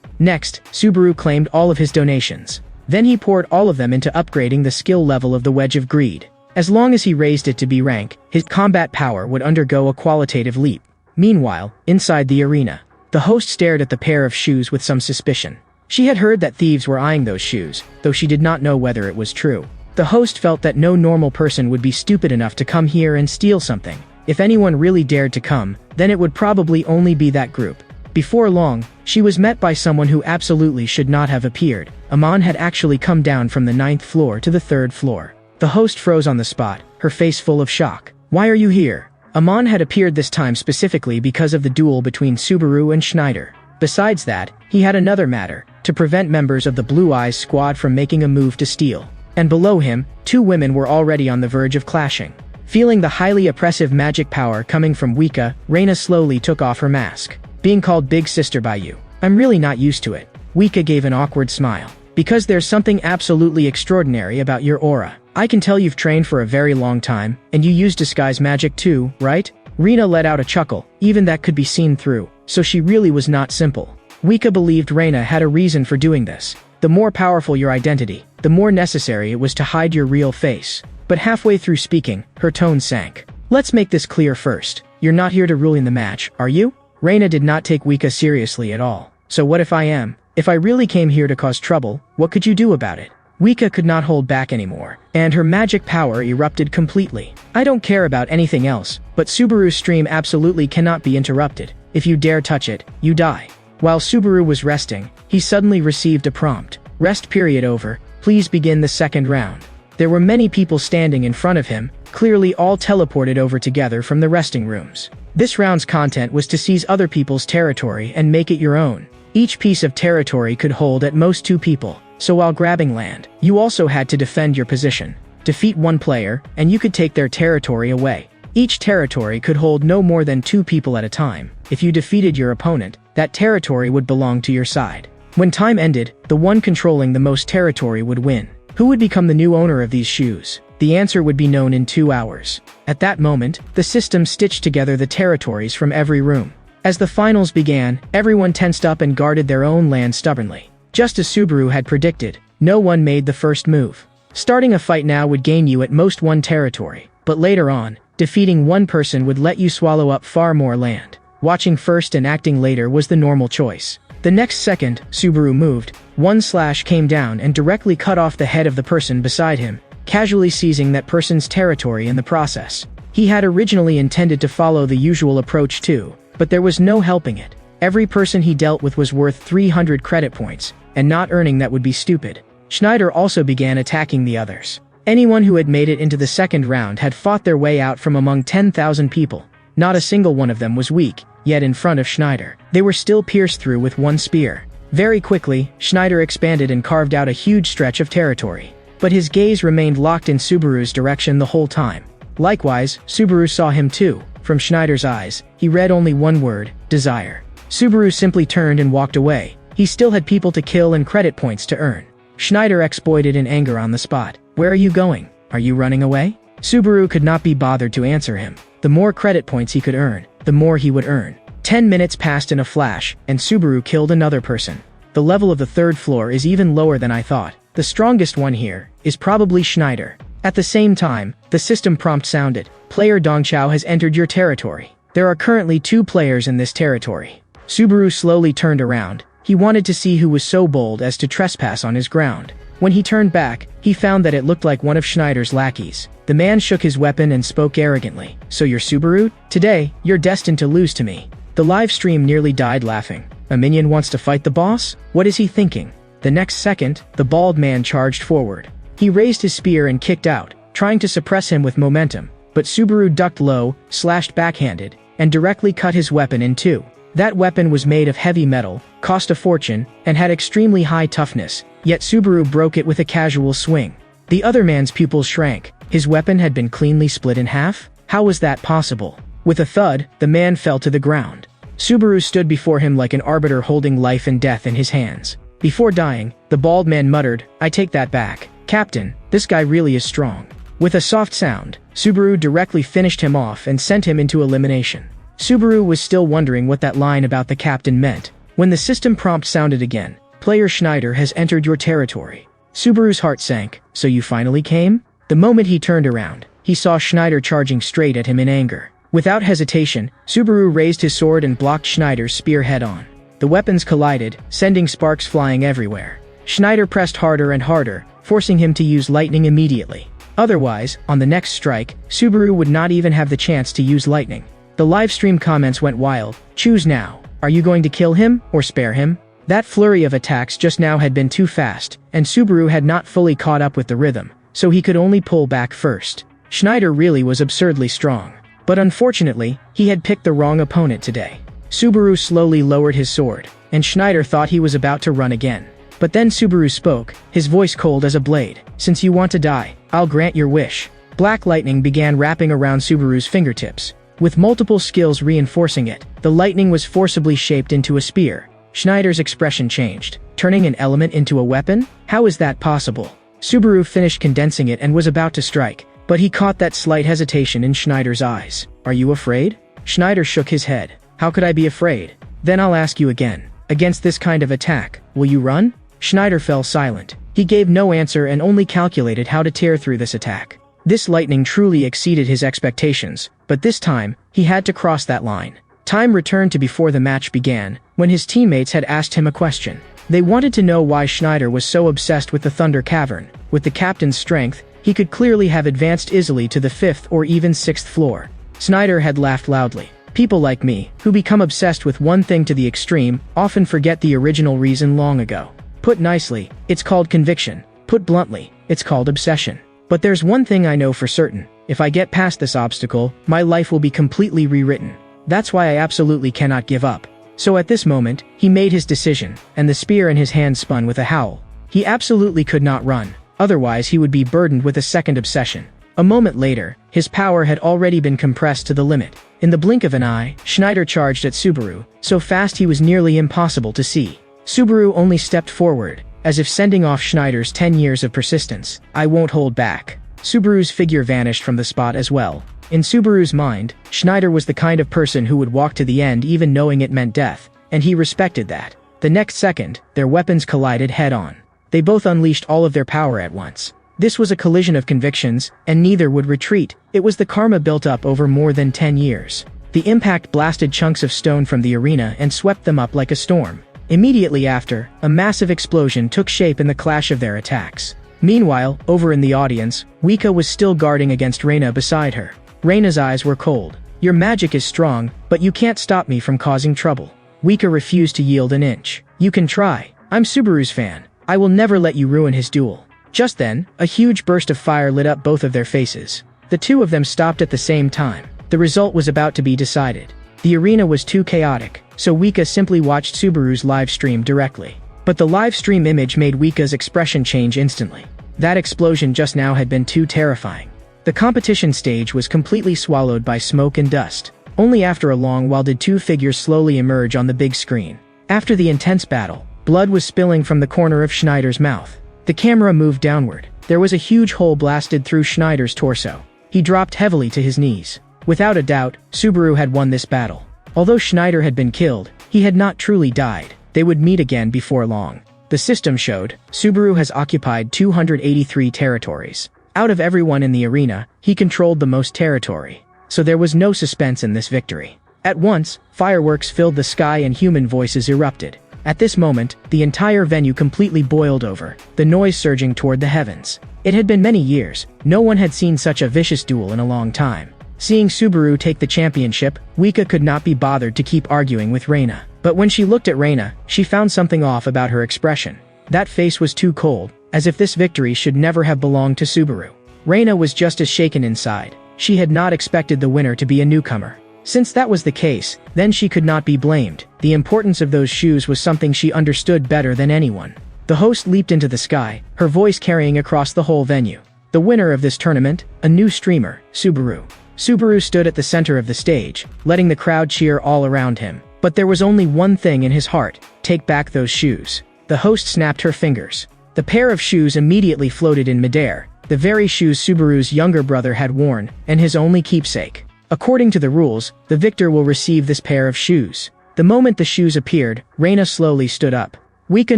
A: Next, Subaru claimed all of his donations. Then he poured all of them into upgrading the skill level of the Wedge of Greed. As long as he raised it to B rank, his combat power would undergo a qualitative leap. Meanwhile, inside the arena, the host stared at the pair of shoes with some suspicion. She had heard that thieves were eyeing those shoes, though she did not know whether it was true. The host felt that no normal person would be stupid enough to come here and steal something. If anyone really dared to come, then it would probably only be that group. Before long, she was met by someone who absolutely should not have appeared. Amon had actually come down from the 9th floor to the 3rd floor. The host froze on the spot, her face full of shock. "Why are you here?" Amon had appeared this time specifically because of the duel between Subaru and Schneider. Besides that, he had another matter, to prevent members of the Blue Eyes squad from making a move to steal. And below him, 2 women were already on the verge of clashing. Feeling the highly oppressive magic power coming from Wika, Reina slowly took off her mask. "Being called Big Sister by you. I'm really not used to it." Wika gave an awkward smile. "Because there's something absolutely extraordinary about your aura. I can tell you've trained for a very long time, and you use disguise magic too, right?" Reina let out a chuckle. Even that could be seen through, so she really was not simple. Wika believed Reina had a reason for doing this. The more powerful your identity, the more necessary it was to hide your real face. But halfway through speaking, her tone sank. "Let's make this clear first. You're not here to rule in the match, are you?" Reina did not take Wika seriously at all. "So what if I am? If I really came here to cause trouble, what could you do about it?" Wika could not hold back anymore, and her magic power erupted completely. "I don't care about anything else, but Subaru's stream absolutely cannot be interrupted. If you dare touch it, you die." While Subaru was resting, he suddenly received a prompt. Rest period over, please begin the second round. There were many people standing in front of him, clearly all teleported over together from the resting rooms. This round's content was to seize other people's territory and make it your own. Each piece of territory could hold at most 2 people, so while grabbing land, you also had to defend your position. Defeat one player, and you could take their territory away. Each territory could hold no more than 2 people at a time. If you defeated your opponent, that territory would belong to your side. When time ended, the one controlling the most territory would win. Who would become the new owner of these shoes? The answer would be known in 2 hours. At that moment, the system stitched together the territories from every room. As the finals began, everyone tensed up and guarded their own land stubbornly. Just as Subaru had predicted, no one made the first move. Starting a fight now would gain you at most 1 territory, but later on, defeating one person would let you swallow up far more land. Watching first and acting later was the normal choice. The next second, Subaru moved, one slash came down and directly cut off the head of the person beside him, casually seizing that person's territory in the process. He had originally intended to follow the usual approach too, but there was no helping it. Every person he dealt with was worth 300 credit points, and not earning that would be stupid. Schneider also began attacking the others. Anyone who had made it into the second round had fought their way out from among 10,000 people. Not a single one of them was weak, yet in front of Schneider, they were still pierced through with one spear. Very quickly, Schneider expanded and carved out a huge stretch of territory. But his gaze remained locked in Subaru's direction the whole time. Likewise, Subaru saw him too. From Schneider's eyes, he read only one word: desire. Subaru simply turned and walked away. He still had people to kill and credit points to earn. Schneider exploded in anger on the spot. Where are you going? Are you running away? Subaru could not be bothered to answer him. The more credit points he could earn, the more he would earn. 10 minutes passed in a flash, and Subaru killed another person. The level of the 3rd floor is even lower than I thought. The strongest one here is probably Schneider. At the same time, the system prompt sounded. Player Dongchao has entered your territory. There are currently 2 players in this territory. Subaru slowly turned around. He wanted to see who was so bold as to trespass on his ground. When he turned back, he found that it looked like one of Schneider's lackeys. The man shook his weapon and spoke arrogantly. So you're Subaru? Today, you're destined to lose to me. The live stream nearly died laughing. A minion wants to fight the boss? What is he thinking? The next second, the bald man charged forward. He raised his spear and kicked out, trying to suppress him with momentum. But Subaru ducked low, slashed backhanded, and directly cut his weapon in 2. That weapon was made of heavy metal, cost a fortune, and had extremely high toughness, yet Subaru broke it with a casual swing. The other man's pupils shrank. His weapon had been cleanly split in half? How was that possible? With a thud, the man fell to the ground. Subaru stood before him like an arbiter holding life and death in his hands. Before dying, the bald man muttered, "I take that back. Captain, this guy really is strong." With a soft sound, Subaru directly finished him off and sent him into elimination. Subaru was still wondering what that line about the captain meant, when the system prompt sounded again. Player Schneider has entered your territory. Subaru's heart sank. So you finally came? The moment he turned around, he saw Schneider charging straight at him in anger. Without hesitation, Subaru raised his sword and blocked Schneider's spear head-on. The weapons collided, sending sparks flying everywhere. Schneider pressed harder and harder, forcing him to use lightning immediately. Otherwise, on the next strike, Subaru would not even have the chance to use lightning. The livestream comments went wild. Choose now. Are you going to kill him, or spare him? That flurry of attacks just now had been too fast, and Subaru had not fully caught up with the rhythm, so he could only pull back first. Schneider really was absurdly strong. But unfortunately, he had picked the wrong opponent today. Subaru slowly lowered his sword, and Schneider thought he was about to run again. But then Subaru spoke, his voice cold as a blade. "Since you want to die, I'll grant your wish." Black lightning began wrapping around Subaru's fingertips. With multiple skills reinforcing it, the lightning was forcibly shaped into a spear. Schneider's expression changed. Turning an element into a weapon? How is that possible? Subaru finished condensing it and was about to strike, but he caught that slight hesitation in Schneider's eyes. "Are you afraid?" Schneider shook his head. "How could I be afraid?" "Then I'll ask you again. Against this kind of attack, will you run?" Schneider fell silent. He gave no answer and only calculated how to tear through this attack. This lightning truly exceeded his expectations, but this time, he had to cross that line. Time returned to before the match began, when his teammates had asked him a question. They wanted to know why Schneider was so obsessed with the Thunder Cavern. With the captain's strength, he could clearly have advanced easily to the 5th or even 6th floor. Schneider had laughed loudly. People like me, who become obsessed with one thing to the extreme, often forget the original reason long ago. Put nicely, it's called conviction. Put bluntly, it's called obsession. But there's one thing I know for certain. If I get past this obstacle, my life will be completely rewritten. That's why I absolutely cannot give up. So at this moment, he made his decision, and the spear in his hand spun with a howl. He absolutely could not run. Otherwise he would be burdened with a second obsession. A moment later, his power had already been compressed to the limit. In the blink of an eye, Schneider charged at Subaru, so fast he was nearly impossible to see. Subaru only stepped forward, as if sending off Schneider's 10 years of persistence. I won't hold back. Subaru's figure vanished from the spot as well. In Subaru's mind, Schneider was the kind of person who would walk to the end even knowing it meant death, and he respected that. The next second, their weapons collided head-on. They both unleashed all of their power at once. This was a collision of convictions, and neither would retreat. It was the karma built up over more than 10 years. The impact blasted chunks of stone from the arena and swept them up like a storm. Immediately after, a massive explosion took shape in the clash of their attacks. Meanwhile, over in the audience, Wika was still guarding against Reina beside her. Reina's eyes were cold. Your magic is strong, but you can't stop me from causing trouble. Wika refused to yield an inch. You can try. I'm Subaru's fan. I will never let you ruin his duel. Just then, a huge burst of fire lit up both of their faces. The two of them stopped at the same time. The result was about to be decided. The arena was too chaotic, so Wika simply watched Subaru's live stream directly. But the live stream image made Wika's expression change instantly. That explosion just now had been too terrifying. The competition stage was completely swallowed by smoke and dust. Only after a long while did two figures slowly emerge on the big screen. After the intense battle, blood was spilling from the corner of Schneider's mouth. The camera moved downward. There was a huge hole blasted through Schneider's torso. He dropped heavily to his knees. Without a doubt, Subaru had won this battle. Although Schneider had been killed, he had not truly died. They would meet again before long. The system showed, Subaru has occupied 283 territories. Out of everyone in the arena, he controlled the most territory. So there was no suspense in this victory. At once, fireworks filled the sky and human voices erupted. At this moment, the entire venue completely boiled over, the noise surging toward the heavens. It had been many years. No one had seen such a vicious duel in a long time. Seeing Subaru take the championship, Wika could not be bothered to keep arguing with Reina. But when she looked at Reina, she found something off about her expression. That face was too cold, as if this victory should never have belonged to Subaru. Reina was just as shaken inside. She had not expected the winner to be a newcomer. Since that was the case, then she could not be blamed. The importance of those shoes was something she understood better than anyone. The host leaped into the sky, her voice carrying across the whole venue. The winner of this tournament, a new streamer, Subaru. Subaru stood at the center of the stage, letting the crowd cheer all around him. But there was only one thing in his heart: take back those shoes. The host snapped her fingers. The pair of shoes immediately floated in midair, the very shoes Subaru's younger brother had worn, and his only keepsake. According to the rules, the victor will receive this pair of shoes. The moment the shoes appeared, Reina slowly stood up. Wika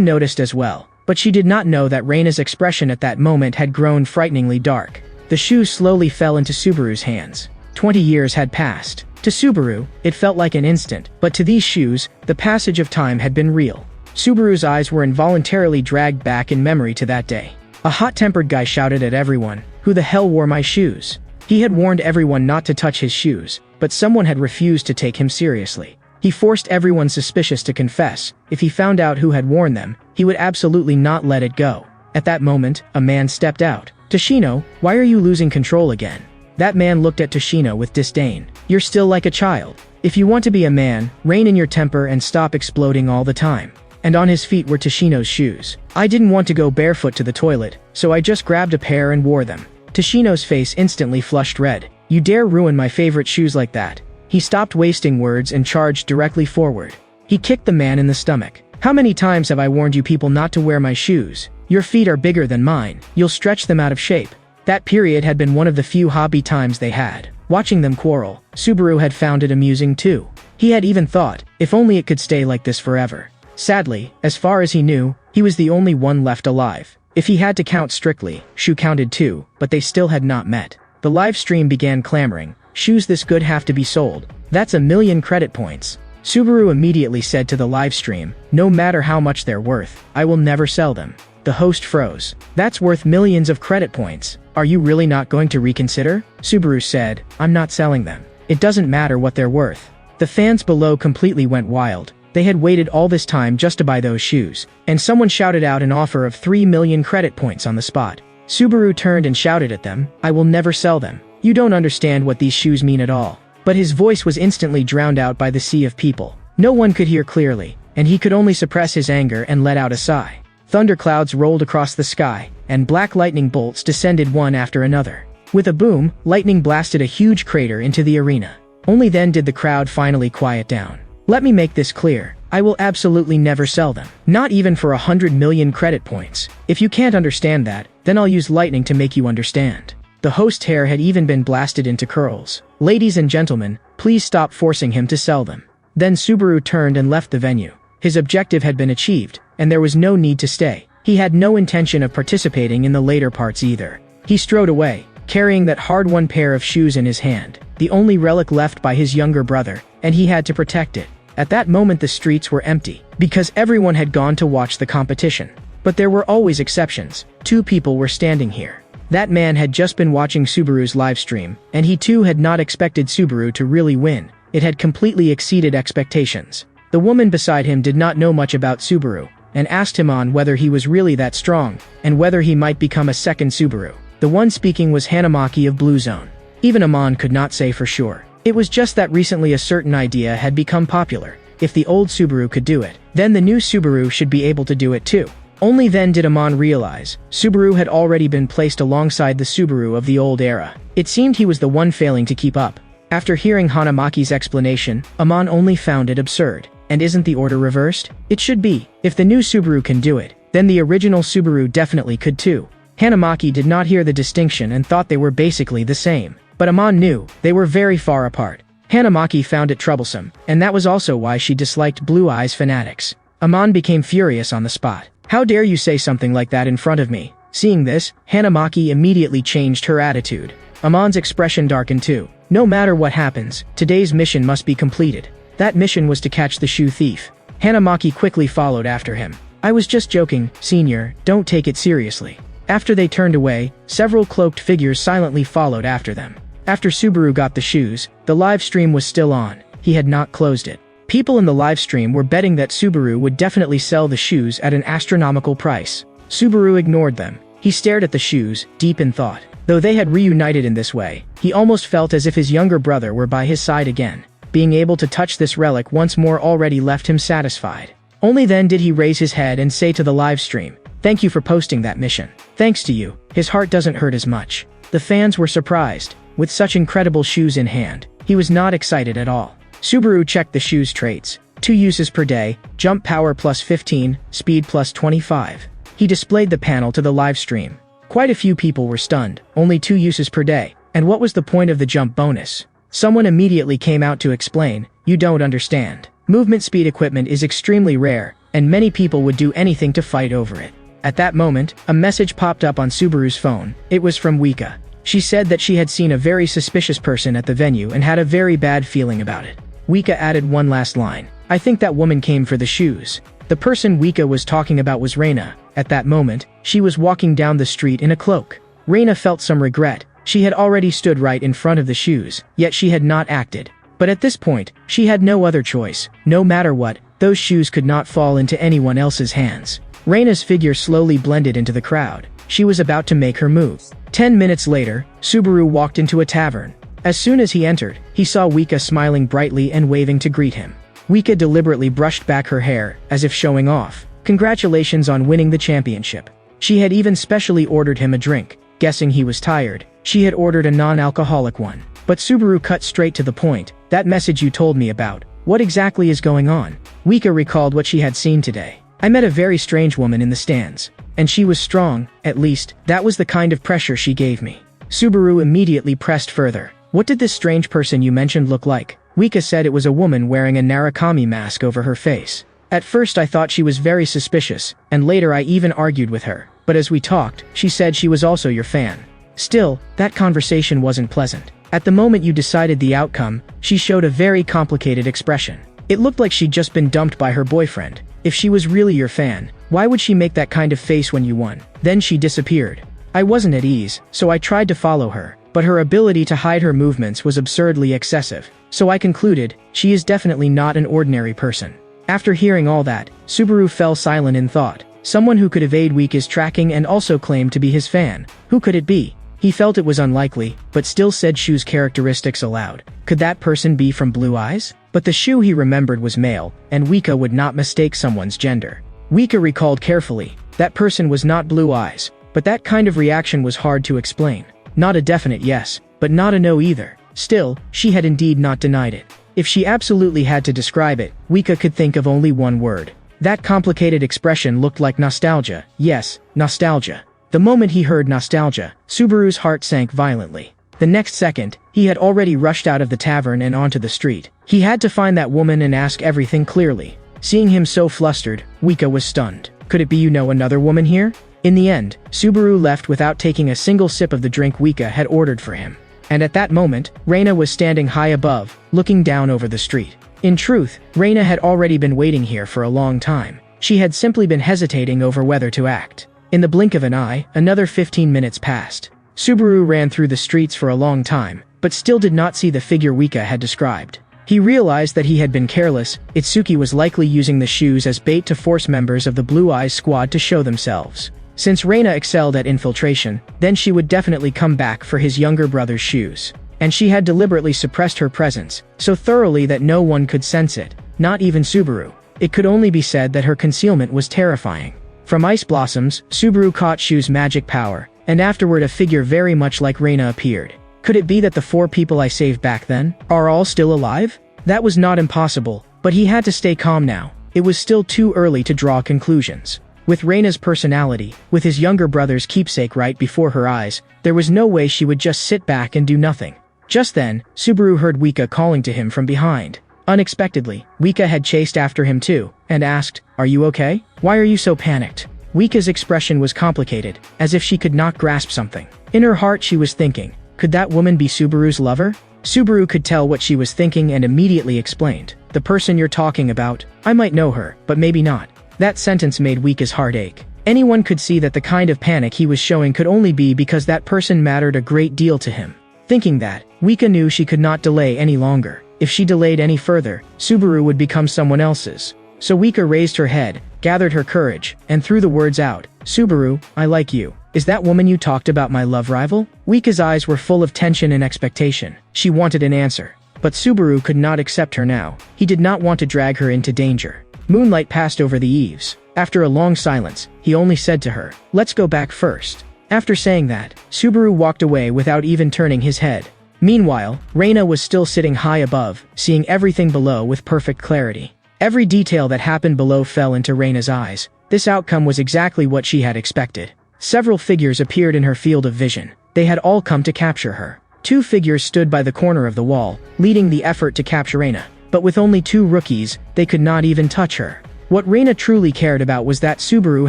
A: noticed as well, but she did not know that Reina's expression at that moment had grown frighteningly dark. The shoes slowly fell into Subaru's hands. 20 years had passed. To Subaru, it felt like an instant, but to these shoes, the passage of time had been real. Subaru's eyes were involuntarily dragged back in memory to that day. A hot-tempered guy shouted at everyone, "Who the hell wore my shoes?" He had warned everyone not to touch his shoes, but someone had refused to take him seriously. He forced everyone suspicious to confess. If he found out who had worn them, he would absolutely not let it go. At that moment, a man stepped out. "Toshino, why are you losing control again?" That man looked at Toshino with disdain. "You're still like a child. If you want to be a man, rein in your temper and stop exploding all the time." And on his feet were Toshino's shoes. "I didn't want to go barefoot to the toilet, so I just grabbed a pair and wore them." Toshino's face instantly flushed red. "You dare ruin my favorite shoes like that?" He stopped wasting words and charged directly forward. He kicked the man in the stomach. "How many times have I warned you people not to wear my shoes? Your feet are bigger than mine. You'll stretch them out of shape." That period had been one of the few hobby times they had. Watching them quarrel, Subaru had found it amusing too. He had even thought, if only it could stay like this forever. Sadly, as far as he knew, he was the only one left alive. If he had to count strictly, Shu counted too, but they still had not met. The live stream began clamoring. "Shoes this good have to be sold. That's 1,000,000 credit points." Subaru immediately said to the live stream, "No matter how much they're worth, I will never sell them." The host froze. "That's worth millions of credit points. Are you really not going to reconsider?" Subaru said, "I'm not selling them. It doesn't matter what they're worth. The fans below completely went wild. They had waited all this time just to buy those shoes, and someone shouted out an offer of 3 million credit points on the spot. Subaru turned and shouted at them, "I will never sell them. You don't understand what these shoes mean at all." But his voice was instantly drowned out by the sea of people. No one could hear clearly, and he could only suppress his anger and let out a sigh. Thunderclouds rolled across the sky, and black lightning bolts descended one after another. With a boom, lightning blasted a huge crater into the arena. Only then did the crowd finally quiet down. Let me make this clear. I will absolutely never sell them. Not even for 100 million credit points. If you can't understand that, then I'll use lightning to make you understand. The host's hair had even been blasted into curls. Ladies and gentlemen, please stop forcing him to sell them. Then Subaru turned and left the venue. His objective had been achieved, and there was no need to stay. He had no intention of participating in the later parts either. He strode away, carrying that hard-won pair of shoes in his hand, the only relic left by his younger brother, and he had to protect it. At that moment the streets were empty, because everyone had gone to watch the competition. But there were always exceptions. 2 people were standing here. That man had just been watching Subaru's livestream, and he too had not expected Subaru to really win. It had completely exceeded expectations. The woman beside him did not know much about Subaru, and asked him on whether he was really that strong, and whether he might become a second Subaru. The one speaking was Hanamaki of Blue Zone. Even Amon could not say for sure. It was just that recently a certain idea had become popular. If the old Subaru could do it, then the new Subaru should be able to do it too. Only then did Amon realize Subaru had already been placed alongside the Subaru of the old era. It seemed he was the one failing to keep up. After hearing Hanamaki's explanation, Amon only found it absurd. And isn't the order reversed? It should be. If the new Subaru can do it, then the original Subaru definitely could too. Hanamaki did not hear the distinction and thought they were basically the same. But Amon knew they were very far apart. Hanamaki found it troublesome, and that was also why she disliked Blue Eyes fanatics. Amon became furious on the spot. "How dare you say something like that in front of me?" Seeing this, Hanamaki immediately changed her attitude. Amon's expression darkened too. No matter what happens, today's mission must be completed. That mission was to catch the shoe thief. Hanamaki quickly followed after him. "I was just joking, senior, don't take it seriously." After they turned away, several cloaked figures silently followed after them. After Subaru got the shoes, the live stream was still on. He had not closed it. People in the live stream were betting that Subaru would definitely sell the shoes at an astronomical price. Subaru ignored them. He stared at the shoes, deep in thought. Though they had reunited in this way, he almost felt as if his younger brother were by his side again. Being able to touch this relic once more already left him satisfied. Only then did he raise his head and say to the live stream, "Thank you for posting that mission. Thanks to you, his heart doesn't hurt as much." The fans were surprised. With such incredible shoes in hand, he was not excited at all. Subaru checked the shoes traits. 2 uses per day, jump power plus 15, speed plus 25. He displayed the panel to the live stream. Quite a few people were stunned. Only 2 uses per day. And what was the point of the jump bonus? Someone immediately came out to explain, "You don't understand. Movement speed equipment is extremely rare, and many people would do anything to fight over it." At that moment, a message popped up on Subaru's phone. It was from Wika. She said that she had seen a very suspicious person at the venue and had a very bad feeling about it. Wika added one last line. "I think that woman came for the shoes." The person Wika was talking about was Reina. At that moment, she was walking down the street in a cloak. Reina felt some regret. She had already stood right in front of the shoes, yet she had not acted. But at this point, she had no other choice. No matter what, those shoes could not fall into anyone else's hands. Reina's figure slowly blended into the crowd. She was about to make her move. 10 minutes later, Subaru walked into a tavern. As soon as he entered, he saw Wika smiling brightly and waving to greet him. Wika deliberately brushed back her hair, as if showing off. Congratulations on winning the championship. She had even specially ordered him a drink. Guessing he was tired, she had ordered a non-alcoholic one. But Subaru cut straight to the point. "That message you told me about. What exactly is going on?" Wika recalled what she had seen today. "I met a very strange woman in the stands. And she was strong, at least, that was the kind of pressure she gave me." Subaru immediately pressed further. "What did this strange person you mentioned look like?" Wika said it was a woman wearing a Narukami mask over her face. "At first I thought she was very suspicious, and later I even argued with her. But as we talked, she said she was also your fan. Still, that conversation wasn't pleasant. At the moment you decided the outcome, she showed a very complicated expression. It looked like she'd just been dumped by her boyfriend. If she was really your fan, why would she make that kind of face when you won? Then she disappeared. I wasn't at ease, so I tried to follow her. but her ability to hide her movements was absurdly excessive, so I concluded, she is definitely not an ordinary person. After hearing all that, Subaru fell silent in thought. Someone who could evade Wika's tracking and also claim to be his fan. Who could it be? He felt it was unlikely, but still said Shu's characteristics aloud. Could that person be from Blue Eyes? But the Shu he remembered was male, and Wika would not mistake someone's gender. Wika recalled carefully. That person was not Blue Eyes, but that kind of reaction was hard to explain. Not a definite yes, but not a no either. Still, she had indeed not denied it. If she absolutely had to describe it, Wika could think of only one word. That complicated expression looked like nostalgia. Yes, nostalgia. The moment he heard nostalgia, Subaru's heart sank violently. The next second, he had already rushed out of the tavern and onto the street. He had to find that woman and ask everything clearly. Seeing him so flustered, Wika was stunned. Could it be another woman here? In the end, Subaru left without taking a single sip of the drink Wika had ordered for him. And at that moment, Reina was standing high above, looking down over the street. In truth, Reina had already been waiting here for a long time. She had simply been hesitating over whether to act. In the blink of an eye, another 15 minutes passed. Subaru ran through the streets for a long time, but still did not see the figure Wika had described. He realized that he had been careless. Itsuki was likely using the shoes as bait to force members of the Blue Eyes squad to show themselves. Since Reina excelled at infiltration, then she would definitely come back for his younger brother's shoes. And she had deliberately suppressed her presence, so thoroughly that no one could sense it, not even Subaru. It could only be said that her concealment was terrifying. From ice blossoms, Subaru caught Shu's magic power, and afterward a figure very much like Reina appeared. Could it be that the 4 people I saved back then are all still alive? That was not impossible, but he had to stay calm now. It was still too early to draw conclusions. With Reina's personality, with his younger brother's keepsake right before her eyes, there was no way she would just sit back and do nothing. Just then, Subaru heard Wika calling to him from behind. Unexpectedly, Wika had chased after him too, and asked, "Are you okay? Why are you so panicked?" Wika's expression was complicated, as if she could not grasp something. In her heart she was thinking, could that woman be Subaru's lover? Subaru could tell what she was thinking and immediately explained, "The person you're talking about, I might know her, but maybe not." That sentence made Wika's heart ache. Anyone could see that the kind of panic he was showing could only be because that person mattered a great deal to him. Thinking that, Wika knew she could not delay any longer. If she delayed any further, Subaru would become someone else's. So Wika raised her head, gathered her courage, and threw the words out, "Subaru, I like you. Is that woman you talked about my love rival?" Wika's eyes were full of tension and expectation. She wanted an answer. But Subaru could not accept her now. He did not want to drag her into danger. Moonlight passed over the eaves. After a long silence, he only said to her, "Let's go back first." After saying that, Subaru walked away without even turning his head. Meanwhile, Reina was still sitting high above, seeing everything below with perfect clarity. Every detail that happened below fell into Reina's eyes. This outcome was exactly what she had expected. Several figures appeared in her field of vision. They had all come to capture her. 2 figures stood by the corner of the wall, leading the effort to capture Reina. But with only 2 rookies, they could not even touch her. What Reina truly cared about was that Subaru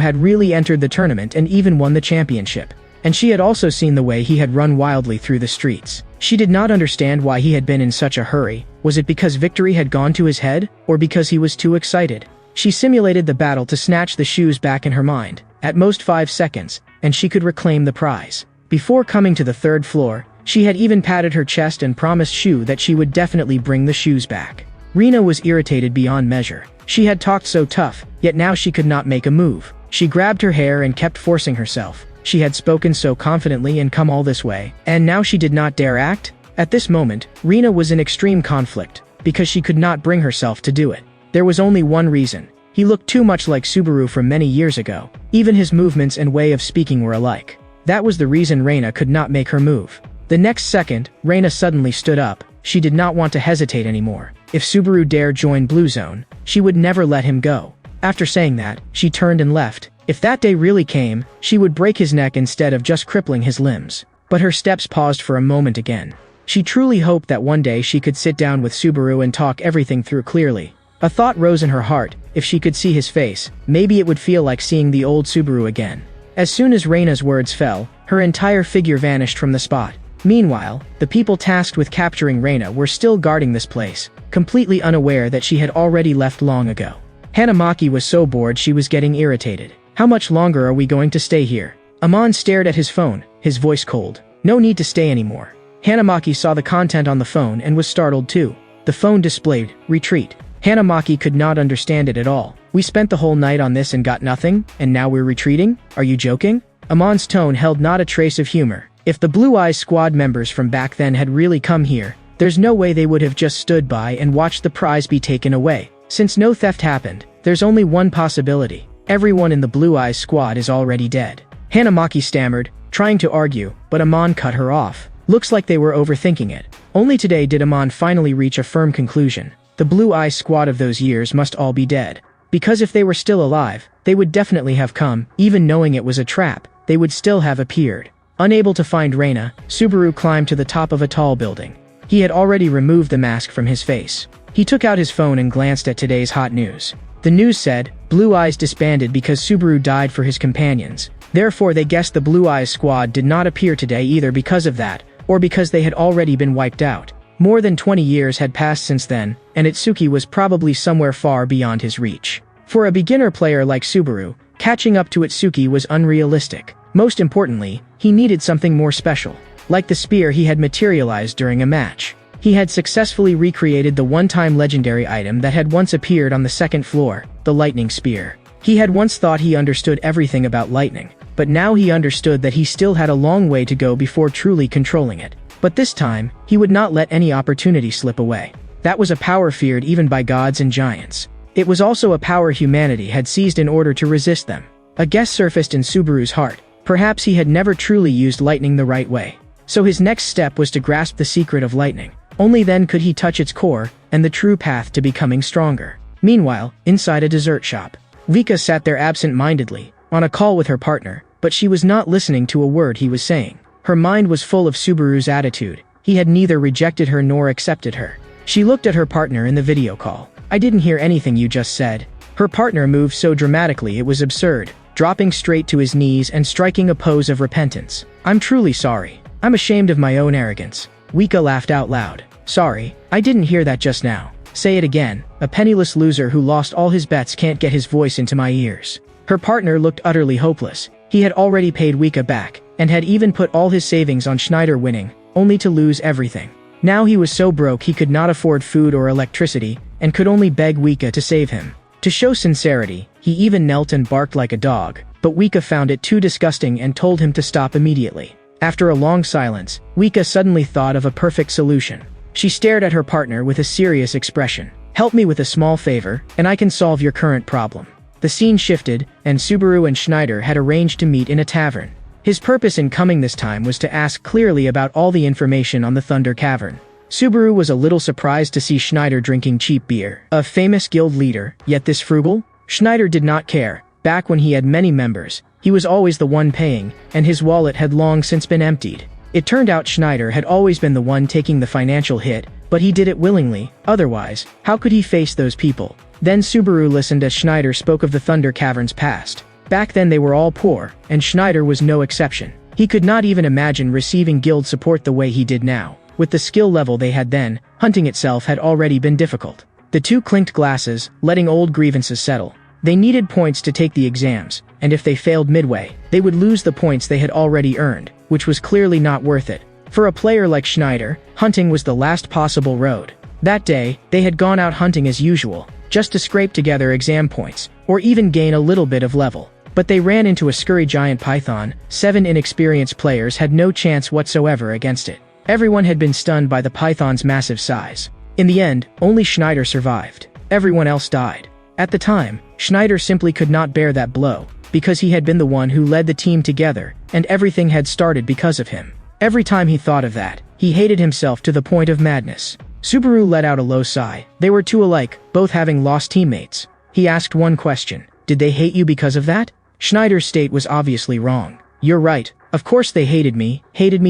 A: had really entered the tournament and even won the championship. And she had also seen the way he had run wildly through the streets. She did not understand why he had been in such a hurry. Was it because victory had gone to his head, or because he was too excited? She simulated the battle to snatch the shoes back in her mind. At most 5 seconds, and she could reclaim the prize. Before coming to the 3rd floor, she had even patted her chest and promised Shu that she would definitely bring the shoes back. Reina was irritated beyond measure. She had talked so tough, yet now she could not make a move. She grabbed her hair and kept forcing herself. She had spoken so confidently and come all this way, and now she did not dare act? At this moment, Reina was in extreme conflict, because she could not bring herself to do it. There was only one reason. He looked too much like Subaru from many years ago. Even his movements and way of speaking were alike. That was the reason Reina could not make her move. The next second, Reina suddenly stood up. She did not want to hesitate anymore. If Subaru dared join Blue Zone, she would never let him go. After saying that, she turned and left. If that day really came, she would break his neck instead of just crippling his limbs. But her steps paused for a moment again. She truly hoped that one day she could sit down with Subaru and talk everything through clearly. A thought rose in her heart. If she could see his face, maybe it would feel like seeing the old Subaru again. As soon as Reina's words fell, her entire figure vanished from the spot. Meanwhile, the people tasked with capturing Reina were still guarding this place, completely unaware that she had already left long ago. Hanamaki was so bored she was getting irritated. "How much longer are we going to stay here?" Amon stared at his phone, his voice cold. No need to stay anymore. Hanamaki saw the content on the phone and was startled too. The phone displayed, retreat. Hanamaki could not understand it at all. We spent the whole night on this and got nothing, and now we're retreating? Are you joking? Amon's tone held not a trace of humor. If the Blue Eyes Squad members from back then had really come here, there's no way they would have just stood by and watched the prize be taken away. Since no theft happened, there's only one possibility. Everyone in the Blue Eyes Squad is already dead. Hanamaki stammered, trying to argue, but Amon cut her off. Looks like they were overthinking it. Only today did Amon finally reach a firm conclusion. The Blue Eyes Squad of those years must all be dead. Because if they were still alive, they would definitely have come. Even knowing it was a trap, they would still have appeared. Unable to find Reina, Subaru climbed to the top of a tall building. He had already removed the mask from his face. He took out his phone and glanced at today's hot news. The news said, Blue Eyes disbanded because Subaru died for his companions. Therefore they guessed the Blue Eyes Squad did not appear today either because of that, or because they had already been wiped out. More than 20 years had passed since then, and Itsuki was probably somewhere far beyond his reach. For a beginner player like Subaru, catching up to Itsuki was unrealistic. Most importantly, he needed something more special. Like the spear he had materialized during a match. He had successfully recreated the one-time legendary item that had once appeared on the second floor, the lightning spear. He had once thought he understood everything about lightning, but now he understood that he still had a long way to go before truly controlling it. But this time, he would not let any opportunity slip away. That was a power feared even by gods and giants. It was also a power humanity had seized in order to resist them. A guess surfaced in Subaru's heart. Perhaps he had never truly used lightning the right way. So his next step was to grasp the secret of lightning. Only then could he touch its core, and the true path to becoming stronger. Meanwhile, inside a dessert shop, Vika sat there absent-mindedly, on a call with her partner, but she was not listening to a word he was saying. Her mind was full of Subaru's attitude. He had neither rejected her nor accepted her. She looked at her partner in the video call. I didn't hear anything you just said. Her partner moved so dramatically it was absurd, dropping straight to his knees and striking a pose of repentance. I'm truly sorry. I'm ashamed of my own arrogance. Wika laughed out loud. Sorry, I didn't hear that just now. Say it again. A penniless loser who lost all his bets can't get his voice into my ears. Her partner looked utterly hopeless. He had already paid Wika back, and had even put all his savings on Schneider winning, only to lose everything. Now he was so broke he could not afford food or electricity, and could only beg Wika to save him. To show sincerity, he even knelt and barked like a dog, but Wika found it too disgusting and told him to stop immediately. After a long silence, Wika suddenly thought of a perfect solution. She stared at her partner with a serious expression. Help me with a small favor, and I can solve your current problem. The scene shifted, and Subaru and Schneider had arranged to meet in a tavern. His purpose in coming this time was to ask clearly about all the information on the Thunder Cavern. Subaru was a little surprised to see Schneider drinking cheap beer. A famous guild leader, yet this frugal? Schneider did not care. Back when he had many members, he was always the one paying, and his wallet had long since been emptied. It turned out Schneider had always been the one taking the financial hit, but he did it willingly. Otherwise, how could he face those people? Then Subaru listened as Schneider spoke of the Thunder Cavern's past. Back then they were all poor, and Schneider was no exception. He could not even imagine receiving guild support the way he did now. With the skill level they had then, hunting itself had already been difficult. The two clinked glasses, letting old grievances settle. They needed points to take the exams, and if they failed midway, they would lose the points they had already earned, which was clearly not worth it. For a player like Schneider, hunting was the last possible road. That day, they had gone out hunting as usual, just to scrape together exam points, or even gain a little bit of level. But they ran into a scurry giant python. 7 inexperienced players had no chance whatsoever against it. Everyone had been stunned by the python's massive size. In the end, only Schneider survived. Everyone else died. At the time, Schneider simply could not bear that blow, because he had been the one who led the team together, and everything had started because of him. Every time he thought of that, he hated himself to the point of madness. Subaru let out a low sigh. They were too alike, both having lost teammates. He asked one question. Did they hate you because of that? Schneider's state was obviously wrong. You're right. Of course they hated me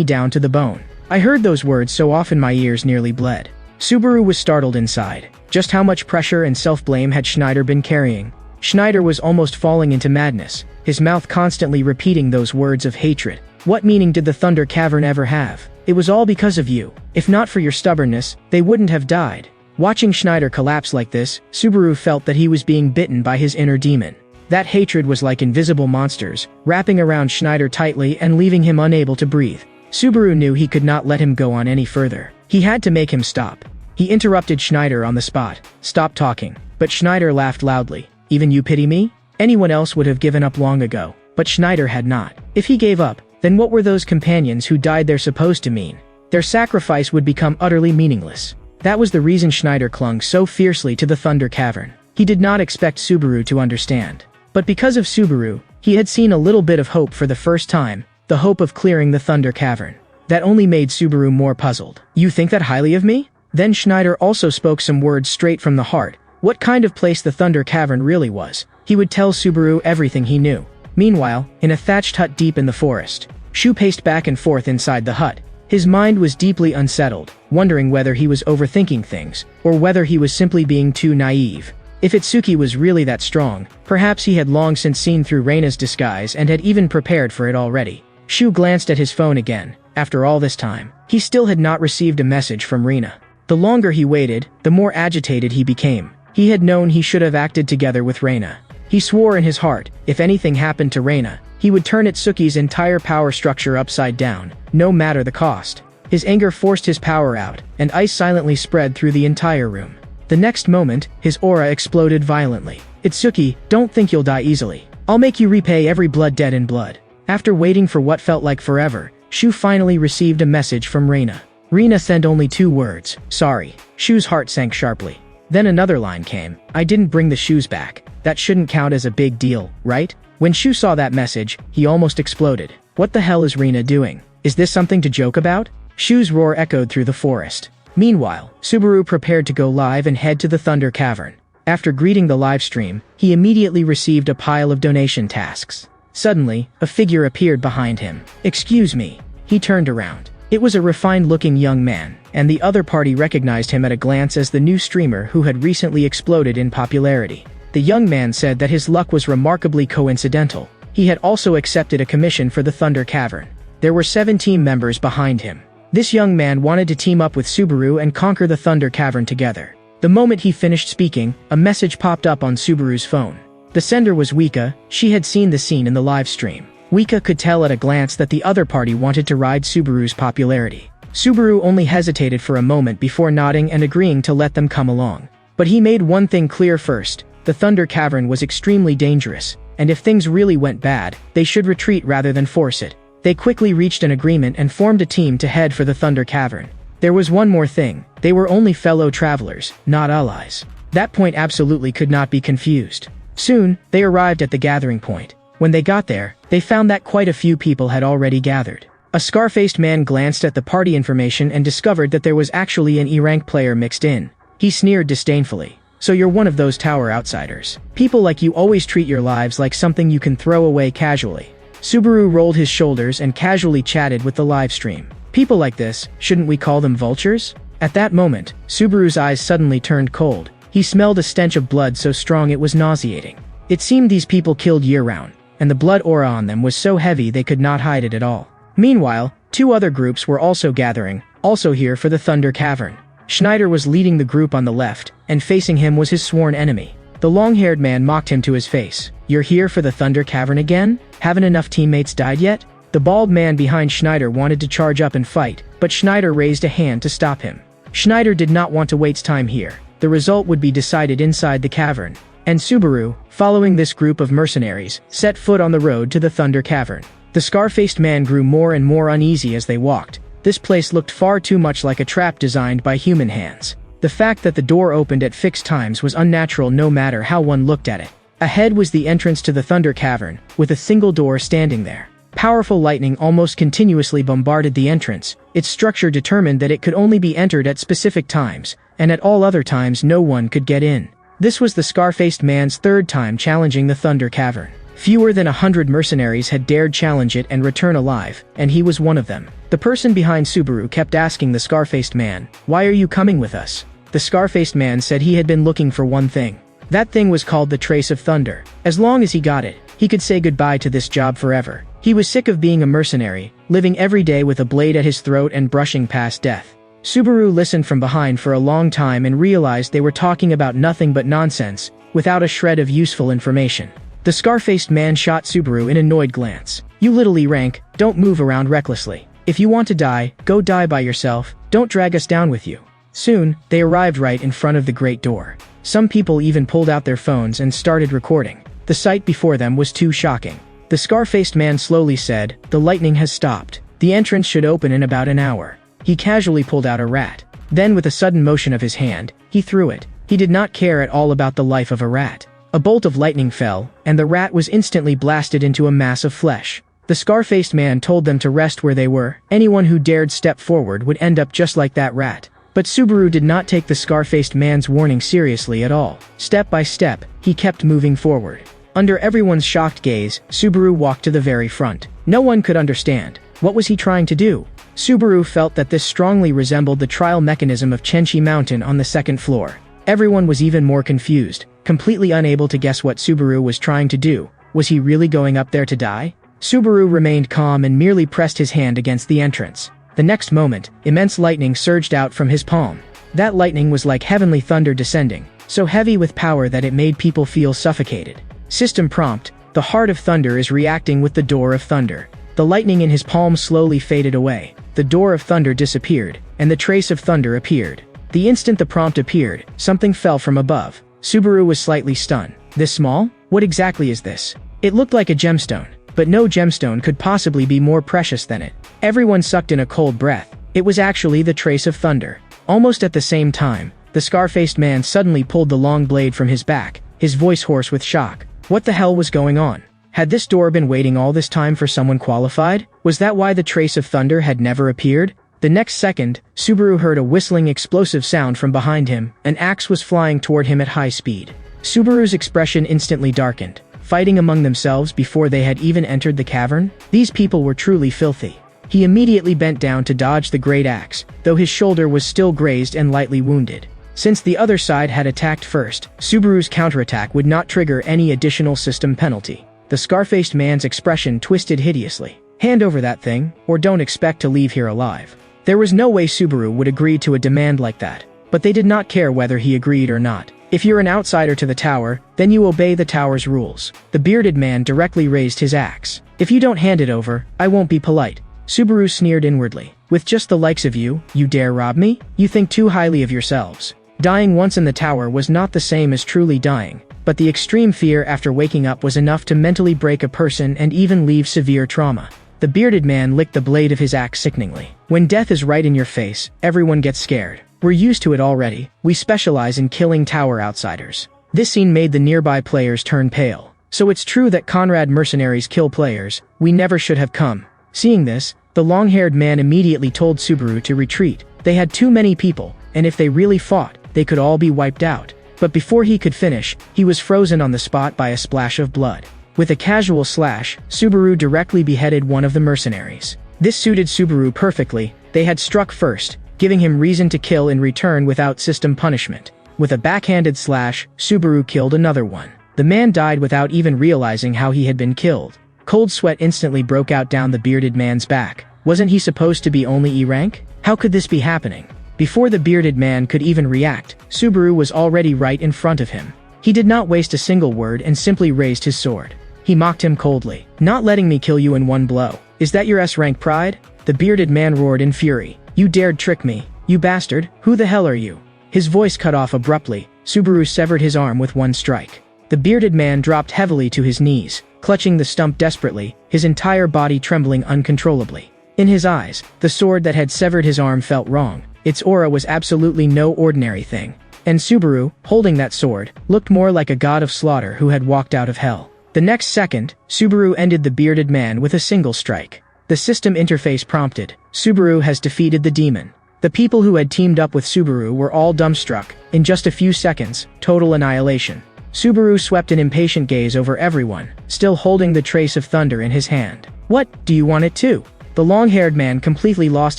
A: down to the bone. I heard those words so often my ears nearly bled. Subaru was startled inside. Just how much pressure and self-blame had Schneider been carrying? Schneider was almost falling into madness, his mouth constantly repeating those words of hatred. What meaning did the Thunder Cavern ever have? It was all because of you. If not for your stubbornness, they wouldn't have died. Watching Schneider collapse like this, Subaru felt that he was being bitten by his inner demon. That hatred was like invisible monsters, wrapping around Schneider tightly and leaving him unable to breathe. Subaru knew he could not let him go on any further. He had to make him stop. He interrupted Schneider on the spot. "Stop talking." But Schneider laughed loudly. "Even you pity me? Anyone else would have given up long ago, but Schneider had not. If he gave up, then what were those companions who died there supposed to mean? Their sacrifice would become utterly meaningless. That was the reason Schneider clung so fiercely to the Thunder Cavern. He did not expect Subaru to understand. But because of Subaru, he had seen a little bit of hope for the first time, the hope of clearing the Thunder Cavern. That only made Subaru more puzzled. "You think that highly of me?" Then Schneider also spoke some words straight from the heart. What kind of place the Thunder Cavern really was. He would tell Subaru everything he knew. Meanwhile, in a thatched hut deep in the forest, Shu paced back and forth inside the hut. His mind was deeply unsettled, wondering whether he was overthinking things, or whether he was simply being too naive. If Itsuki was really that strong, perhaps he had long since seen through Reina's disguise and had even prepared for it already. Shu glanced at his phone again. After all this time, he still had not received a message from Reina. The longer he waited, the more agitated he became. He had known he should have acted together with Reina. He swore in his heart, if anything happened to Reina, he would turn Itsuki's entire power structure upside down, no matter the cost. His anger forced his power out, and ice silently spread through the entire room. The next moment, his aura exploded violently. "Itsuki, don't think you'll die easily. I'll make you repay every blood debt in blood." After waiting for what felt like forever, Shu finally received a message from Reina. Reina sent only 2 words, "Sorry." Shu's heart sank sharply. Then another line came, "I didn't bring the shoes back. That shouldn't count as a big deal, right?" When Shu saw that message, he almost exploded. What the hell is Reina doing? Is this something to joke about? Shu's roar echoed through the forest. Meanwhile, Subaru prepared to go live and head to the Thunder Cavern. After greeting the live stream, he immediately received a pile of donation tasks. Suddenly, a figure appeared behind him. "Excuse me." He turned around. It was a refined-looking young man, and the other party recognized him at a glance as the new streamer who had recently exploded in popularity. The young man said that his luck was remarkably coincidental. He had also accepted a commission for the Thunder Cavern. There were 7 team members behind him. This young man wanted to team up with Subaru and conquer the Thunder Cavern together. The moment he finished speaking, a message popped up on Subaru's phone. The sender was Wika. She had seen the scene in the live stream. Wika could tell at a glance that the other party wanted to ride Subaru's popularity. Subaru only hesitated for a moment before nodding and agreeing to let them come along. But he made one thing clear first. The Thunder Cavern was extremely dangerous, and if things really went bad, they should retreat rather than force it. They quickly reached an agreement and formed a team to head for the Thunder Cavern. There was one more thing. They were only fellow travelers, not allies. That point absolutely could not be confused. Soon, they arrived at the gathering point. When they got there, they found that quite a few people had already gathered. A scar-faced man glanced at the party information and discovered that there was actually an E-rank player mixed in. He sneered disdainfully. "So you're one of those tower outsiders. People like you always treat your lives like something you can throw away casually." Subaru rolled his shoulders and casually chatted with the live stream. "People like this, shouldn't we call them vultures?" At that moment, Subaru's eyes suddenly turned cold. He smelled a stench of blood so strong it was nauseating. It seemed these people killed year-round, and the blood aura on them was so heavy they could not hide it at all. Meanwhile, 2 other groups were also gathering, also here for the Thunder Cavern. Schneider was leading the group on the left, and facing him was his sworn enemy. The long-haired man mocked him to his face. "You're here for the Thunder Cavern again? Haven't enough teammates died yet?" The bald man behind Schneider wanted to charge up and fight, but Schneider raised a hand to stop him. Schneider did not want to waste time here. The result would be decided inside the cavern. And Subaru, following this group of mercenaries, set foot on the road to the Thunder Cavern. The scar-faced man grew more and more uneasy as they walked. This place looked far too much like a trap designed by human hands. The fact that the door opened at fixed times was unnatural no matter how one looked at it. Ahead was the entrance to the Thunder Cavern, with a single door standing there. Powerful lightning almost continuously bombarded the entrance. Its structure determined that it could only be entered at specific times, and at all other times no one could get in. This was the scar-faced man's 3rd time challenging the Thunder Cavern. Fewer than 100 mercenaries had dared challenge it and return alive, and he was one of them. The person behind Subaru kept asking the scar-faced man, "Why are you coming with us?" The scar-faced man said he had been looking for one thing. That thing was called the Trace of Thunder. As long as he got it, he could say goodbye to this job forever. He was sick of being a mercenary, living every day with a blade at his throat and brushing past death. Subaru listened from behind for a long time and realized they were talking about nothing but nonsense, without a shred of useful information. The scar-faced man shot Subaru an annoyed glance. "You little E-rank, don't move around recklessly." If you want to die, go die by yourself, don't drag us down with you. Soon, they arrived right in front of the great door. Some people even pulled out their phones and started recording. The sight before them was too shocking. The scar-faced man slowly said, "The lightning has stopped. The entrance should open in about an hour." He casually pulled out a rat. Then with a sudden motion of his hand, he threw it. He did not care at all about the life of a rat. A bolt of lightning fell, and the rat was instantly blasted into a mass of flesh. The scar-faced man told them to rest where they were. Anyone who dared step forward would end up just like that rat. But Subaru did not take the scar-faced man's warning seriously at all. Step by step, he kept moving forward. Under everyone's shocked gaze, Subaru walked to the very front. No one could understand. What was he trying to do? Subaru felt that this strongly resembled the trial mechanism of Chenchi Mountain on the second floor. Everyone was even more confused, completely unable to guess what Subaru was trying to do. Was he really going up there to die? Subaru remained calm and merely pressed his hand against the entrance. The next moment, immense lightning surged out from his palm. That lightning was like heavenly thunder descending, so heavy with power that it made people feel suffocated. System prompt: the heart of thunder is reacting with the door of thunder. The lightning in his palm slowly faded away. The door of thunder disappeared, and the trace of thunder appeared. The instant the prompt appeared, something fell from above. Subaru was slightly stunned. This small? What exactly is this? It looked like a gemstone, but no gemstone could possibly be more precious than it. Everyone sucked in a cold breath. It was actually the trace of thunder. Almost at the same time, the scar-faced man suddenly pulled the long blade from his back, his voice hoarse with shock. What the hell was going on? Had this door been waiting all this time for someone qualified? Was that why the trace of thunder had never appeared? The next second, Subaru heard a whistling explosive sound from behind him. An axe was flying toward him at high speed. Subaru's expression instantly darkened. Fighting among themselves before they had even entered the cavern? These people were truly filthy. He immediately bent down to dodge the great axe, though his shoulder was still grazed and lightly wounded. Since the other side had attacked first, Subaru's counterattack would not trigger any additional system penalty. The scar-faced man's expression twisted hideously. Hand over that thing, or don't expect to leave here alive. There was no way Subaru would agree to a demand like that, but they did not care whether he agreed or not. If you're an outsider to the tower, then you obey the tower's rules. The bearded man directly raised his axe. If you don't hand it over, I won't be polite. Subaru sneered inwardly. With just the likes of you, you dare rob me? You think too highly of yourselves. Dying once in the tower was not the same as truly dying, but the extreme fear after waking up was enough to mentally break a person and even leave severe trauma. The bearded man licked the blade of his axe sickeningly. When death is right in your face, everyone gets scared. We're used to it already. We specialize in killing tower outsiders. This scene made the nearby players turn pale. So it's true that Conrad mercenaries kill players. We never should have come. Seeing this, the long-haired man immediately told Subaru to retreat. They had too many people, and if they really fought, they could all be wiped out. But before he could finish, he was frozen on the spot by a splash of blood. With a casual slash, Subaru directly beheaded one of the mercenaries. This suited Subaru perfectly. They had struck first, giving him reason to kill in return without system punishment. With a backhanded slash, Subaru killed another one. The man died without even realizing how he had been killed. Cold sweat instantly broke out down the bearded man's back. Wasn't he supposed to be only E rank? How could this be happening? Before the bearded man could even react, Subaru was already right in front of him. He did not waste a single word and simply raised his sword. He mocked him coldly. Not letting me kill you in one blow. Is that your S-rank pride? The bearded man roared in fury. You dared trick me. You bastard, who the hell are you? His voice cut off abruptly. Subaru severed his arm with one strike. The bearded man dropped heavily to his knees, clutching the stump desperately, his entire body trembling uncontrollably. In his eyes, the sword that had severed his arm felt wrong. Its aura was absolutely no ordinary thing. And Subaru, holding that sword, looked more like a god of slaughter who had walked out of hell. The next second, Subaru ended the bearded man with a single strike. The system interface prompted, Subaru has defeated the demon. The people who had teamed up with Subaru were all dumbstruck. In just a few seconds, total annihilation. Subaru swept an impatient gaze over everyone, still holding the trace of thunder in his hand. What, do you want it too? The long-haired man completely lost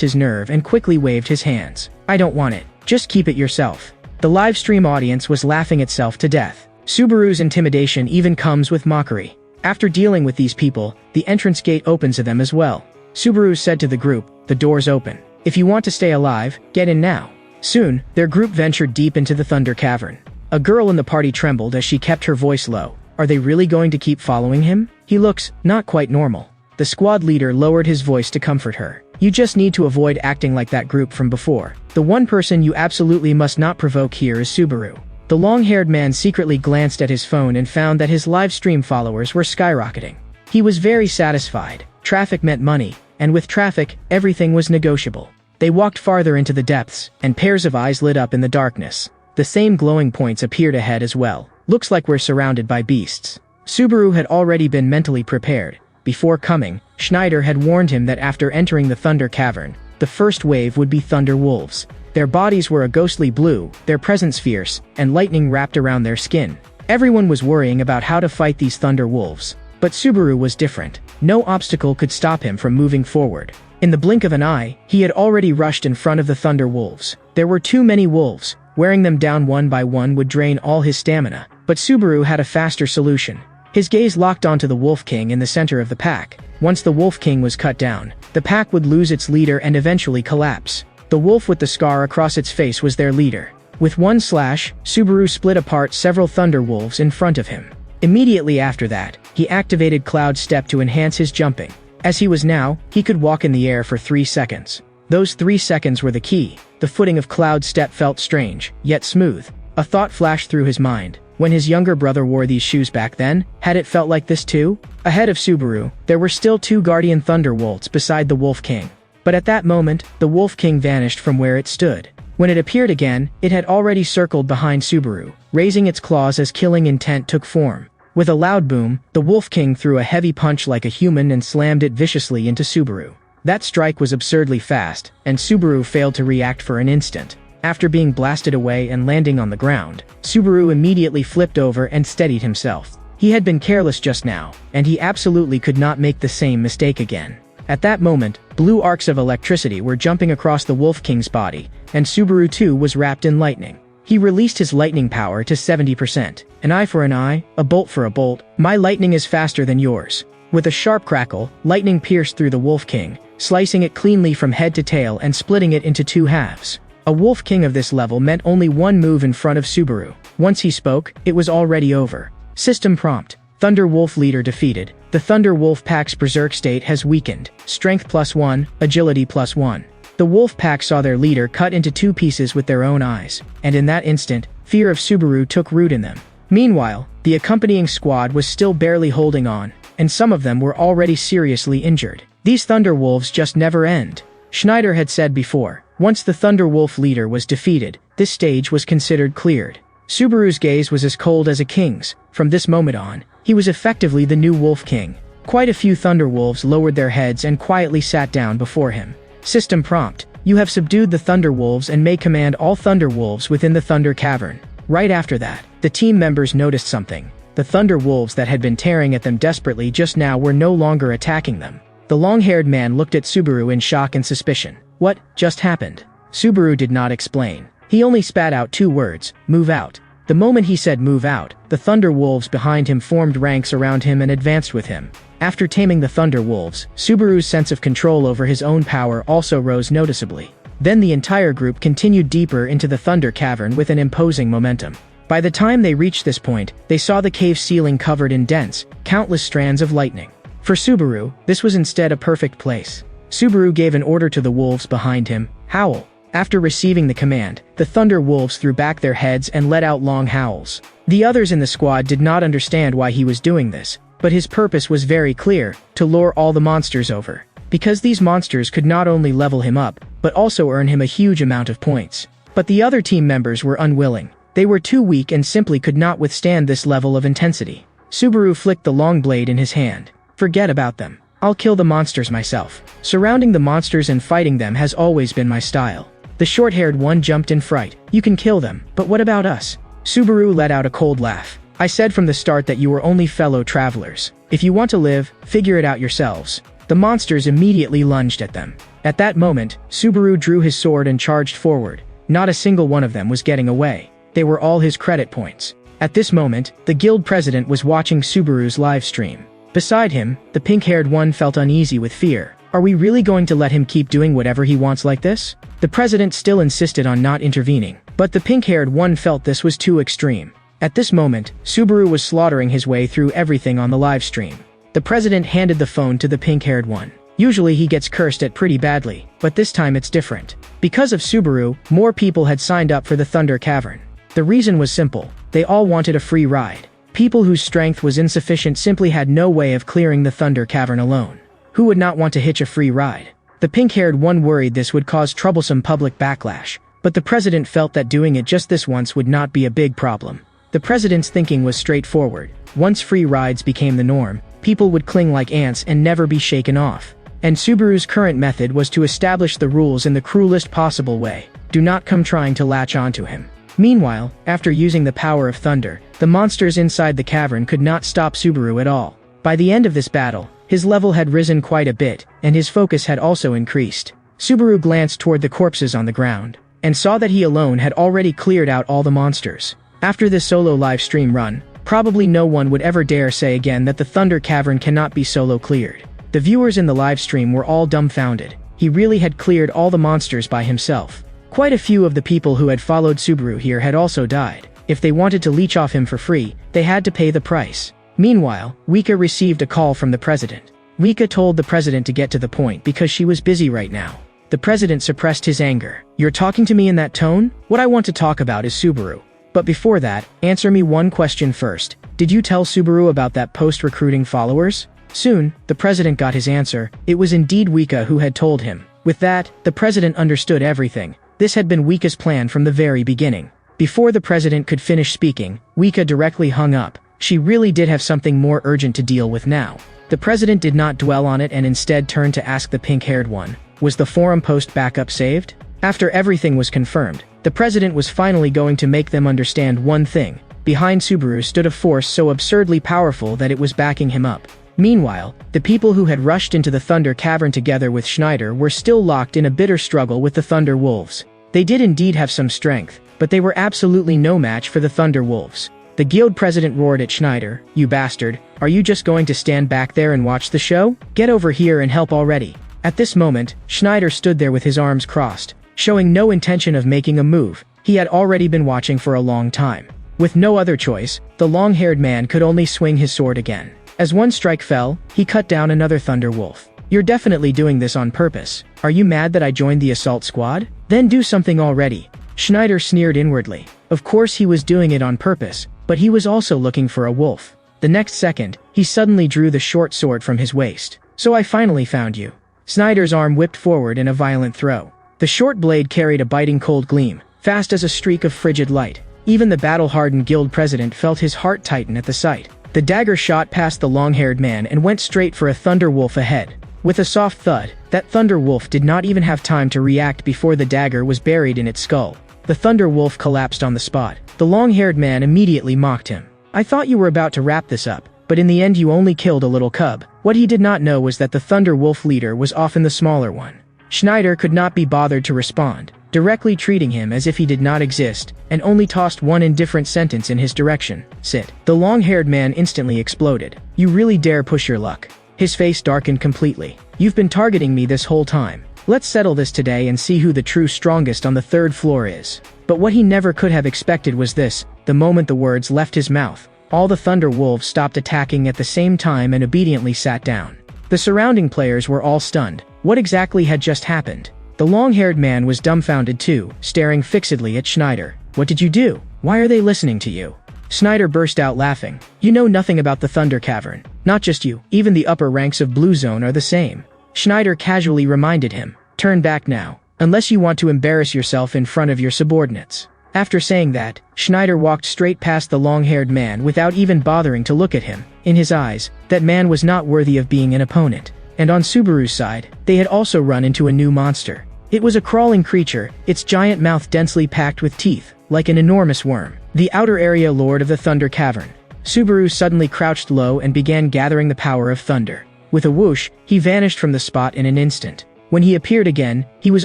A: his nerve and quickly waved his hands. I don't want it. Just keep it yourself. The live stream audience was laughing itself to death. Subaru's intimidation even comes with mockery. After dealing with these people, the entrance gate opened to them as well. Subaru said to the group, the door's open. If you want to stay alive, get in now. Soon, their group ventured deep into the Thunder Cavern. A girl in the party trembled as she kept her voice low. Are they really going to keep following him? He looks not quite normal. The squad leader lowered his voice to comfort her. You just need to avoid acting like that group from before. The one person you absolutely must not provoke here is Subaru. The long-haired man secretly glanced at his phone and found that his live stream followers were skyrocketing. He was very satisfied. Traffic meant money, and with traffic, everything was negotiable. They walked farther into the depths, and pairs of eyes lit up in the darkness. The same glowing points appeared ahead as well. Looks like we're surrounded by beasts. Subaru had already been mentally prepared. Before coming, Schneider had warned him that after entering the Thunder Cavern, the first wave would be Thunder Wolves. Their bodies were a ghostly blue, their presence fierce, and lightning wrapped around their skin. Everyone was worrying about how to fight these Thunder Wolves. But Subaru was different. No obstacle could stop him from moving forward. In the blink of an eye, he had already rushed in front of the Thunder Wolves. There were too many wolves. Wearing them down one by one would drain all his stamina. But Subaru had a faster solution. His gaze locked onto the Wolf King in the center of the pack. Once the Wolf King was cut down, the pack would lose its leader and eventually collapse. The wolf with the scar across its face was their leader. With one slash, Subaru split apart several Thunder Wolves in front of him. Immediately after that, he activated Cloud Step to enhance his jumping. As he was now, he could walk in the air for 3 seconds. Those 3 seconds were the key. The footing of Cloud Step felt strange, yet smooth. A thought flashed through his mind. When his younger brother wore these shoes back then, had it felt like this too? Ahead of Subaru, there were still 2 Guardian Thunder Wolves beside the Wolf King. But at that moment, the Wolf King vanished from where it stood. When it appeared again, it had already circled behind Subaru, raising its claws as killing intent took form. With a loud boom, the Wolf King threw a heavy punch like a human and slammed it viciously into Subaru. That strike was absurdly fast, and Subaru failed to react for an instant. After being blasted away and landing on the ground, Subaru immediately flipped over and steadied himself. He had been careless just now, and he absolutely could not make the same mistake again. At that moment, blue arcs of electricity were jumping across the Wolf King's body, and Subaru too was wrapped in lightning. He released his lightning power to 70%. An eye for an eye, a bolt for a bolt. My lightning is faster than yours. With a sharp crackle, lightning pierced through the Wolf King, slicing it cleanly from head to tail and splitting it into 2 halves. A Wolf King of this level meant only one move in front of Subaru. Once he spoke, it was already over. System prompt. Thunder Wolf leader defeated. The Thunder Wolf Pack's berserk state has weakened. Strength +1, agility +1. The Wolf Pack saw their leader cut into 2 pieces with their own eyes, and in that instant, fear of Subaru took root in them. Meanwhile, the accompanying squad was still barely holding on, and some of them were already seriously injured. These Thunder Wolves just never end. Schneider had said before, once the Thunder Wolf leader was defeated, this stage was considered cleared. Subaru's gaze was as cold as a king's. From this moment on, he was effectively the new Wolf King. Quite a few Thunder Wolves lowered their heads and quietly sat down before him. System prompt. You have subdued the Thunder Wolves and may command all Thunder Wolves within the Thunder Cavern. Right after that, the team members noticed something. The Thunder Wolves that had been tearing at them desperately just now were no longer attacking them. The long-haired man looked at Subaru in shock and suspicion. What just happened? Subaru did not explain. He only spat out 2 words, move out. The moment he said move out, the Thunder Wolves behind him formed ranks around him and advanced with him. After taming the Thunder Wolves, Subaru's sense of control over his own power also rose noticeably. Then the entire group continued deeper into the Thunder Cavern with an imposing momentum. By the time they reached this point, they saw the cave ceiling covered in dense, countless strands of lightning. For Subaru, this was instead a perfect place. Subaru gave an order to the wolves behind him, howl. After receiving the command, the Thunder Wolves threw back their heads and let out long howls. The others in the squad did not understand why he was doing this, but his purpose was very clear, to lure all the monsters over. Because these monsters could not only level him up, but also earn him a huge amount of points. But the other team members were unwilling. They were too weak and simply could not withstand this level of intensity. Subaru flicked the long blade in his hand. Forget about them. I'll kill the monsters myself. Surrounding the monsters and fighting them has always been my style. The short-haired one jumped in fright. You can kill them, but what about us? Subaru let out a cold laugh. I said from the start that you were only fellow travelers. If you want to live, figure it out yourselves. The monsters immediately lunged at them. At that moment, Subaru drew his sword and charged forward. Not a single one of them was getting away. They were all his credit points. At this moment, the guild president was watching Subaru's live stream. Beside him, the pink-haired one felt uneasy with fear. Are we really going to let him keep doing whatever he wants like this? The president still insisted on not intervening, but the pink-haired one felt this was too extreme. At this moment, Subaru was slaughtering his way through everything on the live stream. The president handed the phone to the pink-haired one. Usually he gets cursed at pretty badly, but this time it's different. Because of Subaru, more people had signed up for the Thunder Cavern. The reason was simple. They all wanted a free ride. People whose strength was insufficient simply had no way of clearing the Thunder Cavern alone. Who would not want to hitch a free ride? The pink-haired one worried this would cause troublesome public backlash, but the president felt that doing it just this once would not be a big problem. The president's thinking was straightforward. Once free rides became the norm, people would cling like ants and never be shaken off. And Subaru's current method was to establish the rules in the cruelest possible way. Do not come trying to latch onto him. Meanwhile, after using the power of thunder, the monsters inside the cavern could not stop Subaru at all. By the end of this battle, his level had risen quite a bit, and his focus had also increased. Subaru glanced toward the corpses on the ground, and saw that he alone had already cleared out all the monsters. After this solo live stream run, probably no one would ever dare say again that the Thunder Cavern cannot be solo cleared. The viewers in the live stream were all dumbfounded. He really had cleared all the monsters by himself. Quite a few of the people who had followed Subaru here had also died. If they wanted to leech off him for free, they had to pay the price. Meanwhile, Wika received a call from the president. Wika told the president to get to the point because she was busy right now. The president suppressed his anger. You're talking to me in that tone? What I want to talk about is Subaru. But before that, answer me one question first. Did you tell Subaru about that post recruiting followers? Soon, the president got his answer. It was indeed Wika who had told him. With that, the president understood everything. This had been Wika's plan from the very beginning. Before the president could finish speaking, Wika directly hung up. She really did have something more urgent to deal with now. The president did not dwell on it and instead turned to ask the pink-haired one, was the forum post backup saved? After everything was confirmed, the president was finally going to make them understand one thing. Behind Subaru stood a force so absurdly powerful that it was backing him up. Meanwhile, the people who had rushed into the Thunder Cavern together with Schneider were still locked in a bitter struggle with the Thunder Wolves. They did indeed have some strength, but they were absolutely no match for the Thunder Wolves. The guild president roared at Schneider, "You bastard, are you just going to stand back there and watch the show? Get over here and help already." At this moment, Schneider stood there with his arms crossed, showing no intention of making a move. He had already been watching for a long time. With no other choice, the long-haired man could only swing his sword again. As one strike fell, he cut down another Thunder Wolf. "You're definitely doing this on purpose. Are you mad that I joined the assault squad? Then do something already." Schneider sneered inwardly. Of course he was doing it on purpose, but he was also looking for a wolf. The next second, he suddenly drew the short sword from his waist. "So I finally found you." Schneider's arm whipped forward in a violent throw. The short blade carried a biting cold gleam, fast as a streak of frigid light. Even the battle-hardened guild president felt his heart tighten at the sight. The dagger shot past the long-haired man and went straight for a Thunder Wolf ahead. With a soft thud, that Thunder Wolf did not even have time to react before the dagger was buried in its skull. The Thunder Wolf collapsed on the spot. The long-haired man immediately mocked him. "I thought you were about to wrap this up, but in the end you only killed a little cub." What he did not know was that the Thunder Wolf leader was often the smaller one. Schneider could not be bothered to respond, directly treating him as if he did not exist, and only tossed one indifferent sentence in his direction. "Sit." The long-haired man instantly exploded. "You really dare push your luck." His face darkened completely. "You've been targeting me this whole time. Let's settle this today and see who the true strongest on the third floor is." But what he never could have expected was this. The moment the words left his mouth, all the Thunder Wolves stopped attacking at the same time and obediently sat down. The surrounding players were all stunned. What exactly had just happened? The long-haired man was dumbfounded too, staring fixedly at Schneider. "What did you do? Why are they listening to you?" Schneider burst out laughing. "You know nothing about the Thunder Cavern. Not just you, even the upper ranks of Blue Zone are the same." Schneider casually reminded him, "Turn back now, unless you want to embarrass yourself in front of your subordinates." After saying that, Schneider walked straight past the long-haired man without even bothering to look at him. In his eyes, that man was not worthy of being an opponent. And on Subaru's side, they had also run into a new monster. It was a crawling creature, its giant mouth densely packed with teeth, like an enormous worm. The outer area lord of the Thunder Cavern. Subaru suddenly crouched low and began gathering the power of thunder. With a whoosh, he vanished from the spot in an instant. When he appeared again, he was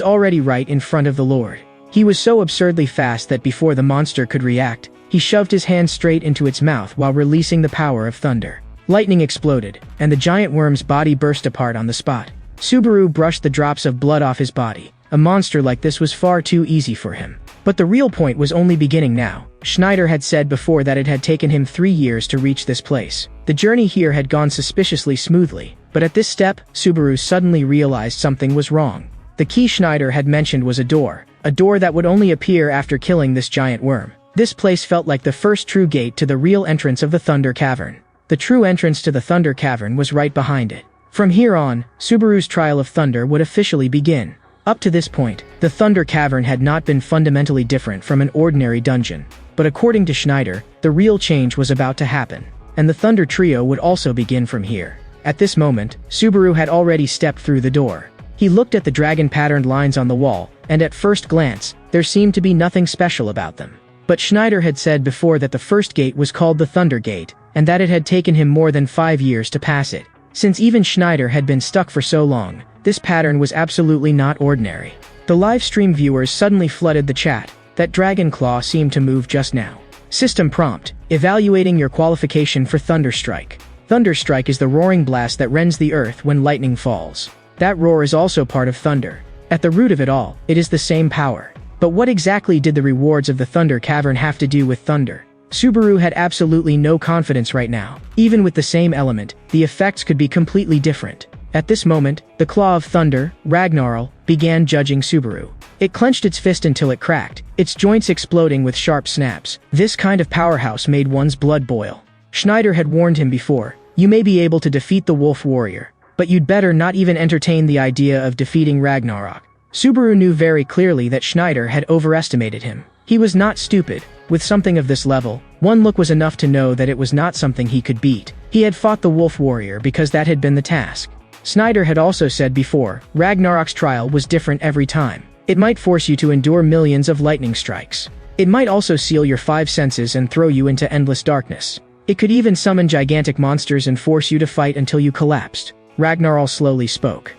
A: already right in front of the lord. He was so absurdly fast that before the monster could react, he shoved his hand straight into its mouth while releasing the power of thunder. Lightning exploded, and the giant worm's body burst apart on the spot. Subaru brushed the drops of blood off his body. A monster like this was far too easy for him. But the real point was only beginning now. Schneider had said before that it had taken him 3 years to reach this place. The journey here had gone suspiciously smoothly, but at this step, Subaru suddenly realized something was wrong. The key Schneider had mentioned was a door that would only appear after killing this giant worm. This place felt like the first true gate to the real entrance of the Thunder Cavern. The true entrance to the Thunder Cavern was right behind it. From here on, Subaru's trial of thunder would officially begin. Up to this point, the Thunder Cavern had not been fundamentally different from an ordinary dungeon. But according to Schneider, the real change was about to happen. And the Thunder Trio would also begin from here. At this moment, Subaru had already stepped through the door. He looked at the dragon-patterned lines on the wall, and at first glance, there seemed to be nothing special about them. But Schneider had said before that the first gate was called the Thunder Gate, and that it had taken him more than 5 years to pass it. Since even Schneider had been stuck for so long, this pattern was absolutely not ordinary. The live stream viewers suddenly flooded the chat. That dragon claw seemed to move just now. System prompt: evaluating your qualification for Thunderstrike. Thunderstrike is the roaring blast that rends the earth when lightning falls. That roar is also part of thunder. At the root of it all, it is the same power. But what exactly did the rewards of the Thunder Cavern have to do with thunder? Subaru had absolutely no confidence right now. Even with the same element, the effects could be completely different. At this moment, the Claw of Thunder, Ragnarl, began judging Subaru. It clenched its fist until it cracked, its joints exploding with sharp snaps. This kind of powerhouse made one's blood boil. Schneider had warned him before, you may be able to defeat the Wolf Warrior, but you'd better not even entertain the idea of defeating Ragnarok. Subaru knew very clearly that Schneider had overestimated him. He was not stupid. With something of this level, one look was enough to know that it was not something he could beat. He had fought the Wolf Warrior because that had been the task. Schneider had also said before, Ragnarok's trial was different every time. It might force you to endure millions of lightning strikes. It might also seal your 5 senses and throw you into endless darkness. It could even summon gigantic monsters and force you to fight until you collapsed. Ragnarl slowly spoke.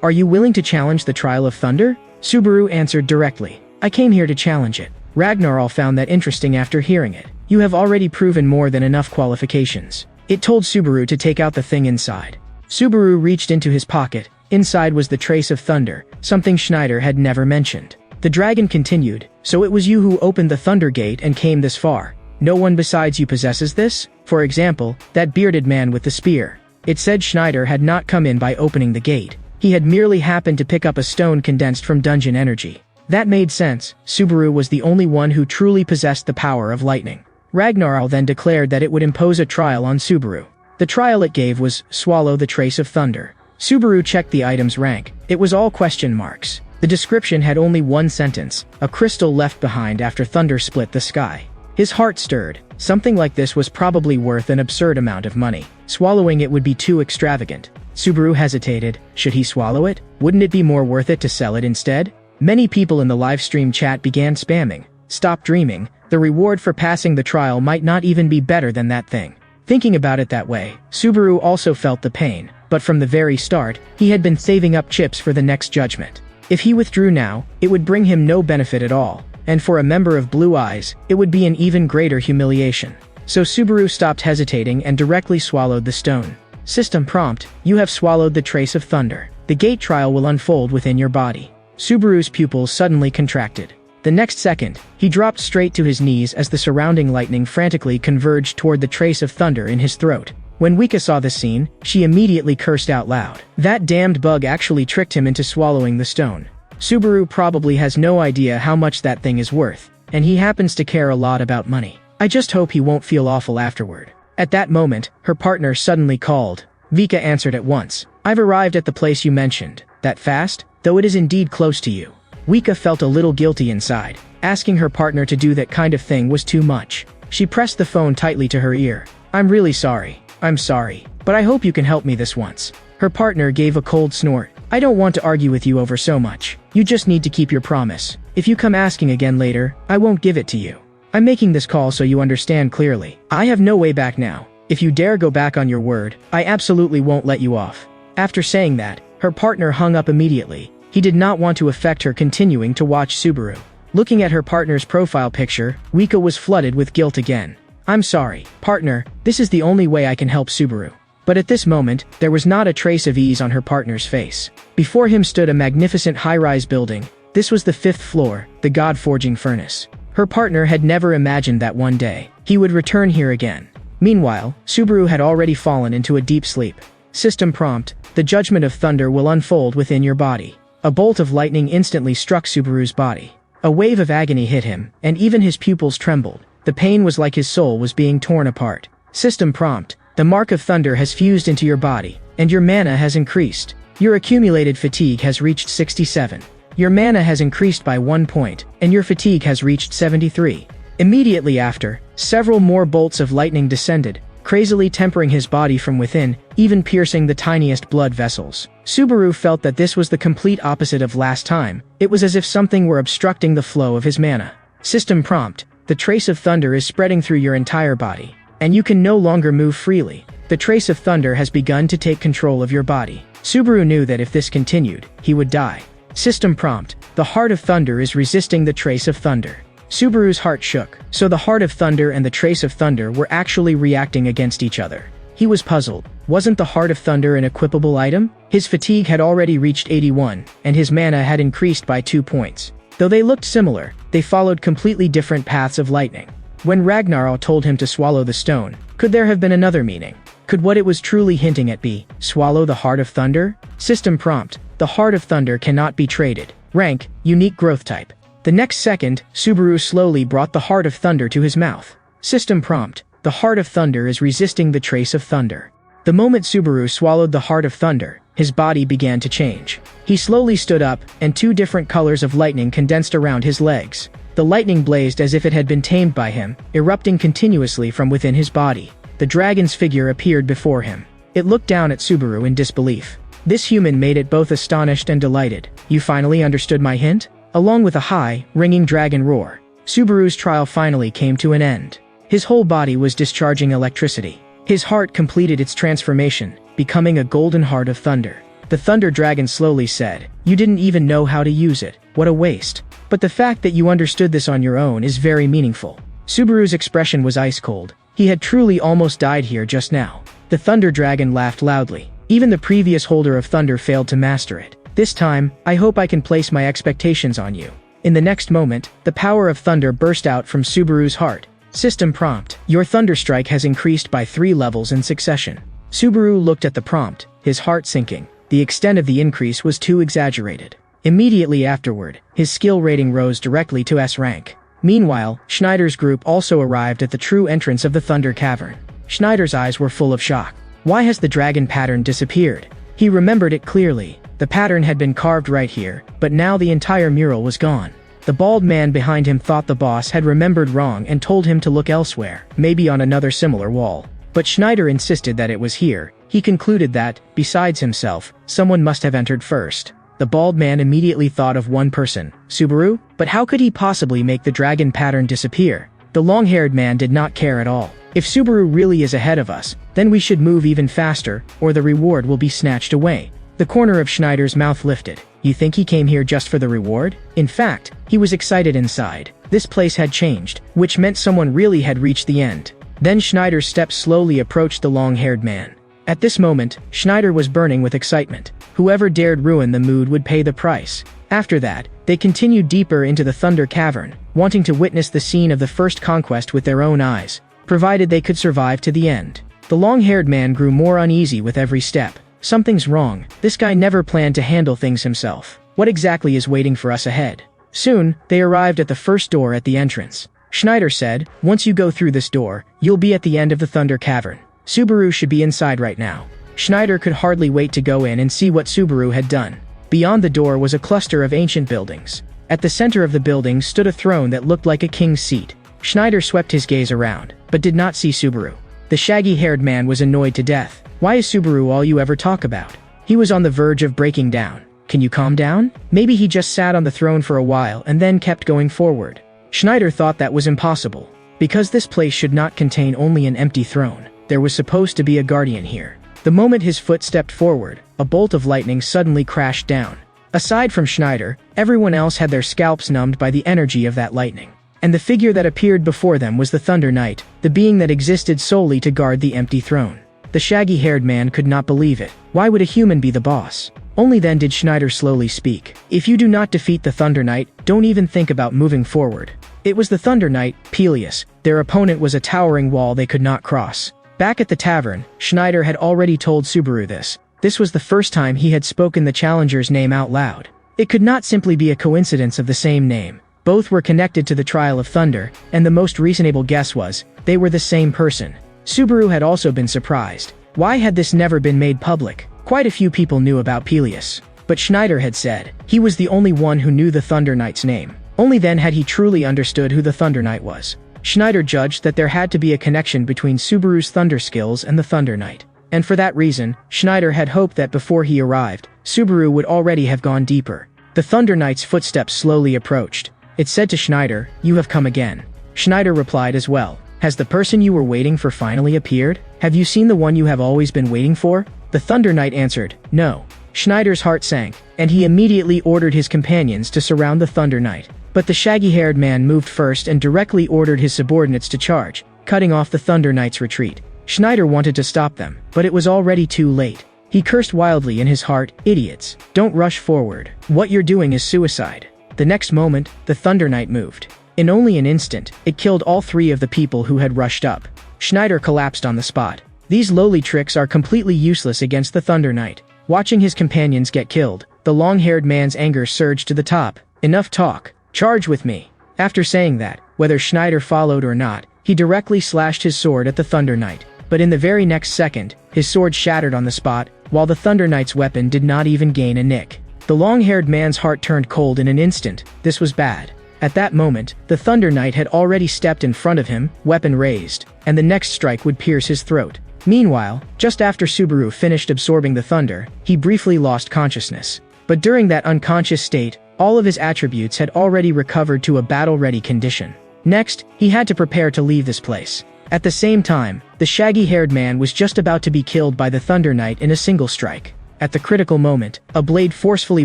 A: Are you willing to challenge the trial of thunder? Subaru answered directly. I came here to challenge it. Ragnarl found that interesting after hearing it. You have already proven more than enough qualifications. It told Subaru to take out the thing inside. Subaru reached into his pocket. Inside was the trace of thunder, something Schneider had never mentioned. The dragon continued, so it was you who opened the Thunder Gate and came this far. No one besides you possesses this? For example, that bearded man with the spear. It said Schneider had not come in by opening the gate. He had merely happened to pick up a stone condensed from dungeon energy. That made sense. Subaru was the only one who truly possessed the power of lightning. Ragnarl then declared that it would impose a trial on Subaru. The trial it gave was, swallow the trace of thunder. Subaru checked the item's rank. It was all question marks. The description had only one sentence, a crystal left behind after thunder split the sky. His heart stirred. Something like this was probably worth an absurd amount of money. Swallowing it would be too extravagant. Subaru hesitated. Should he swallow it? Wouldn't it be more worth it to sell it instead? Many people in the livestream chat began spamming. Stop dreaming. The reward for passing the trial might not even be better than that thing. Thinking about it that way, Subaru also felt the pain, but from the very start, he had been saving up chips for the next judgment. If he withdrew now, it would bring him no benefit at all, and for a member of Blue Eyes, it would be an even greater humiliation. So Subaru stopped hesitating and directly swallowed the stone. System prompt: you have swallowed the trace of thunder. The gate trial will unfold within your body. Subaru's pupils suddenly contracted. The next second, he dropped straight to his knees as the surrounding lightning frantically converged toward the trace of thunder in his throat. When Wika saw this scene, she immediately cursed out loud. That damned bug actually tricked him into swallowing the stone. Subaru probably has no idea how much that thing is worth, and he happens to care a lot about money. I just hope he won't feel awful afterward. At that moment, her partner suddenly called. Vika answered at once. I've arrived at the place you mentioned. That fast? Though it is indeed close to you. Wika felt a little guilty inside. Asking her partner to do that kind of thing was too much. She pressed the phone tightly to her ear. I'm really sorry. I'm sorry. But I hope you can help me this once. Her partner gave a cold snort. I don't want to argue with you over so much. You just need to keep your promise. If you come asking again later, I won't give it to you. I'm making this call so you understand clearly. I have no way back now. If you dare go back on your word, I absolutely won't let you off. After saying that, her partner hung up immediately. He did not want to affect her continuing to watch Subaru. Looking at her partner's profile picture, Wika was flooded with guilt again. I'm sorry, partner, this is the only way I can help Subaru. But at this moment, there was not a trace of ease on her partner's face. Before him stood a magnificent high-rise building. This was the 5th floor, the God-forging furnace. Her partner had never imagined that one day he would return here again. Meanwhile, Subaru had already fallen into a deep sleep. System prompt: the judgment of thunder will unfold within your body. A bolt of lightning instantly struck Subaru's body. A wave of agony hit him, and even his pupils trembled. The pain was like his soul was being torn apart. System prompt: the mark of thunder has fused into your body, and your mana has increased. Your accumulated fatigue has reached 67. Your mana has increased by 1 point, and your fatigue has reached 73. Immediately after, several more bolts of lightning descended, crazily tempering his body from within, even piercing the tiniest blood vessels. Subaru felt that this was the complete opposite of last time. It was as if something were obstructing the flow of his mana. System prompt: the trace of thunder is spreading through your entire body, and you can no longer move freely. The trace of thunder has begun to take control of your body. Subaru knew that if this continued, he would die. System prompt: the heart of thunder is resisting the trace of thunder. Subaru's heart shook. So the heart of thunder and the trace of thunder were actually reacting against each other. He was puzzled. Wasn't the heart of thunder an equipable item? His fatigue had already reached 81, and his mana had increased by 2 points. Though they looked similar, they followed completely different paths of lightning. When Ragnarok told him to swallow the stone, could there have been another meaning? Could what it was truly hinting at be, swallow the heart of thunder? System prompt: the heart of thunder cannot be traded. Rank: unique growth type. The next second, Subaru slowly brought the heart of thunder to his mouth. System prompt: the heart of thunder is resisting the trace of thunder. The moment Subaru swallowed the heart of thunder, his body began to change. He slowly stood up, and 2 different colors of lightning condensed around his legs. The lightning blazed as if it had been tamed by him, erupting continuously from within his body. The dragon's figure appeared before him. It looked down at Subaru in disbelief. This human made it both astonished and delighted. You finally understood my hint? Along with a high, ringing dragon roar, Subaru's trial finally came to an end. His whole body was discharging electricity. His heart completed its transformation, becoming a golden heart of thunder. The thunder dragon slowly said, "You didn't even know how to use it. What a waste. But the fact that you understood this on your own is very meaningful." Subaru's expression was ice cold. He had truly almost died here just now. The thunder dragon laughed loudly. Even the previous holder of thunder failed to master it. This time, I hope I can place my expectations on you. In the next moment, the power of thunder burst out from Subaru's heart. System prompt: your thunder strike has increased by 3 levels in succession. Subaru looked at the prompt, his heart sinking. The extent of the increase was too exaggerated. Immediately afterward, his skill rating rose directly to S rank. Meanwhile, Schneider's group also arrived at the true entrance of the Thunder Cavern. Schneider's eyes were full of shock. Why has the dragon pattern disappeared? He remembered it clearly. The pattern had been carved right here, but now the entire mural was gone. The bald man behind him thought the boss had remembered wrong and told him to look elsewhere, maybe on another similar wall. But Schneider insisted that it was here. He concluded that, besides himself, someone must have entered first. The bald man immediately thought of one person, Subaru? But how could he possibly make the dragon pattern disappear? The long-haired man did not care at all. If Subaru really is ahead of us, then we should move even faster, or the reward will be snatched away. The corner of Schneider's mouth lifted. You think he came here just for the reward? In fact, he was excited inside. This place had changed, which meant someone really had reached the end. Then Schneider's steps slowly approached the long-haired man. At this moment, Schneider was burning with excitement. Whoever dared ruin the mood would pay the price. After that, they continued deeper into the Thunder Cavern, wanting to witness the scene of the first conquest with their own eyes, provided they could survive to the end. The long-haired man grew more uneasy with every step. Something's wrong. This guy never planned to handle things himself. What exactly is waiting for us ahead? Soon, they arrived at the first door at the entrance. Schneider said, once you go through this door, you'll be at the end of the Thunder Cavern. Subaru should be inside right now. Schneider could hardly wait to go in and see what Subaru had done. Beyond the door was a cluster of ancient buildings. At the center of the building stood a throne that looked like a king's seat. Schneider swept his gaze around, but did not see Subaru. The shaggy-haired man was annoyed to death. Why is Subaru all you ever talk about? He was on the verge of breaking down. Can you calm down? Maybe he just sat on the throne for a while and then kept going forward. Schneider thought that was impossible. Because this place should not contain only an empty throne, there was supposed to be a guardian here. The moment his foot stepped forward, a bolt of lightning suddenly crashed down. Aside from Schneider, everyone else had their scalps numbed by the energy of that lightning. And the figure that appeared before them was the Thunder Knight, the being that existed solely to guard the empty throne. The shaggy-haired man could not believe it. Why would a human be the boss? Only then did Schneider slowly speak. "If you do not defeat the Thunder Knight, don't even think about moving forward." It was the Thunder Knight, Peleus. Their opponent was a towering wall they could not cross. Back at the tavern, Schneider had already told Subaru this. This was the first time he had spoken the challenger's name out loud. It could not simply be a coincidence of the same name. Both were connected to the Trial of Thunder, and the most reasonable guess was, they were the same person. Subaru had also been surprised. Why had this never been made public? Quite a few people knew about Peleus. But Schneider had said, he was the only one who knew the Thunder Knight's name. Only then had he truly understood who the Thunder Knight was. Schneider judged that there had to be a connection between Subaru's thunder skills and the Thunder Knight. And for that reason, Schneider had hoped that before he arrived, Subaru would already have gone deeper. The Thunder Knight's footsteps slowly approached. It said to Schneider, "You have come again." Schneider replied as well, "Has the person you were waiting for finally appeared? Have you seen the one you have always been waiting for?" The Thunder Knight answered, "No." Schneider's heart sank, and he immediately ordered his companions to surround the Thunder Knight. But the shaggy-haired man moved first and directly ordered his subordinates to charge, cutting off the Thunder Knight's retreat. Schneider wanted to stop them, but it was already too late. He cursed wildly in his heart, "Idiots, don't rush forward. What you're doing is suicide." The next moment, the Thunder Knight moved. In only an instant, it killed all three of the people who had rushed up. Schneider collapsed on the spot. These lowly tricks are completely useless against the Thunder Knight. Watching his companions get killed, the long-haired man's anger surged to the top. "Enough talk. Charge with me." After saying that, whether Schneider followed or not, he directly slashed his sword at the Thunder Knight. But in the very next second, his sword shattered on the spot, while the Thunder Knight's weapon did not even gain a nick. The long-haired man's heart turned cold in an instant. This was bad. At that moment, the Thunder Knight had already stepped in front of him, weapon raised, and the next strike would pierce his throat. Meanwhile, just after Subaru finished absorbing the thunder, he briefly lost consciousness. But during that unconscious state, all of his attributes had already recovered to a battle-ready condition. Next, he had to prepare to leave this place. At the same time, the shaggy-haired man was just about to be killed by the Thunder Knight in a single strike. At the critical moment, a blade forcefully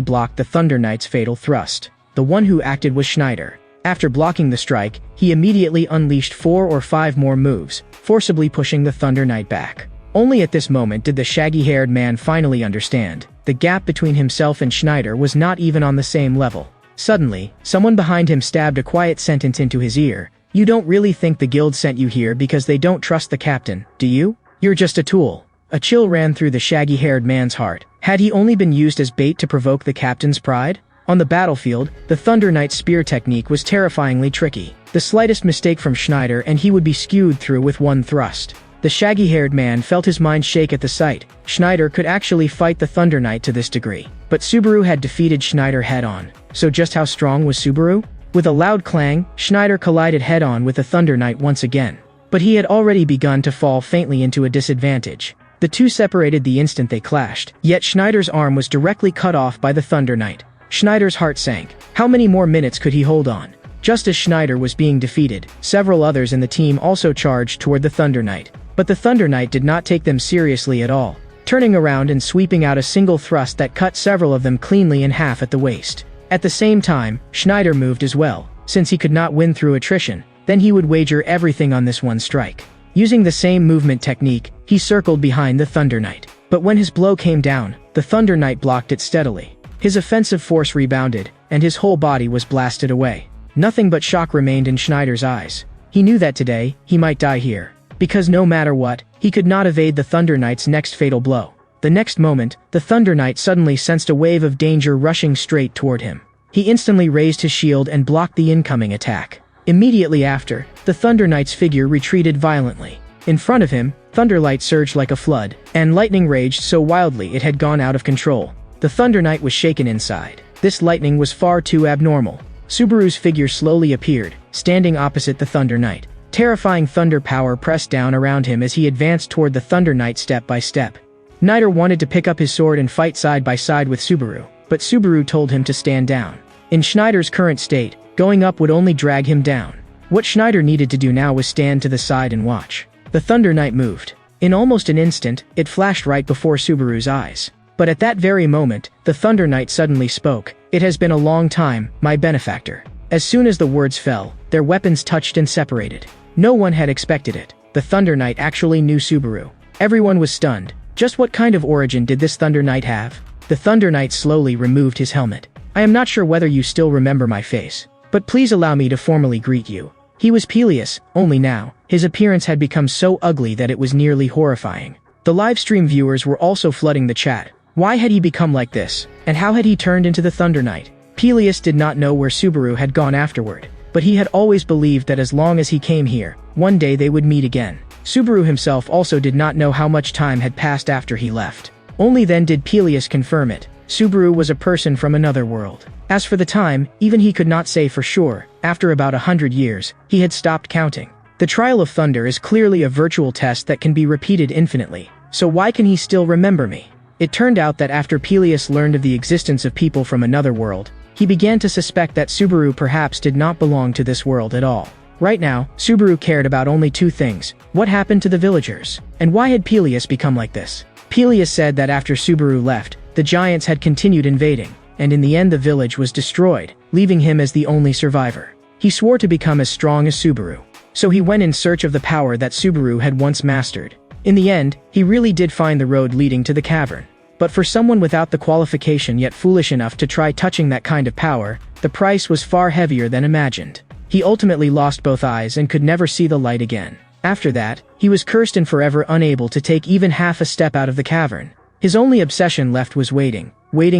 A: blocked the Thunder Knight's fatal thrust. The one who acted was Schneider. After blocking the strike, he immediately unleashed 4 or 5 more moves, forcibly pushing the Thunder Knight back. Only at this moment did the shaggy-haired man finally understand. The gap between himself and Schneider was not even on the same level. Suddenly, someone behind him stabbed a quiet sentence into his ear. "You don't really think the guild sent you here because they don't trust the captain, do you? You're just a tool." A chill ran through the shaggy-haired man's heart. Had he only been used as bait to provoke the captain's pride? On the battlefield, the Thunder Knight's spear technique was terrifyingly tricky. The slightest mistake from Schneider and he would be skewed through with one thrust. The shaggy-haired man felt his mind shake at the sight. Schneider could actually fight the Thunder Knight to this degree. But Subaru had defeated Schneider head-on. So just how strong was Subaru? With a loud clang, Schneider collided head-on with the Thunder Knight once again. But he had already begun to fall faintly into a disadvantage. The two separated the instant they clashed, yet Schneider's arm was directly cut off by the Thunder Knight. Schneider's heart sank. How many more minutes could he hold on? Just as Schneider was being defeated, several others in the team also charged toward the Thunder Knight. But the Thunder Knight did not take them seriously at all, turning around and sweeping out a single thrust that cut several of them cleanly in half at the waist. At the same time, Schneider moved as well. Since he could not win through attrition, then he would wager everything on this one strike. Using the same movement technique, he circled behind the Thunder Knight. But when his blow came down, the Thunder Knight blocked it steadily. His offensive force rebounded, and his whole body was blasted away. Nothing but shock remained in Schneider's eyes. He knew that today, he might die here. Because no matter what, he could not evade the Thunder Knight's next fatal blow. The next moment, the Thunder Knight suddenly sensed a wave of danger rushing straight toward him. He instantly raised his shield and blocked the incoming attack. Immediately after, the Thunder Knight's figure retreated violently. In front of him, thunderlight surged like a flood, and lightning raged so wildly it had gone out of control. The Thunder Knight was shaken inside. This lightning was far too abnormal. Subaru's figure slowly appeared, standing opposite the Thunder Knight. Terrifying thunder power pressed down around him as he advanced toward the Thunder Knight step by step. Schneider wanted to pick up his sword and fight side by side with Subaru, but Subaru told him to stand down. In Schneider's current state, going up would only drag him down. What Schneider needed to do now was stand to the side and watch. The Thunder Knight moved. In almost an instant, it flashed right before Subaru's eyes. But at that very moment, the Thunder Knight suddenly spoke. "It has been a long time, my benefactor." As soon as the words fell, their weapons touched and separated. No one had expected it. The Thunder Knight actually knew Subaru. Everyone was stunned. Just what kind of origin did this Thunder Knight have? The Thunder Knight slowly removed his helmet. I am not sure whether you still remember my face, but please allow me to formally greet you. He was Peleus, only now, his appearance had become so ugly that it was nearly horrifying. The livestream viewers were also flooding the chat. Why had he become like this? And how had he turned into the Thunder Knight? Peleus did not know where Subaru had gone afterward, but he had always believed that as long as he came here, one day they would meet again. Subaru himself also did not know how much time had passed after he left. Only then did Peleus confirm it. Subaru was a person from another world. As for the time, even he could not say for sure. After about 100 years, he had stopped counting. The Trial of Thunder is clearly a virtual test that can be repeated infinitely. So why can he still remember me? It turned out that after Peleus learned of the existence of people from another world, he began to suspect that Subaru perhaps did not belong to this world at all. Right now, Subaru cared about only two things: what happened to the villagers, and why had Peleus become like this? Peleus said that after Subaru left, the giants had continued invading, and in the end the village was destroyed, leaving him as the only survivor. He swore to become as strong as Subaru. So he went in search of the power that Subaru had once mastered. In the end, he really did find the road leading to the cavern. But for someone without the qualification yet foolish enough to try touching that kind of power, the price was far heavier than imagined. He ultimately lost both eyes and could never see the light again. After that, he was cursed and forever unable to take even half a step out of the cavern. His only obsession left was waiting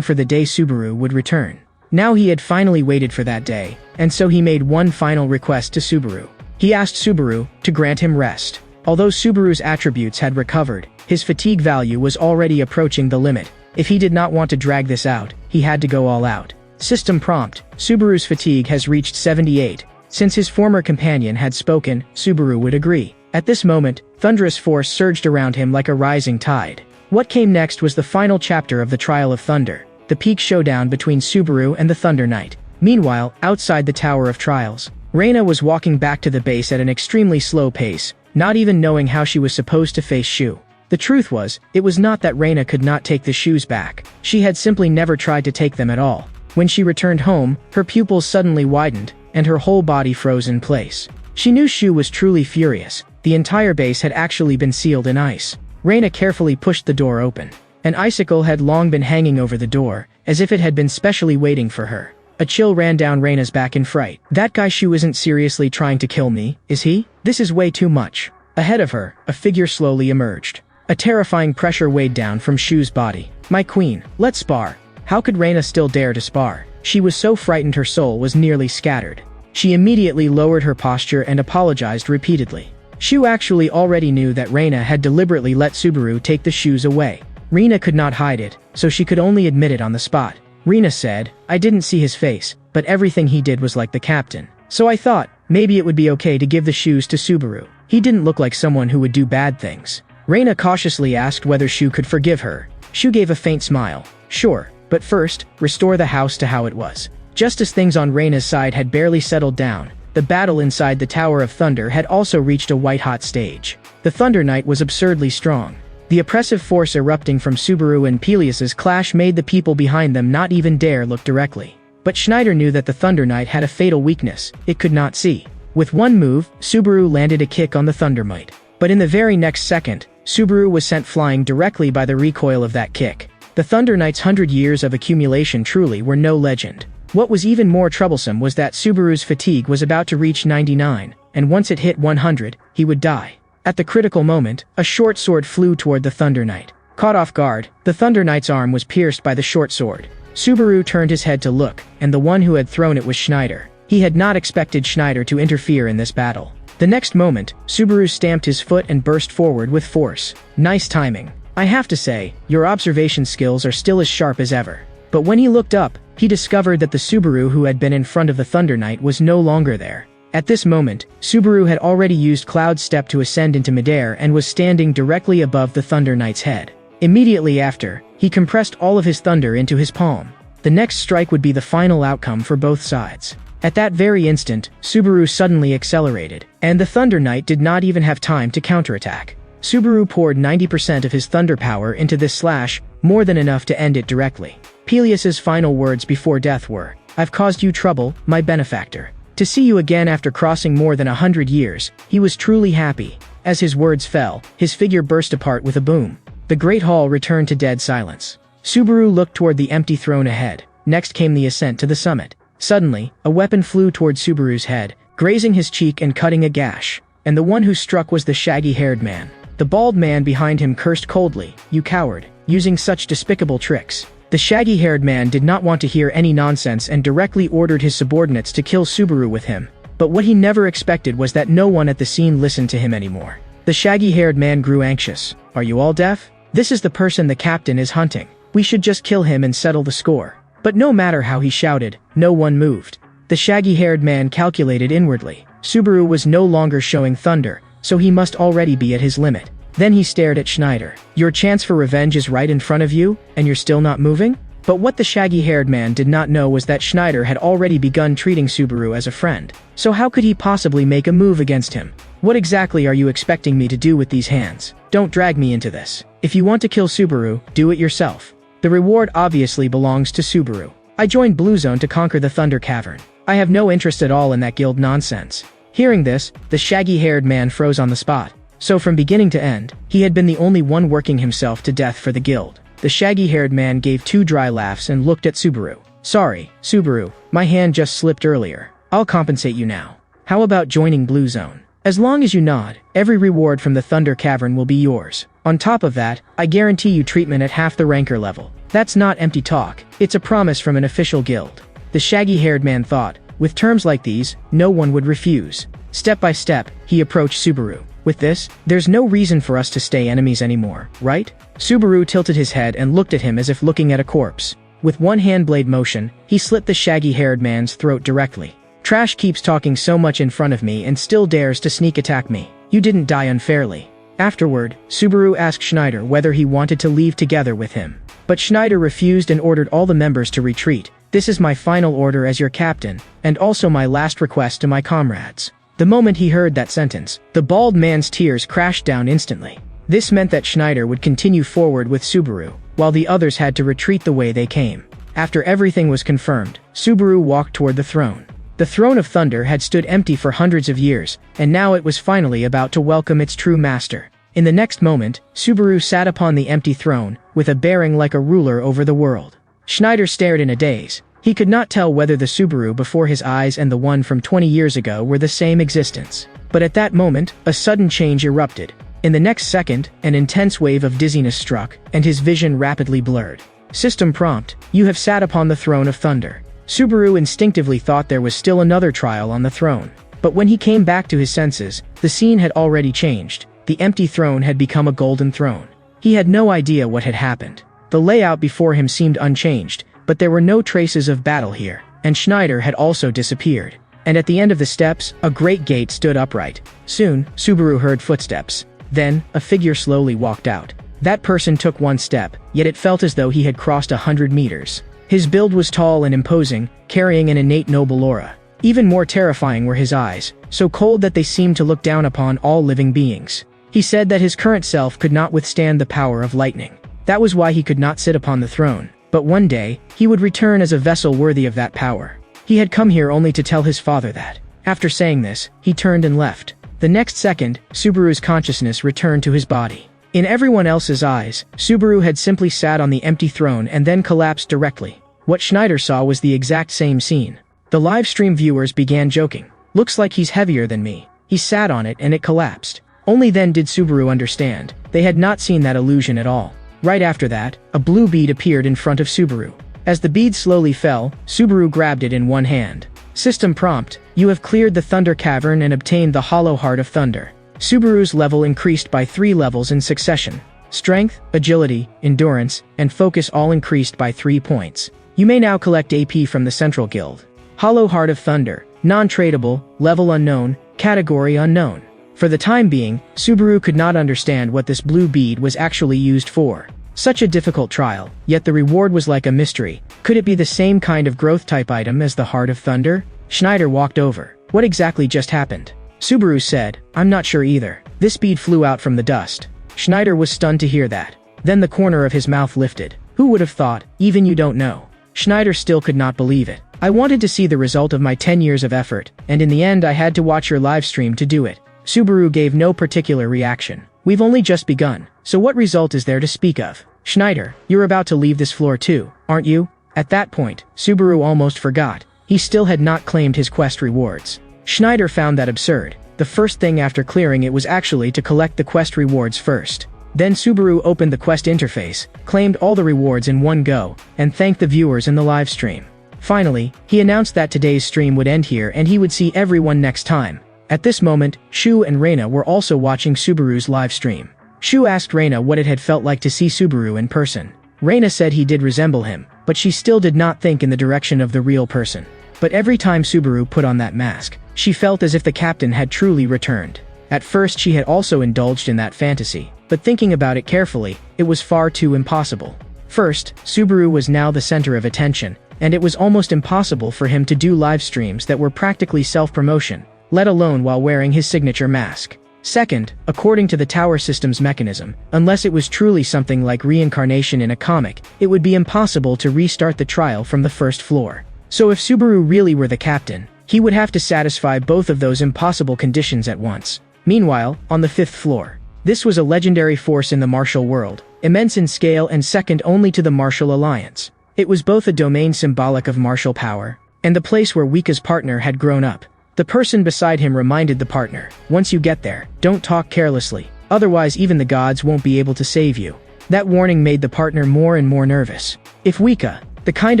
A: for the day Subaru would return. Now he had finally waited for that day, and so he made one final request to Subaru. He asked Subaru to grant him rest. Although Subaru's attributes had recovered, his fatigue value was already approaching the limit. If he did not want to drag this out, he had to go all out. System prompt: Subaru's fatigue has reached 78. Since his former companion had spoken, Subaru would agree. At this moment, thunderous force surged around him like a rising tide. What came next was the final chapter of the Trial of Thunder, the peak showdown between Subaru and the Thunder Knight. Meanwhile, outside the Tower of Trials, Reina was walking back to the base at an extremely slow pace, not even knowing how she was supposed to face Shu. The truth was, it was not that Reina could not take the shoes back. She had simply never tried to take them at all. When she returned home, her pupils suddenly widened, and her whole body froze in place. She knew Shu was truly furious. The entire base had actually been sealed in ice. Reina carefully pushed the door open. An icicle had long been hanging over the door, as if it had been specially waiting for her. A chill ran down Reina's back in fright. That guy Shu isn't seriously trying to kill me, is he? This is way too much. Ahead of her, a figure slowly emerged. A terrifying pressure weighed down from Shu's body. My queen, let's spar. How could Reina still dare to spar? She was so frightened her soul was nearly scattered. She immediately lowered her posture and apologized repeatedly. Shu actually already knew that Reina had deliberately let Subaru take the shoes away. Reina could not hide it, so she could only admit it on the spot. Reina said, I didn't see his face, but everything he did was like the captain. So I thought, maybe it would be okay to give the shoes to Subaru. He didn't look like someone who would do bad things. Reina cautiously asked whether Shu could forgive her. Shu gave a faint smile. Sure, but first, restore the house to how it was. Just as things on Reina's side had barely settled down, the battle inside the Tower of Thunder had also reached a white-hot stage. The Thunder Knight was absurdly strong. The oppressive force erupting from Subaru and Peleus's clash made the people behind them not even dare look directly. But Schneider knew that the Thunder Knight had a fatal weakness: it could not see. With one move, Subaru landed a kick on the Thunder Knight. But in the very next second, Subaru was sent flying directly by the recoil of that kick. The Thunder Knight's 100 years of accumulation truly were no legend. What was even more troublesome was that Subaru's fatigue was about to reach 99, and once it hit 100, he would die. At the critical moment, a short sword flew toward the Thunder Knight. Caught off guard, the Thunder Knight's arm was pierced by the short sword. Subaru turned his head to look, and the one who had thrown it was Schneider. He had not expected Schneider to interfere in this battle. The next moment, Subaru stamped his foot and burst forward with force. Nice timing. I have to say, your observation skills are still as sharp as ever. But when he looked up, he discovered that the Subaru who had been in front of the Thunder Knight was no longer there. At this moment, Subaru had already used Cloud Step to ascend into midair and was standing directly above the Thunder Knight's head. Immediately after, he compressed all of his thunder into his palm. The next strike would be the final outcome for both sides. At that very instant, Subaru suddenly accelerated, and the Thunder Knight did not even have time to counterattack. Subaru poured 90% of his thunder power into this slash, more than enough to end it directly. Peleus's final words before death were, I've caused you trouble, my benefactor. To see you again after crossing more than 100 years, he was truly happy. As his words fell, his figure burst apart with a boom. The Great Hall returned to dead silence. Subaru looked toward the empty throne ahead. Next came the ascent to the summit. Suddenly, a weapon flew toward Subaru's head, grazing his cheek and cutting a gash. And the one who struck was the shaggy-haired man. The bald man behind him cursed coldly, "You coward, using such despicable tricks." The shaggy-haired man did not want to hear any nonsense and directly ordered his subordinates to kill Subaru with him. But what he never expected was that no one at the scene listened to him anymore. The shaggy-haired man grew anxious. "Are you all deaf? This is the person the captain is hunting. We should just kill him and settle the score." But no matter how he shouted, no one moved. The shaggy-haired man calculated inwardly. Subaru was no longer showing thunder, so he must already be at his limit. Then he stared at Schneider. "Your chance for revenge is right in front of you, and you're still not moving?" But what the shaggy-haired man did not know was that Schneider had already begun treating Subaru as a friend. So how could he possibly make a move against him? "What exactly are you expecting me to do with these hands? Don't drag me into this. If you want to kill Subaru, do it yourself. The reward obviously belongs to Subaru. I joined Blue Zone to conquer the Thunder Cavern. I have no interest at all in that guild nonsense." Hearing this, the shaggy-haired man froze on the spot. So from beginning to end, he had been the only one working himself to death for the guild. The shaggy-haired man gave two dry laughs and looked at Subaru. "Sorry, Subaru, my hand just slipped earlier. I'll compensate you now. How about joining Blue Zone? As long as you nod, every reward from the Thunder Cavern will be yours. On top of that, I guarantee you treatment at half the ranker level." That's not empty talk, it's a promise from an official guild. The shaggy-haired man thought, with terms like these, no one would refuse. Step by step, he approached Subaru. "With this, there's no reason for us to stay enemies anymore, right?" Subaru tilted his head and looked at him as if looking at a corpse. With one hand blade motion, he slit the shaggy-haired man's throat directly. "Trash keeps talking so much in front of me and still dares to sneak attack me. You didn't die unfairly." Afterward, Subaru asked Schneider whether he wanted to leave together with him. But Schneider refused and ordered all the members to retreat. "This is my final order as your captain, and also my last request to my comrades." The moment he heard that sentence, the bald man's tears crashed down instantly. This meant that Schneider would continue forward with Subaru, while the others had to retreat the way they came. After everything was confirmed, Subaru walked toward the throne. The Throne of Thunder had stood empty for hundreds of years, and now it was finally about to welcome its true master. In the next moment, Subaru sat upon the empty throne, with a bearing like a ruler over the world. Schneider stared in a daze. He could not tell whether the Subaru before his eyes and the one from 20 years ago were the same existence. But at that moment, a sudden change erupted. In the next second, an intense wave of dizziness struck, and his vision rapidly blurred. System prompt: "You have sat upon the Throne of Thunder." Subaru instinctively thought there was still another trial on the throne. But when he came back to his senses, the scene had already changed. The empty throne had become a golden throne. He had no idea what had happened. The layout before him seemed unchanged, but there were no traces of battle here, and Schneider had also disappeared. And at the end of the steps, a great gate stood upright. Soon, Subaru heard footsteps. Then, a figure slowly walked out. That person took one step, yet it felt as though he had crossed 100 meters. His build was tall and imposing, carrying an innate noble aura. Even more terrifying were his eyes, so cold that they seemed to look down upon all living beings. He said that his current self could not withstand the power of lightning. That was why he could not sit upon the throne. But one day, he would return as a vessel worthy of that power. He had come here only to tell his father that. After saying this, he turned and left. The next second, Subaru's consciousness returned to his body. In everyone else's eyes, Subaru had simply sat on the empty throne and then collapsed directly. What Schneider saw was the exact same scene. The live stream viewers began joking. "Looks like he's heavier than me. He sat on it and it collapsed." Only then did Subaru understand. They had not seen that illusion at all. Right after that, a blue bead appeared in front of Subaru. As the bead slowly fell, Subaru grabbed it in one hand. System prompt: "You have cleared the Thunder Cavern and obtained the Hollow Heart of Thunder." Subaru's level increased by 3 levels in succession. Strength, agility, endurance, and focus all increased by 3 points. You may now collect AP from the Central Guild. Hollow Heart of Thunder, non-tradable, level unknown, category unknown. For the time being, Subaru could not understand what this blue bead was actually used for. Such a difficult trial, yet the reward was like a mystery. Could it be the same kind of growth type item as the Heart of Thunder? Schneider walked over. "What exactly just happened?" Subaru said, "I'm not sure either. This bead flew out from the dust." Schneider was stunned to hear that. Then the corner of his mouth lifted. "Who would have thought? Even you don't know." Schneider still could not believe it. "I wanted to see the result of my 10 years of effort, and in the end I had to watch your live stream to do it." Subaru gave no particular reaction. "We've only just begun, so what result is there to speak of?" Schneider, you're about to leave this floor too, aren't you? At that point, Subaru almost forgot. He still had not claimed his quest rewards. Schneider found that absurd. The first thing after clearing it was actually to collect the quest rewards first. Then Subaru opened the quest interface, claimed all the rewards in one go, and thanked the viewers in the live stream. Finally, he announced that today's stream would end here and he would see everyone next time. At this moment, Shu and Reina were also watching Subaru's live stream. Shu asked Reina what it had felt like to see Subaru in person. Reina said he did resemble him, but she still did not think in the direction of the real person. But every time Subaru put on that mask, she felt as if the captain had truly returned. At first she had also indulged in that fantasy, but thinking about it carefully, it was far too impossible. First, Subaru was now the center of attention, and it was almost impossible for him to do live streams that were practically self-promotion, let alone while wearing his signature mask. Second, according to the tower system's mechanism, unless it was truly something like reincarnation in a comic, it would be impossible to restart the trial from the first floor. So if Subaru really were the captain, he would have to satisfy both of those impossible conditions at once. Meanwhile, on the 5th floor, this was a legendary force in the martial world, immense in scale and second only to the Martial Alliance. It was both a domain symbolic of martial power, and the place where Wika's partner had grown up. The person beside him reminded the partner, once you get there, don't talk carelessly, otherwise even the gods won't be able to save you. That warning made the partner more and more nervous. If Wika, the kind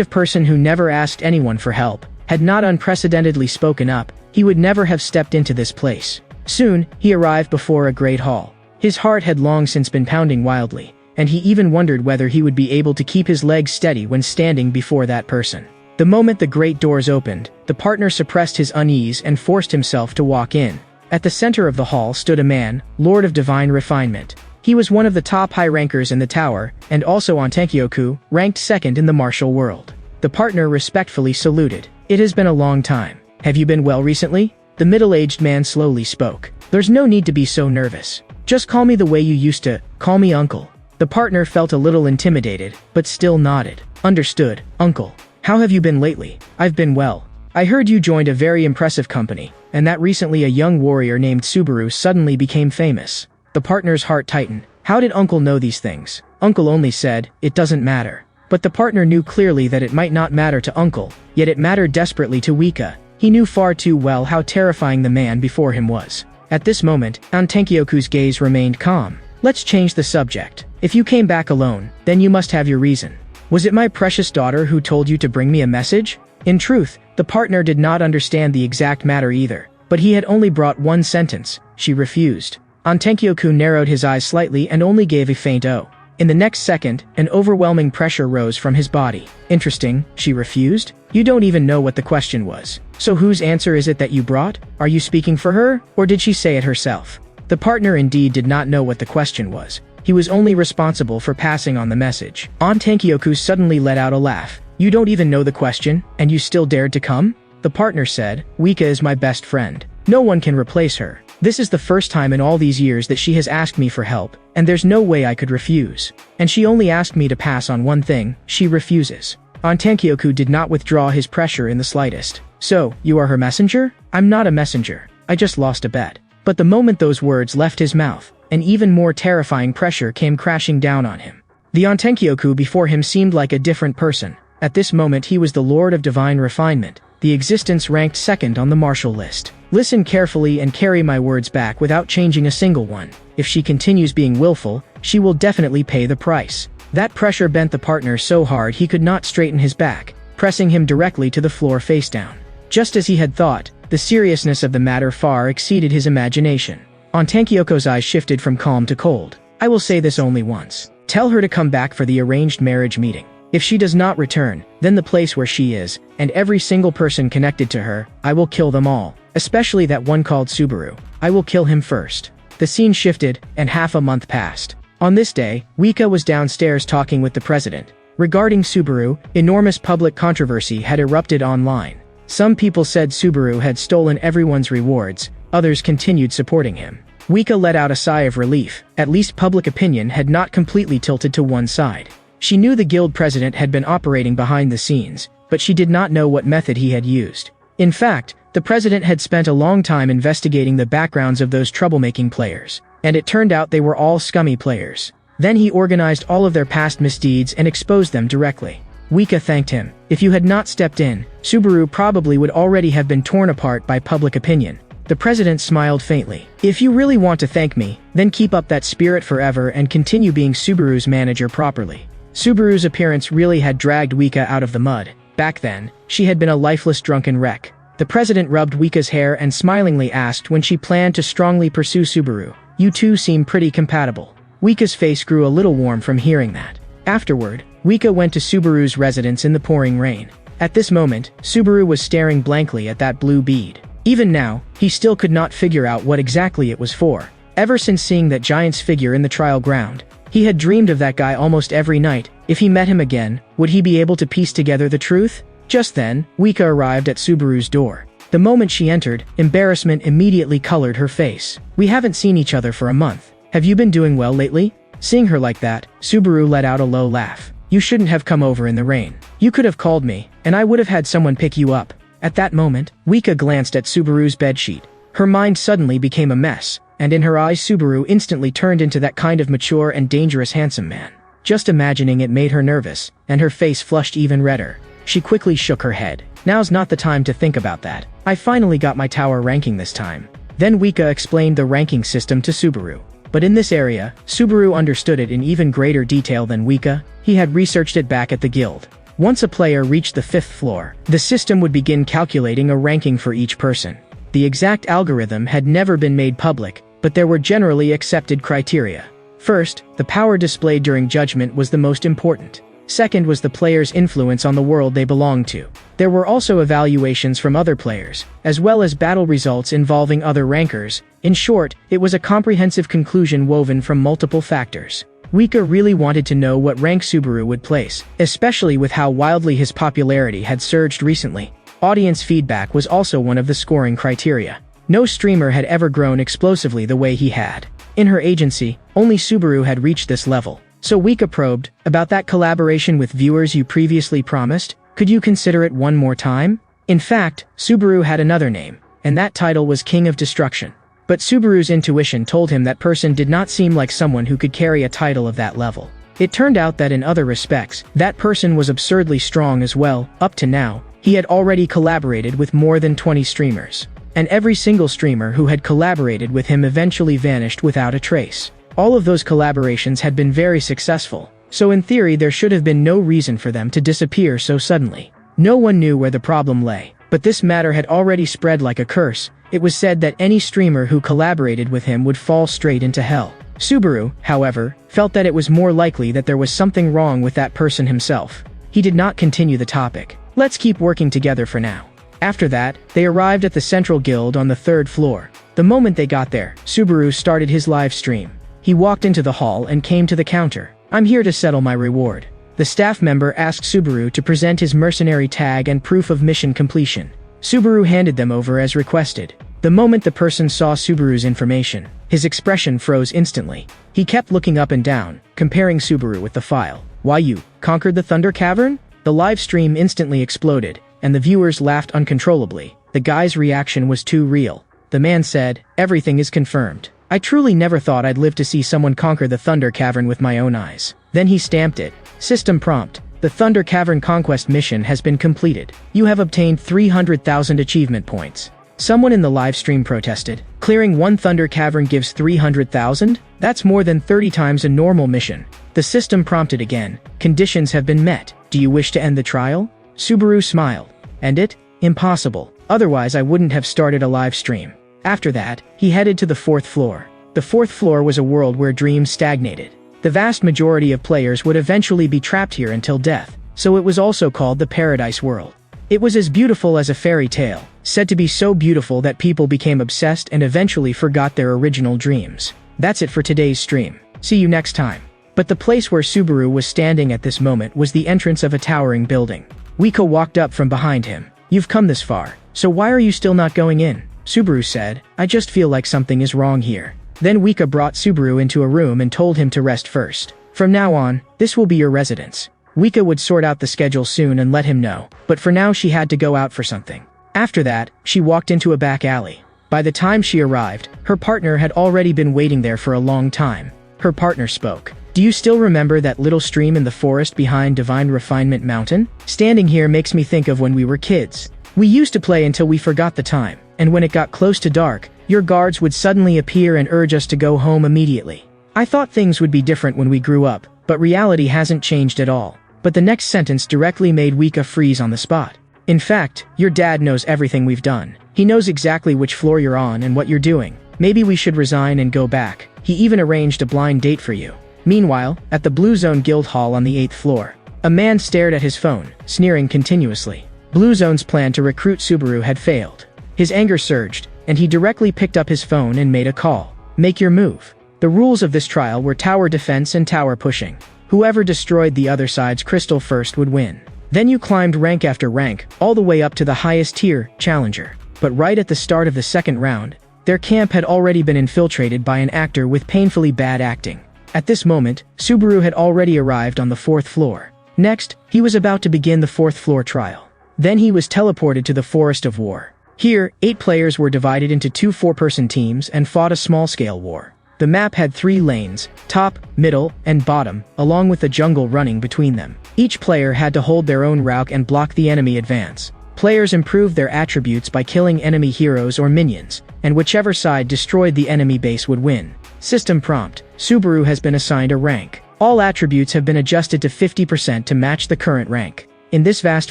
A: of person who never asked anyone for help, had not unprecedentedly spoken up, he would never have stepped into this place. Soon, he arrived before a great hall. His heart had long since been pounding wildly, and he even wondered whether he would be able to keep his legs steady when standing before that person. The moment the great doors opened, the partner suppressed his unease and forced himself to walk in. At the center of the hall stood a man, Lord of Divine Refinement. He was one of the top high rankers in the tower, and also on Tenkyoku, ranked second in the martial world. The partner respectfully saluted. It has been a long time. Have you been well recently? The middle-aged man slowly spoke. There's no need to be so nervous. Just call me the way you used to, call me uncle. The partner felt a little intimidated, but still nodded. Understood, uncle. How have you been lately? I've been well. I heard you joined a very impressive company, and that recently a young warrior named Subaru suddenly became famous. The partner's heart tightened. How did uncle know these things? Uncle only said, it doesn't matter. But the partner knew clearly that it might not matter to uncle, yet it mattered desperately to Wika. He knew far too well how terrifying the man before him was. At this moment, Tenkyoku's gaze remained calm. Let's change the subject. If you came back alone, then you must have your reason. Was it my precious daughter who told you to bring me a message? In truth, the partner did not understand the exact matter either, but he had only brought one sentence. She refused. Tenkyoku narrowed his eyes slightly and only gave a faint "oh." In the next second, an overwhelming pressure rose from his body. Interesting, she refused? You don't even know what the question was. So whose answer is it that you brought? Are you speaking for her, or did she say it herself? The partner indeed did not know what the question was. He was only responsible for passing on the message. Tenkyoku suddenly let out a laugh. You don't even know the question, and you still dared to come? The partner said, Wika is my best friend. No one can replace her. This is the first time in all these years that she has asked me for help, and there's no way I could refuse. And she only asked me to pass on one thing, she refuses. Tenkyoku did not withdraw his pressure in the slightest. So, you are her messenger? I'm not a messenger. I just lost a bet. But the moment those words left his mouth, an even more terrifying pressure came crashing down on him. The Tenkyoku before him seemed like a different person. At this moment he was the Lord of Divine Refinement, the existence ranked second on the martial list. Listen carefully and carry my words back without changing a single one. If she continues being willful, she will definitely pay the price. That pressure bent the partner so hard he could not straighten his back, pressing him directly to the floor face down. Just as he had thought, the seriousness of the matter far exceeded his imagination. Tenkyoku's eyes shifted from calm to cold. I will say this only once. Tell her to come back for the arranged marriage meeting. If she does not return, then the place where she is, and every single person connected to her, I will kill them all. Especially that one called Subaru. I will kill him first. The scene shifted, and half a month passed. On this day, Wika was downstairs talking with the president. Regarding Subaru, enormous public controversy had erupted online. Some people said Subaru had stolen everyone's rewards, others continued supporting him. Wika let out a sigh of relief. At least public opinion had not completely tilted to one side. She knew the guild president had been operating behind the scenes, but she did not know what method he had used. In fact, the president had spent a long time investigating the backgrounds of those troublemaking players, and it turned out they were all scummy players. Then he organized all of their past misdeeds and exposed them directly. Wika thanked him. If you had not stepped in, Subaru probably would already have been torn apart by public opinion. The president smiled faintly. If you really want to thank me, then keep up that spirit forever and continue being Subaru's manager properly. Subaru's appearance really had dragged Wika out of the mud. Back then, she had been a lifeless drunken wreck. The president rubbed Wika's hair and smilingly asked when she planned to strongly pursue Subaru. You two seem pretty compatible. Wika's face grew a little warm from hearing that. Afterward, Wika went to Subaru's residence in the pouring rain. At this moment, Subaru was staring blankly at that blue bead. Even now, he still could not figure out what exactly it was for. Ever since seeing that giant's figure in the trial ground, he had dreamed of that guy almost every night. If he met him again, would he be able to piece together the truth? Just then, Wika arrived at Subaru's door. The moment she entered, embarrassment immediately colored her face. We haven't seen each other for a month. Have you been doing well lately? Seeing her like that, Subaru let out a low laugh. You shouldn't have come over in the rain. You could have called me, and I would have had someone pick you up. At that moment, Wika glanced at Subaru's bedsheet. Her mind suddenly became a mess, and in her eyes Subaru instantly turned into that kind of mature and dangerous handsome man. Just imagining it made her nervous, and her face flushed even redder. She quickly shook her head. Now's not the time to think about that. I finally got my tower ranking this time. Then Wika explained the ranking system to Subaru. But in this area, Subaru understood it in even greater detail than Wika. He had researched it back at the guild. Once a player reached the 5th floor, the system would begin calculating a ranking for each person. The exact algorithm had never been made public, but there were generally accepted criteria. First, the power displayed during judgment was the most important. Second was the player's influence on the world they belonged to. There were also evaluations from other players, as well as battle results involving other rankers. In short, it was a comprehensive conclusion woven from multiple factors. Wika really wanted to know what rank Subaru would place, especially with how wildly his popularity had surged recently. Audience feedback was also one of the scoring criteria. No streamer had ever grown explosively the way he had. In her agency, only Subaru had reached this level. So Wika probed, about that collaboration with viewers you previously promised, could you consider it one more time? In fact, Subaru had another name, and that title was King of Destruction. But Subaru's intuition told him that person did not seem like someone who could carry a title of that level. It turned out that in other respects, that person was absurdly strong as well. Up to now, he had already collaborated with more than 20 streamers. And every single streamer who had collaborated with him eventually vanished without a trace. All of those collaborations had been very successful, so in theory there should have been no reason for them to disappear so suddenly. No one knew where the problem lay, but this matter had already spread like a curse. It was said that any streamer who collaborated with him would fall straight into hell. Subaru, however, felt that it was more likely that there was something wrong with that person himself. He did not continue the topic. Let's keep working together for now. After that, they arrived at the Central Guild on the 3rd floor. The moment they got there, Subaru started his live stream. He walked into the hall and came to the counter. I'm here to settle my reward. The staff member asked Subaru to present his mercenary tag and proof of mission completion. Subaru handed them over as requested. The moment the person saw Subaru's information, his expression froze instantly. He kept looking up and down, comparing Subaru with the file. Why, you conquered the Thunder Cavern? The live stream instantly exploded, and the viewers laughed uncontrollably. The guy's reaction was too real. The man said, everything is confirmed. I truly never thought I'd live to see someone conquer the Thunder Cavern with my own eyes. Then he stamped it. System prompt. The Thunder Cavern conquest mission has been completed. You have obtained 300,000 achievement points. Someone in the live stream protested. Clearing one Thunder Cavern gives 300,000? That's more than 30 times a normal mission. The system prompted again. Conditions have been met. Do you wish to end the trial? Subaru smiled. End it? Impossible. Otherwise I wouldn't have started a live stream. After that, he headed to the 4th floor. The 4th floor was a world where dreams stagnated. The vast majority of players would eventually be trapped here until death, so it was also called the Paradise World. It was as beautiful as a fairy tale, said to be so beautiful that people became obsessed and eventually forgot their original dreams. That's it for today's stream. See you next time. But the place where Subaru was standing at this moment was the entrance of a towering building. Wika walked up from behind him. You've come this far, so why are you still not going in? Subaru said, I just feel like something is wrong here. Then Wika brought Subaru into a room and told him to rest first. From now on, this will be your residence. Wika would sort out the schedule soon and let him know, but for now she had to go out for something. After that, she walked into a back alley. By the time she arrived, her partner had already been waiting there for a long time. Her partner spoke. Do you still remember that little stream in the forest behind Divine Refinement Mountain? Standing here makes me think of when we were kids. We used to play until we forgot the time, and when it got close to dark, your guards would suddenly appear and urge us to go home immediately. I thought things would be different when we grew up, but reality hasn't changed at all. But the next sentence directly made Wika freeze on the spot. In fact, your dad knows everything we've done. He knows exactly which floor you're on and what you're doing. Maybe we should resign and go back. He even arranged a blind date for you. Meanwhile, at the Blue Zone Guild Hall on the 8th floor, a man stared at his phone, sneering continuously. Blue Zone's plan to recruit Subaru had failed. His anger surged, and he directly picked up his phone and made a call. Make your move. The rules of this trial were tower defense and tower pushing. Whoever destroyed the other side's crystal first would win. Then you climbed rank after rank, all the way up to the highest tier, Challenger. But right at the start of the second round, their camp had already been infiltrated by an actor with painfully bad acting. At this moment, Subaru had already arrived on the 4th floor. Next, he was about to begin the 4th floor trial. Then he was teleported to the Forest of War. Here, 8 players were divided into 2 4-person teams and fought a small-scale war. The map had 3 lanes, top, middle, and bottom, along with a jungle running between them. Each player had to hold their own route and block the enemy advance. Players improved their attributes by killing enemy heroes or minions, and whichever side destroyed the enemy base would win. System prompt: Subaru has been assigned a rank. All attributes have been adjusted to 50% to match the current rank. In this vast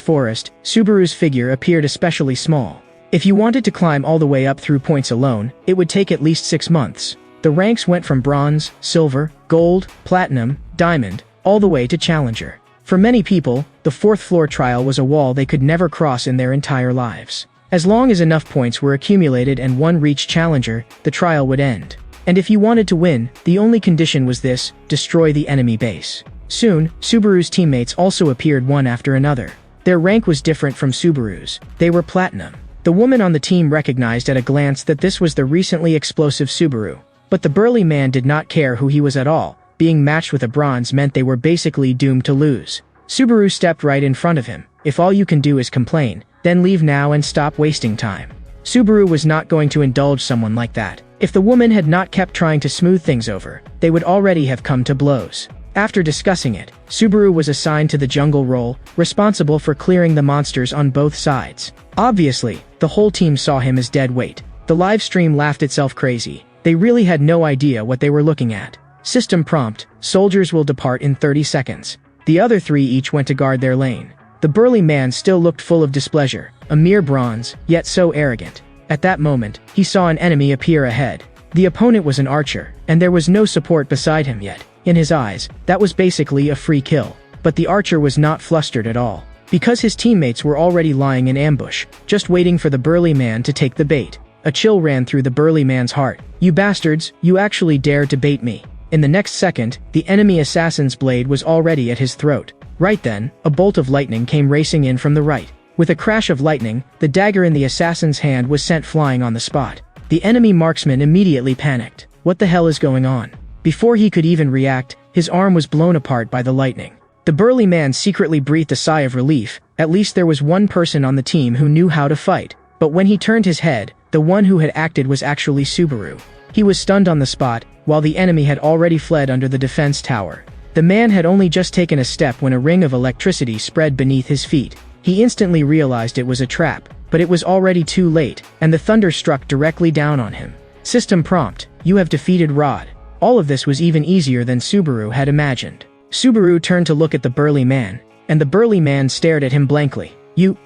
A: forest, Subaru's figure appeared especially small. If you wanted to climb all the way up through points alone, it would take at least 6 months. The ranks went from bronze, silver, gold, platinum, diamond, all the way to challenger. For many people, the 4th floor trial was a wall they could never cross in their entire lives. As long as enough points were accumulated and one reached challenger, the trial would end. And if you wanted to win, the only condition was this: destroy the enemy base. Soon, Subaru's teammates also appeared one after another. Their rank was different from Subaru's. They were platinum. The woman on the team recognized at a glance that this was the recently explosive Subaru. But the burly man did not care who he was at all. Being matched with a bronze meant they were basically doomed to lose. Subaru stepped right in front of him. If all you can do is complain, then leave now and stop wasting time. Subaru was not going to indulge someone like that. If the woman had not kept trying to smooth things over, they would already have come to blows. After discussing it, Subaru was assigned to the jungle role, responsible for clearing the monsters on both sides. Obviously, the whole team saw him as dead weight. The live stream laughed itself crazy. They really had no idea what they were looking at. System prompt: soldiers will depart in 30 seconds. The other 3 each went to guard their lane. The burly man still looked full of displeasure, a mere bronze, yet so arrogant. At that moment, he saw an enemy appear ahead. The opponent was an archer, and there was no support beside him yet. In his eyes, that was basically a free kill. But the archer was not flustered at all, because his teammates were already lying in ambush, just waiting for the burly man to take the bait. A chill ran through the burly man's heart. You bastards, you actually dared to bait me. In the next second, the enemy assassin's blade was already at his throat. Right then, a bolt of lightning came racing in from the right. With a crash of lightning, the dagger in the assassin's hand was sent flying on the spot. The enemy marksman immediately panicked. What the hell is going on? Before he could even react, his arm was blown apart by the lightning. The burly man secretly breathed a sigh of relief. At least there was one person on the team who knew how to fight. But when he turned his head, the one who had acted was actually Subaru. He was stunned on the spot, while the enemy had already fled under the defense tower. The man had only just taken a step when a ring of electricity spread beneath his feet. He instantly realized it was a trap, but it was already too late, and the thunder struck directly down on him. System prompt: you have defeated Rod. All of this was even easier than Subaru had imagined. Subaru turned to look at the burly man, and the burly man stared at him blankly.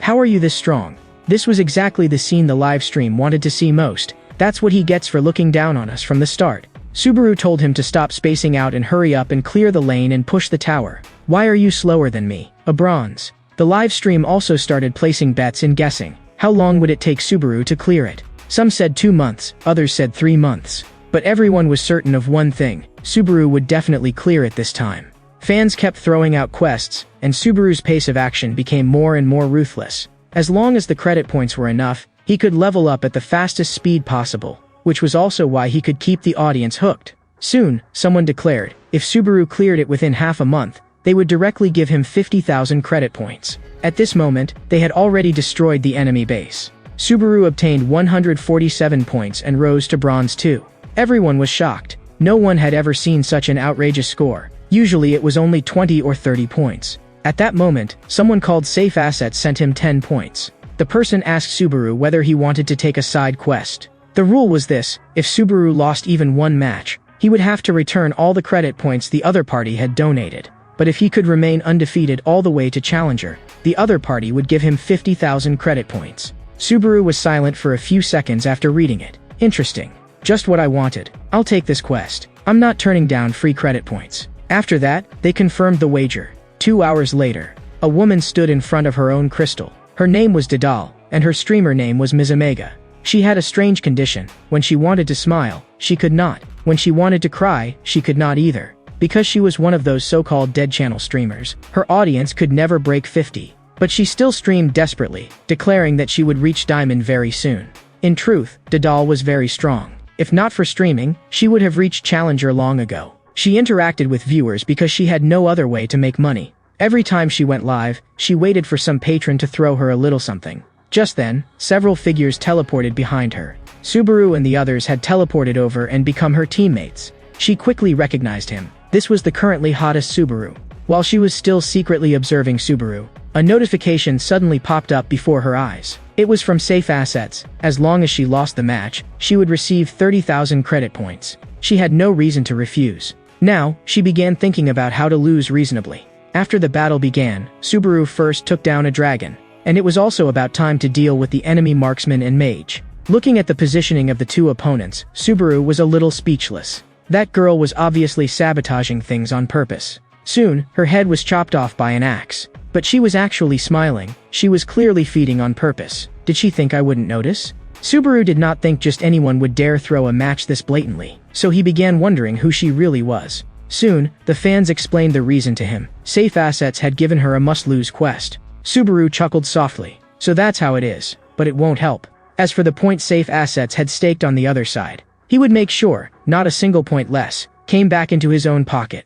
A: How are you this strong? This was exactly the scene the live stream wanted to see most. That's what he gets for looking down on us from the start. Subaru told him to stop spacing out and hurry up and clear the lane and push the tower. Why are you slower than me? A bronze. The live stream also started placing bets and guessing. How long would it take Subaru to clear it? Some said 2 months, others said 3 months. But everyone was certain of one thing: Subaru would definitely clear it this time. Fans kept throwing out quests, and Subaru's pace of action became more and more ruthless. As long as the credit points were enough, he could level up at the fastest speed possible, which was also why he could keep the audience hooked. Soon, someone declared, if Subaru cleared it within half a month, they would directly give him 50,000 credit points. At this moment, they had already destroyed the enemy base. Subaru obtained 147 points and rose to bronze 2. Everyone was shocked. No one had ever seen such an outrageous score. Usually it was only 20 or 30 points. At that moment, someone called Safe Assets sent him 10 points. The person asked Subaru whether he wanted to take a side quest. The rule was this: if Subaru lost even one match, he would have to return all the credit points the other party had donated. But if he could remain undefeated all the way to Challenger, the other party would give him 50,000 credit points. Subaru was silent for a few seconds after reading it. Interesting. Just what I wanted. I'll take this quest. I'm not turning down free credit points. After that, they confirmed the wager. 2 hours later, a woman stood in front of her own crystal. Her name was Didal, and her streamer name was Ms. Omega. She had a strange condition. When she wanted to smile, she could not. When she wanted to cry, she could not either. Because she was one of those so-called dead channel streamers, her audience could never break 50. But she still streamed desperately, declaring that she would reach Diamond very soon. In truth, Didal was very strong. If not for streaming, she would have reached Challenger long ago. She interacted with viewers because she had no other way to make money. Every time she went live, she waited for some patron to throw her a little something. Just then, several figures teleported behind her. Subaru and the others had teleported over and become her teammates. She quickly recognized him. This was the currently hottest Subaru. While she was still secretly observing Subaru, a notification suddenly popped up before her eyes. It was from Safe Assets. As long as she lost the match, she would receive 30,000 credit points. She had no reason to refuse. Now, she began thinking about how to lose reasonably. After the battle began, Subaru first took down a dragon, and it was also about time to deal with the enemy marksman and mage. Looking at the positioning of the two opponents, Subaru was a little speechless. That girl was obviously sabotaging things on purpose. Soon, her head was chopped off by an axe. But she was actually smiling. She was clearly feeding on purpose. Did she think I wouldn't notice? Subaru did not think just anyone would dare throw a match this blatantly, so he began wondering who she really was. Soon, the fans explained the reason to him. Safe Assets had given her a must-lose quest. Subaru chuckled softly. So that's how it is, but it won't help. As for the point Safe Assets had staked on the other side, he would make sure, not a single point less, came back into his own pocket.